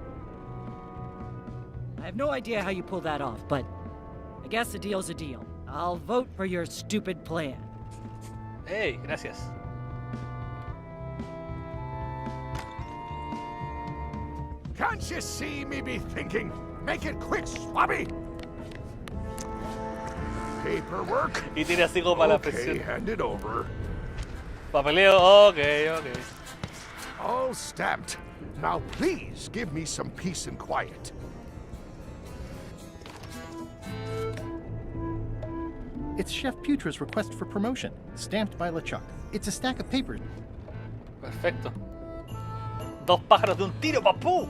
I have no idea how you pulled that off, but I guess a deal's a deal. I'll vote for your stupid plan. Hey, gracias. Can't you see me be thinking? Make it quick, Swabby! Paperwork. Y tiene así como para la presión. Okay, hand it over. Papeleo, ok. All stamped. Now please give me some peace and quiet. It's Chef Putra's request for promotion, stamped by LeChuck. It's a stack of papers. Perfecto. 2 pájaros de un tiro, papú.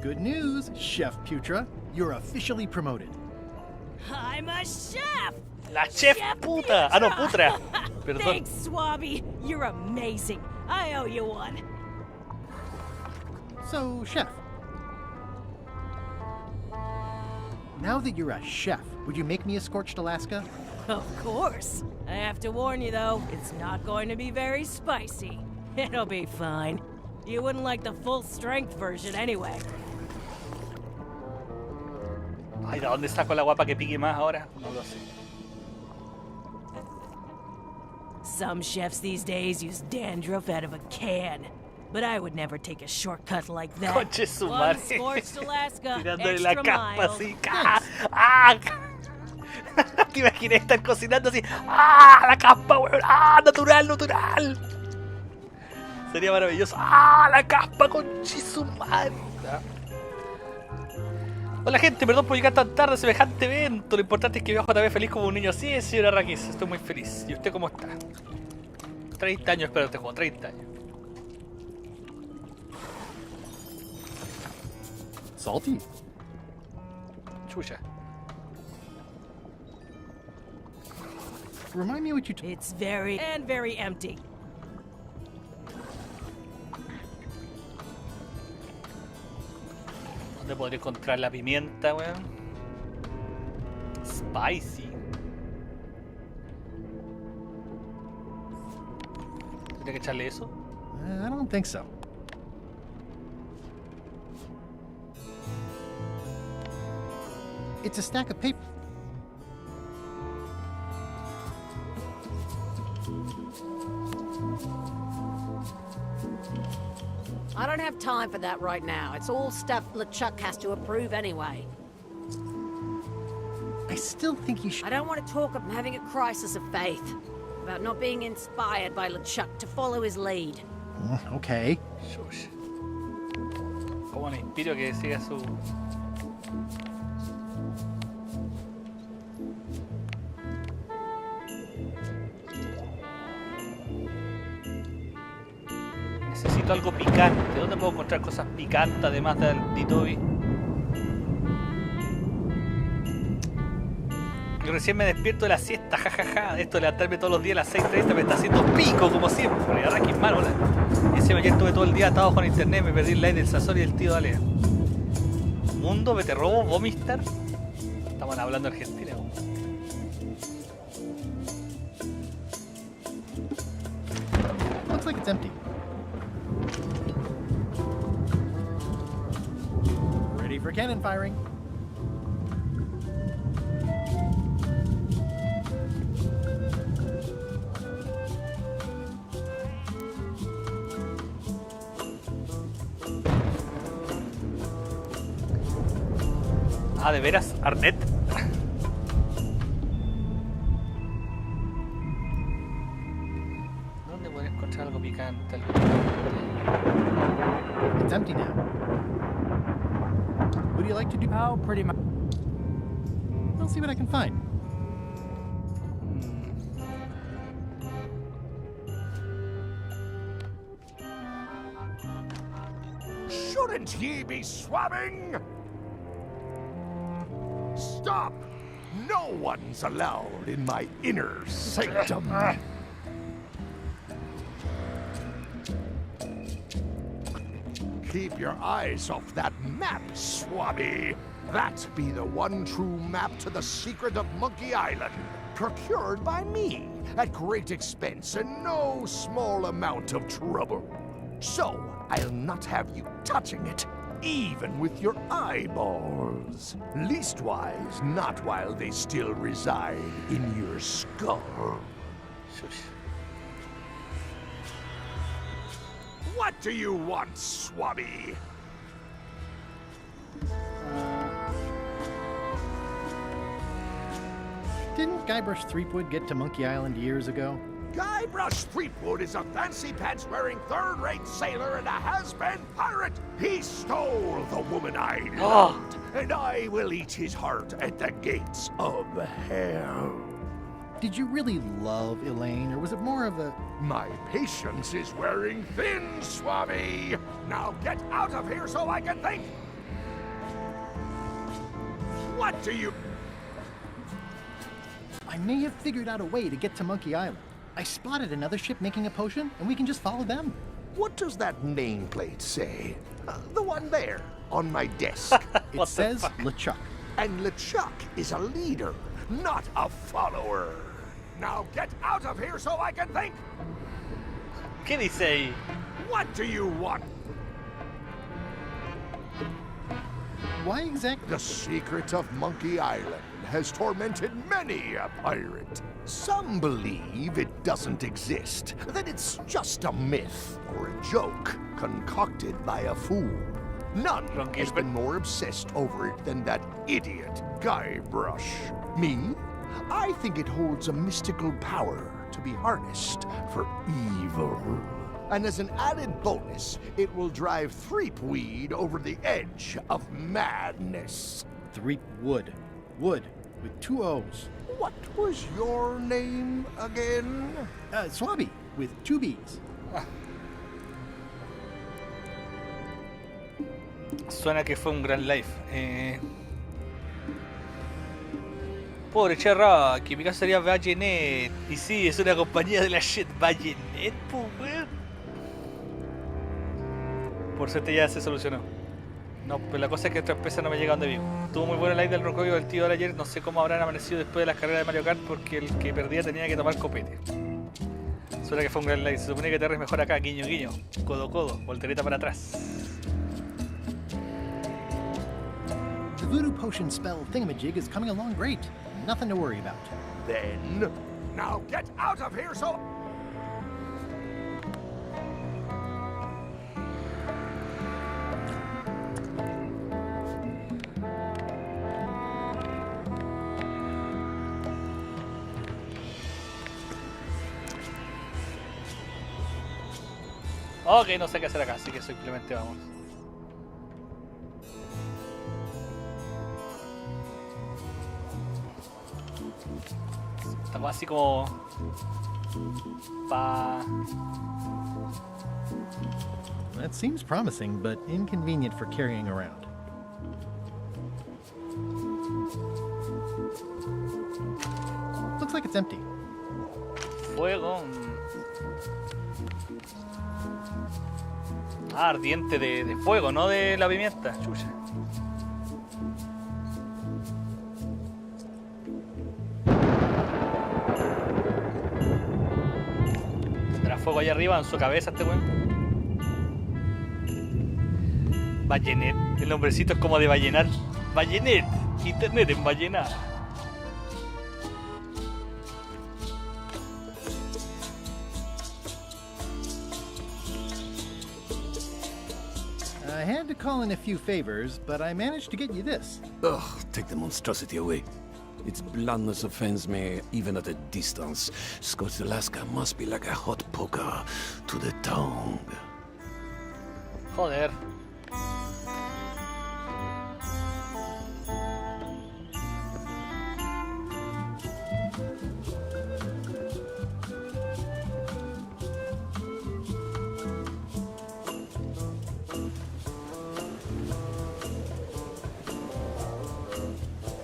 Good news, Chef Putra. You're officially promoted. I'm a chef! La chef puta! Ah, no, putra. Perdón. Thanks, Swabby. You're amazing. I owe you one. So, Chef. Now that you're a chef, would you make me a scorched Alaska? Of course. I have to warn you, though, it's not going to be very spicy. It'll be fine. You wouldn't like the full-strength version anyway. Ay, ¿de dónde saco la guapa que pique más ahora? No lo sé. Some chefs these days use dandruff out of a can. But I would never take a shortcut like that. Conche su One madre. scorched Alaska, Tirándole la extra capa mild. así. ¡Ah! Te imaginé estar cocinando así. ¡Ah! La caspa, weón. ¡Ah! Natural. Sería maravilloso. ¡Ah! La caspa, conche su madre. Hola gente, perdón por llegar tan tarde a semejante evento. Lo importante es que veo a JB feliz como un niño. Así es, señora Rakis, estoy muy feliz. ¿Y usted cómo está? 30 años espero este juego, 30 años. Salty. Chucha. Remind me what you It's very empty. ¿Dónde podría encontrar la pimienta, weón? Spicy. ¿Tendría que echarle eso? I don't think so. It's a stack of paper. I don't have time for that right now. It's all stuff LeChuck has to approve anyway. I still think you should... I don't want to talk. I'm having a crisis of faith about not being inspired by LeChuck to follow his lead. Okay. Shush. ¿Cómo me inspiro a que siga su... Necesito algo picante. ¿Dónde puedo encontrar cosas picantes además del Ditobi? Yo recién me despierto de la siesta, jajaja. Esto de levantarme todos los días a las 6:30 me está haciendo pico como siempre. Ahora que malo, y encima ayer estuve todo el día atado con internet, me perdí el like del Sazón y del tío Dale. Mundo, me te robo, vomistar. Estamos hablando Argentina. Looks like it's empty. Ready for cannon firing. Ah, ¿de veras? ¿Arnett? ¿Dónde puedo encontrar algo picante? It's empty now. What do you like to do? Oh, pretty much. I'll see what I can find. Shouldn't ye be swabbing? Stop! No one's allowed in my inner sanctum. Keep your eyes off that map, Swabby. That be the one true map to the secret of Monkey Island, procured by me at great expense and no small amount of trouble. So, I'll not have you touching it, even with your eyeballs. Leastwise, not while they still reside in your skull. What do you want, Swabby? Didn't Guybrush Threepwood get to Monkey Island years ago? Guybrush Threepwood is a fancy-pants-wearing third-rate sailor and a has-been pirate. He stole the woman I loved, and I will eat his heart at the gates of hell. Did you really love Elaine, or was it more of a... My patience is wearing thin, Swabby. Now get out of here so I can think. What do you... I may have figured out a way to get to Monkey Island. I spotted another ship making a potion, and we can just follow them. What does that nameplate say? The one there, on my desk. It says LeChuck. And LeChuck is a leader, not a follower. Now get out of here so I can think! ¿Qué dice ahí? What do you want? Why exactly? The secret of Monkey Island has tormented many a pirate. Some believe it doesn't exist, that it's just a myth or a joke concocted by a fool. None has been more obsessed over it than that idiot Guybrush. Me? I think it holds a mystical power to be harnessed for evil. And as an added bonus, it will drive Threepweed over the edge of madness. Threepwood. Wood, with 2 O's. What was your name again? Swabby, with 2 B's. Suena que fue un gran live. Pobre Cherra, que mi caso sería Vallenet. Y sí, es una compañía de la shit. Vallenet, pues, weón. Por suerte ya se solucionó. No, pues la cosa es que otra empresa no me llega donde vivo. Estuvo muy bueno el live del Rocoyo del tío de ayer. No sé cómo habrán amanecido después de las carreras de Mario Kart, porque el que perdía tenía que tomar copete. Suena que fue un gran like. Se supone que Terry es mejor acá, guiño guiño. Codo codo, voltereta para atrás. The voodoo potion spell thingamajig is coming along great. Nothing to worry about. Then, now get out of here so... Ok, no sé qué hacer acá, así que simplemente vamos. Estamos así como... That seems promising, but inconvenient for carrying around. Looks like it's empty. Fuego. Ah, ardiente de fuego, no de la pimienta, chucha. ¿Tendrá fuego allá arriba en su cabeza este weón? Ballenet, el nombrecito es como de ballenar. Ballenet, internet en ballenar. I had to call in a few favors, but I managed to get you this. Ugh, take the monstrosity away. Its blandness offends me even at a distance. Scorched Alaska must be like a hot poker to the tongue. Joder.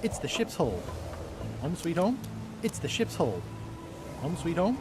It's the ship's hold. Home sweet home? It's the ship's hold. Home sweet home?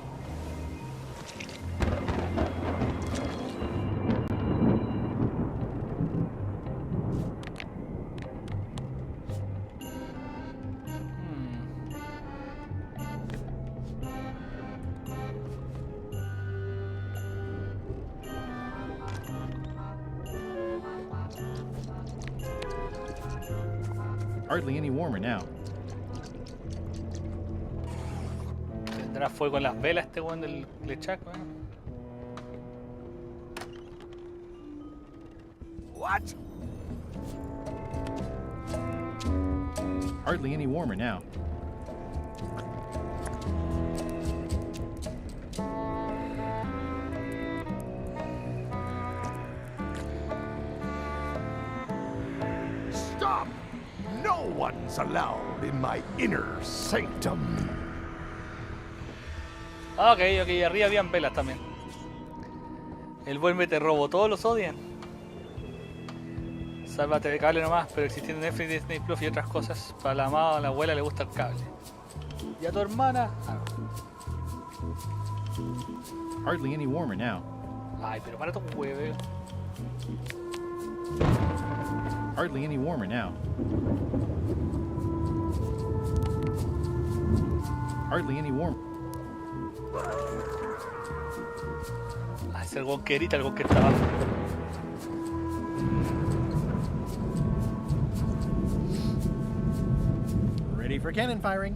Hardly any warmer now. ¿Tendrá fuego en las velas este weón del lechac, weón? What? Hardly any warmer now. Stop! No one's allowed in my inner sanctum. Ok, arriba habían velas también. El buen mete robo, todos los odian. Sálvate de cable nomás, pero existiendo Netflix, Disney Plus y otras cosas. Para la amada o a la abuela le gusta el cable. ¿Y a tu hermana? Ah. Hardly any warmer now. Ay, pero para tu hueve. Hardly any warmer now. Hardly any warmer. Ah, es el gon que grita, el gon que está abajo. Ready for cannon firing.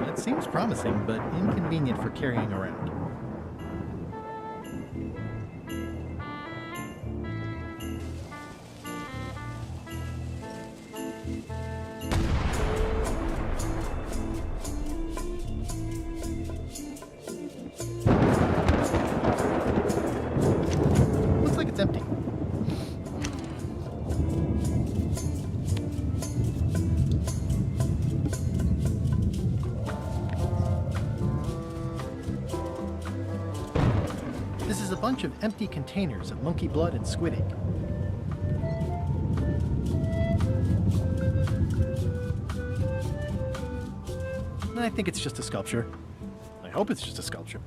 That seems promising, but inconvenient for carrying around. Looks like it's empty. This is a bunch of empty containers of monkey blood and squid ink. I think it's just a sculpture. I hope it's just a sculpture.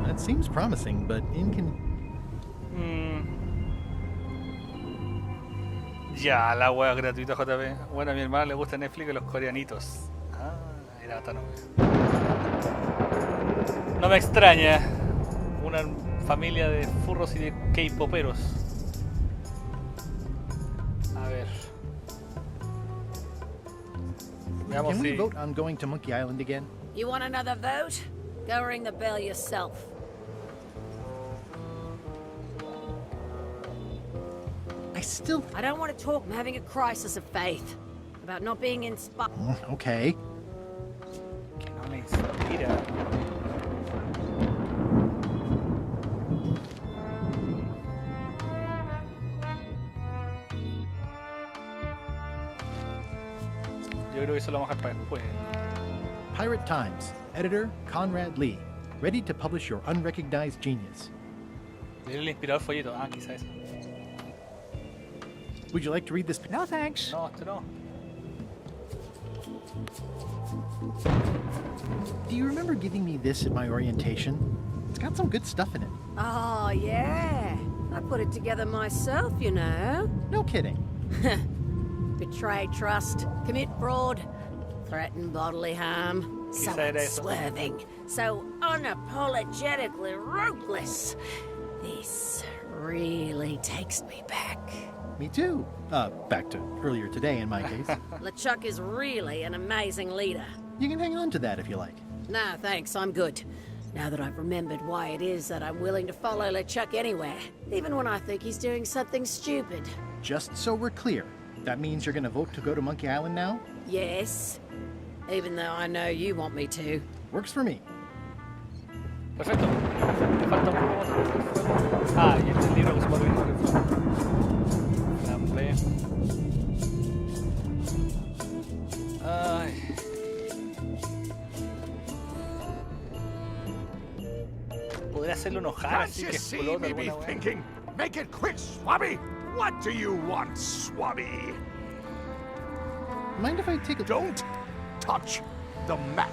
That seems promising, but Ya, la wea gratuita JP. Bueno, a mi hermana le gusta Netflix y los coreanitos. Ah, era tan obvio. No me extraña. Una familia de furros y de K-poperos. A ver. Veamos Can we si... vote on going to Monkey Island again? You want another vote? Go ring the bell yourself. I don't want to talk. I'm having a crisis of faith about not being inspired. Okay. Que no me inspira. Yo creo que eso lo vamos a dejar para después. Pirate Times. Editor Conrad Lee. Ready to publish your unrecognized genius. Leer el inspirador folleto. Ah, quizá eso. Would you like to read this? No, thanks. No, no. Do you remember giving me this at my orientation? It's got some good stuff in it. Oh, yeah. I put it together myself, you know. No kidding. Betray trust, commit fraud, threaten bodily harm. So unswerving, so unapologetically ruthless. This really takes me back. Me too. Back to earlier today in my case. LeChuck is really an amazing leader. You can hang on to that if you like. No, thanks, I'm good. Now that I've remembered why it is that I'm willing to follow LeChuck anywhere, even when I think he's doing something stupid. Just so we're clear, that means you're gonna vote to go to Monkey Island now? Yes. Even though I know you want me to. Works for me. Perfecto. Me falta un poco. Ah, y este libro que se puede ver por el fondo. Ay. Podría hacerlo enojar así que explota alguna wea. Thinking, make it quick, Swabby. What do you want, Swabby? Mind if I take a... Don't touch the map.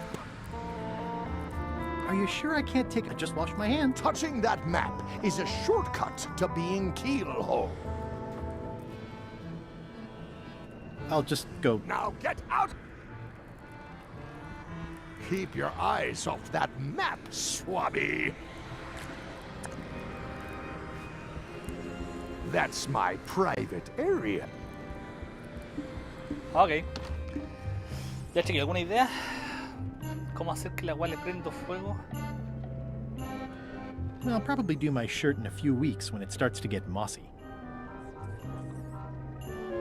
Are you sure I can't take... I just washed my hands. Touching that map is a shortcut to being keelhole. I'll just go... Now get out! Keep your eyes off that map, Swabby. That's my private area. Ok. Ya chequeé, ¿alguna idea? ¿Cómo hacer que la agua le prenda fuego? I'll probably do my shirt in a few weeks when it starts to get mossy.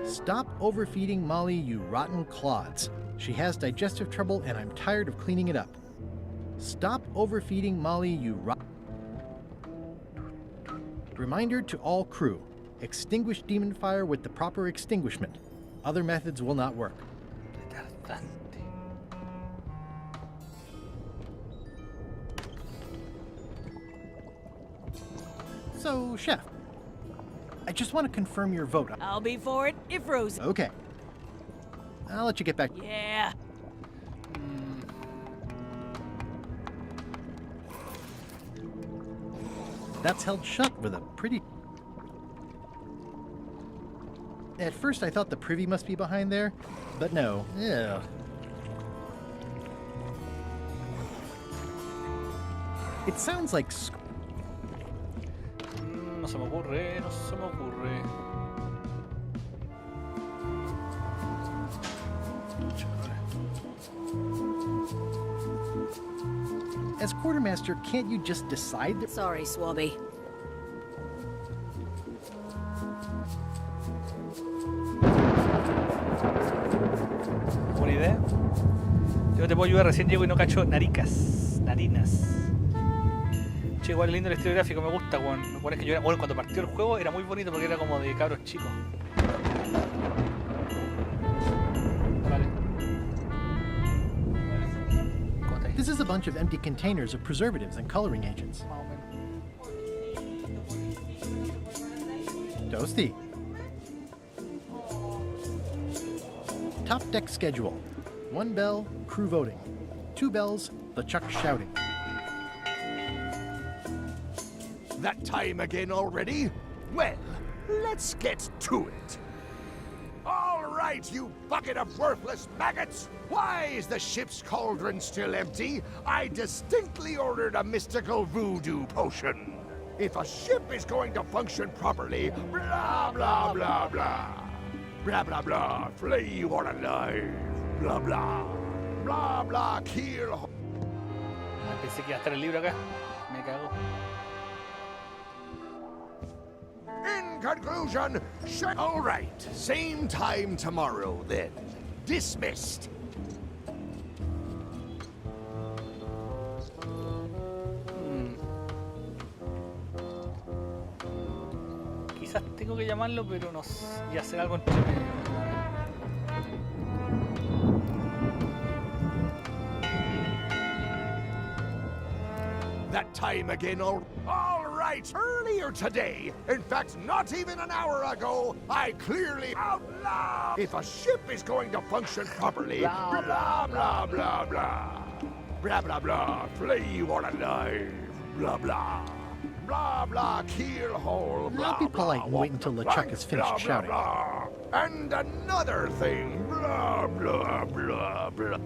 Stop overfeeding Molly, you rotten clods. She has digestive trouble and I'm tired of cleaning it up. Stop overfeeding Molly, you Reminder to all crew. Extinguish demon fire with the proper extinguishment. Other methods will not work. So, Chef, I just want to confirm your vote. I'll be for it if Rose... Okay. I'll let you get back. Yeah. That's held shut with a pretty... At first I thought the privy must be behind there, but no. Yeah. It sounds like... No se me ocurre, no se me ocurre. As quartermaster, can't you just decide that... Sorry, Swabby. ¿Buena idea? Yo te puedo ayudar, recién llego y no cacho narinas. Che, igual lindo el estilo gráfico, me gusta, weón. Bueno, es que yo era, bueno, cuando partió el juego era muy bonito porque era como de cabros chicos. Vale. This is a bunch of empty containers of preservatives and coloring agents. Toasty. Top deck schedule. 1 bell, crew voting. 2 bells, LeChuck shouting. That time again already? Well, let's get to it. right, you bucket of worthless maggots! Why is the ship's cauldron still empty? I distinctly ordered a mystical voodoo potion. If a ship is going to function properly, blah, blah, blah, blah. Blah, blah, blah, flay you all alive. Blah, blah. Blah, blah, kill. Pensé que iba a estar el libro acá. Me cago. In conclusion, all right. Same time tomorrow, then. Dismissed. Quizás tengo que llamarlo, pero no sé, y hacer algo entre medio. That time again, all right. Earlier today, in fact, not even an hour ago, I clearly out loud. If a ship is going to function properly, blah, blah, blah, blah, blah. Blah, blah, blah, flay you all alive. Blah, blah. Blah, blah, keel hole. Blah, I'll be polite and wait until LeChuck is finished blah, shouting. Blah. And another thing. Blah, blah, blah, blah.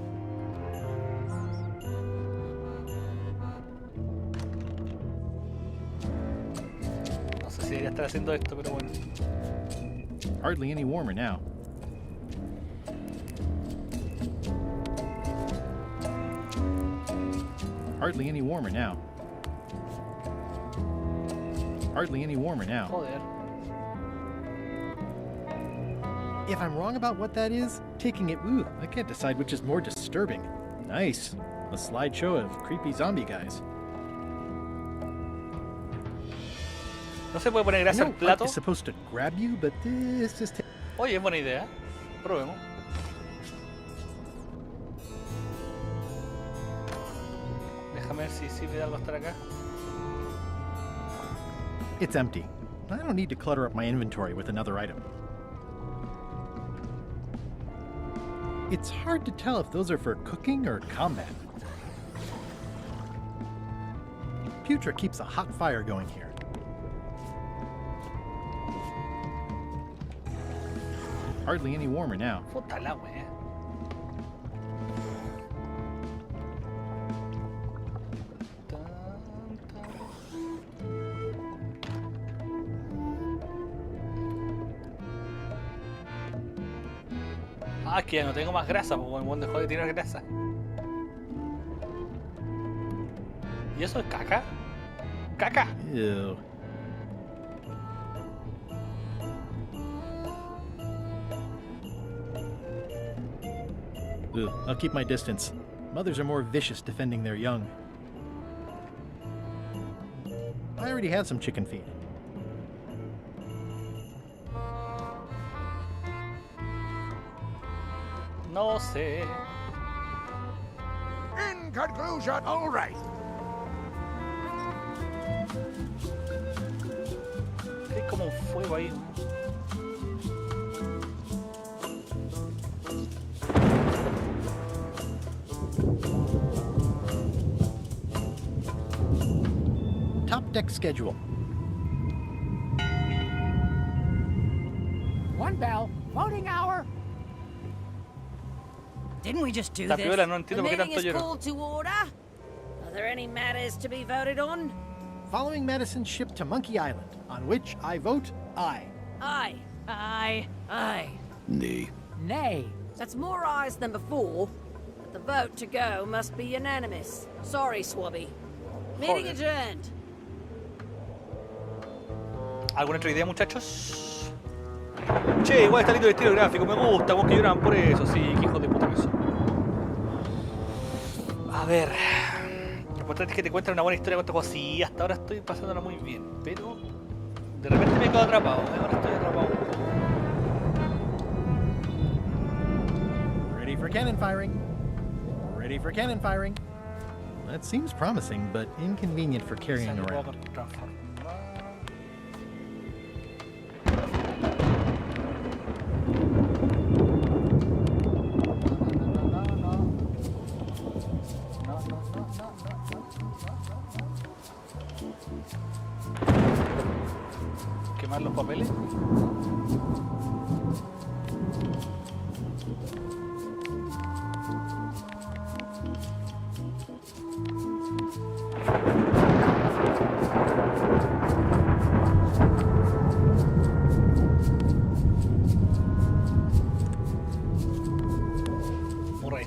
No sé si debería estar haciendo esto, pero bueno. Hardly any warmer now. Hardly any warmer now. Hardly any warmer now. Joder. If I'm wrong about what that is, taking it, ooh, I can't decide which is more disturbing. Nice. A slideshow of creepy zombie guys. No se puede poner grasa al plato. It's supposed to grab you, but this just... Oye, es buena idea. Probemos. Déjame ver si sirve de algo estar acá. It's empty. I don't need to clutter up my inventory with another item. It's hard to tell if those are for cooking or combat. Putra keeps a hot fire going here. Hardly any warmer now. Puta la wea. Ah, que ya no tengo más grasa, porque el mundo dejó de tirar grasa. ¿Y eso es caca? ¡Caca! Ew. Ugh, I'll keep my distance. Mothers are more vicious defending their young. I already had some chicken feed. No sé. In conclusion, all right. Hay como un fuego ahí. Top deck schedule. One bell. Voting hour. Didn't we just do La this? piola, no entiendo por qué The meeting tanto is lloro. called to order. Are there any matters to be voted on? Following Madison's ship to Monkey Island, on which I vote aye. Aye. Aye. Aye. Nay. Nay. That's more ayes than before, but the vote to go must be unanimous. Sorry, Swabby. Meeting Joder. adjourned. ¿Alguna otra idea, muchachos? Che, igual está lindo el estilo gráfico, me gusta, vos que lloran por eso, sí, que hijos de puta que son. A ver, lo importante es que te cuenten una buena historia con este juego. Sí, hasta ahora estoy pasándola muy bien, pero de repente me quedo atrapado, ahora estoy atrapado. Ready for cannon firing. Ready for cannon firing. That seems promising, but inconvenient for carrying around. ¿Quemar los papeles?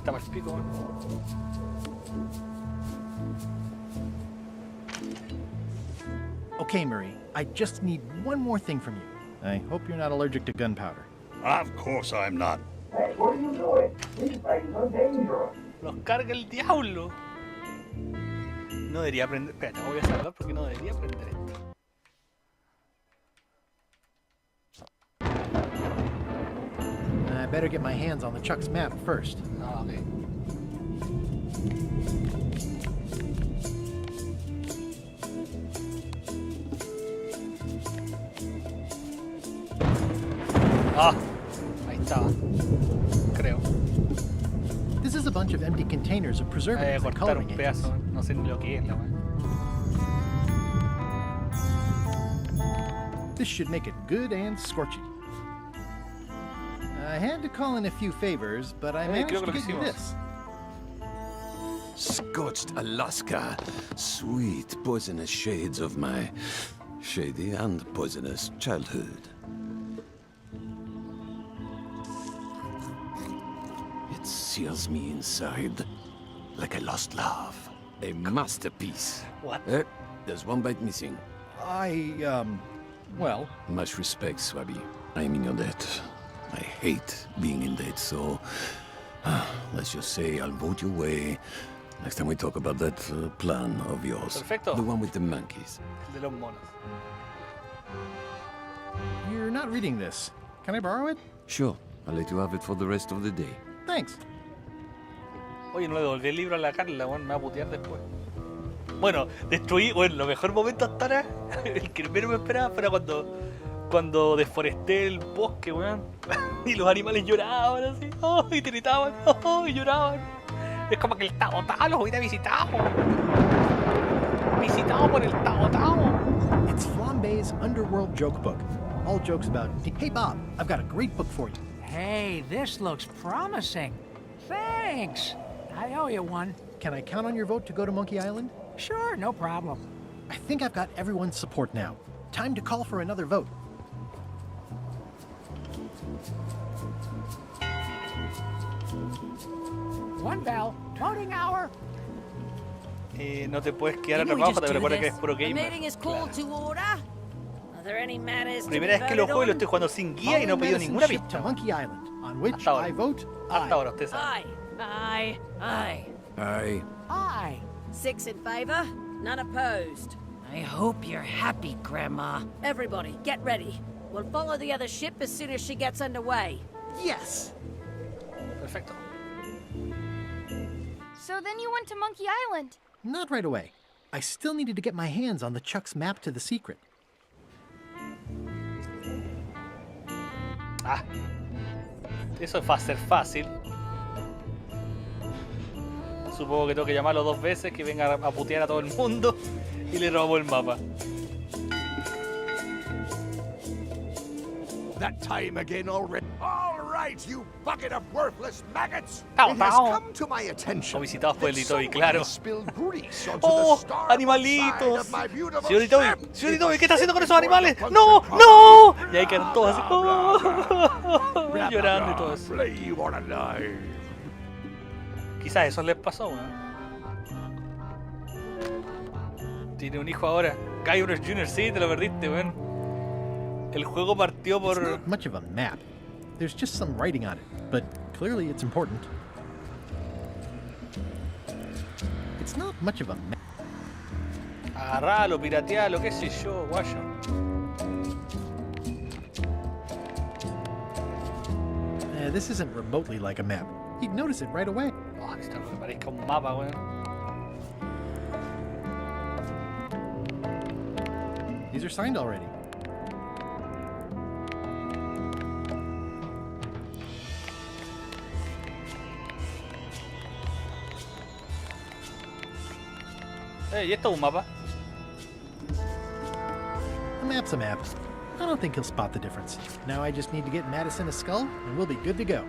está para el pico, weón. Okay, Marie, I just need one more thing from you. I hope you're not allergic to gunpowder. Of course I'm not. Hey, what are you doing? These things are dangerous. Los carga el diablo. No debería aprender. Espérate, voy a salvar porque no debería aprender esto. I better get my hands on the Chuck's map first. Ah, ok. Ah, ahí estaba. Creo. This is a bunch of empty containers of preservatives and Cortar un coloring agents. pedazo, no sé ni lo que es la weá. This should make it good and scorchy. I had to call in a few favors, but I managed to get you this. Scorched Alaska. Sweet poisonous shades of my shady and poisonous childhood. It seals me inside like a lost love. A masterpiece. What? There's one bite missing. Well... Much respect, Swabby. I am in your debt. I hate being in debt, so... let's just say I'll vote your way next time we talk about that plan of yours. Perfecto. The one with the monkeys. De los monos. You're not reading this. Can I borrow it? Sure. I'll let you have it for the rest of the day. Thanks. Oye, no le devolví el libro a la Carla, weón, me va a putear después. Bueno, destruí, bueno, lo mejor momento hasta ahora, el que primero me esperaba fue cuando deforesté el bosque, weón. Y los animales lloraban así, oh, y gritaban, oh, y lloraban. Es como que el Tao Tao los hubiera visitado. Visitado por el Tao Tao. It's Flambe's Underworld Joke Book. All jokes about, hey Bob, I've got a great book for you. Hey, this looks promising. Thanks. I owe you one. Can I count on your vote to go to Monkey Island? Sure, no problem. I think I've got everyone's support now. Time to call for another vote. One bell. Voting hour. No te puedes quedar atrapado, te recuerda que es puro The gamer. meeting is called to order. Are there any matters to be Primera vez que lo voted juego y lo on? estoy jugando sin guía y no he pedido ninguna Ship pista. to Monkey Island, on which Hasta ahora. I vote Hasta ahora, usted sabe. Aye. Aye. Aye. Aye. Aye. 6 in favor, none opposed. I hope you're happy, Grandma. Everybody, get ready. We'll follow the other ship as soon as she gets underway. Yes! Perfecto. So then you went to Monkey Island. Not right away. I still needed to get my hands on the Chuck's map to the secret. Ah, eso va a ser fácil. Supongo que tengo que llamarlo 2 veces, que venga a putear a todo el mundo y le robo el mapa. That time again already. All right, you bucket of worthless maggots. Tao, It has tao. come to my attention. O visitados por el that Itobi, someone claro. has spilled grease onto ¡Oh, the starboard side animalitos! of my beautiful Señor Itobi, ship. señor Itobi, ¿qué está haciendo con esos animales? ¡No, no! Y ahí quedan todos así, ¡oh! Llorando y todo eso. Play or alive. Quizás eso les pasó, weón. Tiene un hijo ahora. Guybrush Jr., sí, te lo perdiste, weón. El juego partió It's por... not much of a map. There's just some writing on it, but clearly it's important. It's not much of a map. Agarralo, piratealo, qué sé yo, guayo. This isn't remotely like a map. You'd notice it right away. Oh, esto no me parezca un mapa, weón. These are signed already. ¿Y esto es un mapa? A map's a map. I don't think he'll spot the difference. Now I just need to get Madison a skull, and we'll be good to go.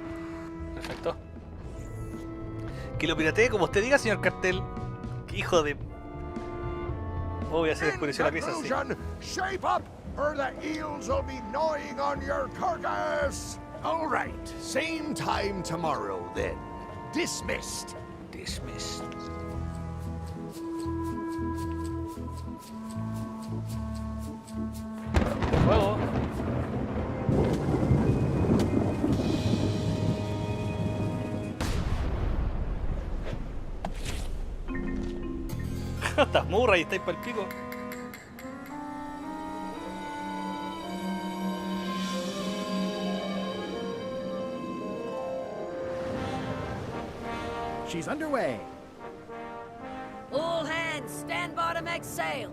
Perfecto. Que lo piratee como usted diga, señor Cartel. ¡Qué hijo de... Oh, voy a hacer oscureció la pieza así. Conclusion, shape up, or the eels will be gnawing on your carcass. All right, same time tomorrow then. dismissed. Dismissed. Juego. Estás murra y estáis para el pico. She's underway. All hands, stand by to make sail.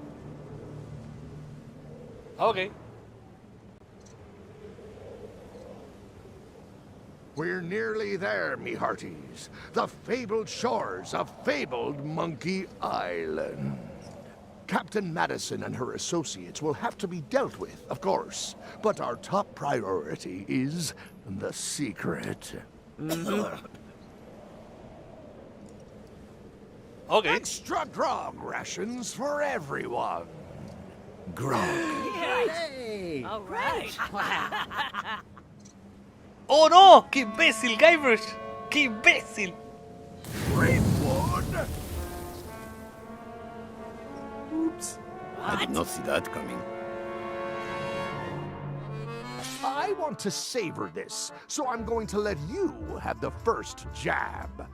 Okay. We're nearly there, me hearties. The fabled shores of fabled Monkey Island. Captain Madison and her associates will have to be dealt with, of course. But our top priority is the secret. Okay. Extra grog rations for everyone. Grog. Hey! All right. ¡Oh no! ¡Qué imbécil, Guybrush! ¡Qué imbécil! Greenwood! Oops. I did not see that coming. I want to savor this, so I'm going to let you have the first jab.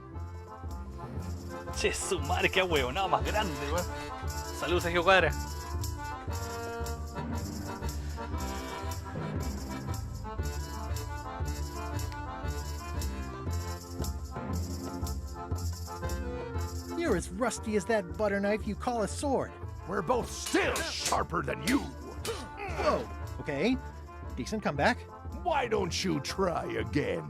Che, su madre, qué huevonado más grande, weón. Saludos, Sergio Cuadra. You're as rusty as that butter knife you call a sword. We're both still sharper than you. Whoa, okay. Decent comeback. Why don't you try again?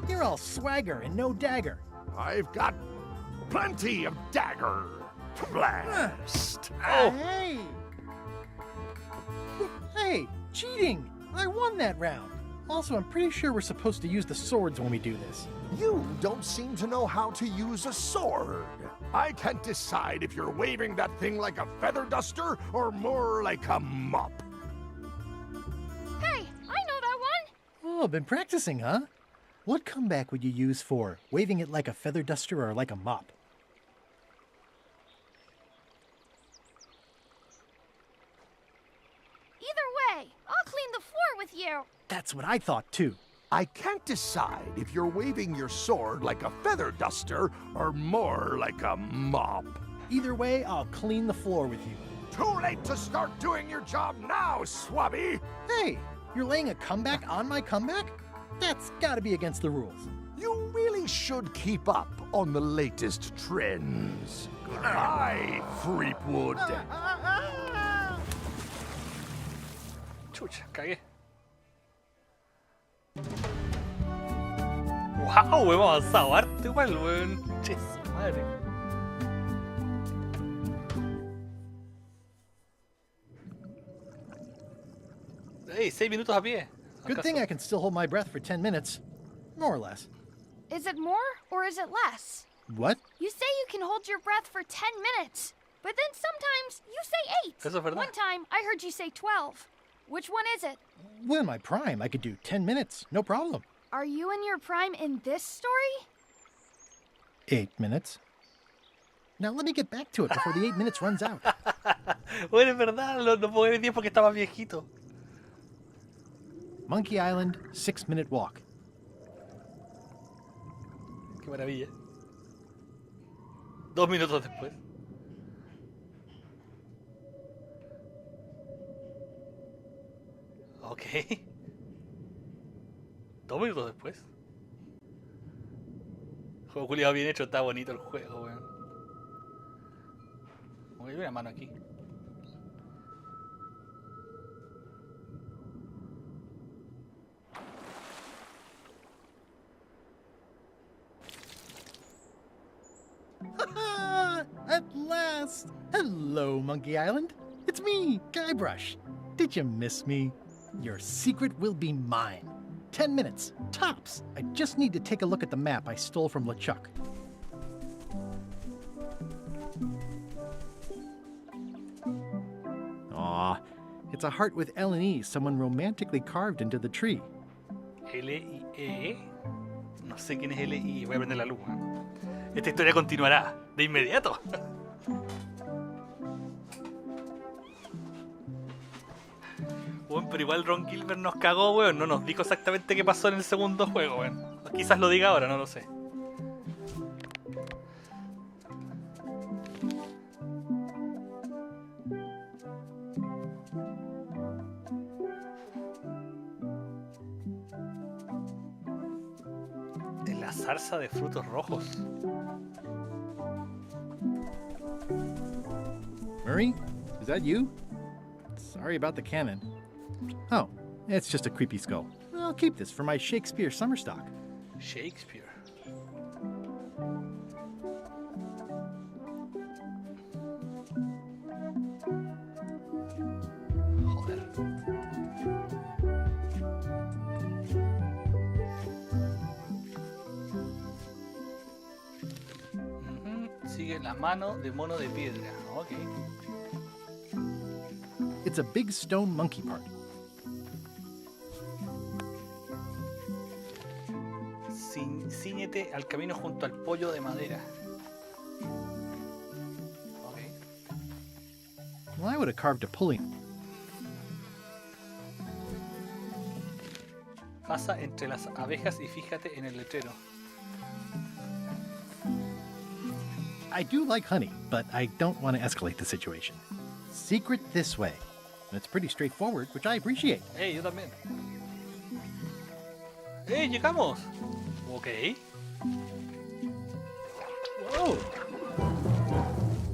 You're all swagger and no dagger. I've got plenty of dagger. Blast. Hey! Hey, cheating! I won that round. Also, I'm pretty sure we're supposed to use the swords when we do this. You don't seem to know how to use a sword. I can't decide if you're waving that thing like a feather duster or more like a mop. Hey, I know that one! Oh, been practicing, huh? What comeback would you use for waving it like a feather duster or like a mop? Either way, I'll clean the floor with you. That's what I thought, too. I can't decide if you're waving your sword like a feather duster or more like a mop. Either way, I'll clean the floor with you. Too late to start doing your job now, Swabby! Hey, you're laying a comeback on my comeback? That's gotta be against the rules. You really should keep up on the latest trends. Aye, Freepwood. Chucha, cagué. Wow, hemos avanzado harto igual, weón. Che, su madre. Hey, 6 minutos a pie. Good thing I can still hold my breath for 10 minutes. More or less. Is it more or is it less? What? You say you can hold your breath for 10 minutes, but then sometimes you say 8. Eso es verdad. One time I heard you say 12. Which one is it? Well, in my prime, I could do 10 minutes, no problem. Are you in your prime in this story? 8 minutes. Now let me get back to it before the 8 minutes runs out. Bueno, es verdad, no puedo ver 10 porque estaba viejito. Monkey Island, 6-minute walk. Qué maravilla. 2 minutos después. Ok. 2 minutos después. Juego culiado bien hecho, está bonito el juego, weón. Hay una mano aquí. At last! Hello, Monkey Island. It's me, Guybrush. Did you miss me? Your secret will be mine. 10 minutes, tops. I just need to take a look at the map I stole from LeChuck. It's a heart with L and E someone romantically carved into the tree. L-I-E. No sé quién es L-I. Voy a prender la luz. Esta historia continuará de inmediato. Bueno, pero igual Ron Gilbert nos cagó, weón. No nos dijo exactamente qué pasó en el segundo juego, weón. Quizás lo diga ahora, no lo sé. En la zarza de frutos rojos. Murray, is that you? Sorry about the cannon. Oh, it's just a creepy skull. I'll keep this for my Shakespeare summer stock. Shakespeare. Joder. Sigue la mano de mono de piedra. Ok. It's a big stone monkey part. Cíñete al camino junto al pollo de madera. Okay. Well, I would have carved a pulley. Pasa entre las abejas y fíjate en el letrero. I do like honey, but I don't want to escalate the situation. Secret this way. It's pretty straightforward, which I appreciate. Hey, yo también. Hey, llegamos. Ok. Wow.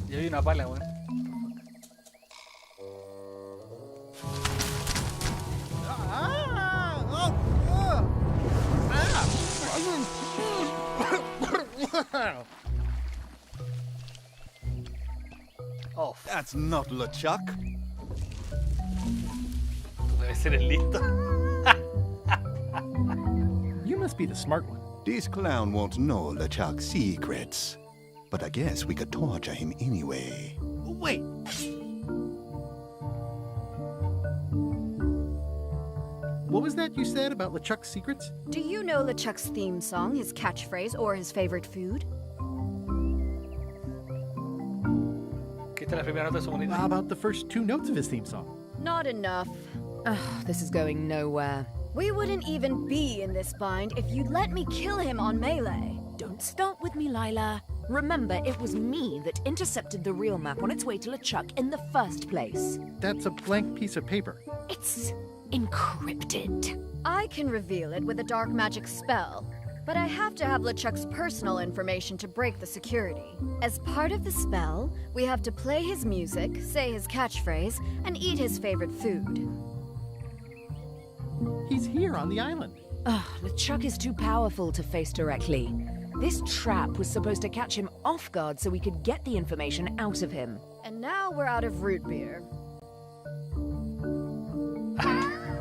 Ya vi una pala, weón. Oh, that's not LeChuck. Tú debes ser el listo. You must be the smart one. This clown won't know LeChuck's secrets, but I guess we could torture him anyway. Wait. What was that you said about LeChuck's secrets? Do you know LeChuck's theme song, his catchphrase, or his favorite food? How about the first two notes of his theme song? Not enough. Ugh, this is going nowhere. We wouldn't even be in this bind if you'd let me kill him on melee. Don't start with me, Lila. Remember, it was me that intercepted the real map on its way to LeChuck in the first place. That's a blank piece of paper. It's encrypted. I can reveal it with a dark magic spell, but I have to have LeChuck's personal information to break the security. As part of the spell, we have to play his music, say his catchphrase, and eat his favorite food. He's here on the island. Ugh, LeChuck is too powerful to face directly. This trap was supposed to catch him off guard so we could get the information out of him. And now we're out of root beer.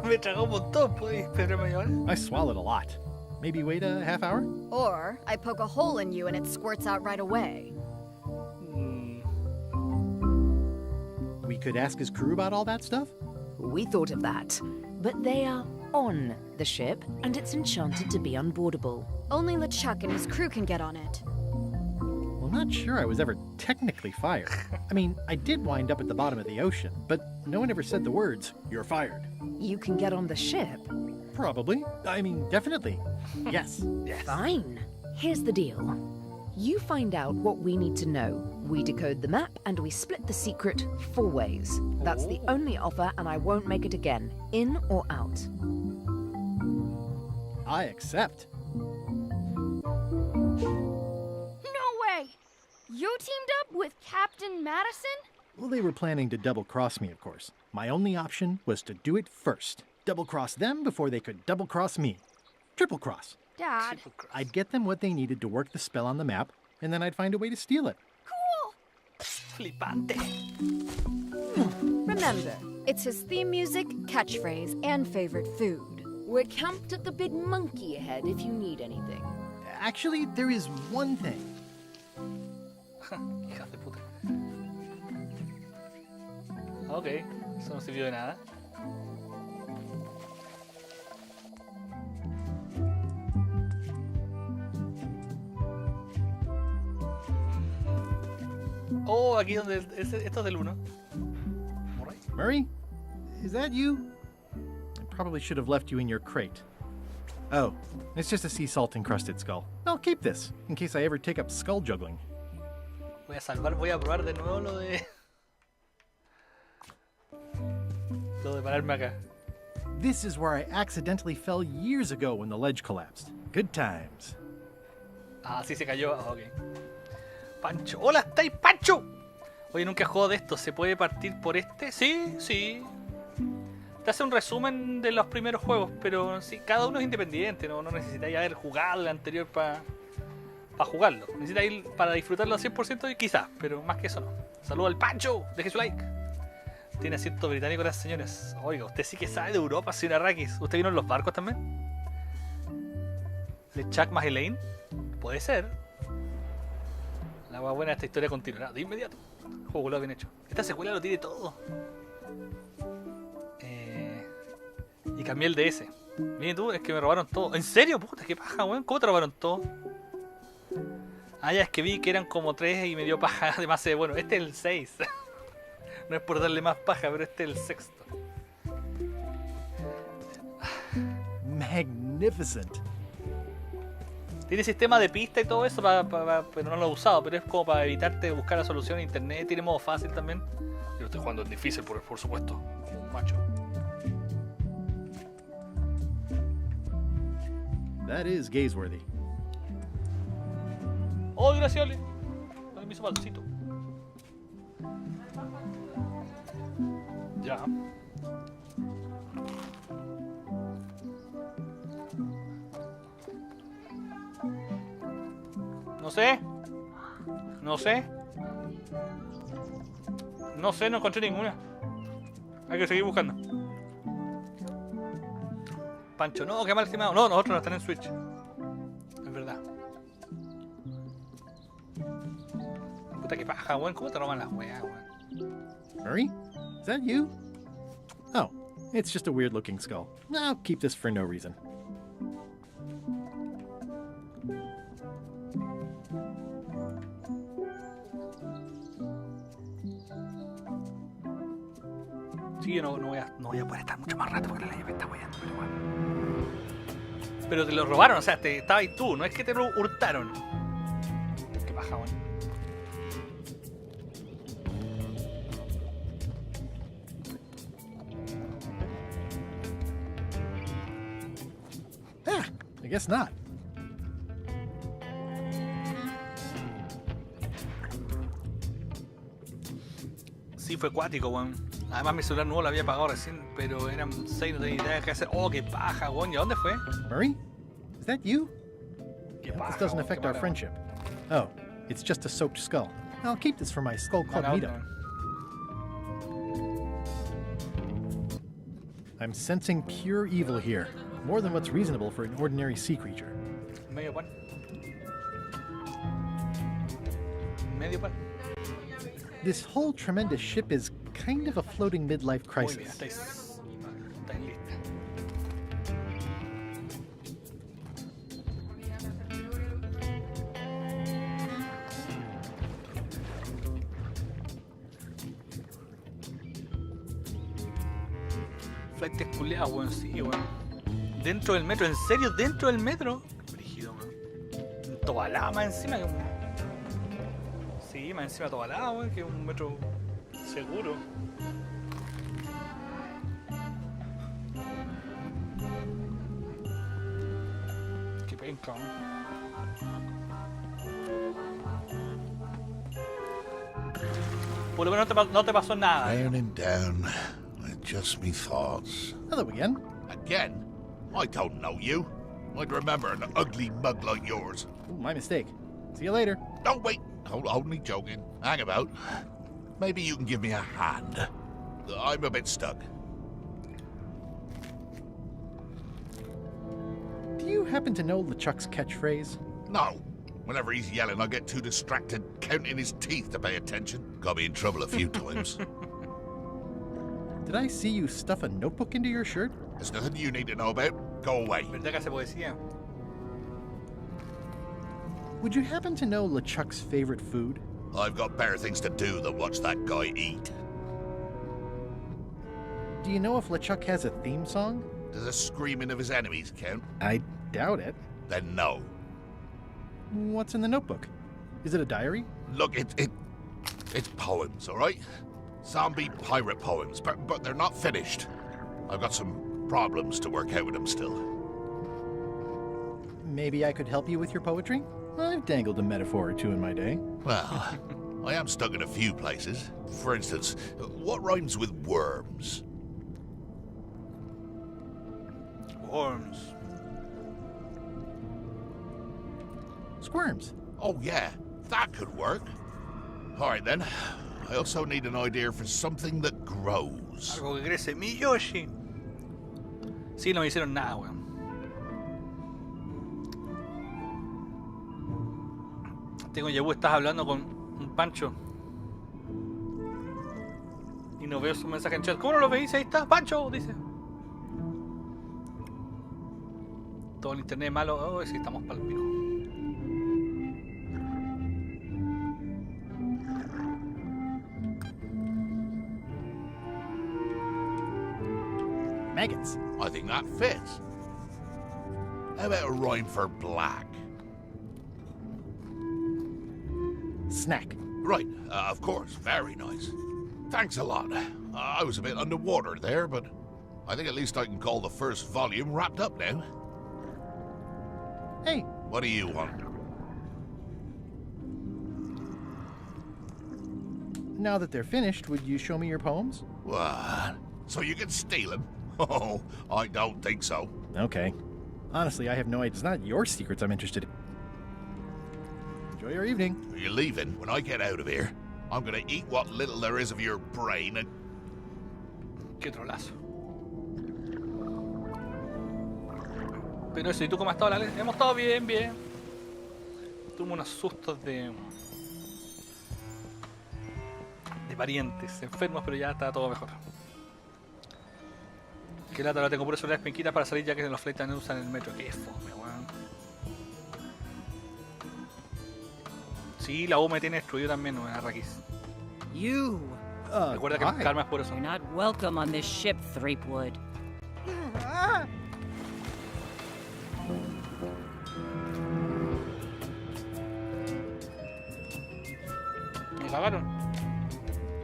Me tragó un montón, ¿puedes esperarme ahora? I swallowed a lot. Maybe wait a half hour? Or I poke a hole in you and it squirts out right away. We could ask his crew about all that stuff? We thought of that. But they are on the ship, and it's enchanted to be unboardable. Only LeChuck and his crew can get on it. Well, not sure I was ever technically fired. I mean, I did wind up at the bottom of the ocean, but no one ever said the words, "You're fired." You can get on the ship? Probably. I mean, definitely. Yes. Fine. Here's the deal. You find out what we need to know. We decode the map, and we split the secret 4 ways. That's the only offer, and I won't make it again. In or out? I accept. No way! You teamed up with Captain Madison? Well, they were planning to double-cross me, of course. My only option was to do it first. Double-cross them before they could double-cross me. Triple-cross. Dad. I'd get them what they needed to work the spell on the map, and then I'd find a way to steal it. Cool! Flipante. Remember, it's his theme music, catchphrase, and favorite food. We're camped at the big monkey head if you need anything. Actually, there is one thing. Ok, eso no sirvió de nada. Oh, aquí donde esto es del 1. Murray? Is that you? I probably should have left you in your crate. Oh, it's just a sea salt encrusted skull. I'll keep this, in case I ever take up skull juggling. Voy a probar de nuevo lo de pararme acá. This is where I accidentally fell years ago when the ledge collapsed. Good times. Ah, sí se cayó. Ah, ok. Pancho. ¡Hola, estáis, Pancho! Oye, nunca he jugado de esto. ¿Se puede partir por este? Sí, sí. Te hace un resumen de los primeros juegos, pero sí, cada uno es independiente. No necesitáis haber jugado el anterior para jugarlo. Necesitáis ir para disfrutarlo al 100% y quizás, pero más que eso no. Saludos al Pancho. Deje su like. Tiene acento británico las señoras. Oiga, usted sí que sabe de Europa, señor Arrakis. ¿Usted vino en los barcos también? ¿De Chuck más Elaine? Puede ser. La más buena de esta historia continuará de inmediato. Juego lo bien hecho. Esta secuela lo tiene todo. Y cambié el DS. Miren tú, es que me robaron todo. ¿En serio? Puta, qué paja, weón. ¿Cómo te robaron todo? Ah, ya es que vi que eran como 3 y me dio paja. Además, bueno, este es el 6. No es por darle más paja, pero este es el 6. Magnificent. Tiene sistema de pista y todo eso, pero no lo he usado. Pero es como para evitarte buscar la solución en internet. Tiene modo fácil también. Yo lo estoy jugando en difícil, por supuesto. Macho. That is gazeworthy. Oh, gracias, Ale. Me hizo malcito. Ya. No sé. No encontré ninguna. Hay que seguir buscando. Pancho, no, qué mal estimado. No, nosotros no están en Switch. Es verdad. Puta que paja, weón. ¿Cómo te roban las weas, weón? Murray? Is that you? Oh, it's just a weird looking skull. I'll keep this for no reason. Sí, yo no voy a poder estar mucho más rato porque la llave me está weyando, pero bueno. Pero te lo robaron, o sea, estabas ahí tú, no es que te lo hurtaron. Qué paja, weón. I guess not. Sí, fue acuático, weón. Además mi celular nuevo lo había pagado recién, pero eran 6, no tenía idea de qué hacer. Oh, qué paja, weón. ¿Y a dónde fue? Murray? Is that you? Qué paja, This doesn't affect our friendship. Oh, it's just a soaked skull. I'll keep this for my Skull Club meetup. I'm sensing pure evil here. More than what's reasonable for an ordinary sea creature. Medio pan. Medio pan. This whole tremendous ship is kind of a floating midlife crisis. Muy bien, estáis listas. Flight culeado, weón, sí, weón. Dentro del metro, ¿en serio? ¿Dentro del metro? Brígido, weón. En Tobalaba encima, que sí, más encima de Tobalaba, weón, que es un metro seguro. Qué penca, weón. Por lo menos no te pasó nada. Laying down. Just me thoughts. Hello again. Again? I don't know you. I'd remember an ugly mug like yours. Ooh, my mistake. See you later. Oh, wait. Only joking. Hang about. Maybe you can give me a hand. I'm a bit stuck. Do you happen to know LeChuck's catchphrase? No. Whenever he's yelling, I get too distracted counting his teeth to pay attention. Got me in trouble a few times. Did I see you stuff a notebook into your shirt? There's nothing you need to know about. Go away. ¿Verdad que hace poesía? Would you happen to know LeChuck's favorite food? I've got better things to do than watch that guy eat. Do you know if LeChuck has a theme song? Does the screaming of his enemies count? I doubt it. Then no. What's in the notebook? Is it a diary? Look, it's poems, all right? Zombie pirate poems, but they're not finished. I've got some problems to work out with them still. Maybe I could help you with your poetry? I've dangled a metaphor or two in my day. Well, I am stuck in a few places. For instance, what rhymes with worms? Worms. Squirms. Oh, yeah, that could work. All right, then. I also need an idea for something that grows. Algo que crece. Mi Yoshi. Sí, no me hicieron nada, weón. Tengo Yebu, estás hablando con un Pancho. Y no veo su mensaje en chat. ¿Cómo no lo veis? Ahí está, Pancho, dice. Todo el internet malo. Oh, sí, estamos para el pico. Maggots. I think that fits. How about a rhyme for black? Snack. Right, of course. Very nice. Thanks a lot. I was a bit underwater there, but I think at least I can call the first volume wrapped up now. Hey. What do you want? Now that they're finished, would you show me your poems? What? So you can steal them? Oh, I don't think so. Okay. Honestly, I have no idea. It's not your secrets I'm interested in. Enjoy your evening. Are you leaving? When I get out of here, I'm gonna eat what little there is of your brain and... Qué trolazo. Pero eso, ¿y tú cómo has estado, Lale? Hemos estado bien, bien. Tuve unos sustos de parientes enfermos, pero ya está todo mejor. Que lata, ahora tengo por eso las penquitas para salir ya que los flights no usan el metro. Qué fome, weón. Sí, la U me tiene destruido también, weón, Arrakis. You. Recuerda que mi karma es por eso. You're not welcome on this ship, Threepwood. Me cagaron.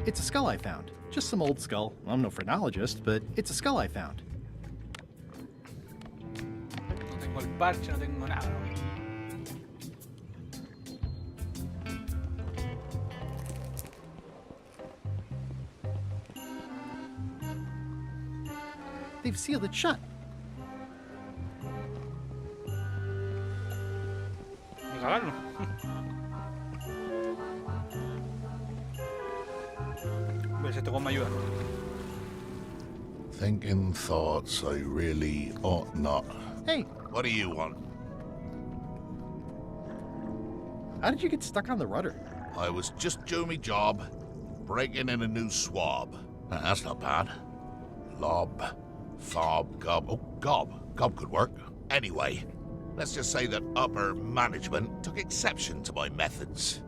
It's a skull I found. Just some old skull. I'm no phrenologist, but it's a skull I found. No tengo el parche, no tengo nada. They've sealed it shut. Me cagaron. Pues este con me ayuda. Thinking thoughts I really ought not. Hey. What do you want? How did you get stuck on the rudder? I was just doing my job, breaking in a new swab. That's not bad. Lob, fob, gob. Oh, gob. Gob could work. Anyway, let's just say that upper management took exception to my methods.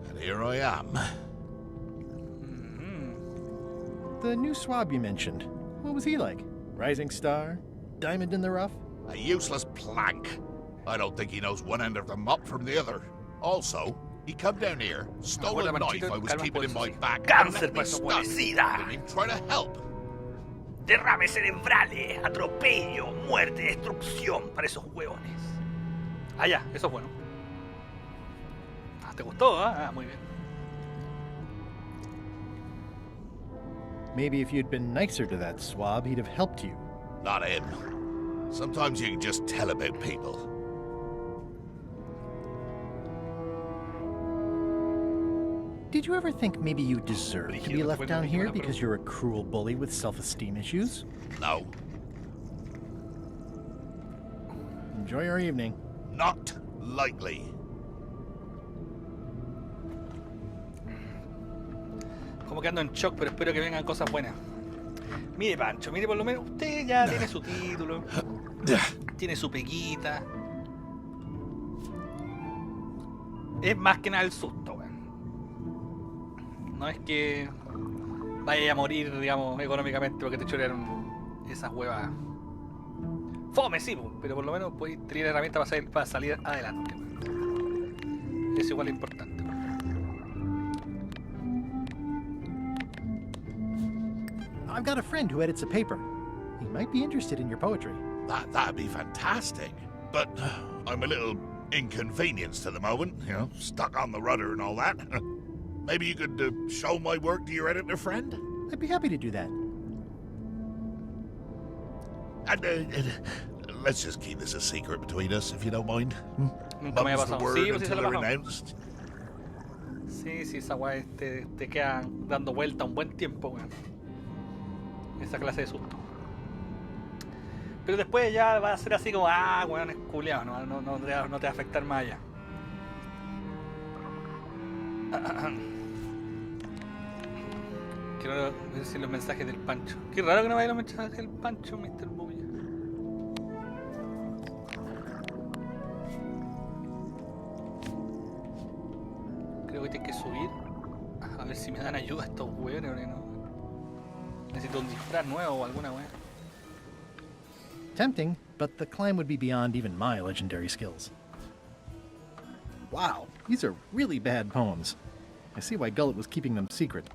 And here I am. The new swab you mentioned. What was he like? Rising star? Diamond in the rough? A useless plank. I don't think he knows one end of the mop from the other. Also, he come down here, stole a knife I was keeping in my back, and Cáncer left me para su stuck. poesía. Didn't even try to help. Derrames cerebrales, atropello, muerte, destrucción para esos huevones. Ah, ya, eso es bueno. Ah, ¿te gustó? Ah, muy bien. Maybe if you'd been nicer to that swab, he'd have helped you. Not him. Sometimes you can just tell about people. Did you ever think maybe you deserve to be left down here because you're a cruel bully with self-esteem issues? No. Enjoy your evening. Not likely. Como que ando en shock, pero espero que vengan cosas buenas. Mire, Pancho, mire, por lo menos usted ya tiene su título, tiene su peguita. Es más que nada el susto, weón. No es que vaya a morir, digamos, económicamente porque te chorearon esas huevas. Fome, sí, pero por lo menos puedes tener herramientas para salir adelante. Es igual importante. I've got a friend who edits a paper. He might be interested in your poetry. That'd be fantastic. But I'm a little inconvenienced at the moment, you know, stuck on the rudder and all that. Maybe you could show my work to your editor friend? I'd be happy to do that. And let's just keep this a secret between us, if you don't mind. Nunca me había pasado. Sí, pues sí se lo bajó. Announced. Sí, esa weá te queda dando vuelta un buen tiempo, weón. Esa clase de susto. Pero después ya va a ser así como, weón, es culiao, no te va a afectar más allá. Quiero decir los mensajes del Pancho. Qué raro que no vaya los mensajes del Pancho, Mr. Bulla. Creo que tengo que subir a ver si me dan ayuda estos weones, porque no. Necesito un disfraz nuevo o alguna wea. Tempting, but the climb would be beyond even my legendary skills. Wow, these are really bad poems. I see why Gullet was keeping them secret.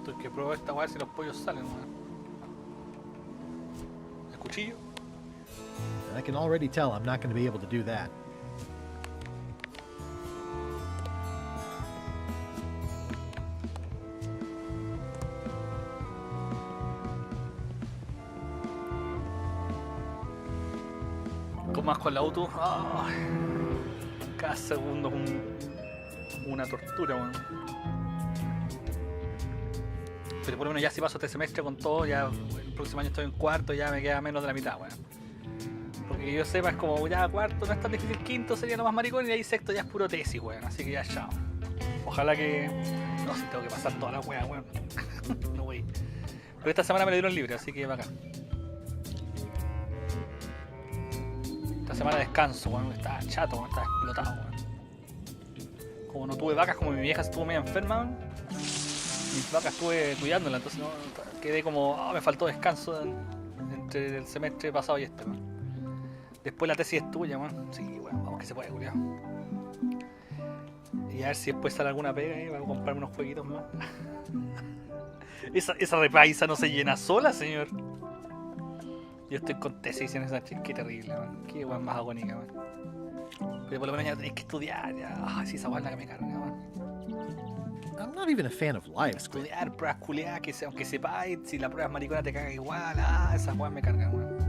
Tengo que probar esta wea si los pollos salen, weón. ¿El cuchillo? I can already tell I'm not going to be able to do that. Más con la auto, cada segundo es una tortura, weón. Pero por lo menos ya si paso este semestre con todo, ya el próximo año estoy en cuarto, ya me queda menos de la mitad, weón. Porque yo sepa, es como ya cuarto no es tan difícil, quinto sería lo más maricón y ahí sexto ya es puro tesis, weón. Así que ya chao. Ojalá que... No, si tengo que pasar toda la weá, weón. No voy. Pero esta semana me lo dieron libre, así que bacán. Esta semana de descanso, weón, estaba chato, weón, estaba explotado, weón. Como no tuve vacas, como mi vieja estuvo medio enferma, weón, mis vacas estuve cuidándola, entonces no, quedé como, me faltó descanso entre el semestre pasado y este, weón. Después la tesis es tuya, weón. Sí, weón, vamos que se puede, culiao. Y a ver si después sale alguna pega, para comprarme unos jueguitos más. Esa repaisa no se llena sola, señor. Yo estoy con tesis en esa chica, qué terrible, man. Qué weón más agónica, man. Pero por lo menos ya tenéis que estudiar, ya. Sí, esa weón es la que me carga, man. I'm not even a fan of live school. Estudiar, pruebas culiadas, que aunque sepáis, si la prueba es maricona te caga igual, esas weón me cargan, weón.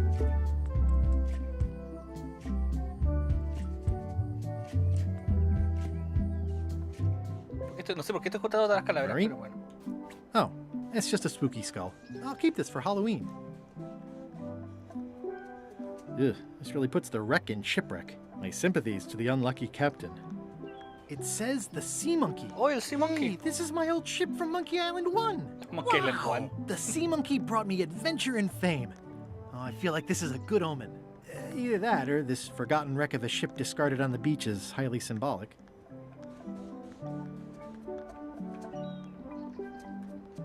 No sé por qué estoy contando todas las calaveras, pero bueno. Oh, it's just a spooky skull. I'll keep this for Halloween. Ugh, this really puts the wreck in shipwreck. My sympathies to the unlucky captain. It says the Sea Monkey. Oh, el Sea Monkey. Hey, this is my old ship from Monkey Island 1. Monkey Island 1. The Sea Monkey brought me adventure and fame. Oh, I feel like this is a good omen. Either that, or this forgotten wreck of a ship discarded on the beach is highly symbolic.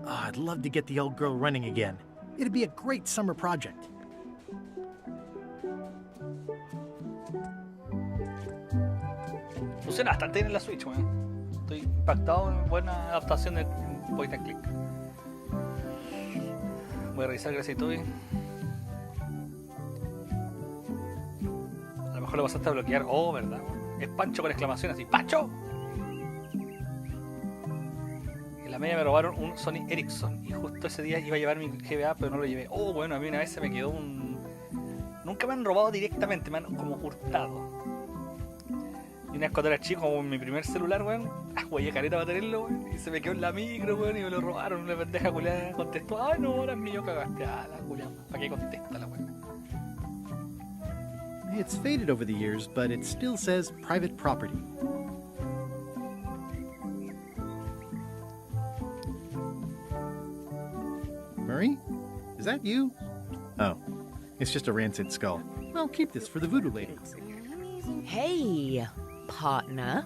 Oh, I'd love to get the old girl running again. It'd be a great summer project. Funciona bastante bien en la Switch, weón. Estoy impactado en buena adaptación de point and click. Voy a revisar gracias a todo. A lo mejor lo pasaste a bloquear. Oh, ¿verdad? Es Pancho con exclamación así. ¡Pancho! En la media me robaron un Sony Ericsson y justo ese día iba a llevar mi GBA, pero no lo llevé. Oh, bueno, a mí una vez se me quedó un... Nunca me han robado directamente, me han como hurtado. Y una vez cuando era chico, como mi primer celular, weón, güey, careta para tenerlo, weón, y se me quedó en la micro, weón, y me lo robaron. Una pendeja culiada contestó, ay no, ahora es mío, cagaste. La culiada, ¿para qué contesta la weón? It's faded over the years, but it still says private property. Murray? Is that you? Oh, it's just a rancid skull. I'll keep this for the voodoo lady. Hey, partner.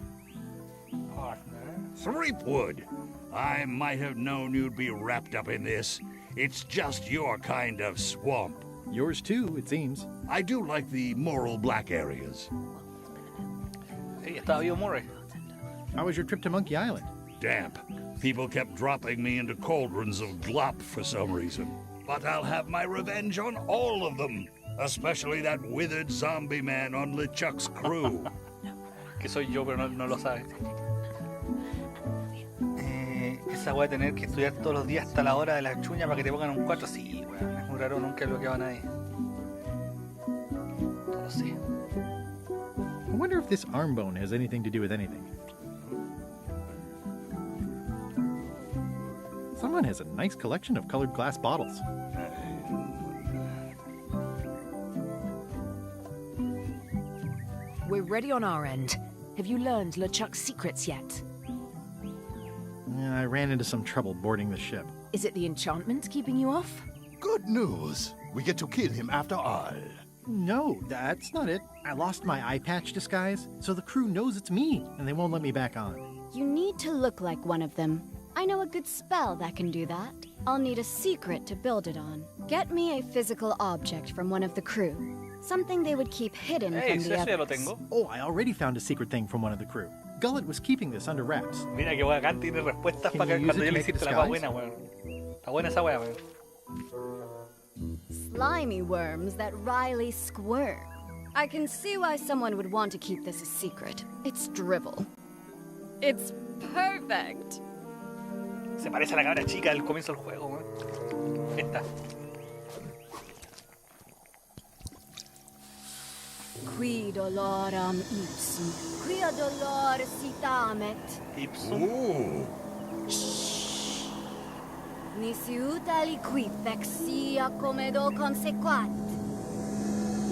Threepwood, I might have known you'd be wrapped up in this. It's just your kind of swamp. Yours too, it seems. I do like the moral black areas. Hey, estaba vivo Murray. How was your trip to Monkey Island? Damp. People kept dropping me into cauldrons of glop for some reason. But I'll have my revenge on all of them. Especially that withered zombie man on LeChuck's crew. Que soy yo, pero no lo sabe. Esa wea de tener que estudiar todos los días hasta la hora de la chuña para que te pongan un 4, sí, weón. Es muy raro, nunca he bloqueado a nadie. No lo sé. I wonder if this arm bone has anything to do with anything. Someone has a nice collection of colored glass bottles. We're ready on our end. Have you learned LeChuck's secrets yet? I ran into some trouble boarding the ship. Is it the enchantment keeping you off? Good news. We get to kill him after all. No, that's not it. I lost my eye patch disguise, so the crew knows it's me, and they won't let me back on. You need to look like one of them. I know a good spell that can do that. I'll need a secret to build it on. Get me a physical object from one of the crew. Something they would keep hidden from the others. Oh, I already found a secret thing from one of the crew. Gullet was keeping this under wraps. Mira que bacán, tiene respuestas para que cuando yo le hiciste la wea buena, weón. Está buena esa wea, weón. Slimy worms that wryly squirm. I can see why someone would want to keep this a secret. It's dribble. It's perfect. Se parece a la cabra chica del comienzo del juego, weón. Esta. Qui doloram ipsum, quia dolor citamet. Ipsum? Nisi utali qui vexia comedo consequat.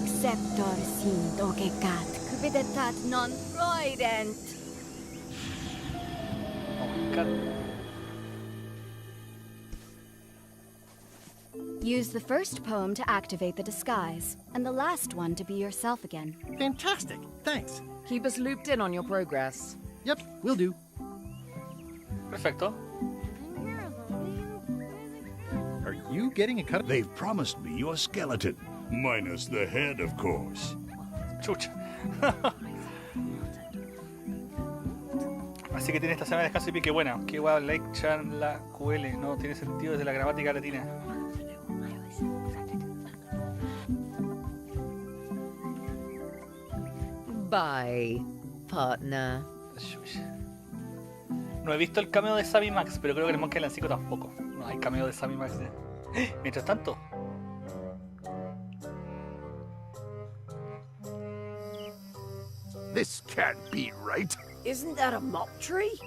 Exceptor sint ocecat, cupiditat non freudent. Oh my god. Use the first poem to activate the disguise, and the last one to be yourself again. Fantastic! Thanks. Keep us looped in on your progress. Yep, will do. Perfecto. Are you getting a cut? They've promised me your skeleton, minus the head, of course. Chucha. Así que tiene esta semana de descanso y pique buena. Que guau, like, chan, la, QL. No tiene sentido desde la gramática latina. Bye, partner. No he visto el cameo de Sammy Max, pero creo que en el Monkey Island 5 tampoco. No hay cameo de Sammy Max. Mientras tanto. This can't be right. Isn't that a mop tree?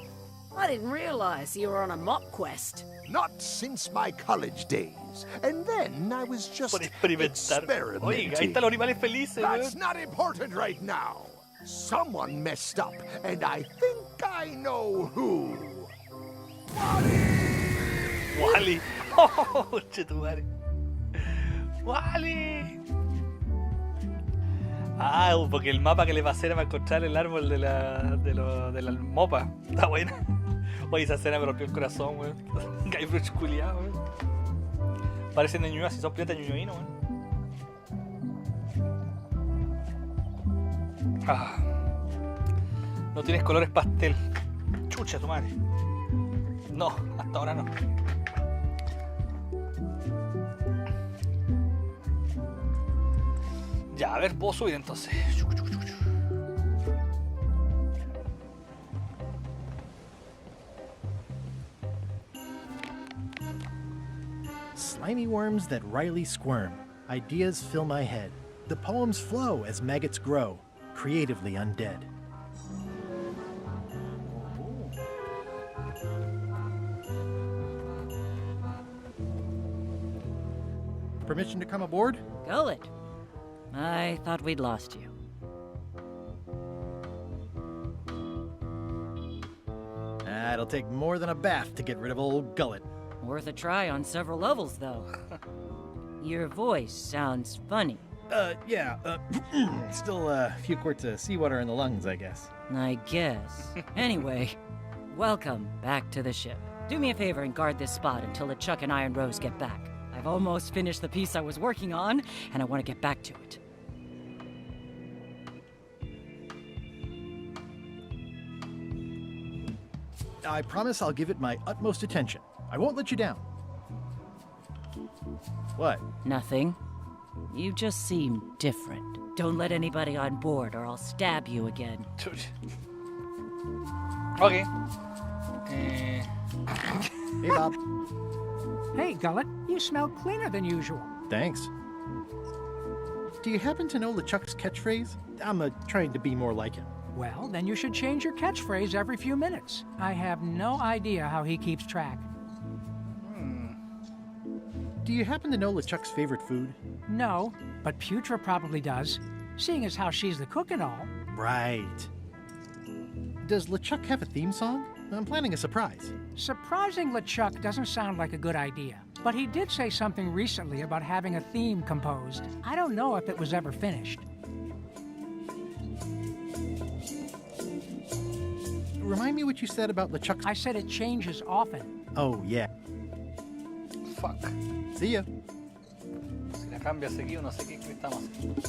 I didn't realize you were on a mop quest. Not since my college days. And then I was just experimenting. Oiga, ahí están los animales felices, That's not important right now. Someone messed up, and I think I know who. Wally. Oh, chetumare. Wally. Ah, porque el mapa que le pasé era para encontrar el árbol de la mopa. Está buena. Oye, esa escena me rompió el corazón, weón. Guybrush culiado, weón. Parecen de ñoño, así son piratas ñoñoínos, weón. Ah. No tienes colores pastel. Chucha tu madre. No, hasta ahora no. Ya, a ver, puedo subir entonces. Slimy worms that wryly squirm. Ideas fill my head. The poems flow as maggots grow, creatively undead. Permission to come aboard? Gullet. I thought we'd lost you. It'll take more than a bath to get rid of old Gullet. Worth a try on several levels, though. Your voice sounds funny. Yeah, still a few quarts of seawater in the lungs, I guess. I guess. Anyway, welcome back to the ship. Do me a favor and guard this spot until LeChuck and Iron Rose get back. I've almost finished the piece I was working on, and I want to get back to it. I promise I'll give it my utmost attention. I won't let you down. What? Nothing. You just seem different. Don't let anybody on board or I'll stab you again. Okay. Hey, Bob. Hey, Gullet, you smell cleaner than usual. Thanks. Do you happen to know LeChuck's catchphrase? I'm trying to be more like him. Well, then you should change your catchphrase every few minutes. I have no idea how he keeps track. Do you happen to know LeChuck's favorite food? No, but Putra probably does, seeing as how she's the cook and all. Right. Does LeChuck have a theme song? I'm planning a surprise. Surprising LeChuck doesn't sound like a good idea, but he did say something recently about having a theme composed. I don't know if it was ever finished. Remind me what you said about LeChuck. I said it changes often. Oh, yeah. Fuck. See ya. Si la cambia seguido, no sé qué estamos haciendo.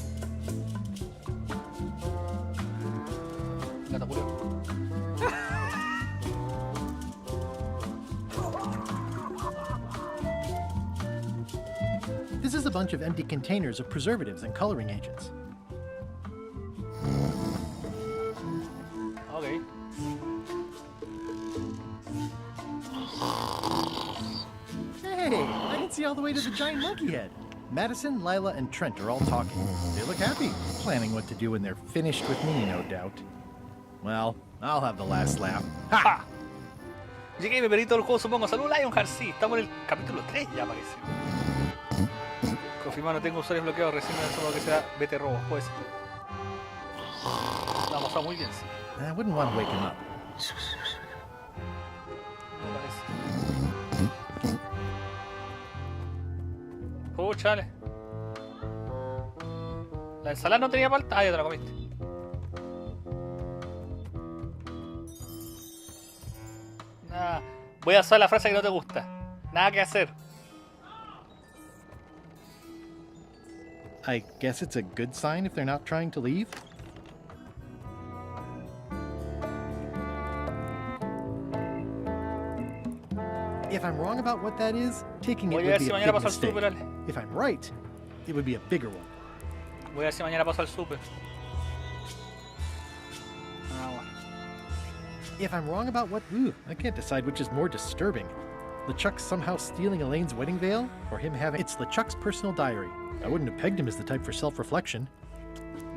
Gato culo. This is a bunch of empty containers of preservatives and coloring agents. Okay. Hey, I can see all the way to the giant monkey head. Madison, Lila, and Trent are all talking. They look happy, planning what to do when they're finished with me, no doubt. Well, I'll have the last laugh. Ha! Llegué y me perdí todo el juego, supongo. Salud, Lionheart, sí. Estamos en el capítulo 3 ya, parece. Confirmado, no tengo usuarios bloqueados. Recién me supongo que será BT Robos, puede ser. La ha pasado muy bien, sí. I wouldn't want to wake him up. No parece. Chale. La ensalada no tenía palta. Ah, ya te la comiste. Nada. Voy a usar la frase que no te gusta. Nada que hacer. I guess it's a good sign if they're not trying to leave. If I'm wrong about what that is, taking it would be a big mistake. If I'm right, it would be a bigger one. Voy a ver si mañana paso al súper. Ah, bueno. If I'm wrong about what... I can't decide which is more disturbing. LeChuck somehow stealing Elaine's wedding veil, or him having... It's LeChuck's personal diary. I wouldn't have pegged him as the type for self-reflection.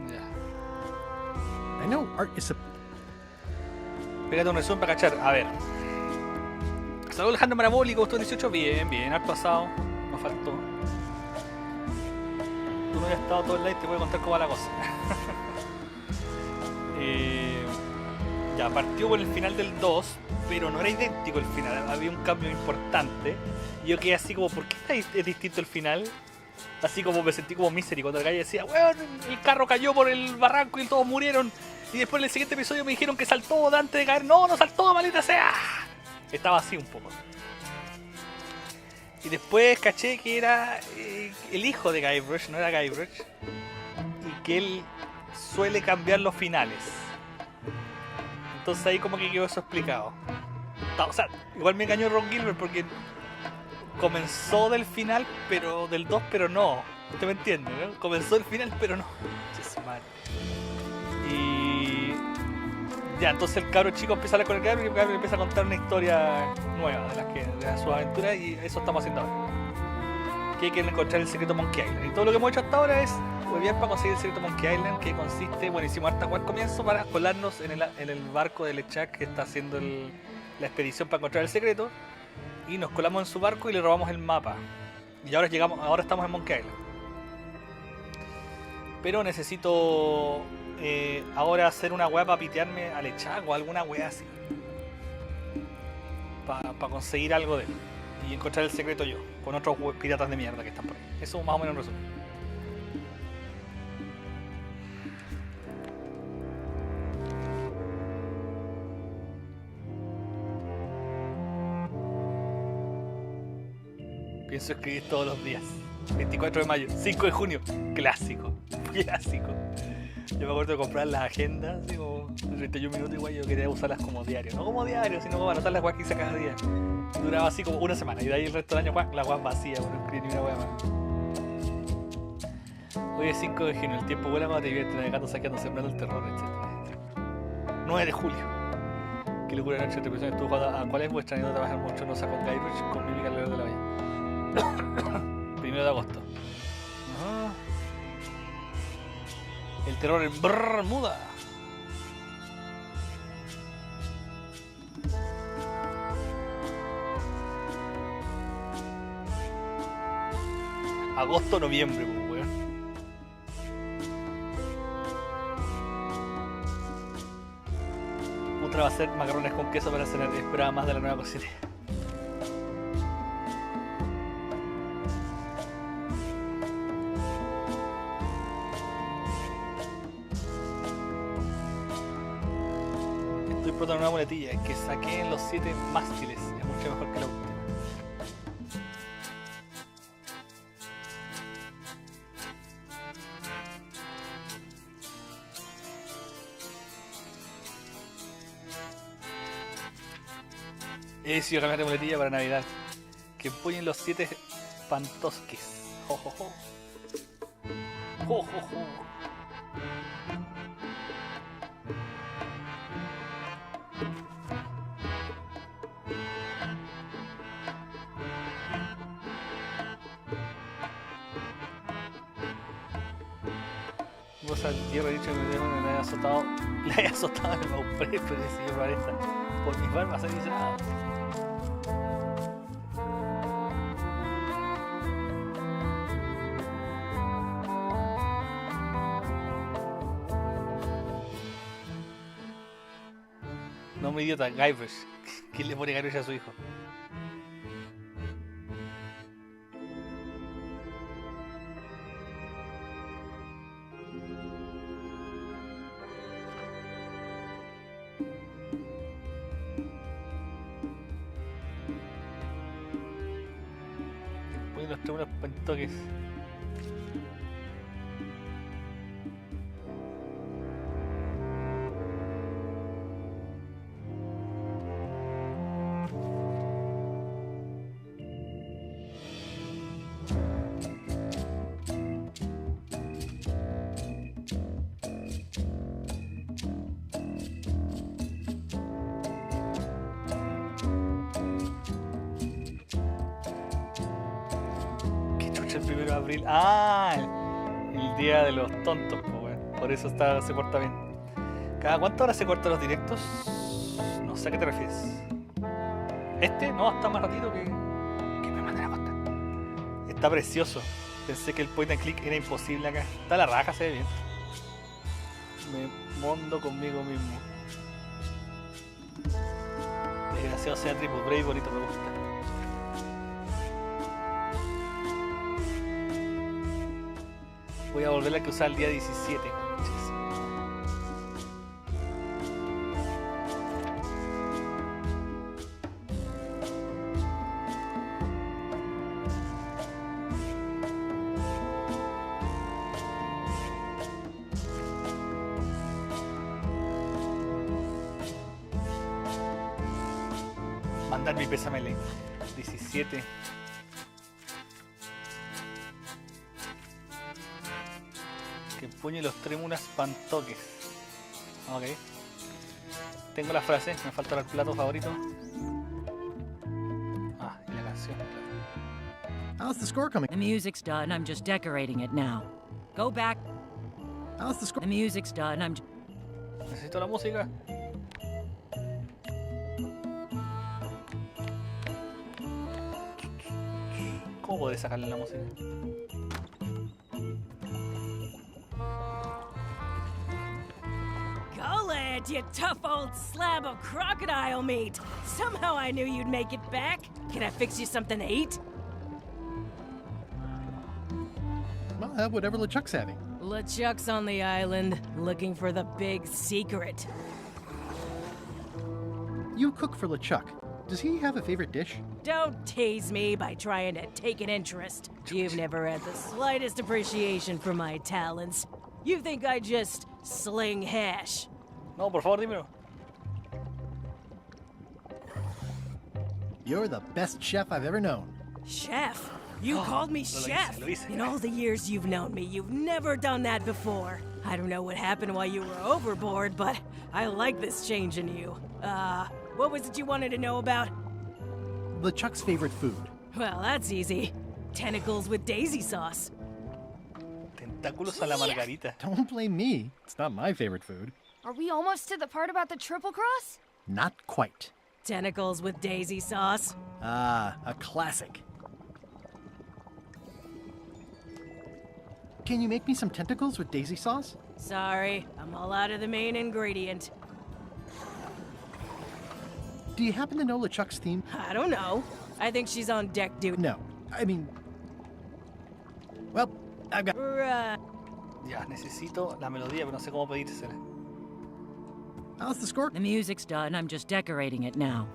Yeah. I know art is a... Pégate un resumen para cachar. A ver. Salud, Alejandro Marabólico, gustó 18. Bien, bien. Harto asado. Nos faltó. Tú no habías estado todo el live, te voy a contar cómo va la cosa. Ya, partió por el final del 2, pero no era idéntico el final. Había un cambio importante. Y yo quedé así como, ¿por qué es distinto el final? Así como me sentí como misery cuando el gallo decía, weón, el carro cayó por el barranco y todos murieron. Y después en el siguiente episodio me dijeron que saltó antes de caer. No, no saltó, maldita sea. Estaba así un poco. Y después caché que era el hijo de Guybrush, no era Guybrush. Y que él suele cambiar los finales. Entonces ahí como que quedó eso explicado. O sea, igual me engañó Ron Gilbert porque comenzó del final, pero del 2, pero no. Usted me entiende, ¿no? Comenzó del final, pero no. Y ya, entonces el cabro chico empieza a hablar con el cabro y el cabro empieza a contar una historia nueva de sus aventuras, y eso estamos haciendo ahora. Que hay que encontrar el secreto Monkey Island. Y todo lo que hemos hecho hasta ahora es bien para conseguir el secreto Monkey Island, que consiste, bueno, hicimos hasta al comienzo para colarnos en el barco de LeChuck que está haciendo la expedición para encontrar el secreto, y nos colamos en su barco y le robamos el mapa. Y ahora estamos en Monkey Island. Pero necesito ahora hacer una weá para pitearme al Echaco o alguna weá así. Para conseguir algo de él. Y encontrar el secreto yo. Con otros piratas de mierda que están por ahí. Eso más o menos en resumen. Pienso escribir todos los días. 24 de mayo, 5 de junio. Clásico. Clásico. Yo me acuerdo de comprar las agendas, así como 31 minutos igual, yo quería usarlas como diario. No como diario, sino como anotar las guas que hice cada día. Duraba así como una semana y de ahí el resto del año la guas vacía, no escribí ni una wea más. Hoy es 5 de junio, el tiempo vuela cuando te diviertes navegando, saqueando, sembrando el terror, etc. 9 de julio. Qué locura de noche entre personas estuvo jugando. ¿A cuál es vuestra anécdota? Trabajar mucho, no saco Guybrush con mímica alrededor de la olla. 1 de agosto. El terror en Bermuda. Agosto, noviembre, pues, weón. Otra va a ser macarrones con queso para cenar. Esperaba más de la nueva cocina. Estoy pronto una nueva muletilla que saqué en los 7 mástiles. Es mucho mejor que la última. He decidido cambiar de muletilla para Navidad. Que empuñen los 7 pantosques. Jo, jo, jo. Jo, jo, jo. Vos al tierra he dicho que me haya azotado. Le haya azotado el Maupre, pero decidí probar esta. Por mis barbas, ahí dice nada. No me idiota, Guybrush. ¿Quién le pone Guybrush a su hijo? Ponen los tribunos pentoques. El 1 de abril. Ah, el día de los tontos, pues, bueno. Por eso se corta bien. ¿Cada cuántas horas se cortan los directos? No sé a qué te refieres. ¿Este? No, está más ratito que me manden a acostar. Está precioso. Pensé que el point and click era imposible acá. Está la raja, se ve bien. Me mondo conmigo mismo. Desgraciado sea Triple Brave, bonito, me gusta. Voy a volver a que usar el día 17. Mandar mi pésame 17. Que empuñe los trémulas pantoques. Ok. Tengo la frase, me falta el plato favorito. Ah, y la canción. How's the score coming? The music's done, I'm just decorating it now. Go back. How's the score? The music's done, I'm Necesito la música. ¿Cómo podés sacarle la música? it, you tough old slab of crocodile meat! Somehow I knew you'd make it back. Can I fix you something to eat? I'll have whatever LeChuck's having. LeChuck's on the island, looking for the big secret. You cook for LeChuck. Does he have a favorite dish? Don't tease me by trying to take an interest. You've never had the slightest appreciation for my talents. You think I just sling hash. No, por favor, dímelo. You're the best chef I've ever known. Chef? You called me chef? In all the years you've known me, you've never done that before. I don't know what happened while you were overboard, but I like this change in you. What was it you wanted to know about? LeChuck's favorite food. Well, that's easy. Tentacles with daisy sauce. Tentáculos a la margarita. Don't blame me. It's not my favorite food. Are we almost to the part about the triple cross? Not quite. Tentacles with daisy sauce. Ah, a classic. Can you make me some tentacles with daisy sauce? Sorry, I'm all out of the main ingredient. Do you happen to know LeChuck's theme? I don't know. I think she's on deck duty. No, I mean... Well, I've got... Ya, necesito la melodía, pero no sé cómo pedírsela. How's the score? The music's done. I'm just decorating it now.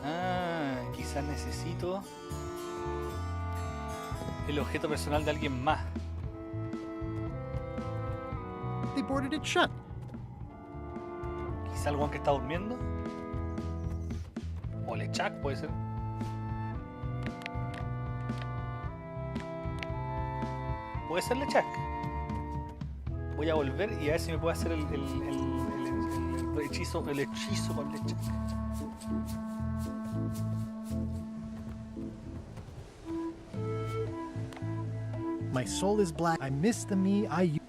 Ah, quizás necesito el objeto personal de alguien más. They boarded it shut. Quizá algún que está durmiendo. O LeChuck, puede ser. Puede ser LeChuck. Voy a volver y a ver si me puede hacer el hechizo con LeChuck. My soul is black. I miss the me I...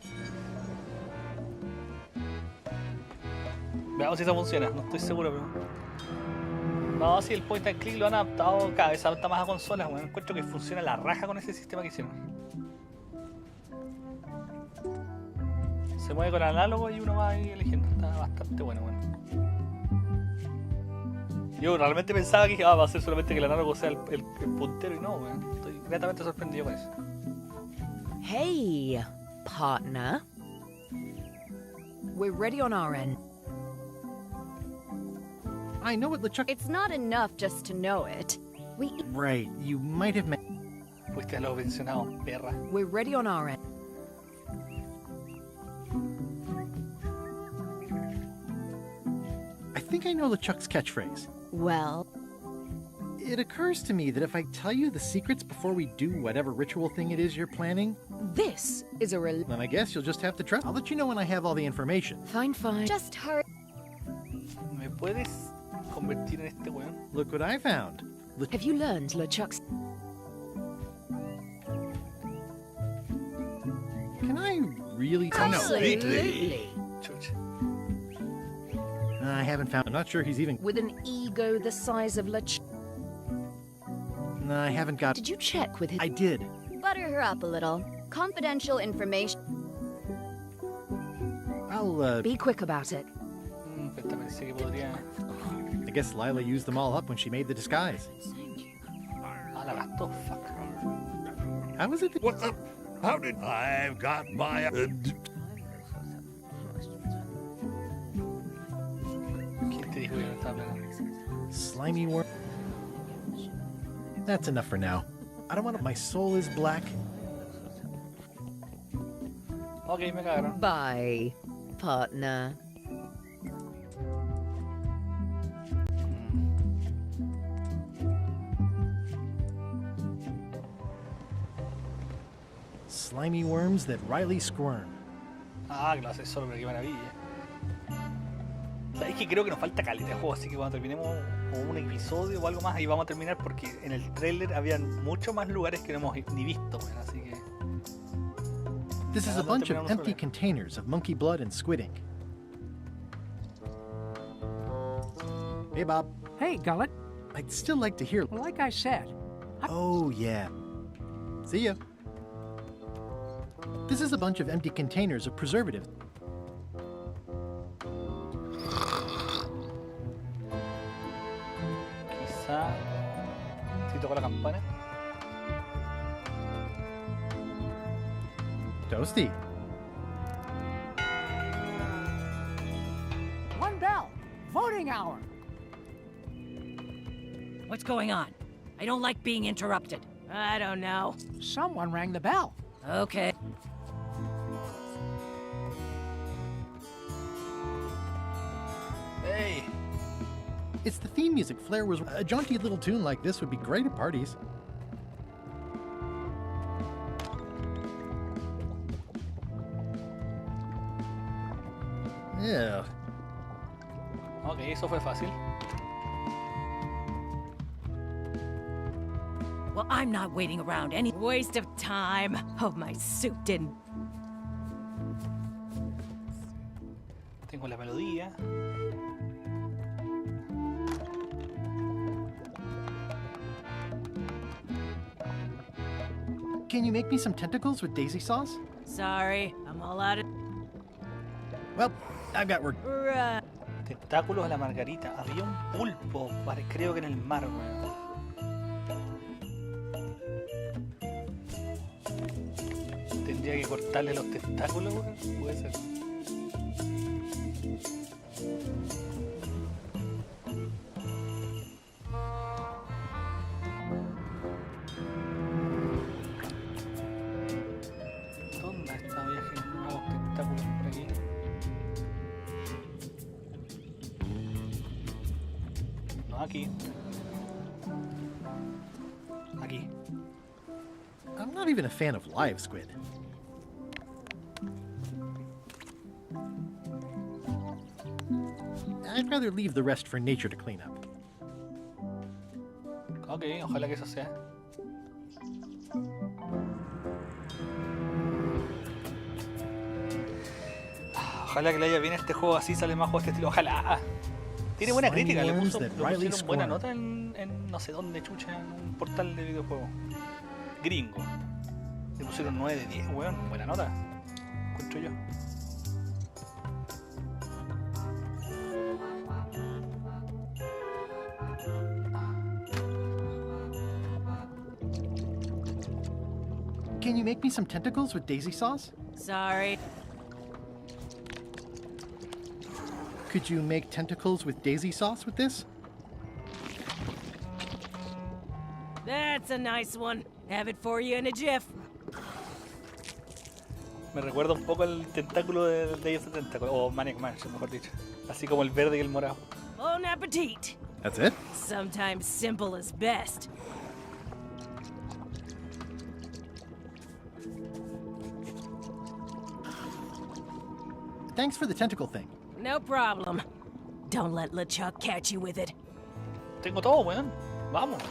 Veamos si eso funciona, no estoy seguro, pero... No, si el point and click lo han adaptado cada vez se adapta más a consolas, bueno, encuentro que funciona la raja con ese sistema que hicieron. Se mueve con el análogo y uno va ahí eligiendo, está bastante bueno. Yo realmente pensaba que va a ser solamente que el análogo sea el puntero y no, bueno, estoy gratamente sorprendido con eso. Hey, partner. We're ready on our end. I know what LeChuck... It's not enough just to know it. Right, you might have met... Fuiste a lo mencionado, perra. We're ready on our end. I think I know LeChuck's catchphrase. Well... It occurs to me that if I tell you the secrets before we do whatever ritual thing it is you're planning... This is a then I guess you'll just have to trust. I'll let you know when I have all the information. Fine. Just hurry. ¿Me puedes convertir en este weón? Look what I found. Have you learned LeChuck's... Can I really... Absolutely. I haven't found... I'm not sure he's even... With an ego the size of LeChuck... No, I haven't got... Did you check with his... I did. Butter her up a little. Confidential information. I'll, Be quick about it. Pensé que podría... I guess Lila used them all up when she made the disguise. Ah, la gastó, fuck. How was it? What the? How did... I've got my... ¿Quién te dijo que no estaba pegando? Slimy worm. That's enough for now. I don't want to... My soul is black. Ok, me cagaron. Bye, partner. Slimy worms that Riley squirm. Ah, que lo hace solo, pero qué maravilla. Es que creo que nos falta calidad de juego, así que cuando terminemos un episodio o algo más, ahí vamos a terminar porque en el trailer habían muchos más lugares que no hemos ni visto, bueno, así que... This is a bunch of empty containers of monkey blood and squid ink. Hey, Bob. Hey, Gullet. I'd still like to hear... Like I said. Oh, yeah. See ya. This is a bunch of empty containers of preservatives. está. Si toco la campana. Toasty. One bell. Voting hour. What's going on? I don't like being interrupted. I don't know. Someone rang the bell. Okay. Hey. It's the theme music. Flair was a jaunty little tune like this would be great at parties. Yeah. Ok, eso fue fácil. Well, I'm not waiting around any waste of time. Hope my suit didn't. Tengo la melodía. Can you make me some tentacles with daisy sauce? Sorry, I'm all out of. Well, I've got work. Tentáculos a la margarita. Había un pulpo, creo que en el mar, weón. Tendría que cortarle los tentáculos, weón. Puede ser. ¿Dónde está viaje? Nuevos tentáculos por aquí. No, aquí. Aquí. I'm not even a fan of live squid. I'd rather leave the rest for nature to clean up. Ok, ojalá que eso sea. Ojalá que le haya bien este juego, así sale más juegos de este estilo. Ojalá. Tiene buena crítica, le pusieron buena nota en no sé dónde chucha, en un portal de videojuegos gringo. Le pusieron 9 de 10, weón. Buena nota, encuentro yo. Can you make me some tentacles with daisy sauce? Sorry. Could you make tentacles with daisy sauce with this? That's a nice one. Have it for you in a jiff. Me recuerda un poco el tentáculo de ese tentáculo, o Maniac Mansion, mejor dicho. Así como el verde y el morado. Bon appetit. That's it? Sometimes simple is best. Thanks for the tentacle thing. No problem. Don't let LeChuck catch you with it. Tengo todo, weón. Vamos.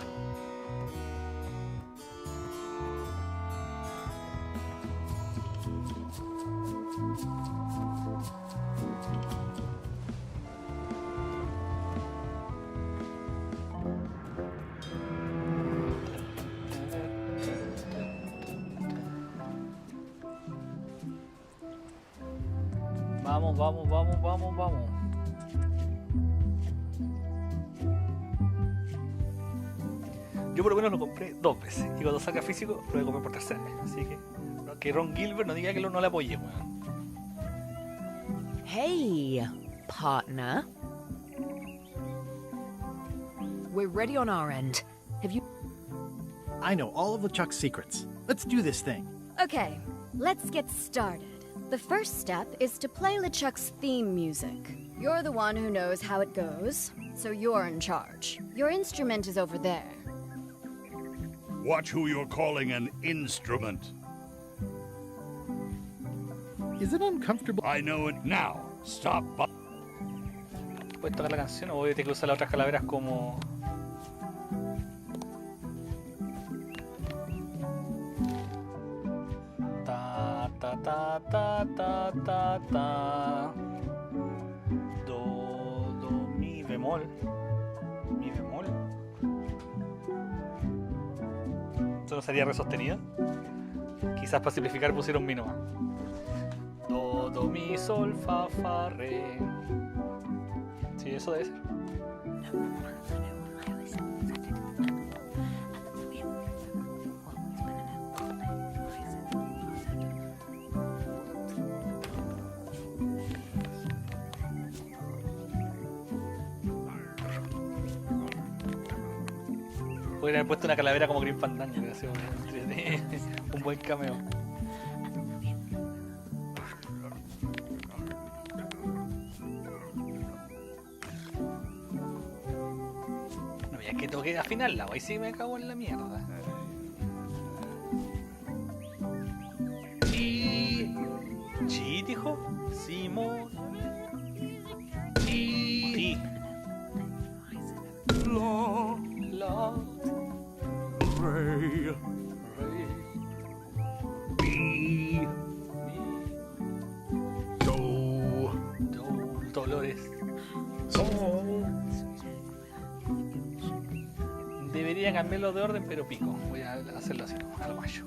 Vamos. Yo por lo menos lo compré 2 veces. Y cuando salga físico, lo voy a comprar por 3ª vez. Así que Ron Gilbert no diga que no le apoye, weón. Hey, partner. We're ready on our end. Have you... I know all of LeChuck's secrets. Let's do this thing. Okay, let's get started. The first step is to play LeChuck's theme music. You're the one who knows how it goes, so you're in charge. Your instrument is over there. Watch who you're calling an instrument. Is it uncomfortable? I know it now. Stop. ¿Puedes tocar la canción o voy a tener que usar las otras calaveras como... Ta. Do, mi bemol. Mi bemol. ¿Eso no sería re sostenido? Quizás para simplificar pusieron mi nomás. Do, mi, sol, fa, re. Sí, eso debe ser. Podrían haber puesto una calavera como Green Fandango, que hacía un buen cameo. No, ya que toqué afinarla, ahí sí me cago en la mierda. Chi, dijo. Simón. Sí. La. Ray. B. Do. Dolores. Debería cambiarlo de orden, pero pico. Voy a hacerlo así, al mayo.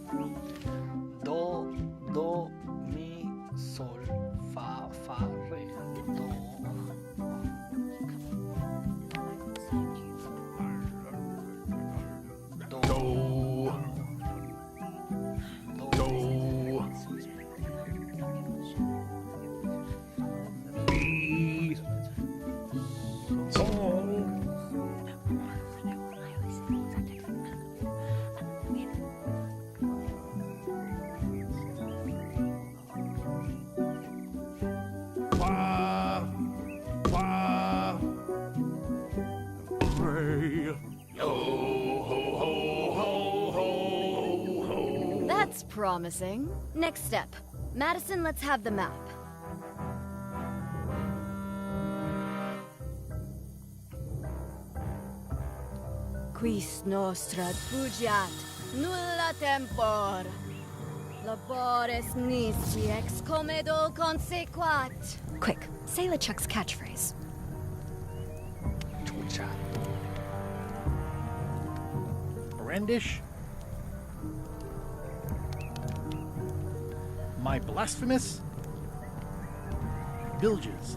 Do, mi, sol, fa, re, do. That's promising. Next step. Madison, let's have the map. Quis nostra fugiat, nulla tempor. Labores nisi ex comedo consequat. Quick, say LeChuck's catchphrase. Chucha. Brandish. My blasphemous. Bilges.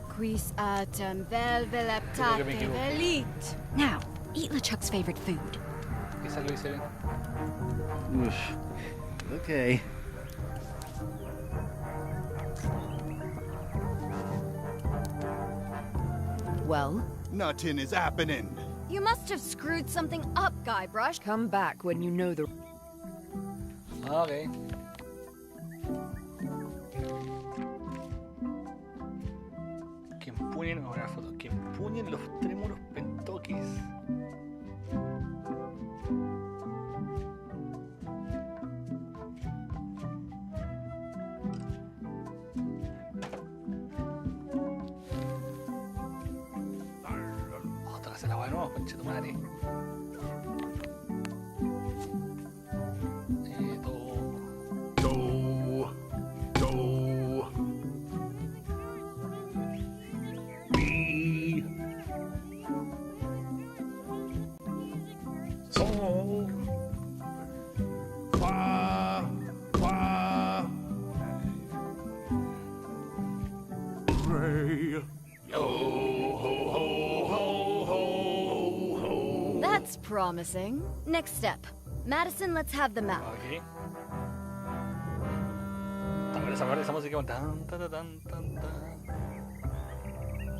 Quis autem vel veleptate velit. Now, eat LeChuck's favorite food. Quizás lo hice bien. Oof. Okay. Well? Nothing is happening. You must have screwed something up, Guybrush. Come back when you know the... Okay. Que empuñen, ahora la foto, que empuñen los trémulos pentoques. Otra vez el agua de nuevo, concha tu madre. That's promising. Next step. Madison, let's have the map. Okay. Esa música como tan tan tan tan tan.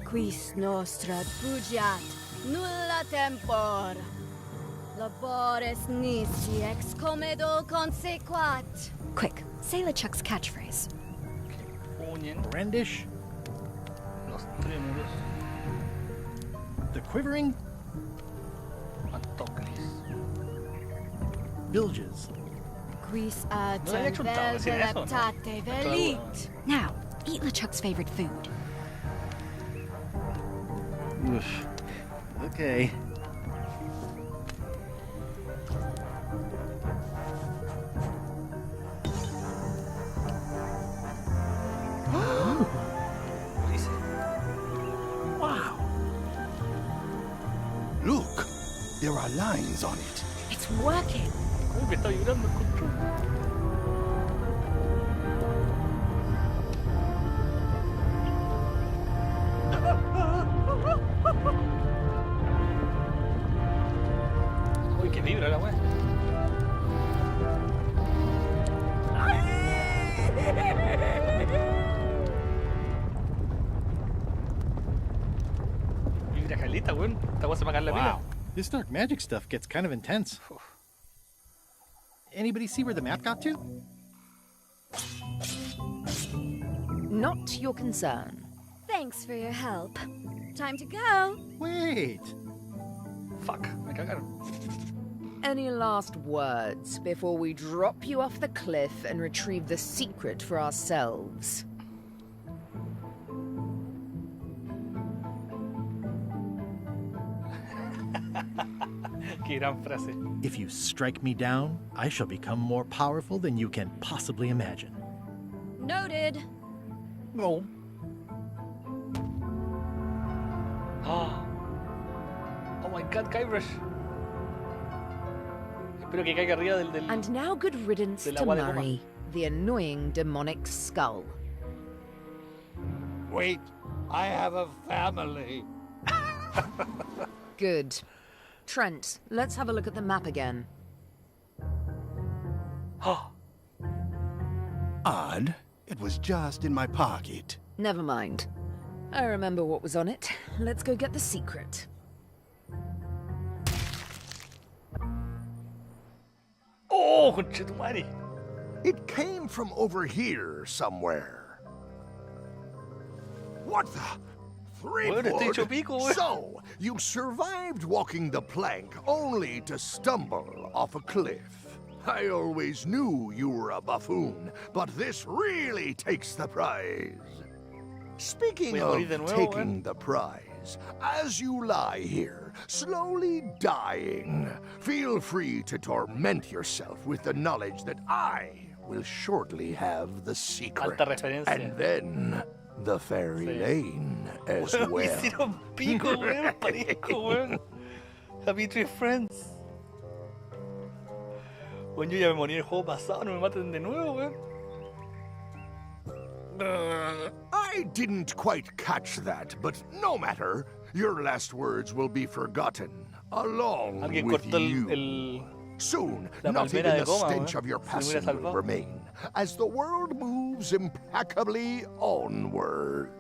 Quis nostra fugiat, nulla tempor. Labores nisi ex comedo consequat. Quick, say LeChuck's catchphrase. Brandish. Los trémulos. The quivering. Bilges. Quis autem vel veleptate velit. Now, eat LeChuck's favorite food. Oof. Okay. Wow. Look, there are lines on it. It's working. ¿Cómo que está vibrando el control? Uy, que vibra la wea. Vibra calita, weón. Esta wea se va a cagar la pila. This dark magic stuff gets kind of intense. Anybody see where the map got to? Not your concern. Thanks for your help. Time to go. Wait. Fuck, me cagaron. Any last words before we drop you off the cliff and retrieve the secret for ourselves? Qué gran frase. If you strike me down, I shall become more powerful than you can possibly imagine. Noted. Oh. Oh my god, Guybrush. Espero que caiga arriba del... And now good riddance del to agua de goma. Murray, the annoying demonic skull. Wait, I have a family. Good. Trent, let's have a look at the map again. Odd. It was just in my pocket. Never mind. I remember what was on it. Let's go get the secret. Oh, conchetumare. It came from over here somewhere. What the? So, you survived walking the plank only to stumble off a cliff. I always knew you were a buffoon, but this really takes the prize. Speaking of taking the prize, as you lie here, slowly dying, feel free to torment yourself with the knowledge that I will shortly have the secret. And then the fairy lane as Me well. hicieron pico, weón. Parezco, weón. Happy Tree Friends. Weón, yo ya me morí en el juego pasado, no me maten de nuevo, weón. I didn't quite catch that, but no matter. Your last words will be forgotten, along Alguien with cortó you. Soon, la not palmera even de the goma, stench weón. of your Se me passing hubiera will salvado. remain, as the world moves impeccably onward.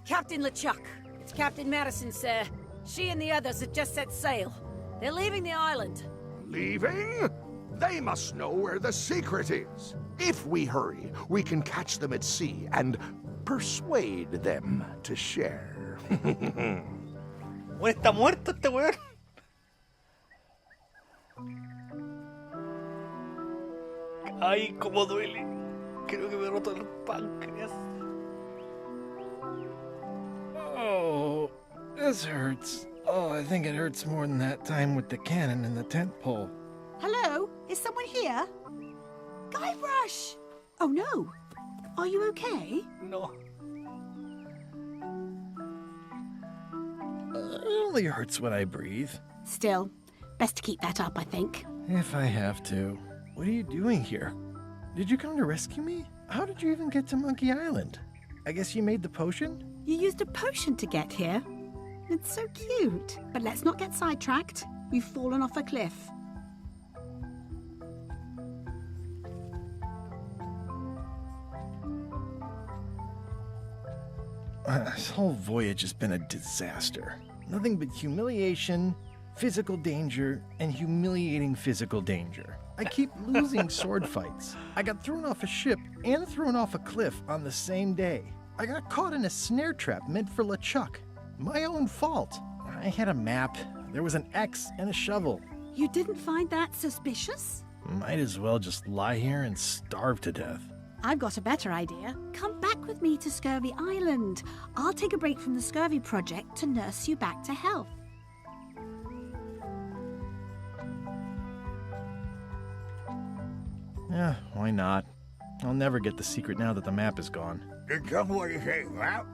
Captain LeChuck, it's Captain Madison, sir. She and the others have just set sail. They're leaving the island. Leaving? They must know where the secret is. If we hurry, we can catch them at sea and persuade them to share. Weón, está muerto este weón. Ay, cómo duele. Creo que me he roto el páncreas. Oh, this hurts. Oh, I think it hurts more than that time with the cannon and the tent pole. Hello? Is someone here? Guybrush! Oh no. Are you okay? No. It only hurts when I breathe. Still, best to keep that up, I think. If I have to. What are you doing here? Did you come to rescue me? How did you even get to Monkey Island? I guess you made the potion? You used a potion to get here. It's so cute. But let's not get sidetracked. You've fallen off a cliff. This whole voyage has been a disaster. Nothing but humiliation, physical danger, and humiliating physical danger. I keep losing sword fights. I got thrown off a ship and thrown off a cliff on the same day. I got caught in a snare trap meant for LeChuck. My own fault. I had a map. There was an X and a shovel. You didn't find that suspicious? Might as well just lie here and starve to death. I've got a better idea. Come back with me to Scurvy Island. I'll take a break from the Scurvy Project to nurse you back to health. Yeah, why not? I'll never get the secret now that the map is gone. Did somebody say that?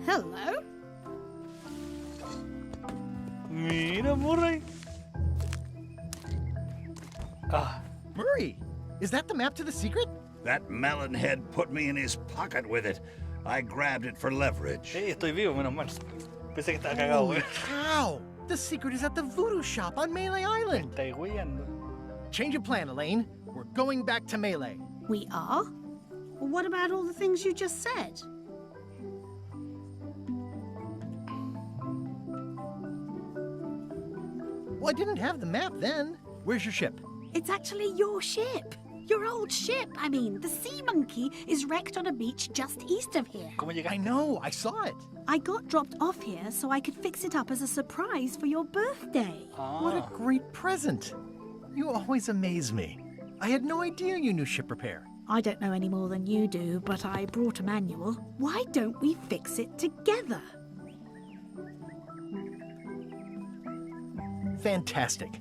Hello? Mira, Murray. Murray, is that the map to the secret? That melonhead put me in his pocket with it. I grabbed it for leverage. Hey, estoy vivo, menos mal. Pensé que estaba cagado, Holy weón. cow! The secret is at the voodoo shop on Melee Island. Estáis weyando. Change of plan, Elaine. We're going back to Melee. We are? Well, what about all the things you just said? Well, I didn't have the map then. Where's your ship? It's actually your ship. Your old ship. I mean, the Sea Monkey is wrecked on a beach just east of here. I know, I saw it. I got dropped off here so I could fix it up as a surprise for your birthday. What a great present. You always amaze me. I had no idea you knew ship repair. I don't know any more than you do, but I brought a manual. Why don't we fix it together? Fantastic.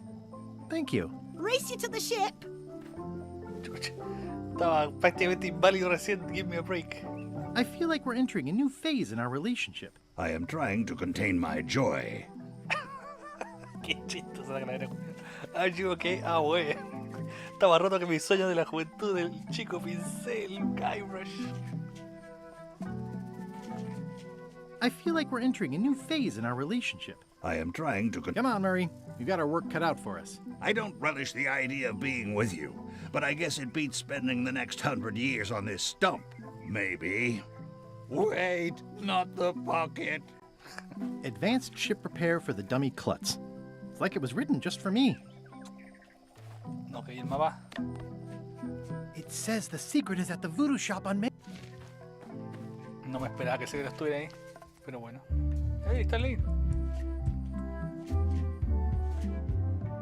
Thank you. Race you to the ship. Estaba prácticamente inválido recién. Give me a break. I feel like we're entering a new phase in our relationship. I am trying to contain my joy. Qué chistosa la cara. Are you okay? Ah, wey. Estaba roto que mis sueños de la juventud del chico pincel, Guybrush. I feel like we're entering a new phase in our relationship. I am trying to Come on, Murray. You got our work cut out for us. I don't relish the idea of being with you, but I guess it beats spending the next 100 years on this stump. Maybe. Wait, not the pocket. Advanced ship repair for the dummy klutz. It's like it was written just for me. Okay, el mapa. It says the secret is at the voodoo shop on Main. No me esperaba que ese secreto estuviera ahí, pero bueno. Hey, está ahí.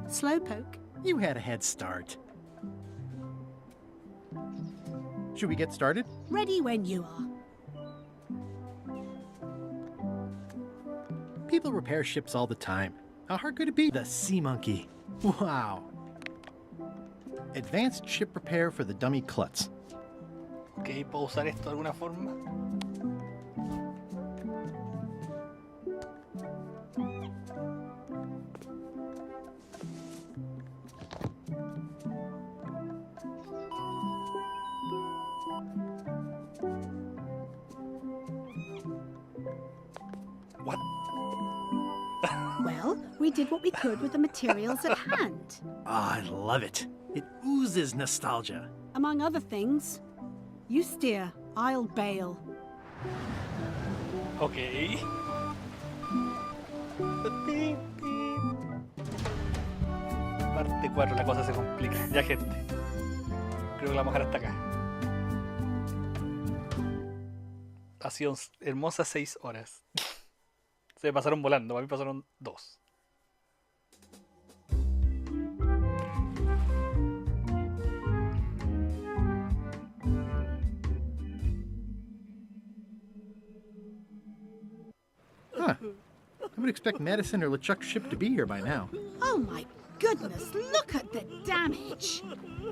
Slowpoke. You had a head start. Should we get started? Ready when you are. People repair ships all the time. How hard could it be? The Sea Monkey. Wow. Advanced ship repair for the dummy klutz. Ok, ¿puedo usar esto de alguna forma? What? Well, we did what we could with the materials at hand. Ah, I love it. It oozes nostalgia. Among other things, you steer, I'll bail. Ok. Parte 4, la cosa se complica. Ya, gente. Creo que la vamos a dejar hasta acá. Ha sido hermosas 6 horas. Se me pasaron volando, para mí pasaron 2. Huh. I would expect Madison or LeChuck's ship to be here by now. Oh my goodness, look at the damage.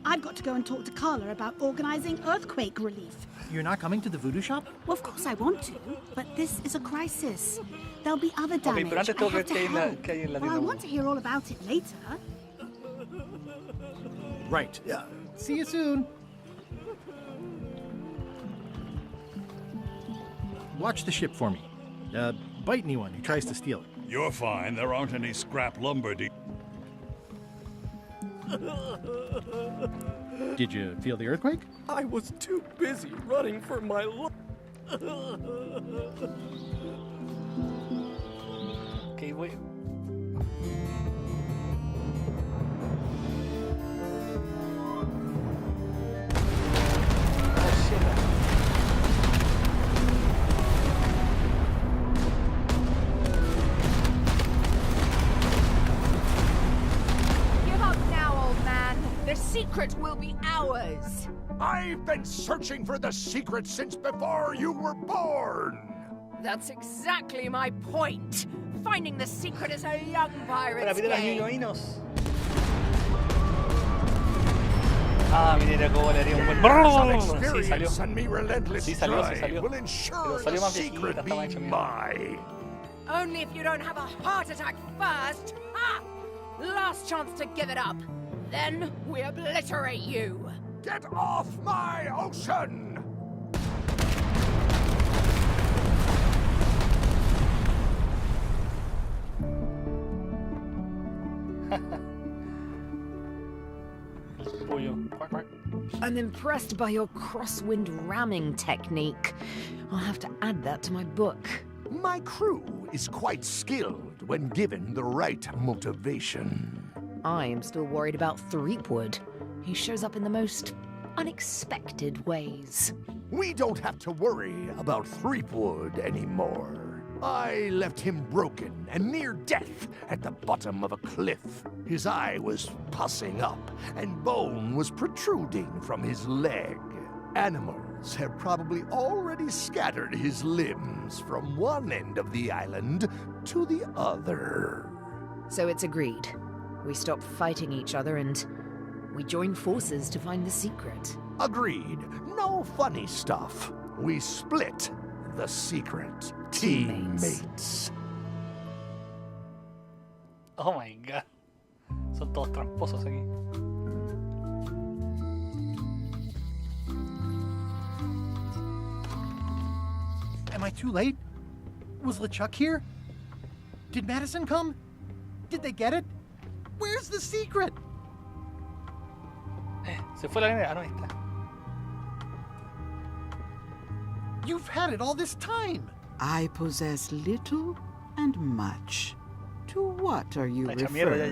I've got to go and talk to Carla about organizing earthquake relief. You're not coming to the voodoo shop? Well, of course I want to, but this is a crisis. There'll be other damage. Okay, pero antes tengo que ver qué hay en la Well, I tienda. want to hear all about it later. Right. See you soon. Watch the ship for me. Bite anyone who tries to steal it. You're fine. There aren't any scrap lumber. Did you feel the earthquake? I was too busy running for my life. Ok, voy. Give up now, old man. The secret will be ours. I've been searching for the secret since before you were born. That's exactly my point. Finding the secret is a young pirate's game. Ah, mira cómo le haría un buen... Sí, salió. And me relentless Sí, salió, sí, drive salió. will ensure Pero salió the más viejita, secret estaba be hecho mierda. mine. Only if you don't have a heart attack first. Ha! Last chance to give it up. Then we obliterate you. Get off my ocean! Pollo. Quack, quack. I'm impressed by your crosswind ramming technique. I'll have to add that to my book. My crew is quite skilled when given the right motivation. I am still worried about Threepwood. He shows up in the most unexpected ways. We don't have to worry about Threepwood anymore. I left him broken and near death at the bottom of a cliff. His eye was pussing up, and bone was protruding from his leg. Animals have probably already scattered his limbs from one end of the island to the other. So it's agreed. We stop fighting each other and we join forces to find the secret. Agreed. No funny stuff. We split the secret. Teammates. Oh my god. Son todos tramposos aquí. Am I too late? Was LeChuck here? Did Madison come? Did they get it? Where's the secret? Se fue la nena. Ah, no, ahí está. You've had it all this time. I possess little and much. To what are you referring?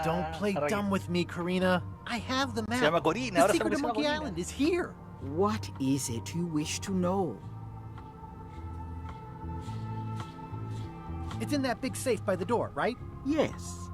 Don't play dumb with me, Karina. I have the map. Se llama Corina. The Ahora secret se of llama Monkey Corina. Island is here. What is it you wish to know? It's in that big safe by the door, right? Yes.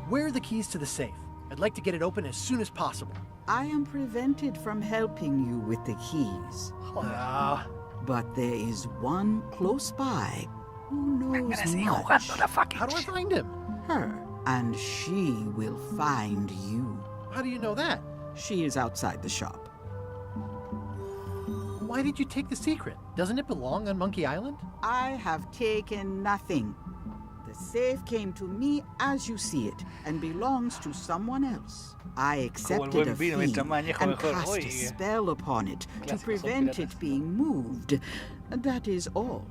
Where are the keys to the safe? I'd like to get it open as soon as possible. I am prevented from helping you with the keys. But there is one close by who knows much. How do I find him? Her, and she will find you. How do you know that? She is outside the shop. Why did you take the secret? Doesn't it belong on Monkey Island? I have taken nothing. The safe came to me as you see it, and belongs to someone else. I accepted a fee and cast a spell upon it to prevent it being moved. That is all.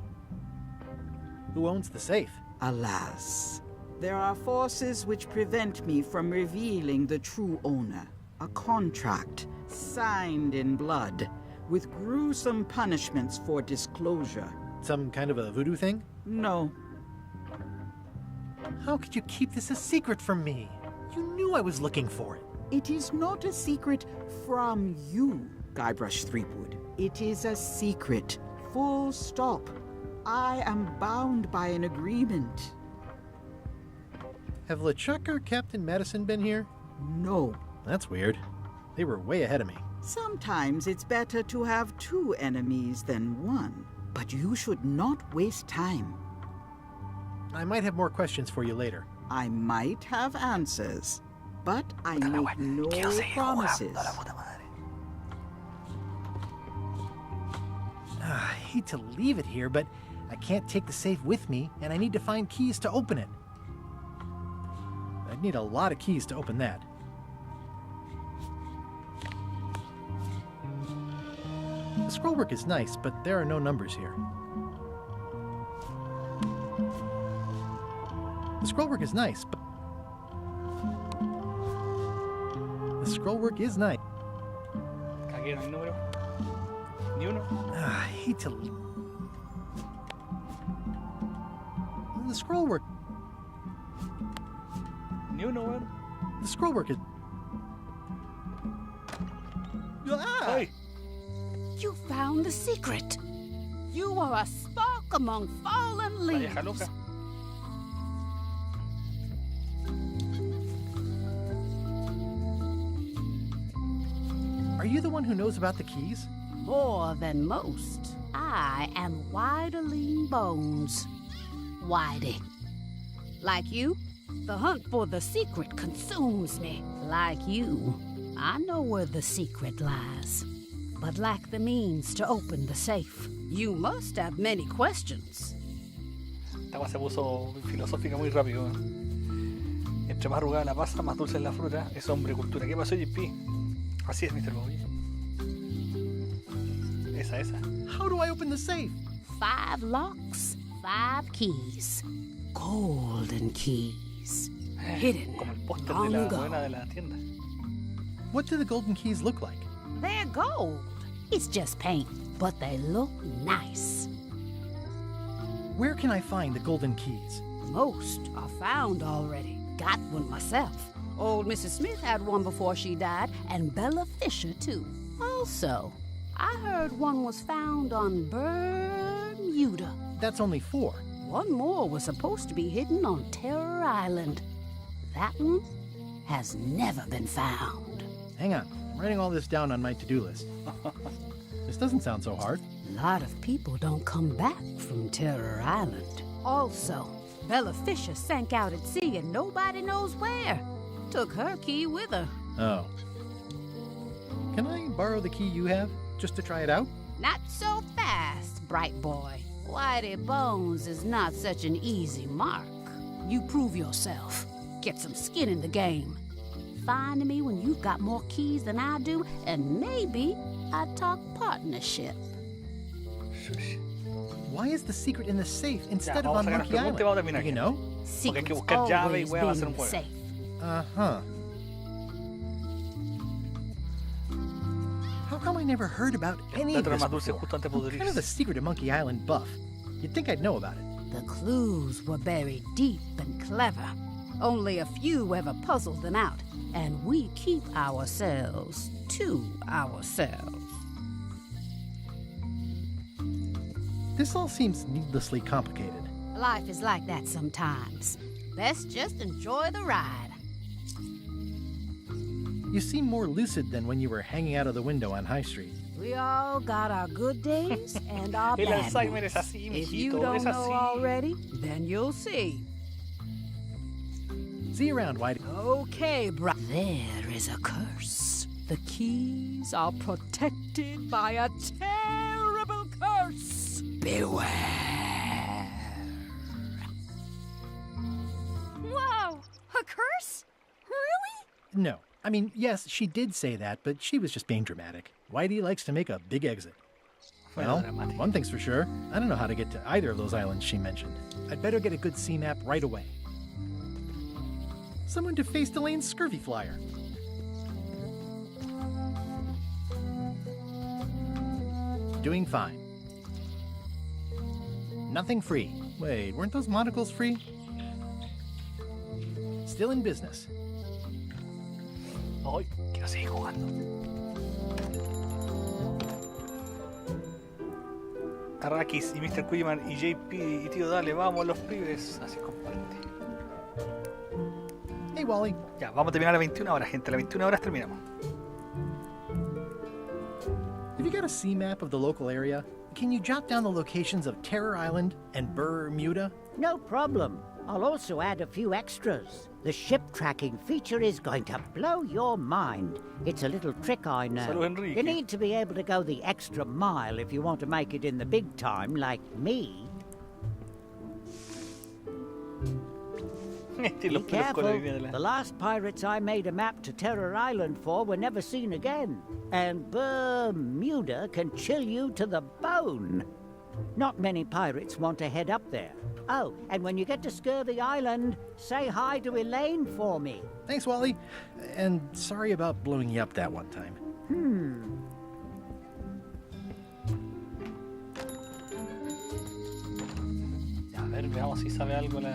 Who owns the safe? Alas, there are forces which prevent me from revealing the true owner. A contract, signed in blood, with gruesome punishments for disclosure. Some kind of a voodoo thing? No. How could you keep this a secret from me? You knew I was looking for it. It is not a secret from you, Guybrush Threepwood. It is a secret. Full stop. I am bound by an agreement. Have LeChuck or Captain Madison been here? No. That's weird. They were way ahead of me. Sometimes it's better to have two enemies than one. But you should not waste time. I might have more questions for you later. I might have answers, but I make no promises. I hate to leave it here, but I can't take the safe with me, and I need to find keys to open it. I'd need a lot of keys to open that. The scrollwork is nice, but there are no numbers here. The scrollwork is nice, but... The scrollwork is nice. Aquí no hay número. Ni uno. I hate to... The scrollwork... Ni uno, weón. The scrollwork is... Hey. You found the secret. You are a spark among fallen leaves. Vieja loca. Are you the one who knows about the keys? More than most. I am Whiterling Bones. Whitey. Like you, the hunt for the secret consumes me. Like you, I know where the secret lies, but lack the means to open the safe. You must have many questions. Esta agua se puso filosófica muy rápido. Entre más arrugada la pasa, más dulce es la fruta. Es hombre cultura. ¿Qué pasó, JP? Así es, Mr. Bobby. Esa. How do I open the safe? 5 locks, 5 keys. Golden keys. Hidden Como el póster de long la ago. buena de la tienda. What do the golden keys look like? They're gold. It's just paint, but they look nice. can I find the golden keys? Most are found already. Got one myself. Old Mrs. Smith had one before she died, and Bella Fisher, too. Also, I heard one was found on Bermuda. That's only 4. One more was supposed to be hidden on Terror Island. That one has never been found. Hang on, I'm writing all this down on my to-do list. This doesn't sound so hard. A lot of people don't come back from Terror Island. Also, Bella Fisher sank out at sea and nobody knows where. Took her key with her. Oh. Can I borrow the key you have, just to try it out? Not so fast, bright boy. Whitey Bones is not such an easy mark. You prove yourself. Get some skin in the game. Find me when you've got more keys than I do, and maybe I'd talk partnership. Why is the secret in the safe instead of on vamos a Monkey sacar las preguntas y vamos a Island? terminar. You know? Porque hay que buscar llave y Always weá va a ser un been juego. safe. Uh-huh. How come I never heard about any of this before? I'm kind of a secret at Monkey Island buff. You'd think I'd know about it. The clues were buried deep and clever. Only a few ever puzzled them out, and we keep ourselves to ourselves. This all seems needlessly complicated. Life is like that sometimes. Best just enjoy the ride. You seem more lucid than when you were hanging out of the window on High Street. We all got our good days and our El bad Alzheimer ones. es así, If mijito, you don't es know así. already, then you'll see. See you around, Whitey. Okay, bro. There is a curse. The keys are protected by a terrible curse. Beware. Whoa! A curse? Really? No. I mean, yes, she did say that, but she was just being dramatic. Whitey likes to make a big exit. Well, one thing's for sure. I don't know how to get to either of those islands she mentioned. I'd better get a good sea map right away. Someone to face Delane's scurvy flyer. Doing fine. Nothing free. Wait, weren't those monocles free? Still in business. Ay, quiero seguir jugando. Arrakis y Mr. Quilliman y JP y tío Dale, vamos los pibes. Así comparte. Hey, Wally. Ya, vamos a terminar a las 21 horas, gente. A las 21 horas terminamos. Have you got a sea map of the local area? Can you jot down the locations of Terror Island and Bermuda? No problem. I'll also add a few extras. The ship tracking feature is going to blow your mind. It's a little trick, I know. Salud, Enrique. You need to be able to go the extra mile if you want to make it in the big time, like me. Be careful. The last pirates I made a map to Terror Island for were never seen again. And Bermuda can chill you to the bone. Not many pirates want to head up there. Oh, and when you get to Scurvy Island, say hi to Elaine for me. Thanks, Wally. And sorry about blowing you up that one time. A ver, veamos si sabe algo la...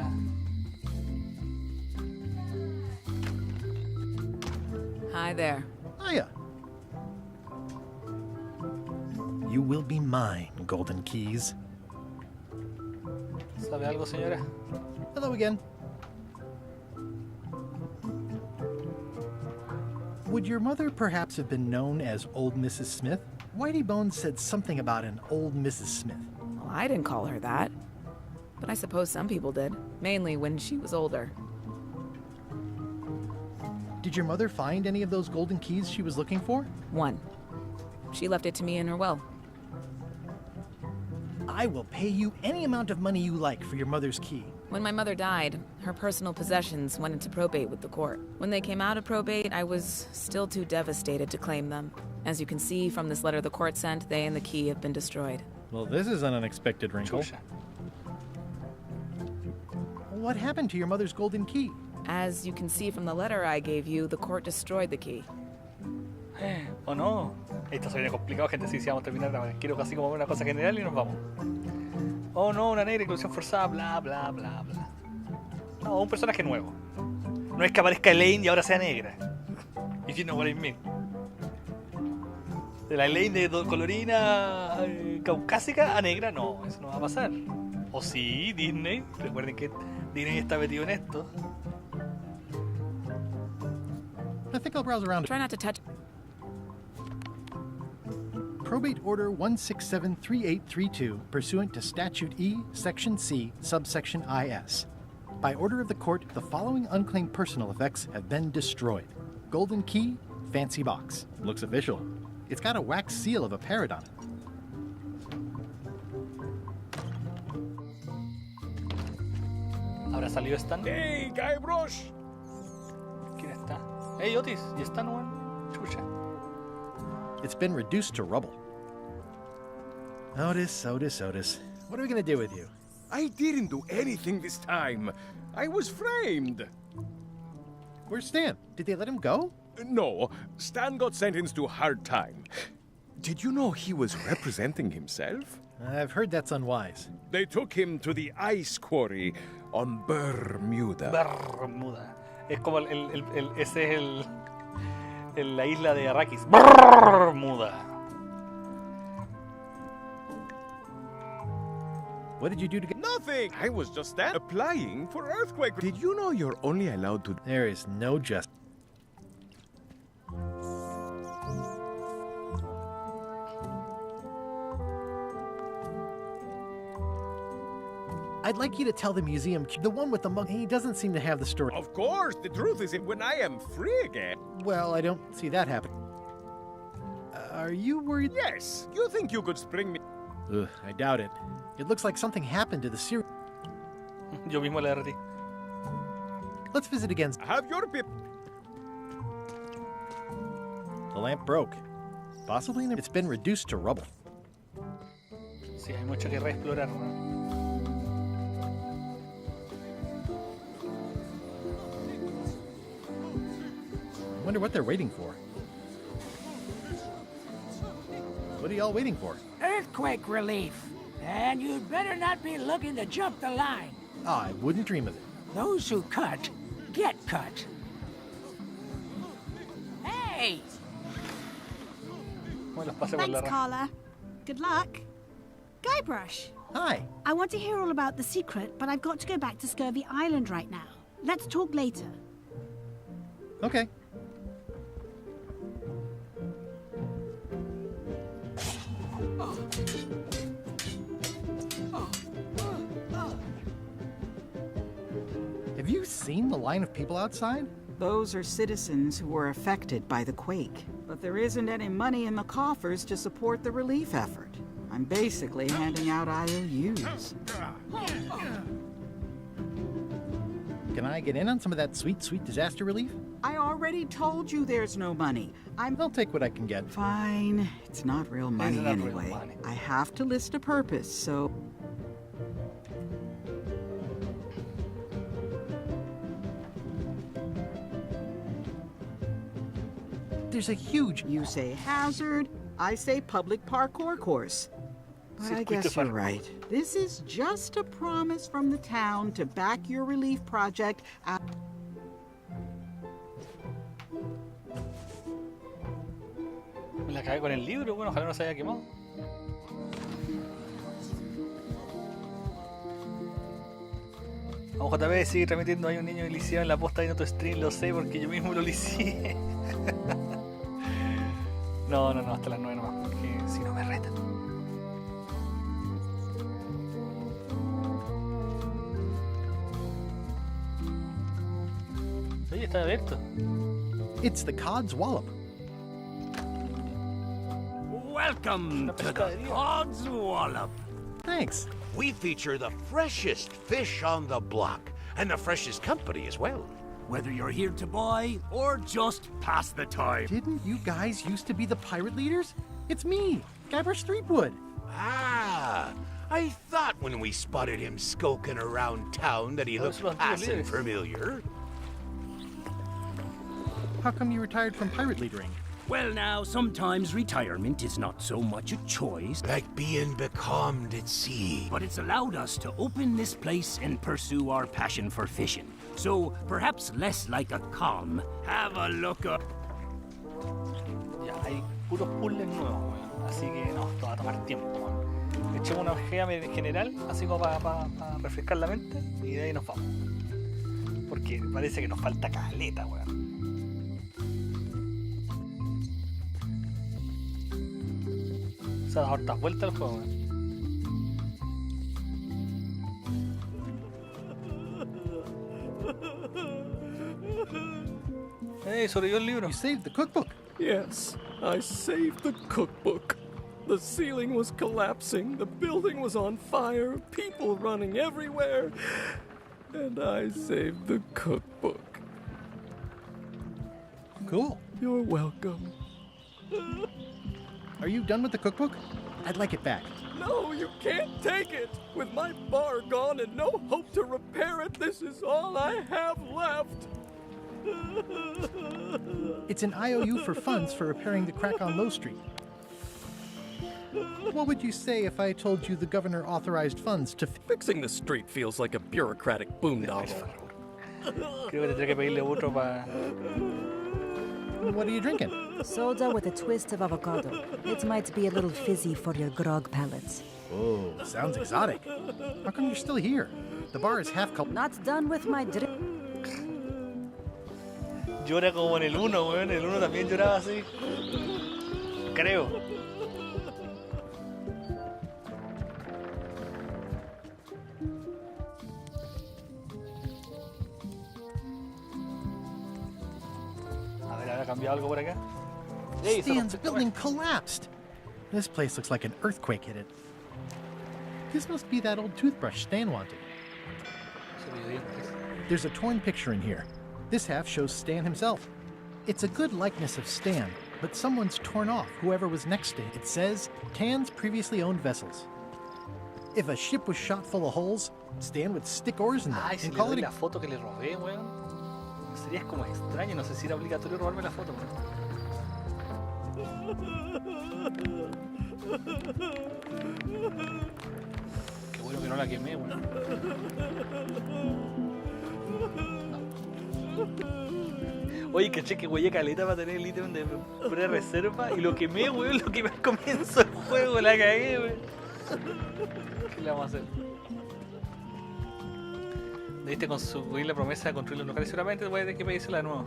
Hi there. Hiya. You will be mine, Golden Keys. ¿Sabe algo, señora? Hello again. Would your mother perhaps have been known as Old Mrs. Smith? Whitey Bones said something about an Old Mrs. Smith. Well, I didn't call her that. But I suppose some people did. Mainly when she was older. Did your mother find any of those golden keys she was looking for? One. She left it to me in her will. I will pay you any amount of money you like for your mother's key. When my mother died, her personal possessions went into probate with the court. When they came out of probate, I was still too devastated to claim them. As you can see from this letter the court sent, they and the key have been destroyed. Well, this is an unexpected wrinkle. What happened to your mother's golden key? As you can see from the letter I gave you, the court destroyed the key. ¿O no? Esto se viene complicado, gente. Sí, sí, vamos a terminar. Quiero casi como una cosa general y nos vamos. Oh no, una negra, inclusión forzada, bla bla bla bla. No, un personaje nuevo. No es que aparezca Elaine y ahora sea negra. If you know what I mean. De la Elaine de colorina caucásica a negra, no, eso no va a pasar. O sí, Disney. Recuerden que Disney está metido en esto. I think I'll browse around. Try not to touch. Probate Order 1673832, pursuant to Statute E, Section C, subsection IS. By order of the court, the following unclaimed personal effects have been destroyed. Golden key, fancy box. Looks official. It's got a wax seal of a parrot on it. ¿Habrá salido Stan? ¡Hey, Guybrush! ¿Quién está? Hey, Otis, ¿y Stan, weón? Chucha. It's been reduced to rubble. Otis, Otis, Otis. What are we gonna do with you? I didn't do anything this time. I was framed. Where's Stan? Did they let him go? No, Stan got sentenced to hard time. Did you know he was representing himself? I've heard that's unwise. They took him to the ice quarry on Bermuda. Bermuda. Es como ese es la isla de Arrakis. Bermuda. What did you do to get... Nothing! I was just applying for earthquake. Did you know you're only allowed to... There is no justice. I'd like you to tell the museum, the one with the monkey, he doesn't seem to have the story. Of course, the truth is when I am free again. Well, I don't see that happening. Are you worried? Yes. You think you could spring me? Ugh, I doubt it. It looks like something happened to the series. Yo mismo le derretí. Let's visit again. Have your pip. The lamp broke. Possibly it's been reduced to rubble. Sí, hay mucho que reexplorar, ¿no? I wonder what they're waiting for. What are y'all waiting for? Earthquake relief. And you'd better not be looking to jump the line. I wouldn't dream of it. Those who cut, get cut. Hey! Thanks, Carla. Good luck. Guybrush. Hi. I want to hear all about the secret, but I've got to go back to Scurvy Island right now. Let's talk later. Okay. Have you seen the line of people outside? Those are citizens who were affected by the quake. But there isn't any money in the coffers to support the relief effort. I'm basically handing out IOUs. Can I get in on some of that sweet, sweet disaster relief? I already told you there's no money. I'll take what I can get. Fine. It's not real money anyway. Real money. I have to list a purpose, so... There's a huge... You say hazard, I say public parkour course. But I guess you're right. This is just a promise from the town to back your relief project out. Me la cagué con el libro, bueno, ojalá no se haya quemado. Vamos, JP, sigue transmitiendo. Hay un niño lisiado en la posta de tu stream, lo sé porque yo mismo lo lisié. No, hasta las 9 nomás, porque si no me retan. Oye, está abierto. It's the Cod's Wallop. Welcome to the Cod's Wallop. Thanks. We feature the freshest fish on the block, and the freshest company as well. Whether you're here to buy or just pass the time. Didn't you guys used to be the pirate leaders? It's me, Guybrush Threepwood. Ah, I thought when we spotted him skulking around town that he looked passing familiar. How come you retired from pirate leadering? Well, now, sometimes retirement is not so much a choice. Like being becalmed at sea. But it's allowed us to open this place and pursue our passion for fishing. So, perhaps less like a calm. Have a look up. Ya, hay puros puzzles nuevos, weón. Así que no, esto va a tomar tiempo, weón. Echemos una ojeada en general, así como para refrescar la mente, y de ahí nos vamos. Porque parece que nos falta caleta, weón. Se ha dado hartas vueltas el juego, weón. Hey, sobrevivió el libro. You saved the cookbook. Yes, I saved the cookbook. The ceiling was collapsing, the building was on fire, people running everywhere, and I saved the cookbook. Cool. You're welcome. Are you done with the cookbook? I'd like it back. No, you can't take it! With my bar gone and no hope to repair it, this is all I have left! It's an IOU for funds for repairing the crack on Low Street. What would you say if I told you the governor authorized funds to... Fixing the street feels like a bureaucratic boondoggle. Creo que tendré que pedirle otro para... What are you drinking? Soda with a twist of avocado. It might be a little fizzy for your grog palates. Oh, sounds exotic. How come you're still here? The bar is half... Not done with my drink. Llora como en el 1, weón. El 1 también lloraba así. Creo. A ver, ¿habrá cambiado algo por acá? Hey, Stan's building collapsed. This place looks like an earthquake hit it. This must be that old toothbrush Stan wanted. There's a torn picture in here. This half shows Stan himself. It's a good likeness of Stan, but someone's torn off whoever was next to it. It says, Tan's previously owned vessels. If a ship was shot full of holes, Stan would stick oars in them Ay, si and le call doy it la foto que le robé, weón. Sería como extraño, no sé si era obligatorio robarme la foto, weón. Qué bueno que no la quemé, weón. Oye, caché que huella caleta para tener el ítem de pre-reserva y lo quemé, weón, lo que me comienzo el juego, la cagué, weón. ¿Qué le vamos a hacer? Debiste construir la promesa de construir los locales, seguramente voy a tener que pedírsela de nuevo.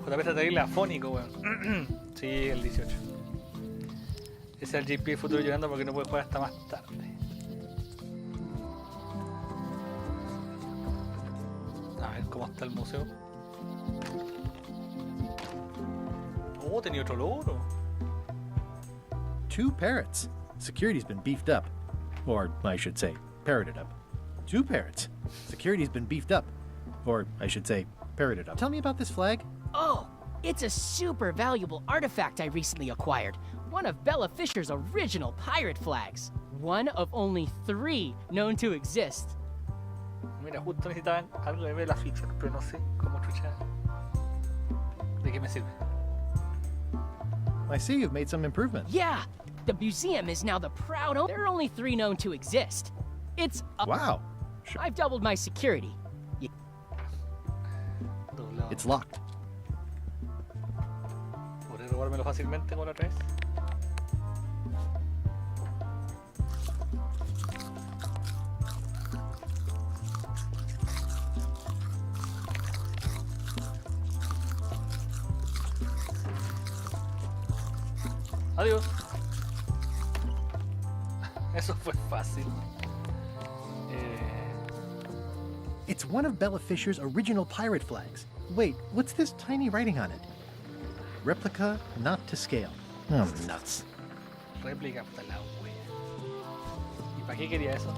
JP está terrible afónico, weón. Sí, el 18. Ese es el JP futuro llorando porque no puede jugar hasta más tarde. A ver cómo está el museo. Oh, tenía otro logro. 2 parrots. Security's been beefed up. Or, I should say, parroted up. 2 parrots. Security's been beefed up. Or, I should say, parroted up. Tell me about this flag. Oh, it's a super valuable artifact I recently acquired. One of Bella Fisher's original pirate flags. One of only 3 known to exist. Mira, justo necesitaban algo de Bella Fisher, pero no sé cómo chucha. ¿De qué me sirve? I see you've made some improvements. Yeah, the museum is now the proud owner. There are only 3 known to exist. It's wow. I've doubled my security. It's locked. ¿Podré robármelo fácilmente como la otra vez? Adiós. Eso fue fácil. It's one of Bella Fisher's original pirate flags. Wait, what's this tiny writing on it? Replica not to scale. Oh, nuts. Réplica, puta la wea. ¿Y para qué quería eso?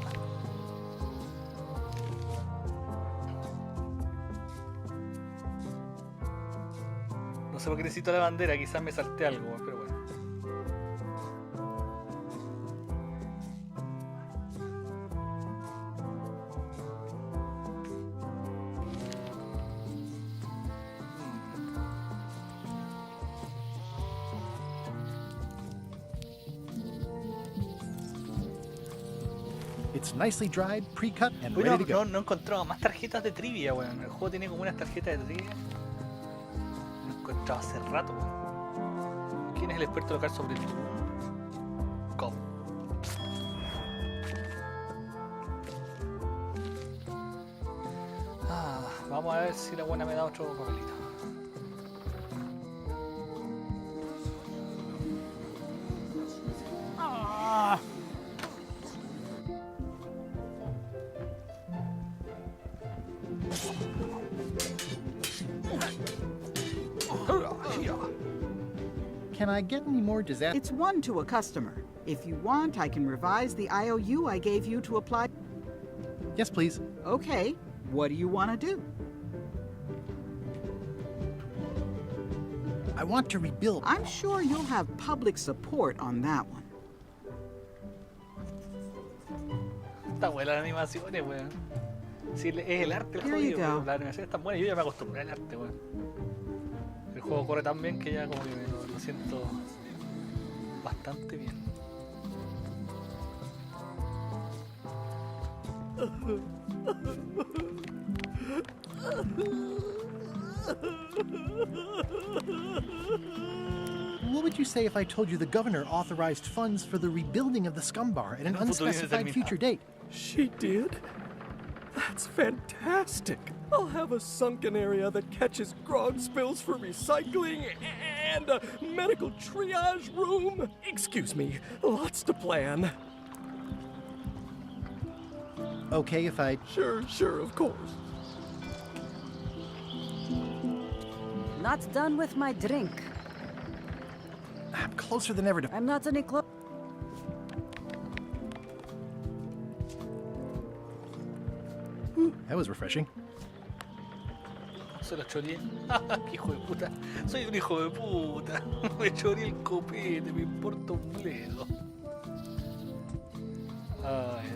No sé por qué necesito la bandera, quizás me salté algo, pero bueno. It's nicely dried, pre-cut, and Uy, ready to go. no he encontrado más tarjetas de trivia, weón. El juego tiene como unas tarjetas de trivia. No he encontrado hace rato, weón. ¿Quién es el experto local sobre el cop? Vamos a ver si la buena me da otro papelito. Can I get any more disaster? It's 1 to a customer. If you want, I can revise the IOU I gave you to apply. Yes, please. Okay, what do you want to do? I want to rebuild. I'm sure you'll have public support on that one. Está buena la animación, weón. Sí, es el arte el Here you jodido, go. la animación está buena y yo ya me acostumbré al arte, weón. El juego corre tan bien que ya como que lo siento bastante bien. What would you say if I told you the governor authorized funds for the rebuilding of the scum bar at an unspecified future date? She did? That's fantastic. I'll have a sunken area that catches grog spills for recycling and a medical triage room. Excuse me, lots to plan. Okay, if I... Sure, of course. Not done with my drink. I'm closer than ever to... I'm not any close. That was refreshing. Se lo choreé. ¡Qué hijo de puta! Soy un hijo de puta. Me choreé el copete, me importa un bledo. Ay.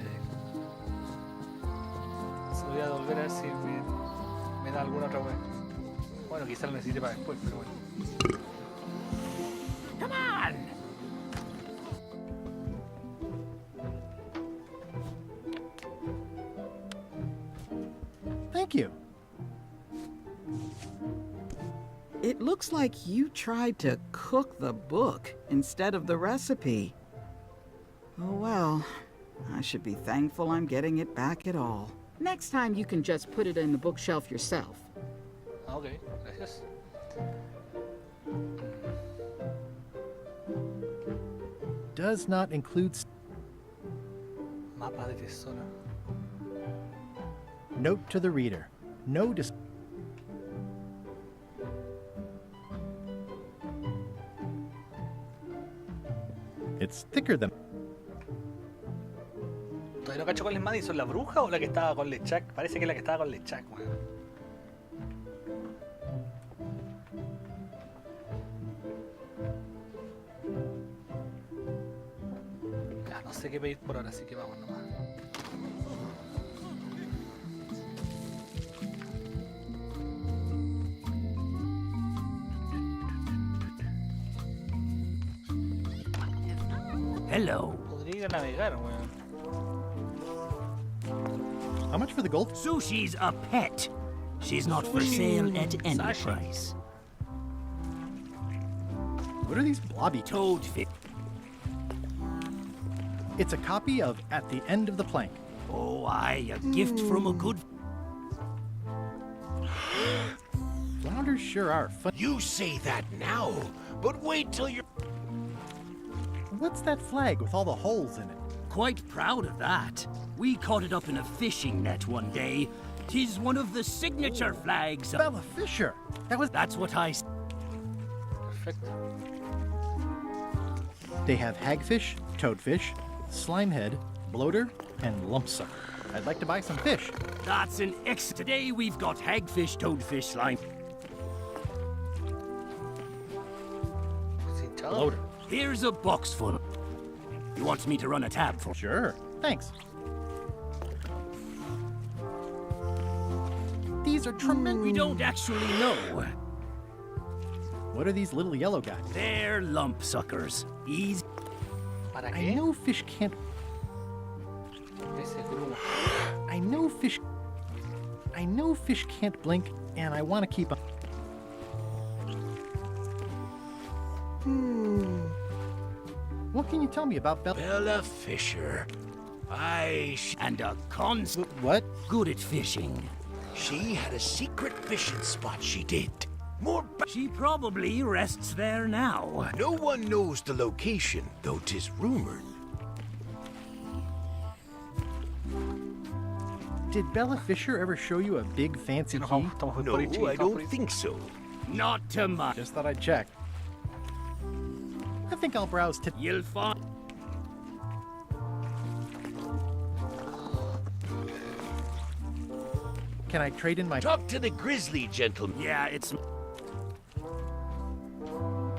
Se lo voy a devolver a ver si me da alguna otra wea. Bueno, quizás lo necesite para después, pero bueno. Come on! Thank you. It looks like you tried to cook the book instead of the recipe. Oh well, I should be thankful I'm getting it back at all. Next time you can just put it in the bookshelf yourself. Ok, gracias. Does not include... Mapa de tesoro. Note to the reader. No dis... It's thicker than... Todavía no cacho cuál es Madison, ¿la bruja o la que estaba con Lechak? Parece que es la que estaba con Lechak, weón. Ya, no sé qué pedir por ahora, así que vamos nomás. Hello. Podría ir a navegar, weón. How much for the gold? Sushi's a pet. She's not for sale at any price. What are these blobby... Toadfish. It's a copy of At the End of the Plank. Oh, aye, a gift from a good... Flounders sure are fun. You say that now, but wait till you're... What's that flag with all the holes in it? Quite proud of that. We caught it up in a fishing net one day. 'Tis one of the signature flags. Bella Fisher. That's what I... Perfecto. They have hagfish, toadfish, slimehead, bloater, and lumpsucker. I'd like to buy some fish. That's an X. Today we've got hagfish, toadfish, slime. Bloater. Here's a box full. You want me to run a tab for? Sure. Thanks. These are tremendous. We don't actually know. What are these little yellow guys? They're lump suckers. Easy. ¿Para I qué? know fish can't... Ese fish... I know fish can't blink, and I want to keep... What can you tell me about Bella Fisher. And a cons... What? Good at fishing. She had a secret fishing spot, she did. She probably rests there now. No one knows the location, though 'tis rumored. Did Bella Fisher ever show you a big fancy key? No, I don't think so. Not to much. Just thought I'd check. I think I'll browse to... You'll find... Can I trade in my... Talk to the grizzly gentleman. Yeah, it's...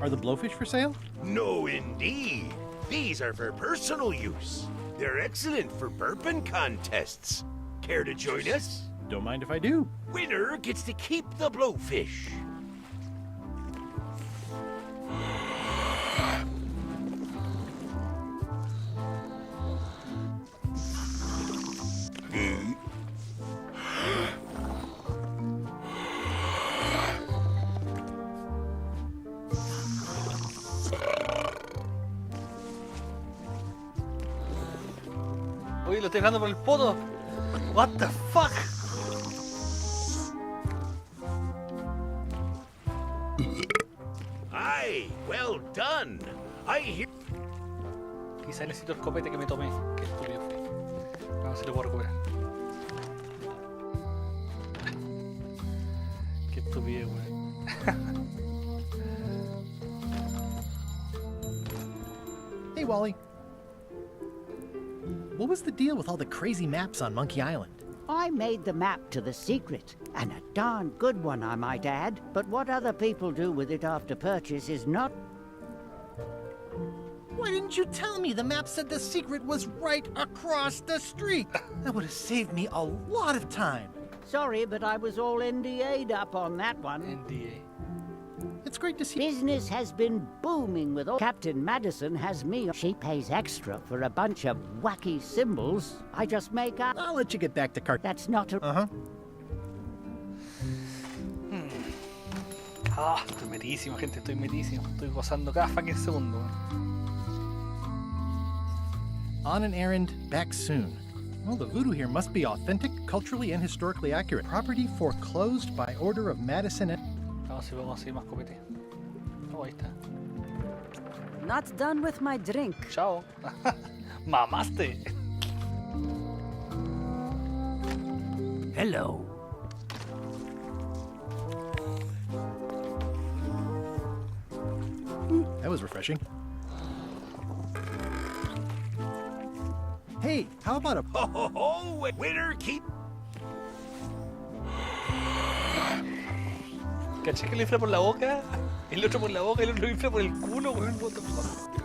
Are the blowfish for sale? No, indeed. These are for personal use. They're excellent for burping contests. Care to join us? Don't mind if I do. Winner gets to keep the blowfish. Uy, lo estoy dejando por el poto. What the fuck? Aye, well done. I hear... Quizá necesito el copete que me tomé. Qué estúpido fui. A ver si lo puedo recuperar. Qué estúpido, weón. Hey, Wally. What was the deal with all the crazy maps on Monkey Island? I made the map to the secret, and a darn good one, I might add. But what other people do with it after purchase is not... Why didn't you tell me the map said the secret was right across the street? That would have saved me a lot of time. Sorry, but I was all NDA'd up on that one. NDA. It's great to see... Business has been booming with all... Captain Madison has me... She pays extra for a bunch of wacky symbols. I just make up... I'll let you get back to cart... That's not a... Uh-huh. Ah, estoy metidísimo, gente, estoy metidísimo. Estoy gozando cada fucking segundo. On an errand, back soon. Well, the voodoo here must be authentic, culturally and historically accurate. Property foreclosed by order of Madison and... Vamos a ver si podemos conseguir más copete. Oh, ahí está. Not done with my drink. Chao. Mamaste. Hello. That was refreshing. Hey, how about a... Ho ho ho! Winner keep... ¿Caché que le infla por la boca? El otro por la boca y el otro lo infla por el culo, weón. What the fuck?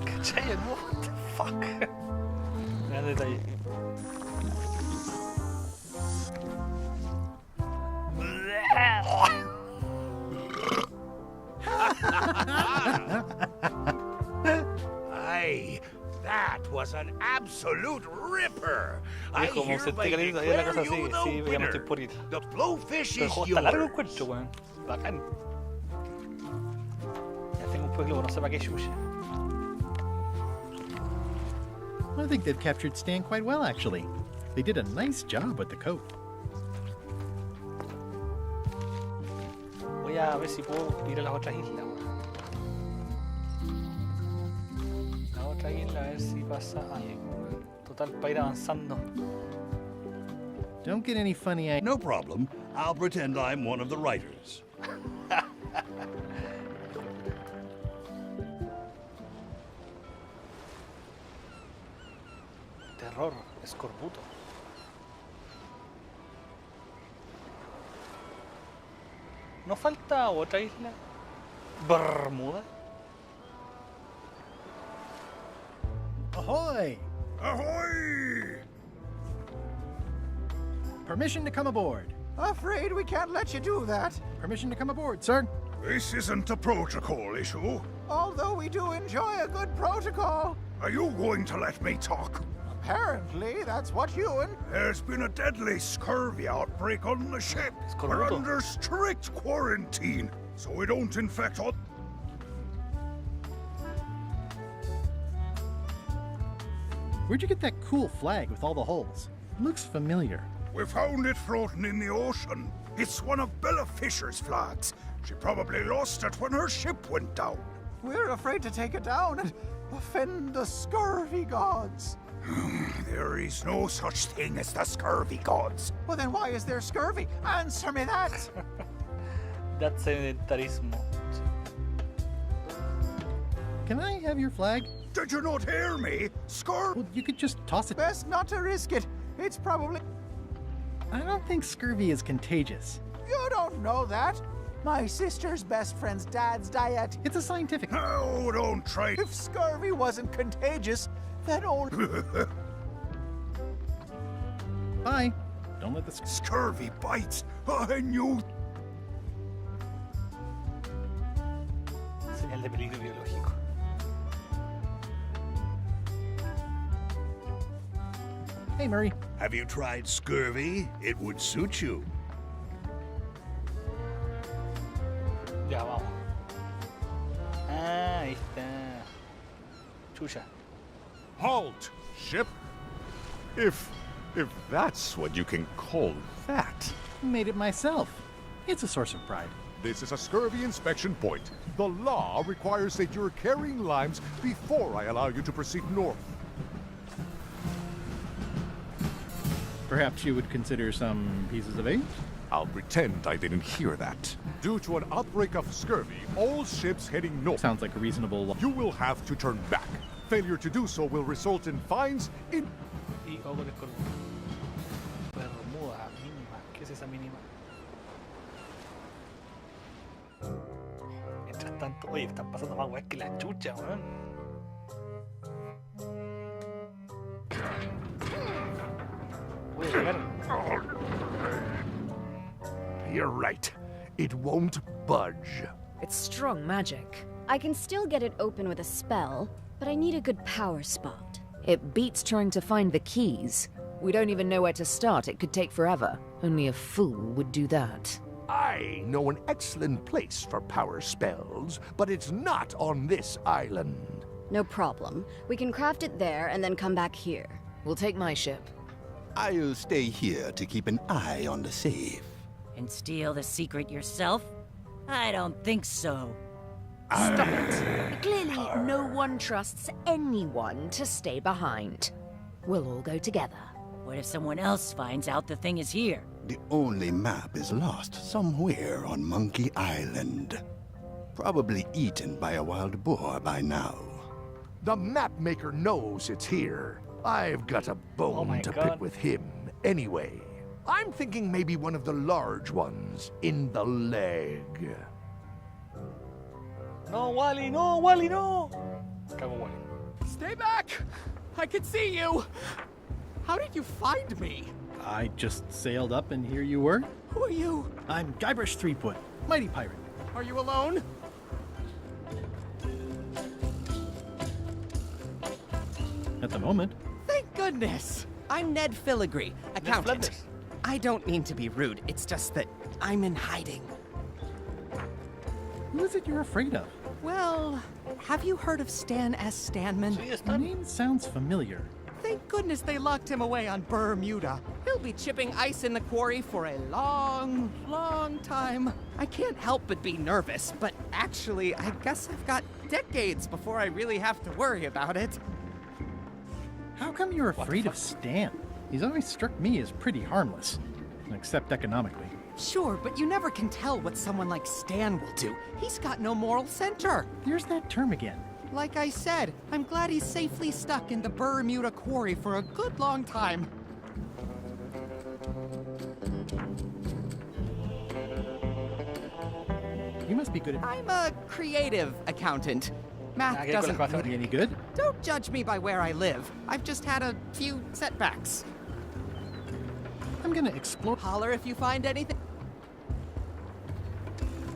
¿Cachai? What the fuck? Gran detalle. Aye, that was an absolute ripper. I Viejo, como se hereby esté caliente todavía la declare cosa you sigue, the sí, porque ya me winner. estoy por ir. The blowfish Pero el is juego está largo el yours. cuento, weón. Bacán. Ya tengo un pueblo, no sé para qué chucha. I think they've captured Stan quite well, actually. They did a nice job with the coat. Voy a ver si puedo ir a las otras islas, weón. La otra isla, a ver si pasa algo, weón. Total, para ir avanzando. Don't get any funny... No problem. I'll pretend I'm one of the writers. Terror, escorbuto. ¿No falta otra isla? ¿Bermuda? Ahoy! Ahoy! Permission to come aboard. Afraid we can't let you do that. Permission to come aboard, sir. This isn't a protocol issue. Although we do enjoy a good protocol. Are you going to let me talk? Apparently, that's what you and... There's been a deadly scurvy outbreak on the ship. We're under strict quarantine, so we don't infect all... Where'd you get that cool flag with all the holes? Looks familiar. We found it floating in the ocean. It's one of Bella Fisher's flags. She probably lost it when her ship went down. We're afraid to take it down and offend the scurvy gods. There is no such thing as the scurvy gods. Well, then why is there scurvy? Answer me that. That's sedentarismo. Can I have your flag? Did you not hear me? Well, you could just toss it. Best not to risk it. It's probably... I don't think scurvy is contagious. You don't know that. My sister's best friend's dad's diet. It's a scientific... No, don't try. If scurvy wasn't contagious, then only... Bye. Don't let the... Scurvy bites. I knew... Señal de peligro biológico. Hey, Murray. Have you tried scurvy? It would suit you. Ya, vamos. Ah, ahí está. Chucha. Halt, ship! If that's what you can call that. Made it myself. It's a source of pride. This is a scurvy inspection point. The law requires that you're carrying limes before I allow you to proceed north. Perhaps you would consider some pieces of eight? I'll pretend I didn't hear that. Due to an outbreak of scurvy, all ships heading north... Sounds like a reasonable law. You will have to turn back. Failure to do so will result in fines in... Y ojo con el corvo. Bermuda mínima. ¿Qué es esa mínima? Mientras tanto, oye, están pasando más weas que la chucha, weón. Voy a llegar. You're right. It won't budge. It's strong magic. I can still get it open with a spell, but I need a good power spot. It beats trying to find the keys. We don't even know where to start. It could take forever. Only a fool would do that. I know an excellent place for power spells, but it's not on this island. No problem. We can craft it there and then come back here. We'll take my ship. I'll stay here to keep an eye on the safe. And steal the secret yourself? I don't think so. Stop it. Clearly, no one trusts anyone to stay behind. We'll all go together. What if someone else finds out the thing is here? The only map is lost somewhere on Monkey Island. Probably eaten by a wild boar by now. The map maker knows it's here. I've got a bone to pick with him anyway. I'm thinking maybe one of the large ones in the leg. No, Wally, no, Wally, no. Cago Wally. Stay back! I can see you! How did you find me? I just sailed up and here you were. Who are you? I'm Guybrush Threepwood, mighty pirate. Are you alone? At the moment. Thank goodness! I'm Ned Filigree, accountant. I don't mean to be rude, it's just that I'm in hiding. Who is it you're afraid of? Well, have you heard of Stan S. Stanman? The name sounds familiar. Thank goodness they locked him away on Bermuda. He'll be chipping ice in the quarry for a long, long time. I can't help but be nervous, but actually, I guess I've got decades before I really have to worry about it. How come you're afraid of Stan? He's always struck me as pretty harmless, except economically. Sure, but you never can tell what someone like Stan will do. He's got no moral center. There's that term again. Like I said, I'm glad he's safely stuck in the Bermuda quarry for a good long time. You must be good at... I'm a creative accountant. Math doesn't really any good. Don't judge me by where I live. I've just had a few setbacks. I'm gonna explore. Holler if you find anything.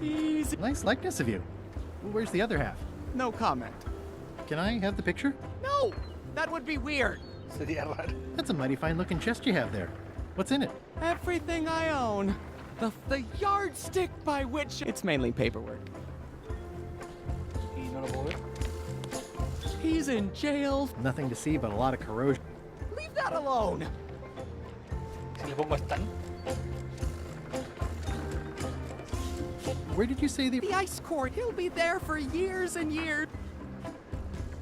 Easy. Nice likeness of you. Where's the other half? No comment. Can I have the picture? No! That would be weird. Sería raro. That's a mighty fine looking chest you have there. What's in it? Everything I own. The yardstick by which... It's mainly paperwork. Y no lo puedo ver. He's in jail. Nothing to see but a lot of corrosion. Leave that alone. Si le pongo están. Where did you say they... The ice court. He'll be there for years and years.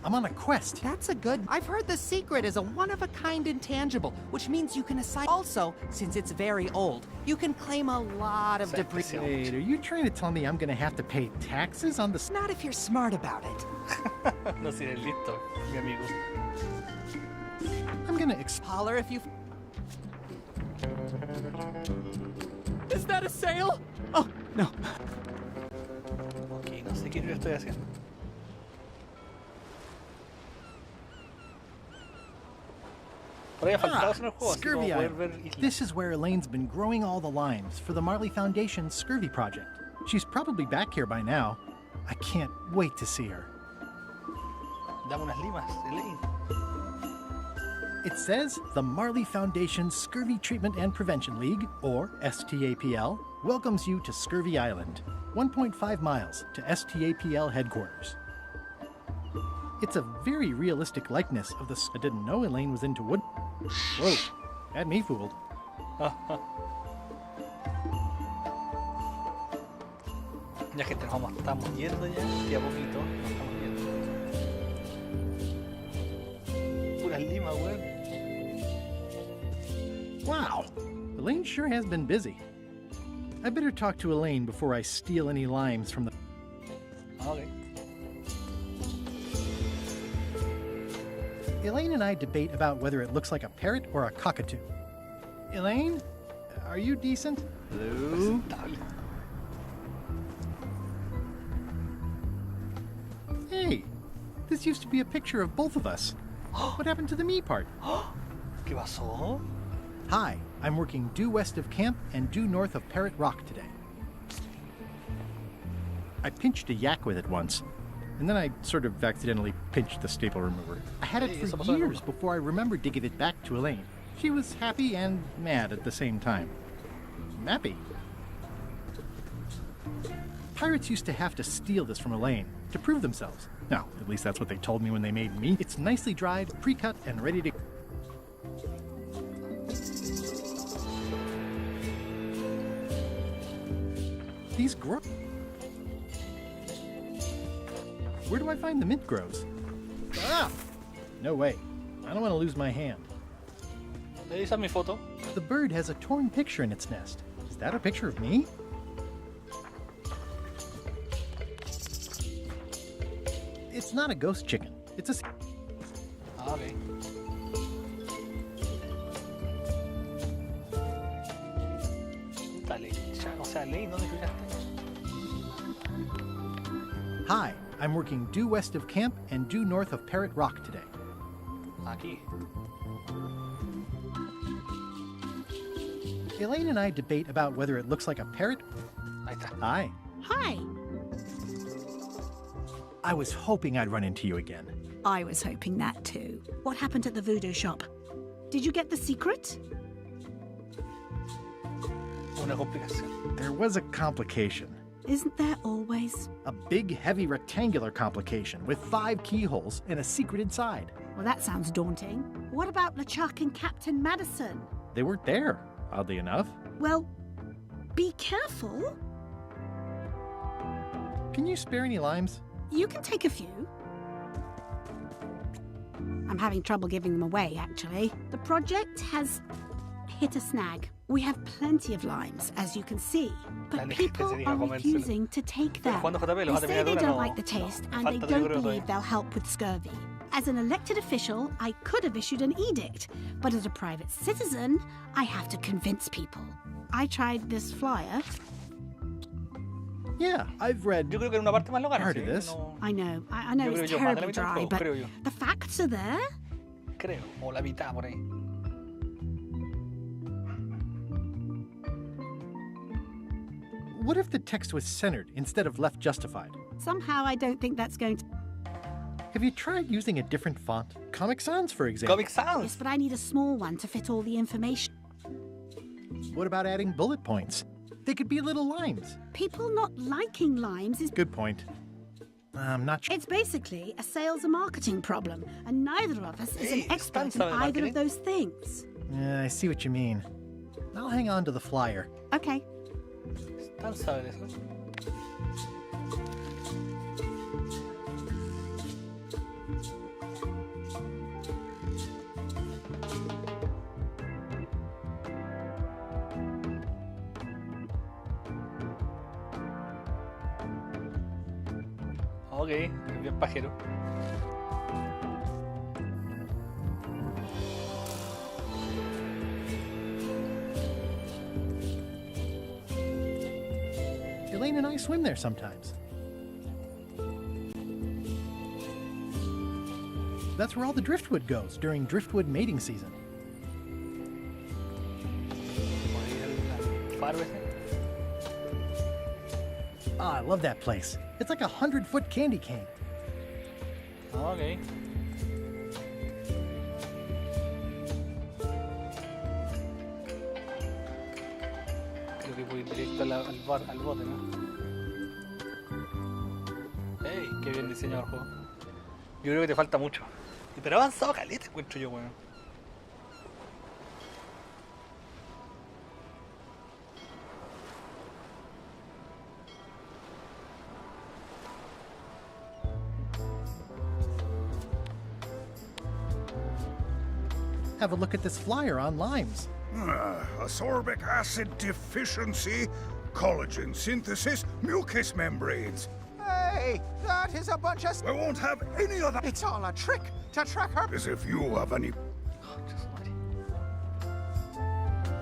I'm on a quest. That's a good... I've heard the secret is a one-of-a-kind intangible, which means you can assign... Also, since it's very old, you can claim a lot of debris. Wait, are you trying to tell me I'm gonna have to pay taxes on the... Not if you're smart about it. No, si eres listo, mi amigo. I'm gonna... Holler if you... Is that a sale? Oh, no. Ok, no sé qué yo estoy haciendo. Scurvy Island. This is where Elaine's been growing all the limes for the Marley Foundation's Scurvy project. She's probably back here by now. I can't wait to see her. Dame unas limas, Elaine. It says the Marley Foundation's Scurvy Treatment and Prevention League, or STAPL, welcomes you to Scurvy Island, 1.5 miles to STAPL headquarters. It's a very realistic likeness of the... I didn't know Elaine was into wood... Whoa, had me fooled. Ya que estamos yendo ya, y a poquito nos estamos yendo. Puras limas, weón. Wow, Elaine sure has been busy. I better talk to Elaine before I steal any limes from the... Okay. Elaine and I debate about whether it looks like a parrot or a cockatoo. Elaine, are you decent? Hello? Hey, this used to be a picture of both of us. What happened to the me part? ¿Qué pasó? Hi, I'm working due west of camp and due north of Parrot Rock today. I pinched a yak with it once, and then I sort of accidentally pinched the staple remover. I had it for years before I remembered to give it back to Elaine. She was happy and mad at the same time. Mappy. Pirates used to have to steal this from Elaine to prove themselves. No, at least that's what they told me when they made me. It's nicely dried, pre-cut, and ready to... These grow... Where do I find the mint grows? Ah! No way. I don't want to lose my hand. Esa es mi foto. The bird has a torn picture in its nest. Is that a picture of me? It's not a ghost chicken. It's a... Okay. Dale, o sea, Elaine, ¿dónde fijaste? Hi, I'm working due west of camp and due north of Parrot Rock today. Aquí. Elaine and I debate about whether it looks like a parrot. Ahí está. Hi. Hi. I was hoping I'd run into you again. I was hoping that too. What happened at the voodoo shop? Did you get the secret? Una complicación. There was a complication. Isn't there always? A big, heavy rectangular complication with 5 keyholes and a secret inside. Well, that sounds daunting. What about LeChuck and Captain Madison? They weren't there, oddly enough. Well, be careful. Can you spare any limes? You can take a few. I'm having trouble giving them away, actually. The project has hit a snag. We have plenty of limes, as you can see, but people are refusing to take them. They say they don't like the taste, and they don't believe they'll help with scurvy. As an elected official, I could have issued an edict, but as a private citizen, I have to convince people. I tried this flyer. Yeah, I've read Yo creo que en una parte más lo ganas, part of this. I know it's terribly dry, but the facts are there. Creo, o la mitad por ahí. What if the text was centered instead of left justified? Somehow I don't think that's going to... Have you tried using a different font? Comic Sans, for example. Comic Sans? Yes, but I need a small one to fit all the information. What about adding bullet points? They could be little lines. People not liking limes is... Good point. I'm not sure. It's basically a sales and marketing problem, and neither of us is an expert in either of those things. Yeah, I see what you mean. I'll hang on to the flyer. Okay. Están saber eso. Ok, bien pajero. Elaine and I swim there sometimes. That's where all the driftwood goes during driftwood mating season. Oh, I love that place. It's like a 100-foot candy cane. Ok. Creo que voy directo al bote, ¿no? ¡Ey! ¡Qué bien diseñado el juego! Yo creo que te falta mucho. Pero ha avanzado caleta, encuentro yo, weón. Have a look at this flyer on limes. Ascorbic acid deficiency, collagen synthesis, mucous membranes. Hey, that is a bunch of... I won't have any of that. It's all a trick to track her... As if you have any...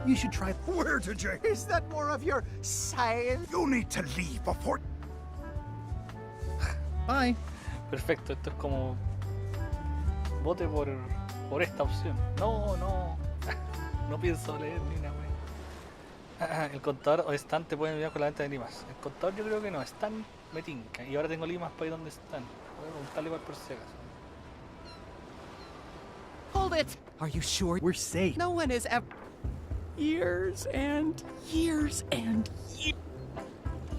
You should try... Where did you... Is that more of your science? You need to leave before... Bye. Perfecto, esto es como... Vote por esta opción. No, no. No pienso leer ni una wea. El contador o estante pueden enviar con la venta de limas. El contador yo creo que no, están me tinca. Y ahora tengo limas para ir donde están. Voy a preguntarle igual por si acaso. Hold it! Are you sure? We're safe. No one is ever... Years and years and years.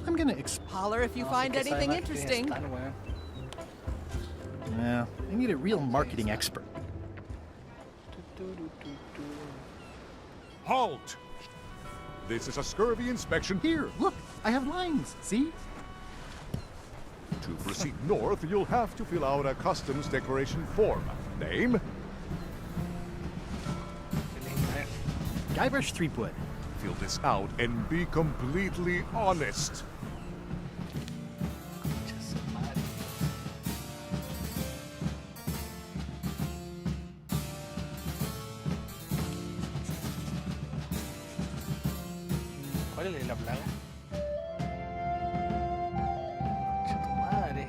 I'm gonna holler if you find anything interesting. Yeah, I need a real marketing expert. Halt! This is a scurvy inspection. Here, look, I have lines, see? To proceed north, you'll have to fill out a customs declaration form. Name? Guybrush Threepwood. Fill this out and be completely honest. ¿Cuál es la plaga? Concha tu madre.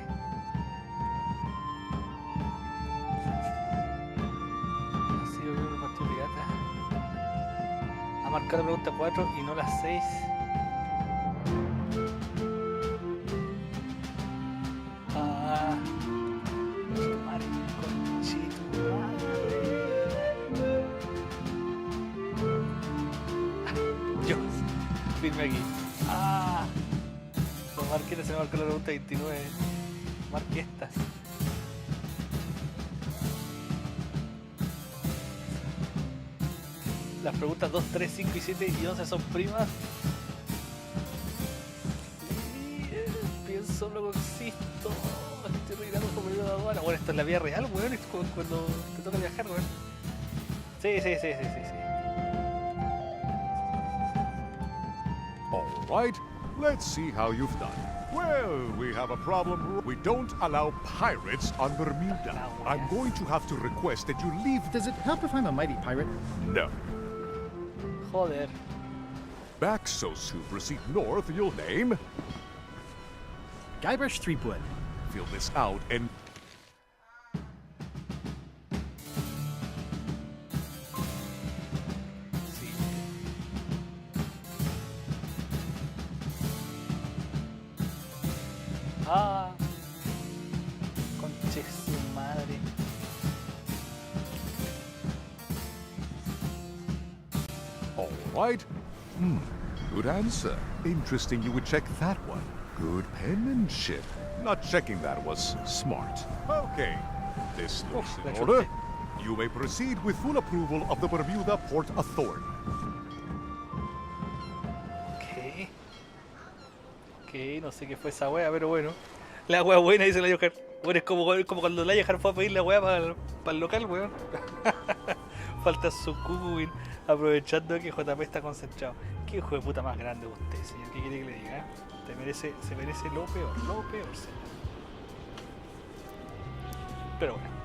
Ha sido bien un partido pirata. Ha marcado la pregunta 4 y no las 6. Ah. Concha tu madre. Conchito madre. Yo. Firme aquí. ¡Ah! No marqué, se me marcó la pregunta 29. Marqué estas. Las preguntas 2, 3, 5 y 7 y 11 son primas. Pienso, luego existo. Estoy rellenando como periodo de aduana. Bueno, esto es la vida real, weón. Es cuando te toca viajar, weón. Sí. All right, let's see how you've done. Well, we have a problem. We don't allow pirates on Bermuda. I'm going to have to request that you leave. Does it help if I'm a mighty pirate? No. Joder. Back, so to proceed north, you'll name... Guybrush Threepwood. Fill this out and... Ah. Conche su madre. All right. Good answer. Interesting you would check that one. Good penmanship. Not checking that was smart. Okay. This looks in order. You may proceed with full approval of the Bermuda Port Authority. Ok, no sé qué fue esa wea, pero bueno. La wea buena, dice la Joker. Bueno, es como cuando la Joker fue a pedir la wea para el local, weón. Falta su Cúculi, aprovechando que JP está concentrado. Qué hijo de puta más grande usted, señor. ¿Qué quiere que le diga? Se merece lo peor, señor. Pero bueno.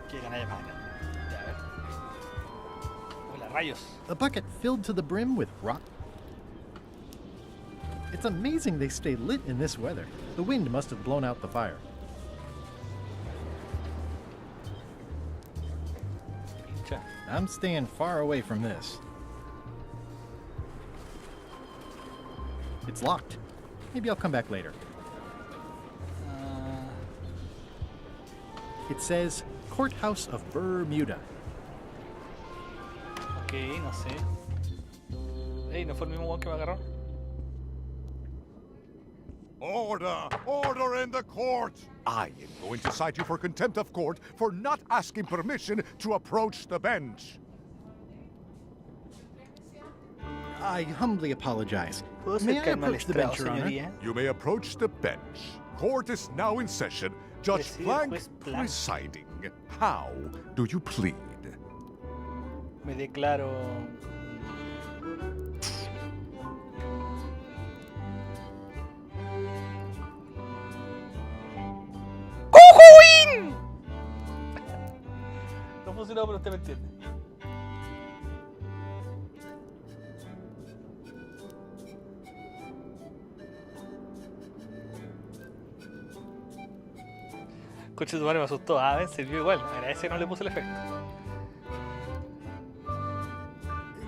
Qué canalla más grande. Ya, a ver. Hola, rayos. A bucket filled to the brim with rock. It's amazing they stay lit in this weather. The wind must have blown out the fire. I'm staying far away from this. It's locked. Maybe I'll come back later. It says Courthouse of Bermuda. Ok, no sé. Ey, ¿no fue el mismo one que me agarró? Order! Order in the court! I am going to cite you for contempt of court for not asking permission to approach the bench. I humbly apologize. May I approach the bench, Your Honor? You may approach the bench. Court is now in session. Judge Blank presiding. How do you plead? Me declaro... ¡Cucuín! No funcionó, pero usted me entiende. Coche tu madre me asustó. Ah, ven, sirvió igual. Agradece que no le puse el efecto.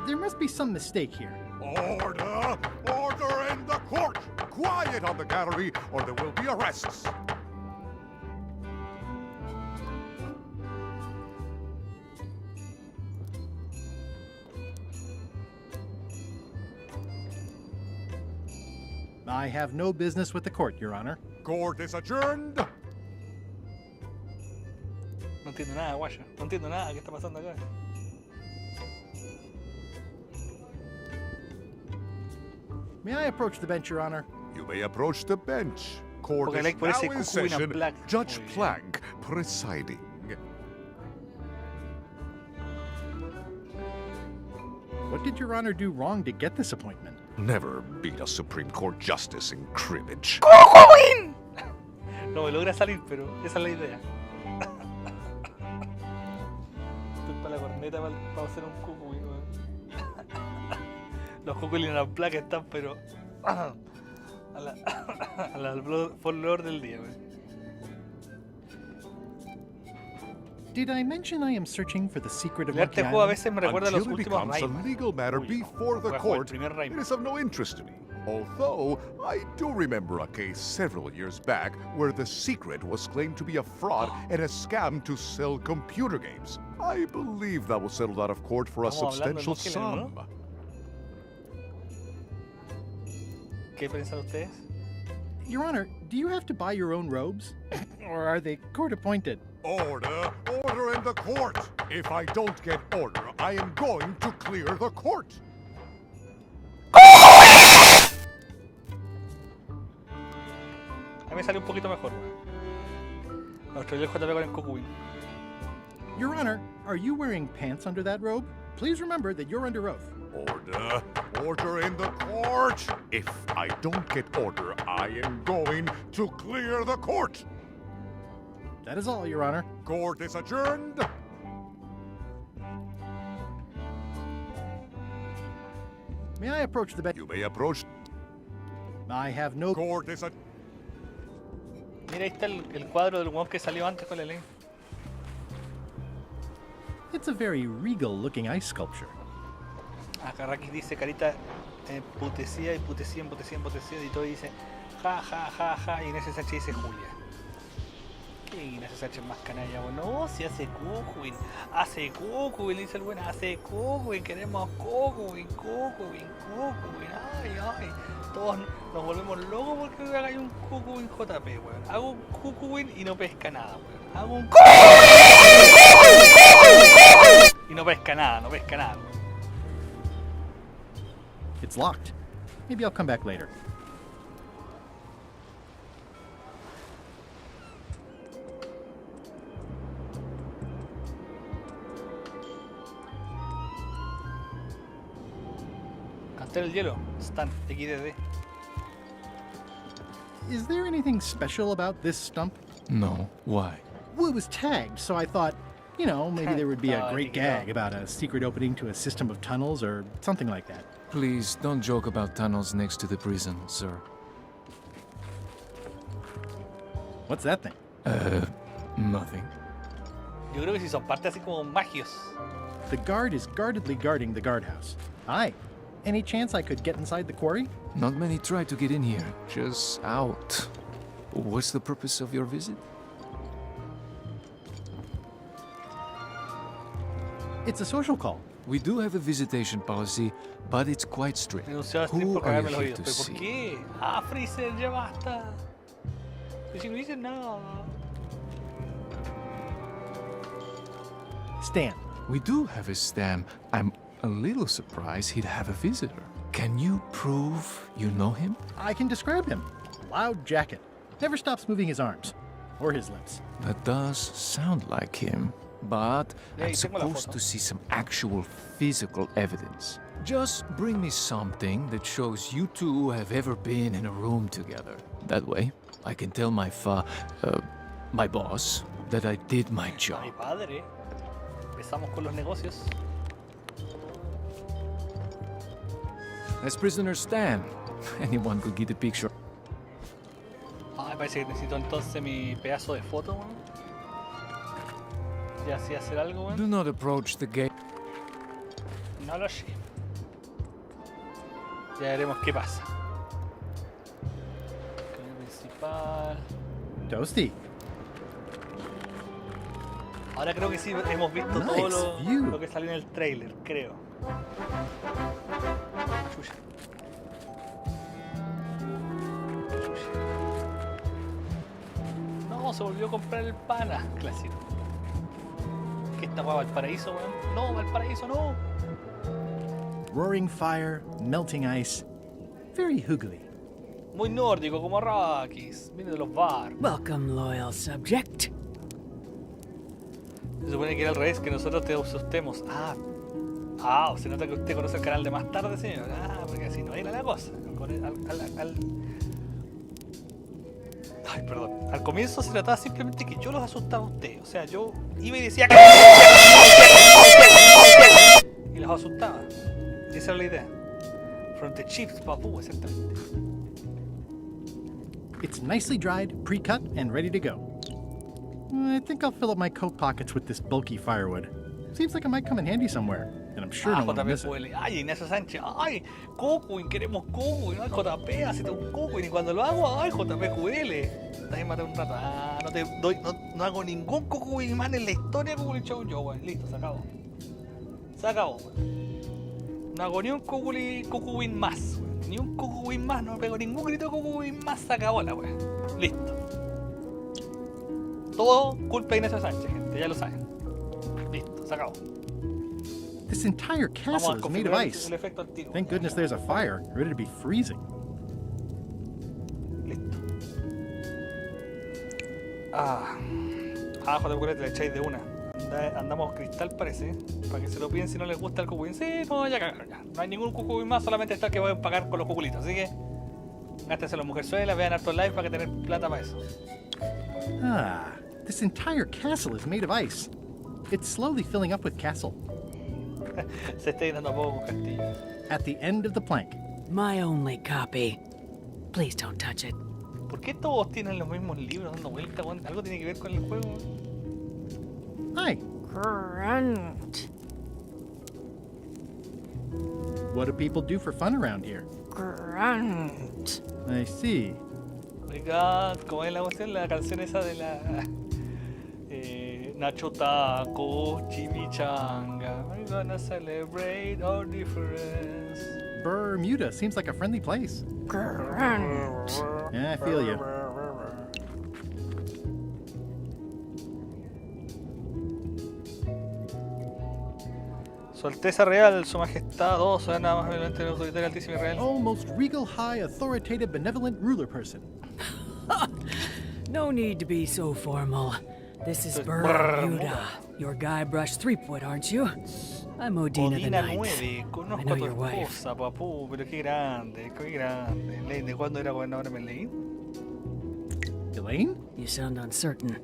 There must be some mistake here. Order! Order in the court! Quiet on the gallery, or there will be arrests. I have no business with the court, Your Honor. Court is adjourned. No entiendo nada, guayo. No entiendo nada. ¿Qué está pasando acá? May I approach the bench, Your Honor? You may approach the bench. Court is now in session. Judge Plank presiding. What did Your Honor do wrong to get this appointment? Never beat a Supreme Court justice in cribbage. ¡Cucuín! No me logra salir, pero esa es la idea. Estoy para la corneta para hacer un Cúculi. Los Cúculi en la placa están, pero a la flor del día. Did I mention I am searching for the secret of Monkey Este juego a Island? veces me recuerda a los Until it últimos becomes a Rayman. legal matter before the court, it is of no interest to me. Although, I do remember a case several years back where the secret was claimed to be a fraud and a scam to sell computer games. I believe that was settled out of court for a substantial sum. ¿Qué piensan ustedes? Your Honor, do you have to buy your own robes? Or are they court-appointed? Order! Order in the court! If I don't get order, I am going to clear the court! A mí me salió un poquito mejor. Nuestro el JP con el Cúculi. Your Honor, are you wearing pants under that robe? Please remember that you're under oath. Order! Order in the court! If I don't get order, I am going to clear the court! That is all, Your Honor. Court is adjourned! May I approach the bench? You may approach. I have no... Court is adjourned. Mira, ahí está el cuadro del one que salió antes con la ley. It's a very regal-looking ice sculpture. Acá Raki dice carita emputecida y putecida, y todo dice ja, ja, ja, ja, y Inés Sánchez dice Julia. ¿Qué Inés Sánchez más canalla? Bueno, si hace Cucuin, dice el bueno, hace Cucuin, queremos Cucuin, ay, todos nos volvemos locos porque haga un Cucuin JP, weón. Hago un Cucuin y no pesca nada, weón. Hago un y no pesca nada, weón. It's locked. Maybe I'll come back later. Cantar el hielo. Stan, XDD. Is there anything special about this stump? No. Why? Well, it was tagged, so I thought, you know, maybe there would be a great gag about a secret opening to a system of tunnels or something like that. Please, don't joke about tunnels next to the prison, sir. What's that thing? Nothing. Yo creo que si son parte así como magios. The guard is guardedly guarding the guardhouse. Hi. Any chance I could get inside the quarry? Not many try to get in here, just out. What's the purpose of your visit? It's a social call. We do have a visitation policy, but it's quite strict. Who are you here to see? ¿Por qué? Ah, Freezer, ya basta. Si no dices nada. Stan. We do have a Stan. I'm a little surprised he'd have a visitor. Can you prove you know him? I can describe him. Loud jacket. Never stops moving his arms. Or his lips. That does sound like him. But I'm supposed to see some actual physical evidence. Just bring me something that shows you two have ever been in a room together. That way, I can tell my boss that I did my job. Mi padre. Empezamos con los negocios. As prisoner Stan, anyone could get a picture. Ay, parece que necesito entonces mi pedazo de foto, weón. Y así hacer algo, weón. Do not approach the gate. No lo sé. Ya veremos qué pasa. Canal principal. Toasty. Ahora creo que sí hemos visto todo lo que salió en el trailer, creo. Chucha. No, se volvió a comprar el pana. Clásico. ¿Qué esta guapa? ¿Valparaíso, weón? No, Valparaíso, no. Roaring fire, melting ice. Very hoogly. Muy nórdico, como Arrakis. Viene de los bar. Welcome, loyal subject. Se supone que era al revés, que nosotros te asustemos. Se nota que usted conoce el canal de más tarde, señor. Porque así no era la cosa. Ay, perdón. Al comienzo se trataba simplemente que yo los asustaba a ustedes. O sea, yo iba y decía y los asustaba. Y esa era la idea. From the chips, papu, exactamente. It's nicely dried, pre-cut, and ready to go. I think I'll fill up my coat pockets with this bulky firewood. Seems like it might come in handy somewhere, and I'm sure no one will miss it. Ay, Inés Sánchez, ay, Cucuin, queremos Cucuin, ay, JP, hacete un Cucuin, y cuando lo hago, ay, JP QL. Estás en matar un rato, no hago ningún Cucuin más en la historia de Cúculi Show yo, weón, listo, se acabó. Se acabó, weón. No hago ni un Cucuin más, weón. Ni un Cucuin más, no pego ningún grito de Cucuin más, se acabó la weón. Listo. Todo culpa de Inés Sánchez, gente, ya lo saben. Listo, se acabó. This entire castle is made of ice. Thank goodness there's a fire, ready to be freezing. Listo. JP, le echáis de una. Andamos cristal, parece. Para que se lo piden si no les gusta el cucuín. Sí, no, ya cagaron, ya. No hay ningún cucuín más, solamente está el que pueden pagar con los cuculitos. Así que, gástense los mujerzuelas, vean hartos live para que tener plata para eso. This entire castle is made of ice. It's slowly filling up with castle. Se está llenando a poco con castillo. At the end of the plank. My only copy. Please don't touch it. ¿Por qué todos tienen los mismos libros dando vuelta? ¿Algo tiene que ver con el juego? Hi. Grunt. What do people do for fun around here? Grunt. I see. Oiga, ¿cómo es la cuestión? La canción esa de la... Nacho Taco, Chimichanga. We're gonna celebrate our difference. Bermuda seems like a friendly place. Grunt. Yeah, I feel you. Su Alteza Real, Su Majestad, nada más benevolente, autoritaria, altísima y real. Oh, most regal, high, authoritative, benevolent ruler person. No need to be so formal. This is Bermuda. You're Guybrush Threepwood, aren't you? I'm Odina the Ninth. 9, conozco a tu esposa, papú, pero qué grande, qué grande. ¿De cuándo era gobernadora Elaine? Elaine? You sound uncertain.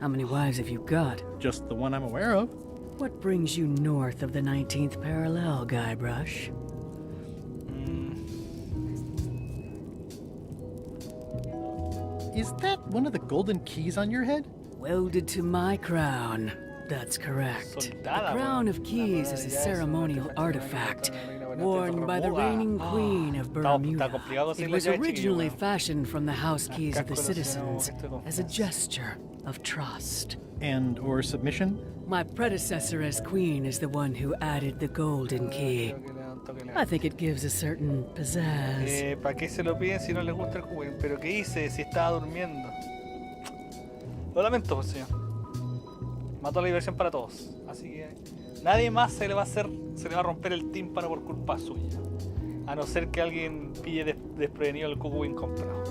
How many wives have you got? Just the one I'm aware of. What brings you north of the 19th parallel, Guybrush? Is that one of the golden keys on your head? Welded to my crown. That's correct. The Crown of Keys is a ceremonial artifact worn by the reigning queen of Bermuda. It was originally fashioned from the house keys of the citizens as a gesture of trust. And or submission? My predecessor as queen is the one who added the golden key. I think it gives a certain pizzazz. ¿Para qué se lo piden si no les gusta el juego? ¿Pero qué hice si estaba durmiendo? Lo lamento, pues, señor. Mató la diversión para todos. Así que nadie más se le va a romper el tímpano por culpa suya. A no ser que alguien pille desprevenido el cucuín comprado.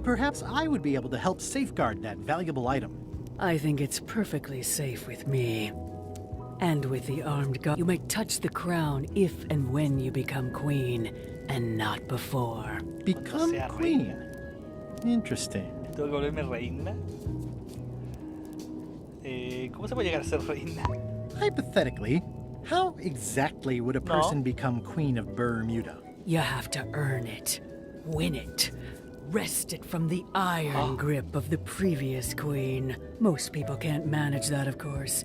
Perhaps I would be able to help safeguard that valuable item. I think it's perfectly safe with me. And with the armed guard. You may touch the crown if and when you become queen, and not before. Become queen? Interesting. ¿Tengo que volverme reina? ¿Cómo se puede llegar a ser reina? Hypothetically, how exactly would a person become queen of Bermuda? You have to earn it, win it, wrest it from the iron grip of the previous queen. Most people can't manage that, of course.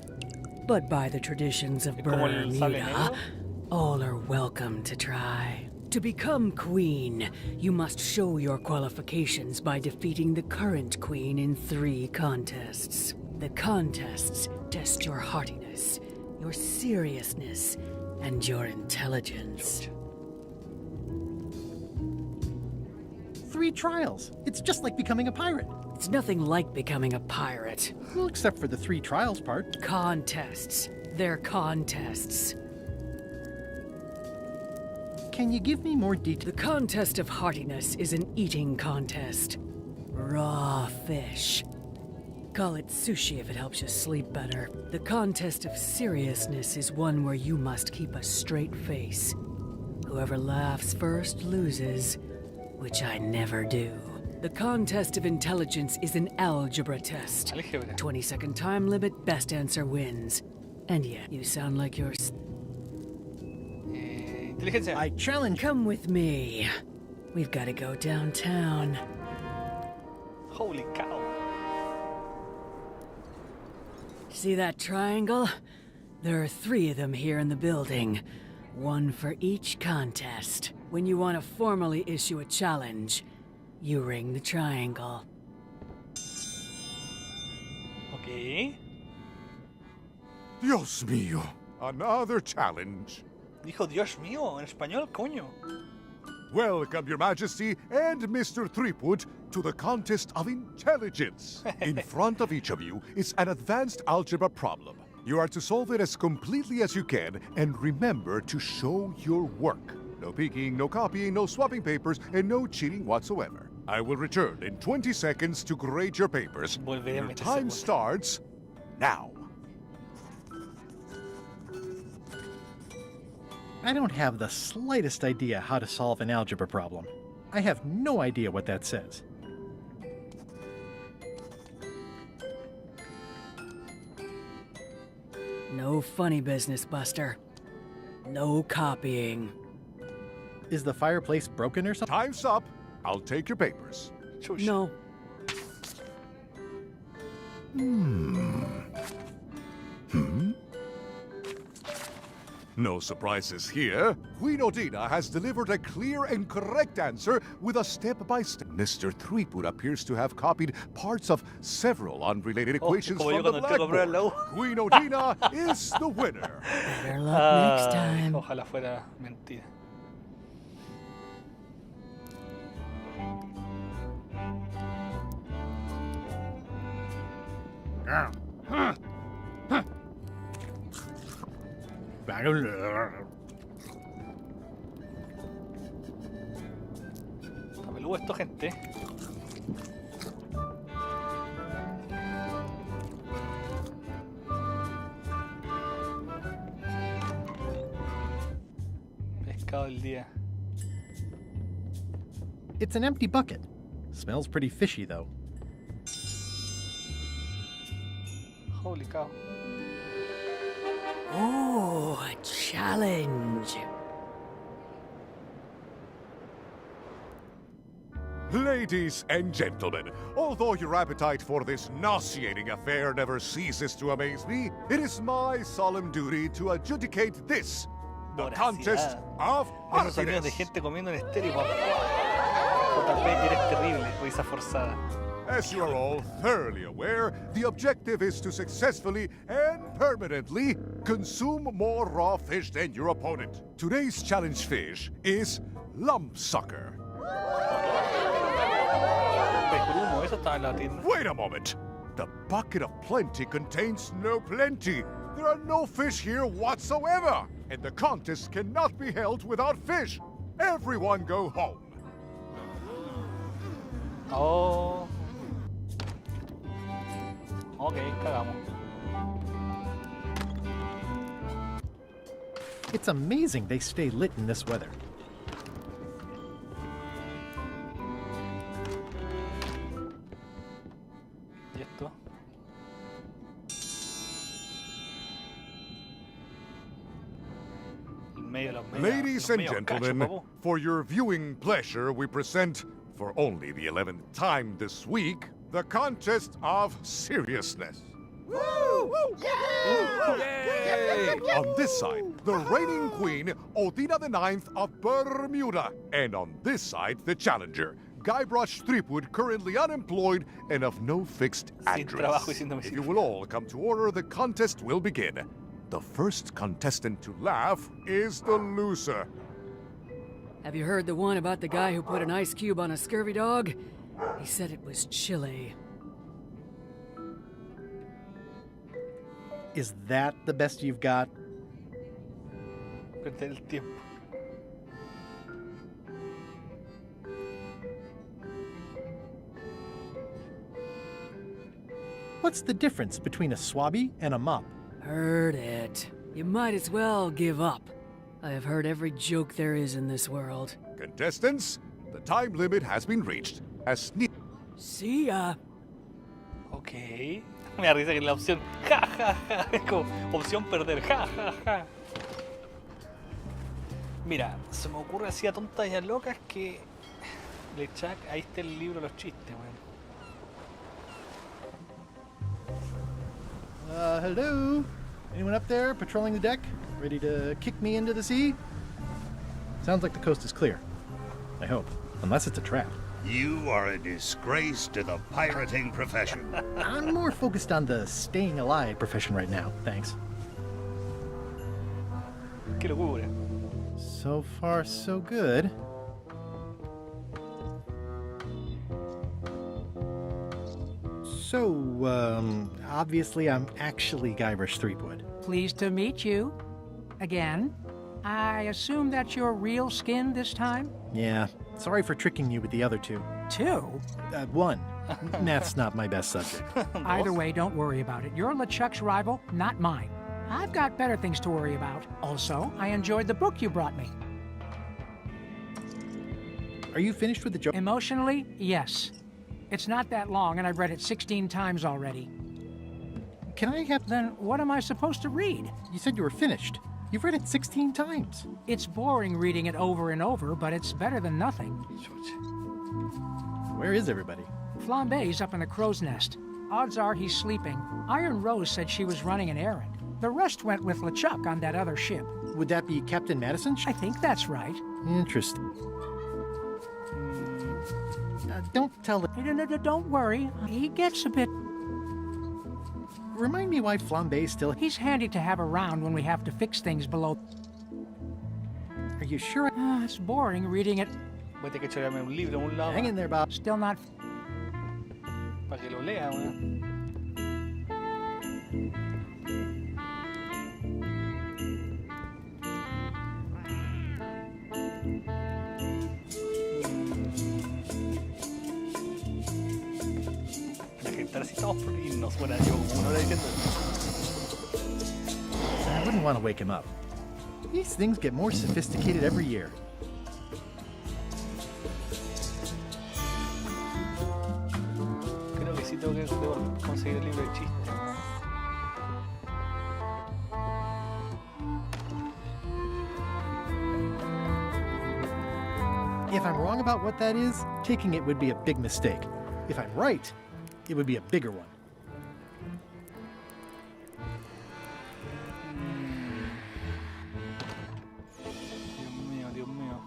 But by the traditions of Bermuda, all are welcome to try. To become queen, you must show your qualifications by defeating the current queen in 3 contests. The contests test your heartiness, your seriousness, and your intelligence. 3 trials. It's just like becoming a pirate. It's nothing like becoming a pirate. Well, except for the 3 trials part. Contests. They're contests. Can you give me more detail? The contest of heartiness is an eating contest. Raw fish. Call it sushi if it helps you sleep better. The contest of seriousness is one where you must keep a straight face. Whoever laughs first loses, which I never do. The contest of intelligence is an algebra test. 20-second time limit, best answer wins. And yet, you sound like you're... I challenge... Come with me. We've got to go downtown. Holy cow. See that triangle? There are 3 of them here in the building. 1 for each contest. When you want to formally issue a challenge, you ring the triangle. Okay. Dios mío, another challenge. Dijo Dios mío en español, coño. Welcome, Your Majesty and Mr. Threepwood, to the contest of intelligence. In front of each of you is an advanced algebra problem. You are to solve it as completely as you can, and remember to show your work. No peeking, no copying, no swapping papers, and no cheating whatsoever. I will return in 20 seconds to grade your papers. Your time starts now. I don't have the slightest idea how to solve an algebra problem. I have no idea what that says. No funny business, Buster. No copying. Is the fireplace broken or something? Time's up. I'll take your papers. No. No surprises here. Queen Odina has delivered a clear and correct answer with a step-by-step. Mr. Threepwood appears to have copied parts of several unrelated equations from the blackboard. Queen Odina is the winner. Better luck next time. Ojalá fuera mentira. Está peludo esto, gente. Pescado del día. It's an empty bucket. Smells pretty fishy, though. Holy cow. Oh, a challenge. Ladies and gentlemen, although your appetite for this nauseating affair never ceases to amaze me, it is my solemn duty to adjudicate this, the contest of Esos sonidos de gente comiendo en estéreo. O tal vez eres terrible, risa forzada. As you are all thoroughly aware, the objective is to successfully and permanently consume more raw fish than your opponent. Today's challenge fish is lumpsucker. Wait a moment! The bucket of plenty contains no plenty. There are no fish here whatsoever, and the contest cannot be held without fish. Everyone go home. Oh. Ok, cagamos. It's amazing they stay lit in this weather. ¿Y esto? Ladies and gentlemen, for your viewing pleasure, we present, for only the 11th time this week, the contest of seriousness. Woo! Yay! On this side, the reigning queen, Odina IX of Bermuda. And on this side, the challenger, Guybrush Threepwood, currently unemployed and of no fixed address. If you will all come to order, the contest will begin. The first contestant to laugh is the loser. Have you heard the one about the guy who put an ice cube on a scurvy dog? He said it was chilly. Is that the best you've got? Perder el tiempo. What's the difference between a swabby and a mop? Heard it. You might as well give up. I have heard every joke there is in this world. Contestants, the time limit has been reached. See ya. Ok. Me da risa que la opción ja ja ja es como opción perder ja ja ja. Mira, se me ocurre así a tontas y a locas que LeChuck, ahí está el libro de los chistes, weón. Hello? Anyone up there patrolling the deck? Ready to kick me into the sea? Sounds like the coast is clear. I hope. Unless it's a trap. You are a disgrace to the pirating profession. I'm more focused on the staying alive profession right now, thanks. Qué locura. So far, so good. So, obviously I'm actually Guybrush Threepwood. Pleased to meet you. Again. I assume that's your real skin this time? Yeah, sorry for tricking you with the other two. Two? One. Math's not my best subject. Either way, don't worry about it. You're LeChuck's rival, not mine. I've got better things to worry about. Also, I enjoyed the book you brought me. Are you finished with the joke? Emotionally, yes. It's not that long, and I've read it 16 times already. Can I have... Then what am I supposed to read? You said you were finished. You've read it 16 times. It's boring reading it over and over, but it's better than nothing. Where is everybody? Flambe's up in the crow's nest. Odds are he's sleeping. Iron Rose said she was running an errand. The rest went with LeChuck on that other ship. Would that be Captain Madison? I think that's right. Interesting. Don't tell the... No, don't worry. He gets a bit... Remind me why Flambe's still... He's handy to have around when we have to fix things below... Are you sure? It's boring reading it. Voy a tener que echarme un libro a un lado. Hang in there, Bob. Still not... Para que lo lea, weón. La gente ahora sí estamos por irnos. Bueno, yo como una hora diciendo. I wouldn't want to wake him up. These things get more sophisticated every year. Creo que sí tengo que conseguir el libro de chistes. If I'm wrong about what that is, taking it would be a big mistake. If I'm right, it would be a bigger one. Dios mío.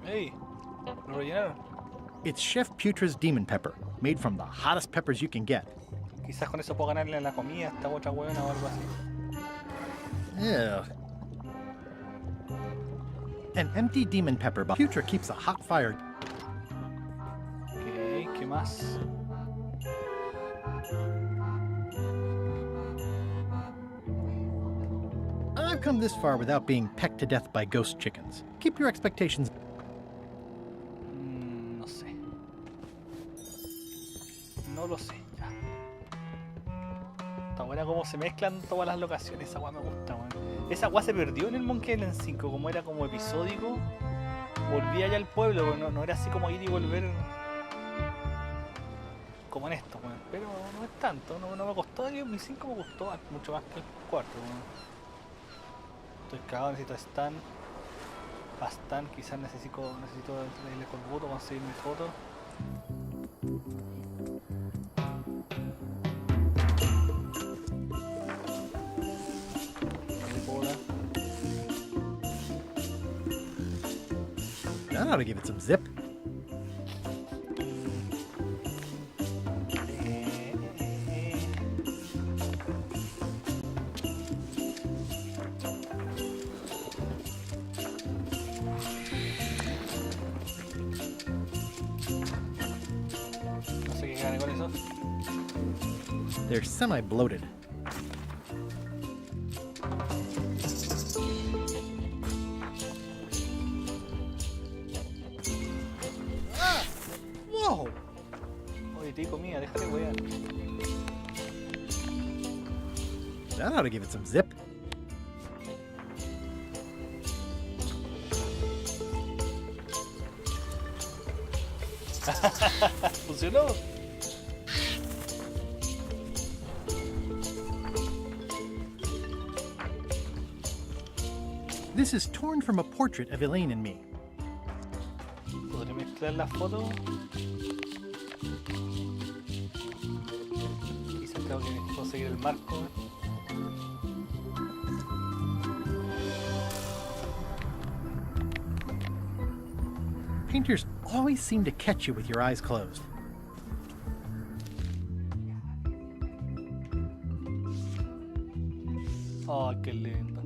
Hey, lo rellenaron. It's Chef Putra's Demon Pepper, made from the hottest peppers you can get. Quizás con eso puedo ganarle la comida a esta otra huevona o algo así. Yeah. An empty demon pepper, but Putra keeps a hot fire. Ok, ¿qué más? I've come this far without being pecked to death by ghost chickens. Keep your expectations. No sé. No lo sé, ya. Está buena cómo se mezclan todas las locaciones, esa weá me gusta, weón. Esa weá se perdió en el Monkey Island 5, como era como episódico. Volví allá al pueblo, no era así como ir y volver como en esto, weón. Pero no es tanto, no me costó, mi 5 me gustó mucho más que el 4, weón. Estoy cagado, necesito stand. Para stand quizás necesito traerle con voto, conseguir mi foto. That ought to give it some zip. No sé qué gane con eso. They're semi-bloated. Whoa! Oye, te di comida, déjale wear. That ought to give it some zip. Funcionó. This is torn from a portrait of Elaine and me. ¿Podré mezclar la foto? Quizás tengo que conseguir el marco. Painters always seem to catch you with your eyes closed. Oh, qué lindo.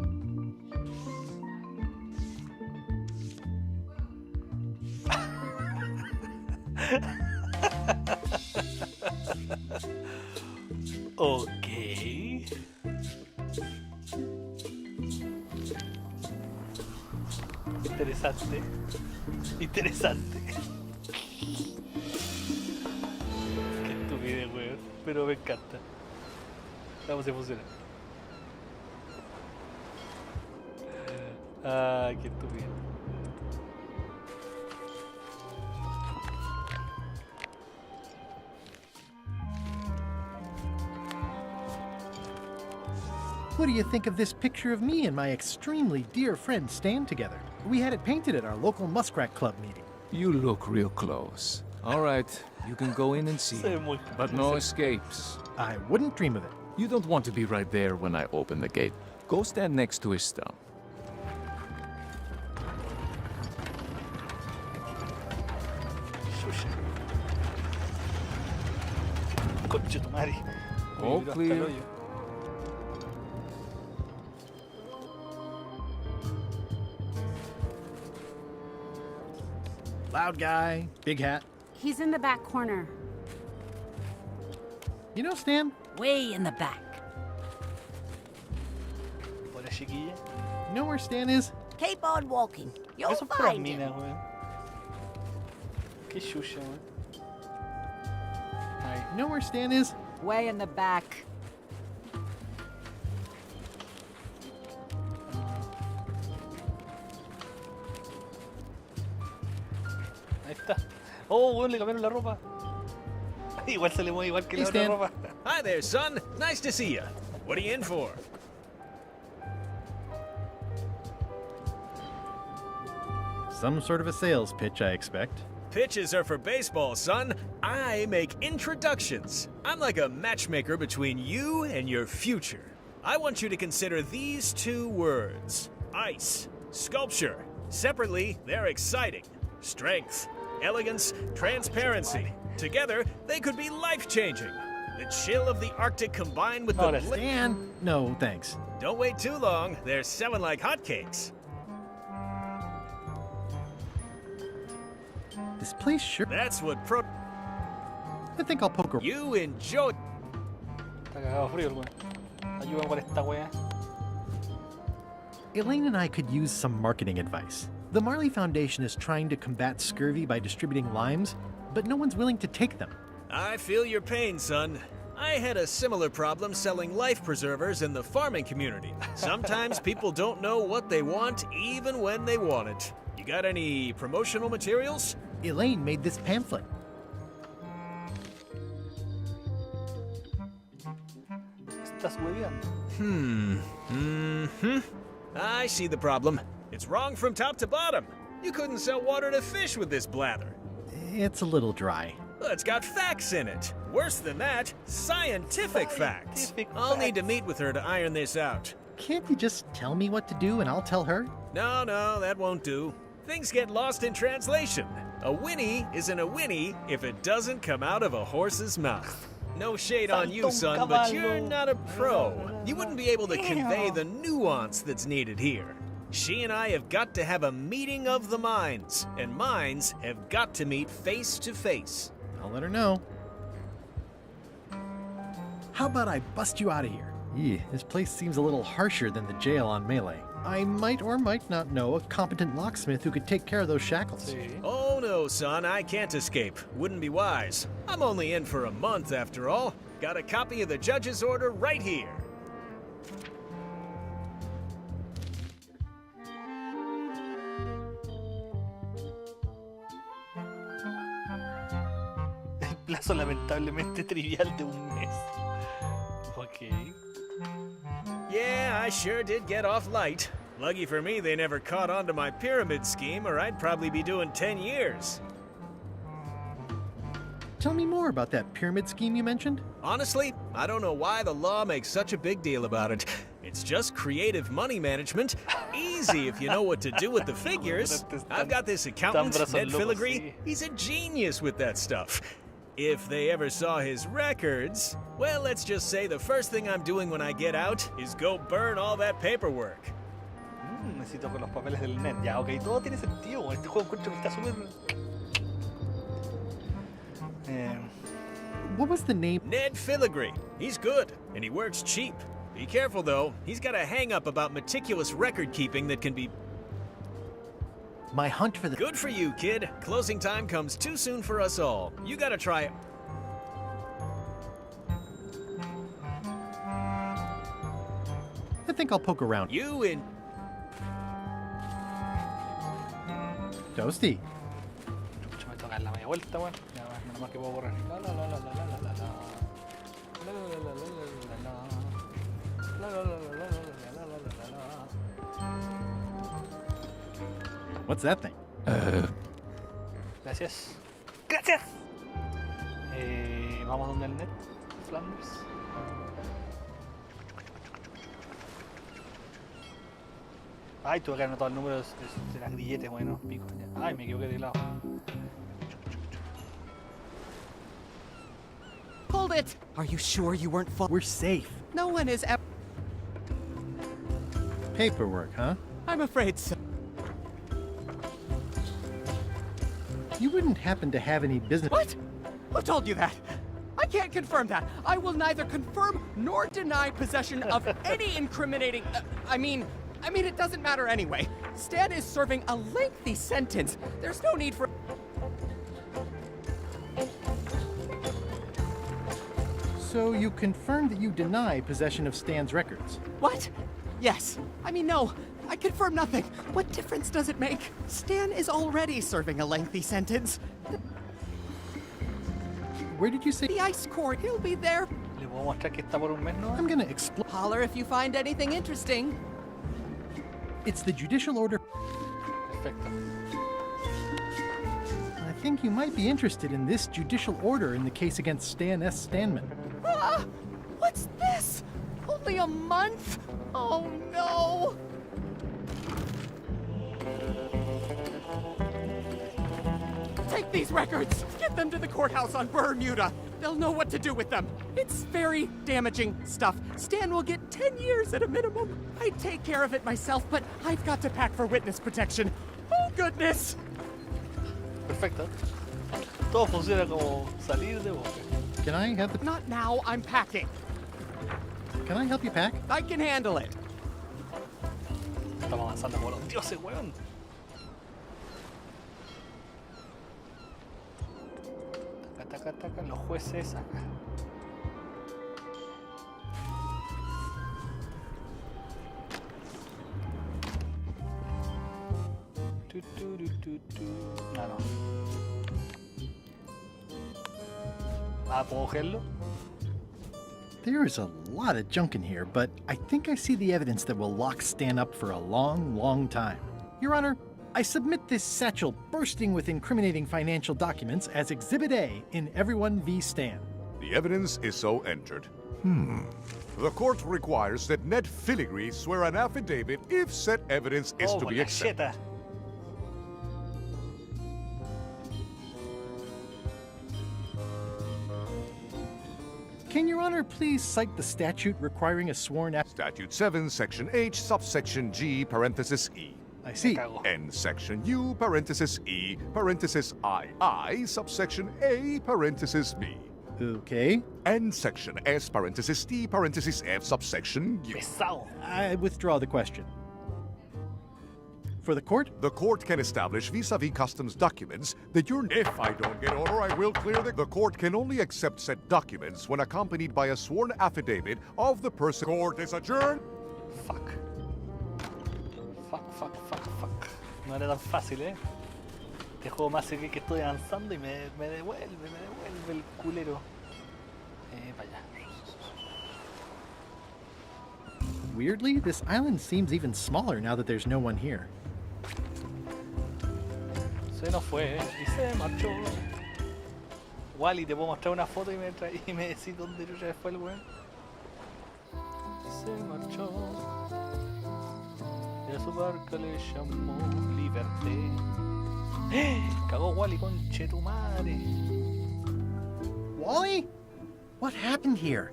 Ok. Interesante. Interesante. Qué estupidez, weón. Pero me encanta. Vamos a funcionar. Ah, qué estupidez. What do you think of this picture of me and my extremely dear friend Stan together? We had it painted at our local Muskrat Club meeting. You look real close. All right, you can go in and see. But no escapes. I wouldn't dream of it. You don't want to be right there when I open the gate. Go stand next to his stump. Concha tu madre. All Hasta el clear. hoyo. Loud guy, big hat. He's in the back corner. You know Stan? Way in the back. Hola, chiquilla. You know where Stan is? Keep on walking. You'll Eso es pura find him. mina, weón. Qué chucha, weón. You know where Stan is? Way in the back. Ahí está. Oh, weón, le cambiaron la ropa. Igual se le mueve igual que la otra ropa. Hi there, son. Nice to see you. What are you in for? Some sort of a sales pitch, I expect. Pitches are for baseball, son. I make introductions. I'm like a matchmaker between you and your future. I want you to consider these two words: ice, sculpture. Separately, they're exciting. Strength, elegance, transparency. Together, they could be life-changing. The chill of the Arctic combined with the... Stan? No, thanks. Don't wait too long. They're selling like hotcakes. This place sure... That's what I think I'll poke around. You enjoy... Está cagado frío, weón. Ayúdame con esta weá. Elaine and I could use some marketing advice. The Marley Foundation is trying to combat scurvy by distributing limes, but no one's willing to take them. I feel your pain, son. I had a similar problem selling life preservers in the farming community. Sometimes people don't know what they want, even when they want it. You got any promotional materials? Elaine made this pamphlet. Estás hueveando. I see the problem. It's wrong from top to bottom. You couldn't sell water to fish with this blather. It's a little dry. Well, it's got facts in it. Worse than that, scientific facts. I'll need to meet with her to iron this out. Can't you just tell me what to do and I'll tell her? No, that won't do. Things get lost in translation. A whinny isn't a whinny if it doesn't come out of a horse's mouth. No shade on you, son, but you're not a pro. You wouldn't be able to convey the nuance that's needed here. She and I have got to have a meeting of the minds, and minds have got to meet face to face. I'll let her know. How about I bust you out of here? This place seems a little harsher than the jail on Melee. I might or might not know a competent locksmith who could take care of those shackles. Oh no, son, I can't escape. Wouldn't be wise. I'm only in for a month after all. Got a copy of the judge's order right here. El plazo lamentablemente trivial de un mes. Ok. Yeah, I sure did get off light. Lucky for me, they never caught on to my pyramid scheme, or I'd probably be doing 10 years. Tell me more about that pyramid scheme you mentioned. Honestly, I don't know why the law makes such a big deal about it. It's just creative money management. Easy if you know what to do with the figures. I've got this accountant, Ned Filigree. He's a genius with that stuff. If they ever saw his records, well, let's just say the first thing I'm doing when I get out is go burn all that paperwork. Necesito con los papeles del net. Ya, ok, todo tiene sentido. Este juego encuentro que está súper... What was the name? Ned Filigree. He's good, and he works cheap. Be careful, though. He's got a hang-up about meticulous record-keeping that can be... My hunt for the... Good for you, kid. Closing time comes too soon for us all. You gotta try... I think I'll poke around. You in... Toasty. Chucha, me toca dar la media vuelta, weón. Ya, menos mal que puedo correr. La la la la la la la la. La la la la la la la. La la la la la la la la la. What's that thing? Gracias. Gracias. Vamos donde el net, Flanders. Ay, tuve que anotar el número de las grilletes, bueno, pico. Ya. Ay, me equivoqué de lado. Hold it! Are you sure you weren't We're safe. No one is ever... Paperwork, huh? I'm afraid so. You wouldn't happen to have any business... What? Who told you that? I can't confirm that. I will neither confirm nor deny possession of any incriminating... I mean, it doesn't matter anyway. Stan is serving a lengthy sentence. There's no need for... So you confirm that you deny possession of Stan's records? What? Yes. I mean, no. I confirm nothing. What difference does it make? Stan is already serving a lengthy sentence. Where did you say? The ice court. He'll be there. Le puedo mostrar que está por un mes, ¿no? I'm gonna explore. Holler if you find anything interesting. It's the judicial order. Perfecto. I think you might be interested in this judicial order in the case against Stan S. Stanman. Ah! What's this? Only a month? Oh no! Take these records! Get them to the courthouse on Bermuda! They'll know what to do with them. It's very damaging stuff. Stan will get 10 years at a minimum. I'd take care of it myself, but I've got to pack for witness protection. Oh, goodness! Perfecto. Todo funciona como salir de boca. Can I have the... Not now, I'm packing. Can I help you pack? I can handle it. Estamos avanzando como los dioses, weón. Taca, taca, taca, los jueces acá. Ah, no. Ah, ¿puedo cogerlo? There is a lot of junk in here, but I think I see the evidence that will lock Stan up for a long, long time. Your Honor, I submit this satchel bursting with incriminating financial documents as Exhibit A in Everyone v. Stan. The evidence is so entered. The court requires that Ned Filigree swear an affidavit if said evidence is to be accepted. Can Your Honor please cite the statute requiring a sworn Statute 7, Section H, subsection G, parenthesis E. I see. And Section U, parenthesis E, parenthesis I, subsection A, parenthesis B. Okay. And Section S, parenthesis T, parenthesis F, subsection U. I withdraw the question. For the court? The court can establish vis-a-vis customs documents that if I don't get order, I will clear the court can only accept said documents when accompanied by a sworn affidavit of the person. Court is adjourned. Fuck. No era tan fácil, ¿eh? Este juego me hace que estoy avanzando y me devuelve el culero. Para allá. Weirdly, this island seems even smaller now that there's no one here. Se nos fue, y se marchó. Wally, te puedo mostrar una foto y me decís dónde ya fue el weón. Se marchó. Y a su barca le llamó Liberté. Cagó Wally, conche tu madre. Wally? What happened here?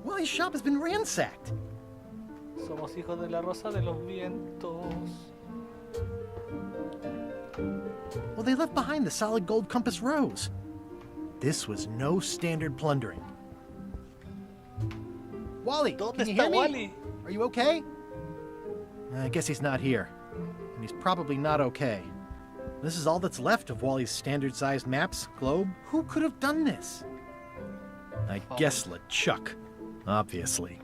Wally's shop has been ransacked. Somos hijos de la rosa de los vientos. Well, they left behind the solid gold compass rose. This was no standard plundering. Wally, can you hear me? Wally? Are you okay? I guess he's not here. And he's probably not okay. This is all that's left of Wally's standard-sized maps, globe. Who could have done this? I guess LeChuck, obviously.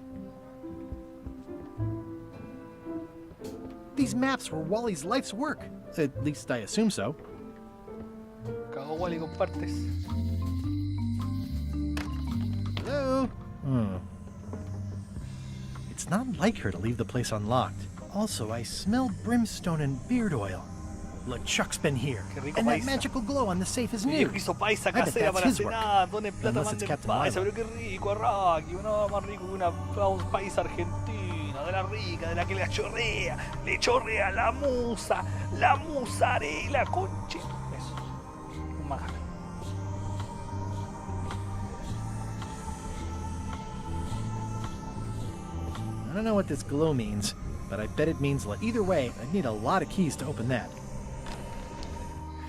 These maps were Wally's life's work. At least I assume so. Cagó Wally, compartes. Hello? It's not like her to leave the place unlocked. Also, I smell brimstone and beard oil. LeChuck's been here. And that magical glow on the safe is new. Hizo paisa I bet casera that's para his work. cenar. Donen plata, Unless it's manden Captain paisa. Lilo. Pero qué rico, Rocky. Uno más rico que una paisa argentina. buena, de la rica, de la que le chorrea la musarela, conche. Eso, un manjar. I don't know what this glow means, but I bet it means either way, I need a lot of keys to open that.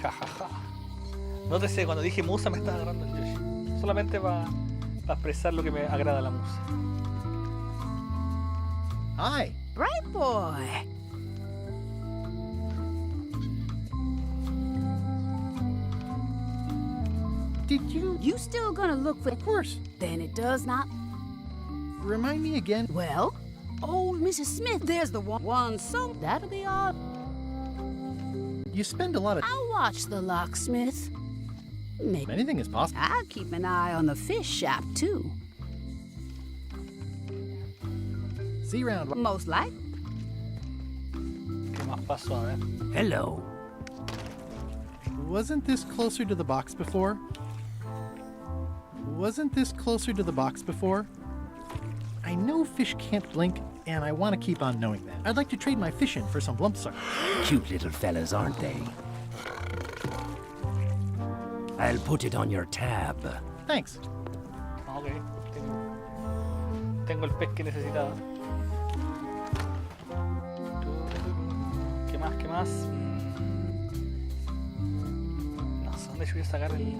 Ja, ja, ja. Nótese, cuando dije musa me estaba agarrando el Yoshi. Solamente para expresar lo que me agrada la musa. Hi. Bright boy. Did you? You still gonna look for... Of course. Then it does not... Remind me again. Well, old Mrs. Smith, there's the one so that'll be all. You spend a lot of... I'll watch the locksmith. Maybe. Anything is possible. I'll keep an eye on the fish shop, too. See you around. Most likely. ¿Qué más pasó? A ver. Hello. Wasn't this closer to the box before? Wasn't this closer to the box before? I know fish can't blink, and I want to keep on knowing that. I'd like to trade my fish in for some blumpsucker. Cute little fellas, aren't they? I'll put it on your tab. Thanks. Ok. Tengo el pez que necesitaba. ¿Qué más? ¿Qué más? No sé dónde yo voy a sacar el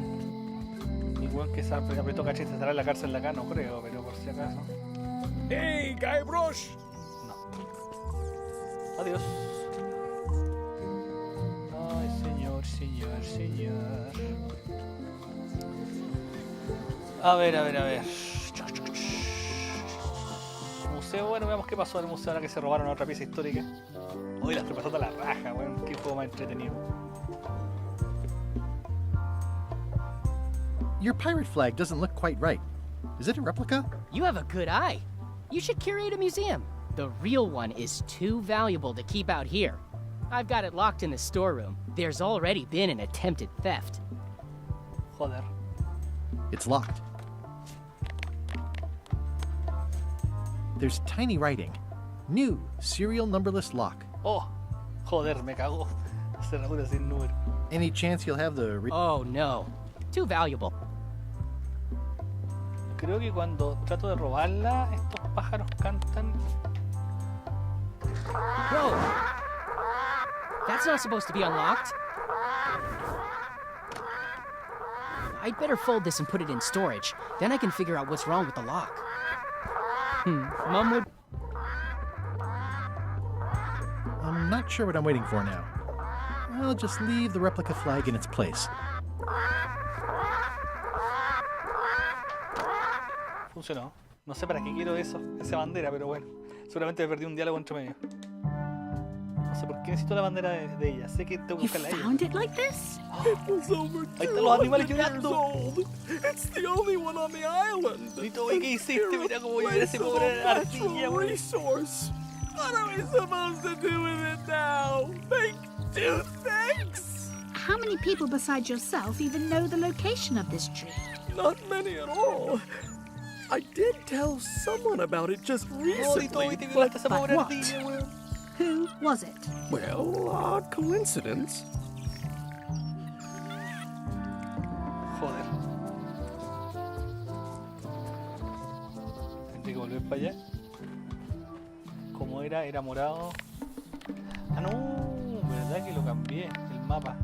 weón que apretó cachete. ¿Estará en la cárcel de acá? No creo, pero por si acaso. Hey, Guybrush! No. Adiós. Ay, señor. A ver. Museo, bueno, veamos qué pasó en el museo ahora que se robaron otra pieza histórica. Uy, la estoy pasando a la raja, weón. Qué juego más entretenido. Your pirate flag doesn't look quite right. Is it a replica? You have a good eye. You should curate a museum. The real one is too valuable to keep out here. I've got it locked in the storeroom. There's already been an attempted theft. Joder. It's locked. There's tiny writing. New serial numberless lock. Oh, joder, me cago. Cerradura sin número. Any chance you'll have the... Oh no. Too valuable. Creo que cuando trato de robarla, estos pájaros cantan. Whoa! That's not supposed to be unlocked. I'd better fold this and put it in storage. Then I can figure out what's wrong with the lock. Mom would... I'm not sure what I'm waiting for now. I'll just leave the replica flag in its place. Funcionó. No sé para qué quiero eso, esa bandera, pero bueno. Seguramente me perdí un diálogo entre medio. No sé por qué necesito la bandera de ella. Sé que tengo que buscarla a ella. Found it like this? It was over 200 old. It's the only one on the island. Lito, ¿qué hiciste? Mira cómo vive ese pobre ardilla, güey. Resource. What are we supposed to do with it now? Make two things? How many people besides yourself even know the location of this tree? Not many at all. I did tell someone about it just recently, but what? Who was it? Well, odd coincidence. Joder. Tengo que volver para allá. Como era morado. Ah, no, verdad que lo cambié, el mapa.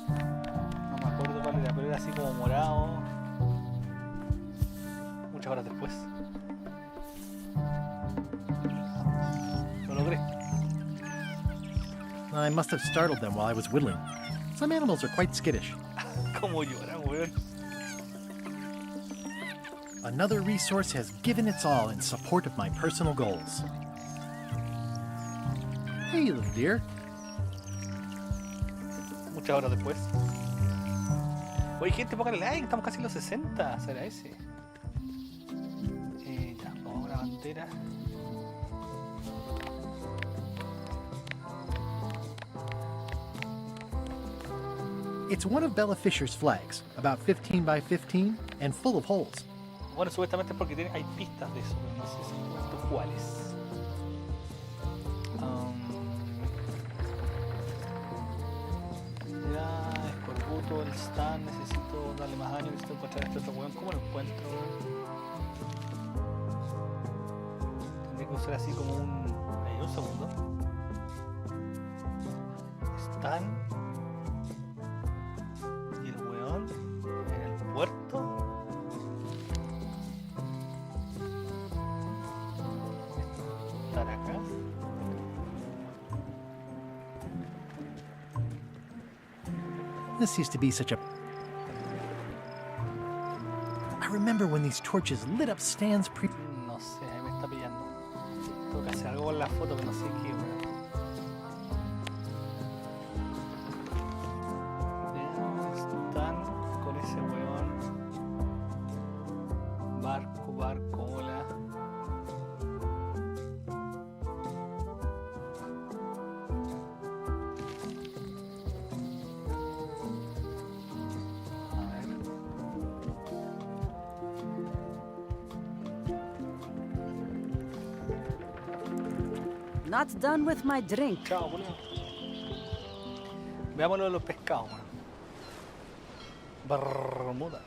No me acuerdo cuál era, pero era así como morado. Muchas horas después. Lo logré. I must have startled them while I was whittling. Some animals are quite skittish. Como lloran, weón. Another resource has given its all in support of my personal goals. Hey, little dear. Muchas horas después. Oye, gente, póngale like, estamos casi en los 60. ¿Será ese? Ya, vamos a la bandera. It's one of Bella Fisher's flags, about 15 by 15 and full of holes. Bueno, supuestamente es porque hay pistas de eso, pero no sé exactamente cuáles. Ya, escorbuto, el stand, necesito darle más daño, necesito encontrar a este otro weón. ¿Cómo lo encuentro? Tendría que usar así como un... un segundo. Stand. Y el weón en el puerto. Estar acá. This used to be such a... I remember when these torches lit up stands pre... No sé, ahí me está pillando. Tengo que hacer algo con la foto, pero no sé qué, weón. Están con ese weón. Barco, hola. Not done with my drink. Chao, boludo. Veámoslo de los pescados, man. Bermuda.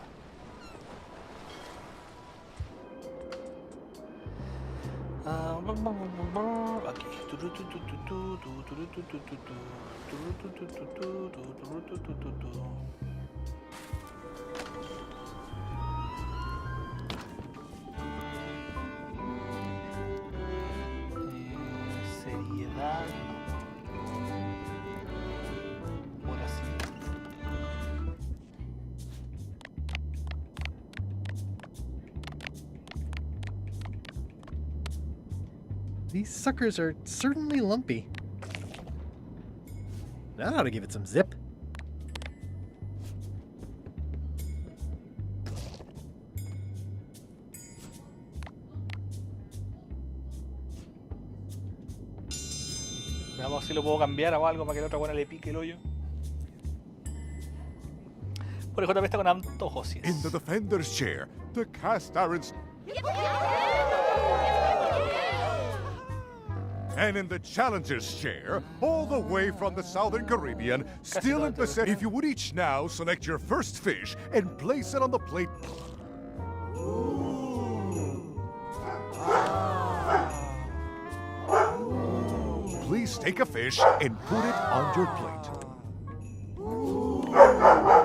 Aquí. Seriedad. Ahora sí. These suckers are certainly lumpy. That ought to give it some zip. Veamos si lo puedo cambiar o algo para que la otra buena le pique el hoyo. Por el JP está con antojos, sí. In the defender's chair, the cast irons. And in the challenger's chair, all the way from the southern Caribbean, still in possession. If you would each now select your first fish and place it on the plate. Please take a fish and put it on your plate.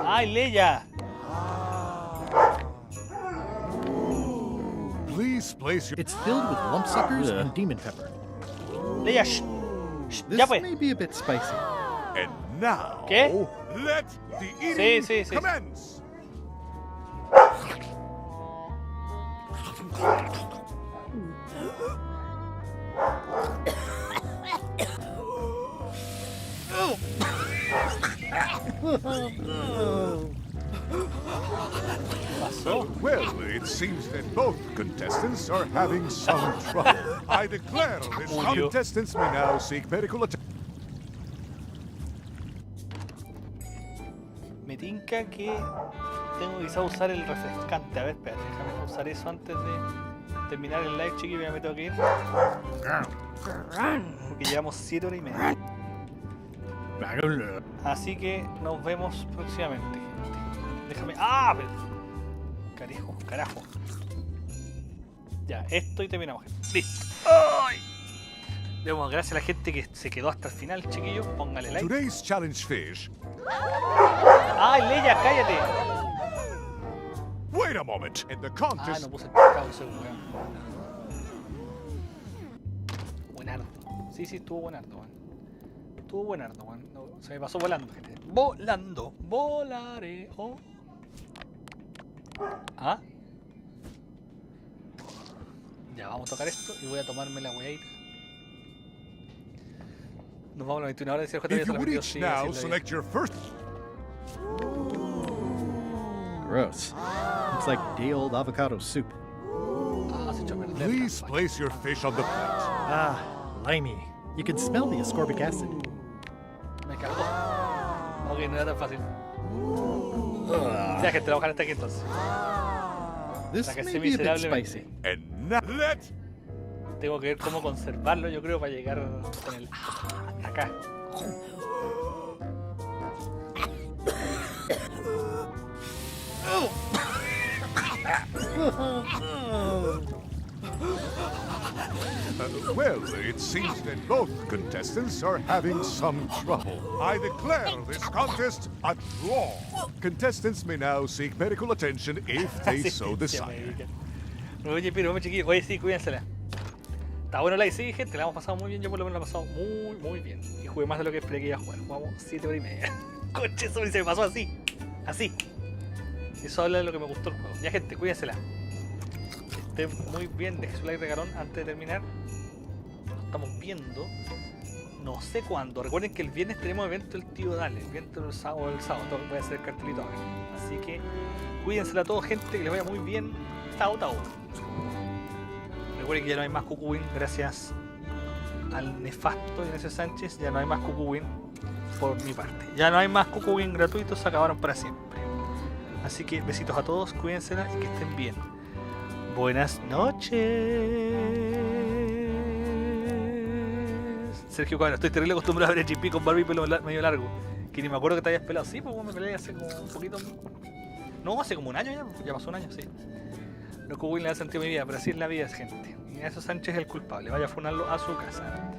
¡Ay, Leia! Please place your... It's filled with lump suckers and demon pepper. Leia, This may be a bit spicy. And now, ¿Qué? let the eating Sí. commence. Well, it seems that both contestants are having some trouble. I declare this contestants may now seek medical attention. Me tinca que tengo que usar el refrescante. A ver, espérate, déjame usar eso antes de terminar el live, chiquillos. Ya me tengo que ir. Porque llevamos 7 horas y media. Así que nos vemos próximamente, gente. Déjame. ¡Ah! Carajo. Ya, esto y terminamos, gente. Listo. ¡Ay! Demos gracias a la gente que se quedó hasta el final, chiquillos. Póngale like. Today's challenge fish. ¡Ay, Leia, cállate! Wait a moment. In the contest. No puse el pescado, ese weón. Buenardo. Sí, estuvo buenardo, weón. No, se me pasó volando, gente. Volando. Volaré. Oh. ¿Ah? Ya, vamos a tocar esto y voy a tomarme la weadita. Nos vamos a las 21 horas, decía el JP. If you would each now select your first. Gross. It's like day old avocado soup. Please place your fish on the plate. Ah, limey. You can smell the ascorbic acid. Me cagó. Ok, no era tan fácil. Ya, gente, vamos a dejar hasta aquí entonces. This Fracasé may be a bit miserablemente. spicy. And now let's Tengo que ver cómo conservarlo, yo creo, para llegar con el... hasta acá. well, it seems that both contestants are having some trouble. I declare this contest a draw. Contestants may now seek medical attention if they so desire. Oye, pero chiquillos, oye, sí, cuídensela. Está bueno la sí, gente, la hemos pasado muy bien. Yo por lo menos la he pasado muy bien. Y jugué más de lo que esperé que iba a jugar. Jugamos 7 horas y media. Conche, eso se me pasó así. Así. Eso habla de lo que me gustó el juego. Ya, gente, cuídensela. Que estén muy bien. Dejen su like, regalón, antes de terminar. Nos estamos viendo. No sé cuándo. Recuerden que el viernes tenemos evento del tío Dale. El viernes el sábado. Voy a hacer el cartelito ahora. Así que cuídensela a todos, gente. Que les vaya muy bien. Chao, chao. Recuerden que ya no hay más cucuwin, gracias al nefasto Ignacio Sánchez. Ya no hay más cucuwin por mi parte. Ya no hay más cucuwin gratuitos, se acabaron para siempre. Así que besitos a todos, cuídense y que estén bien. Buenas noches. Sergio Cabra, estoy terrible acostumbrado a ver a GP con barba y pelo medio largo. Que ni me acuerdo que te hayas pelado. Sí, pues me peleé hace como un poquito. No, hace como un año ya. Ya pasó un año, sí. No cucuwin le da sentido a mi vida, pero así es la vida, gente. Ignacio Sánchez es el culpable, vaya a funarlo a su casa.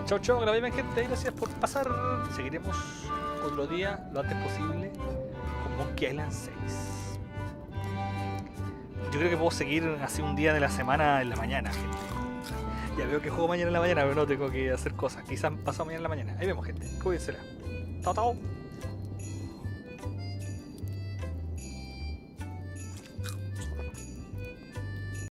Chau, chau, que la vean, gente, gracias por pasar. Seguiremos otro día, lo antes posible, con Monkey Island 6. Yo creo que puedo seguir así un día de la semana en la mañana, gente. Ya veo que juego mañana en la mañana, pero no tengo que hacer cosas. Quizás pasado mañana en la mañana. Ahí vemos, gente. Cuídensela. Chao, chao.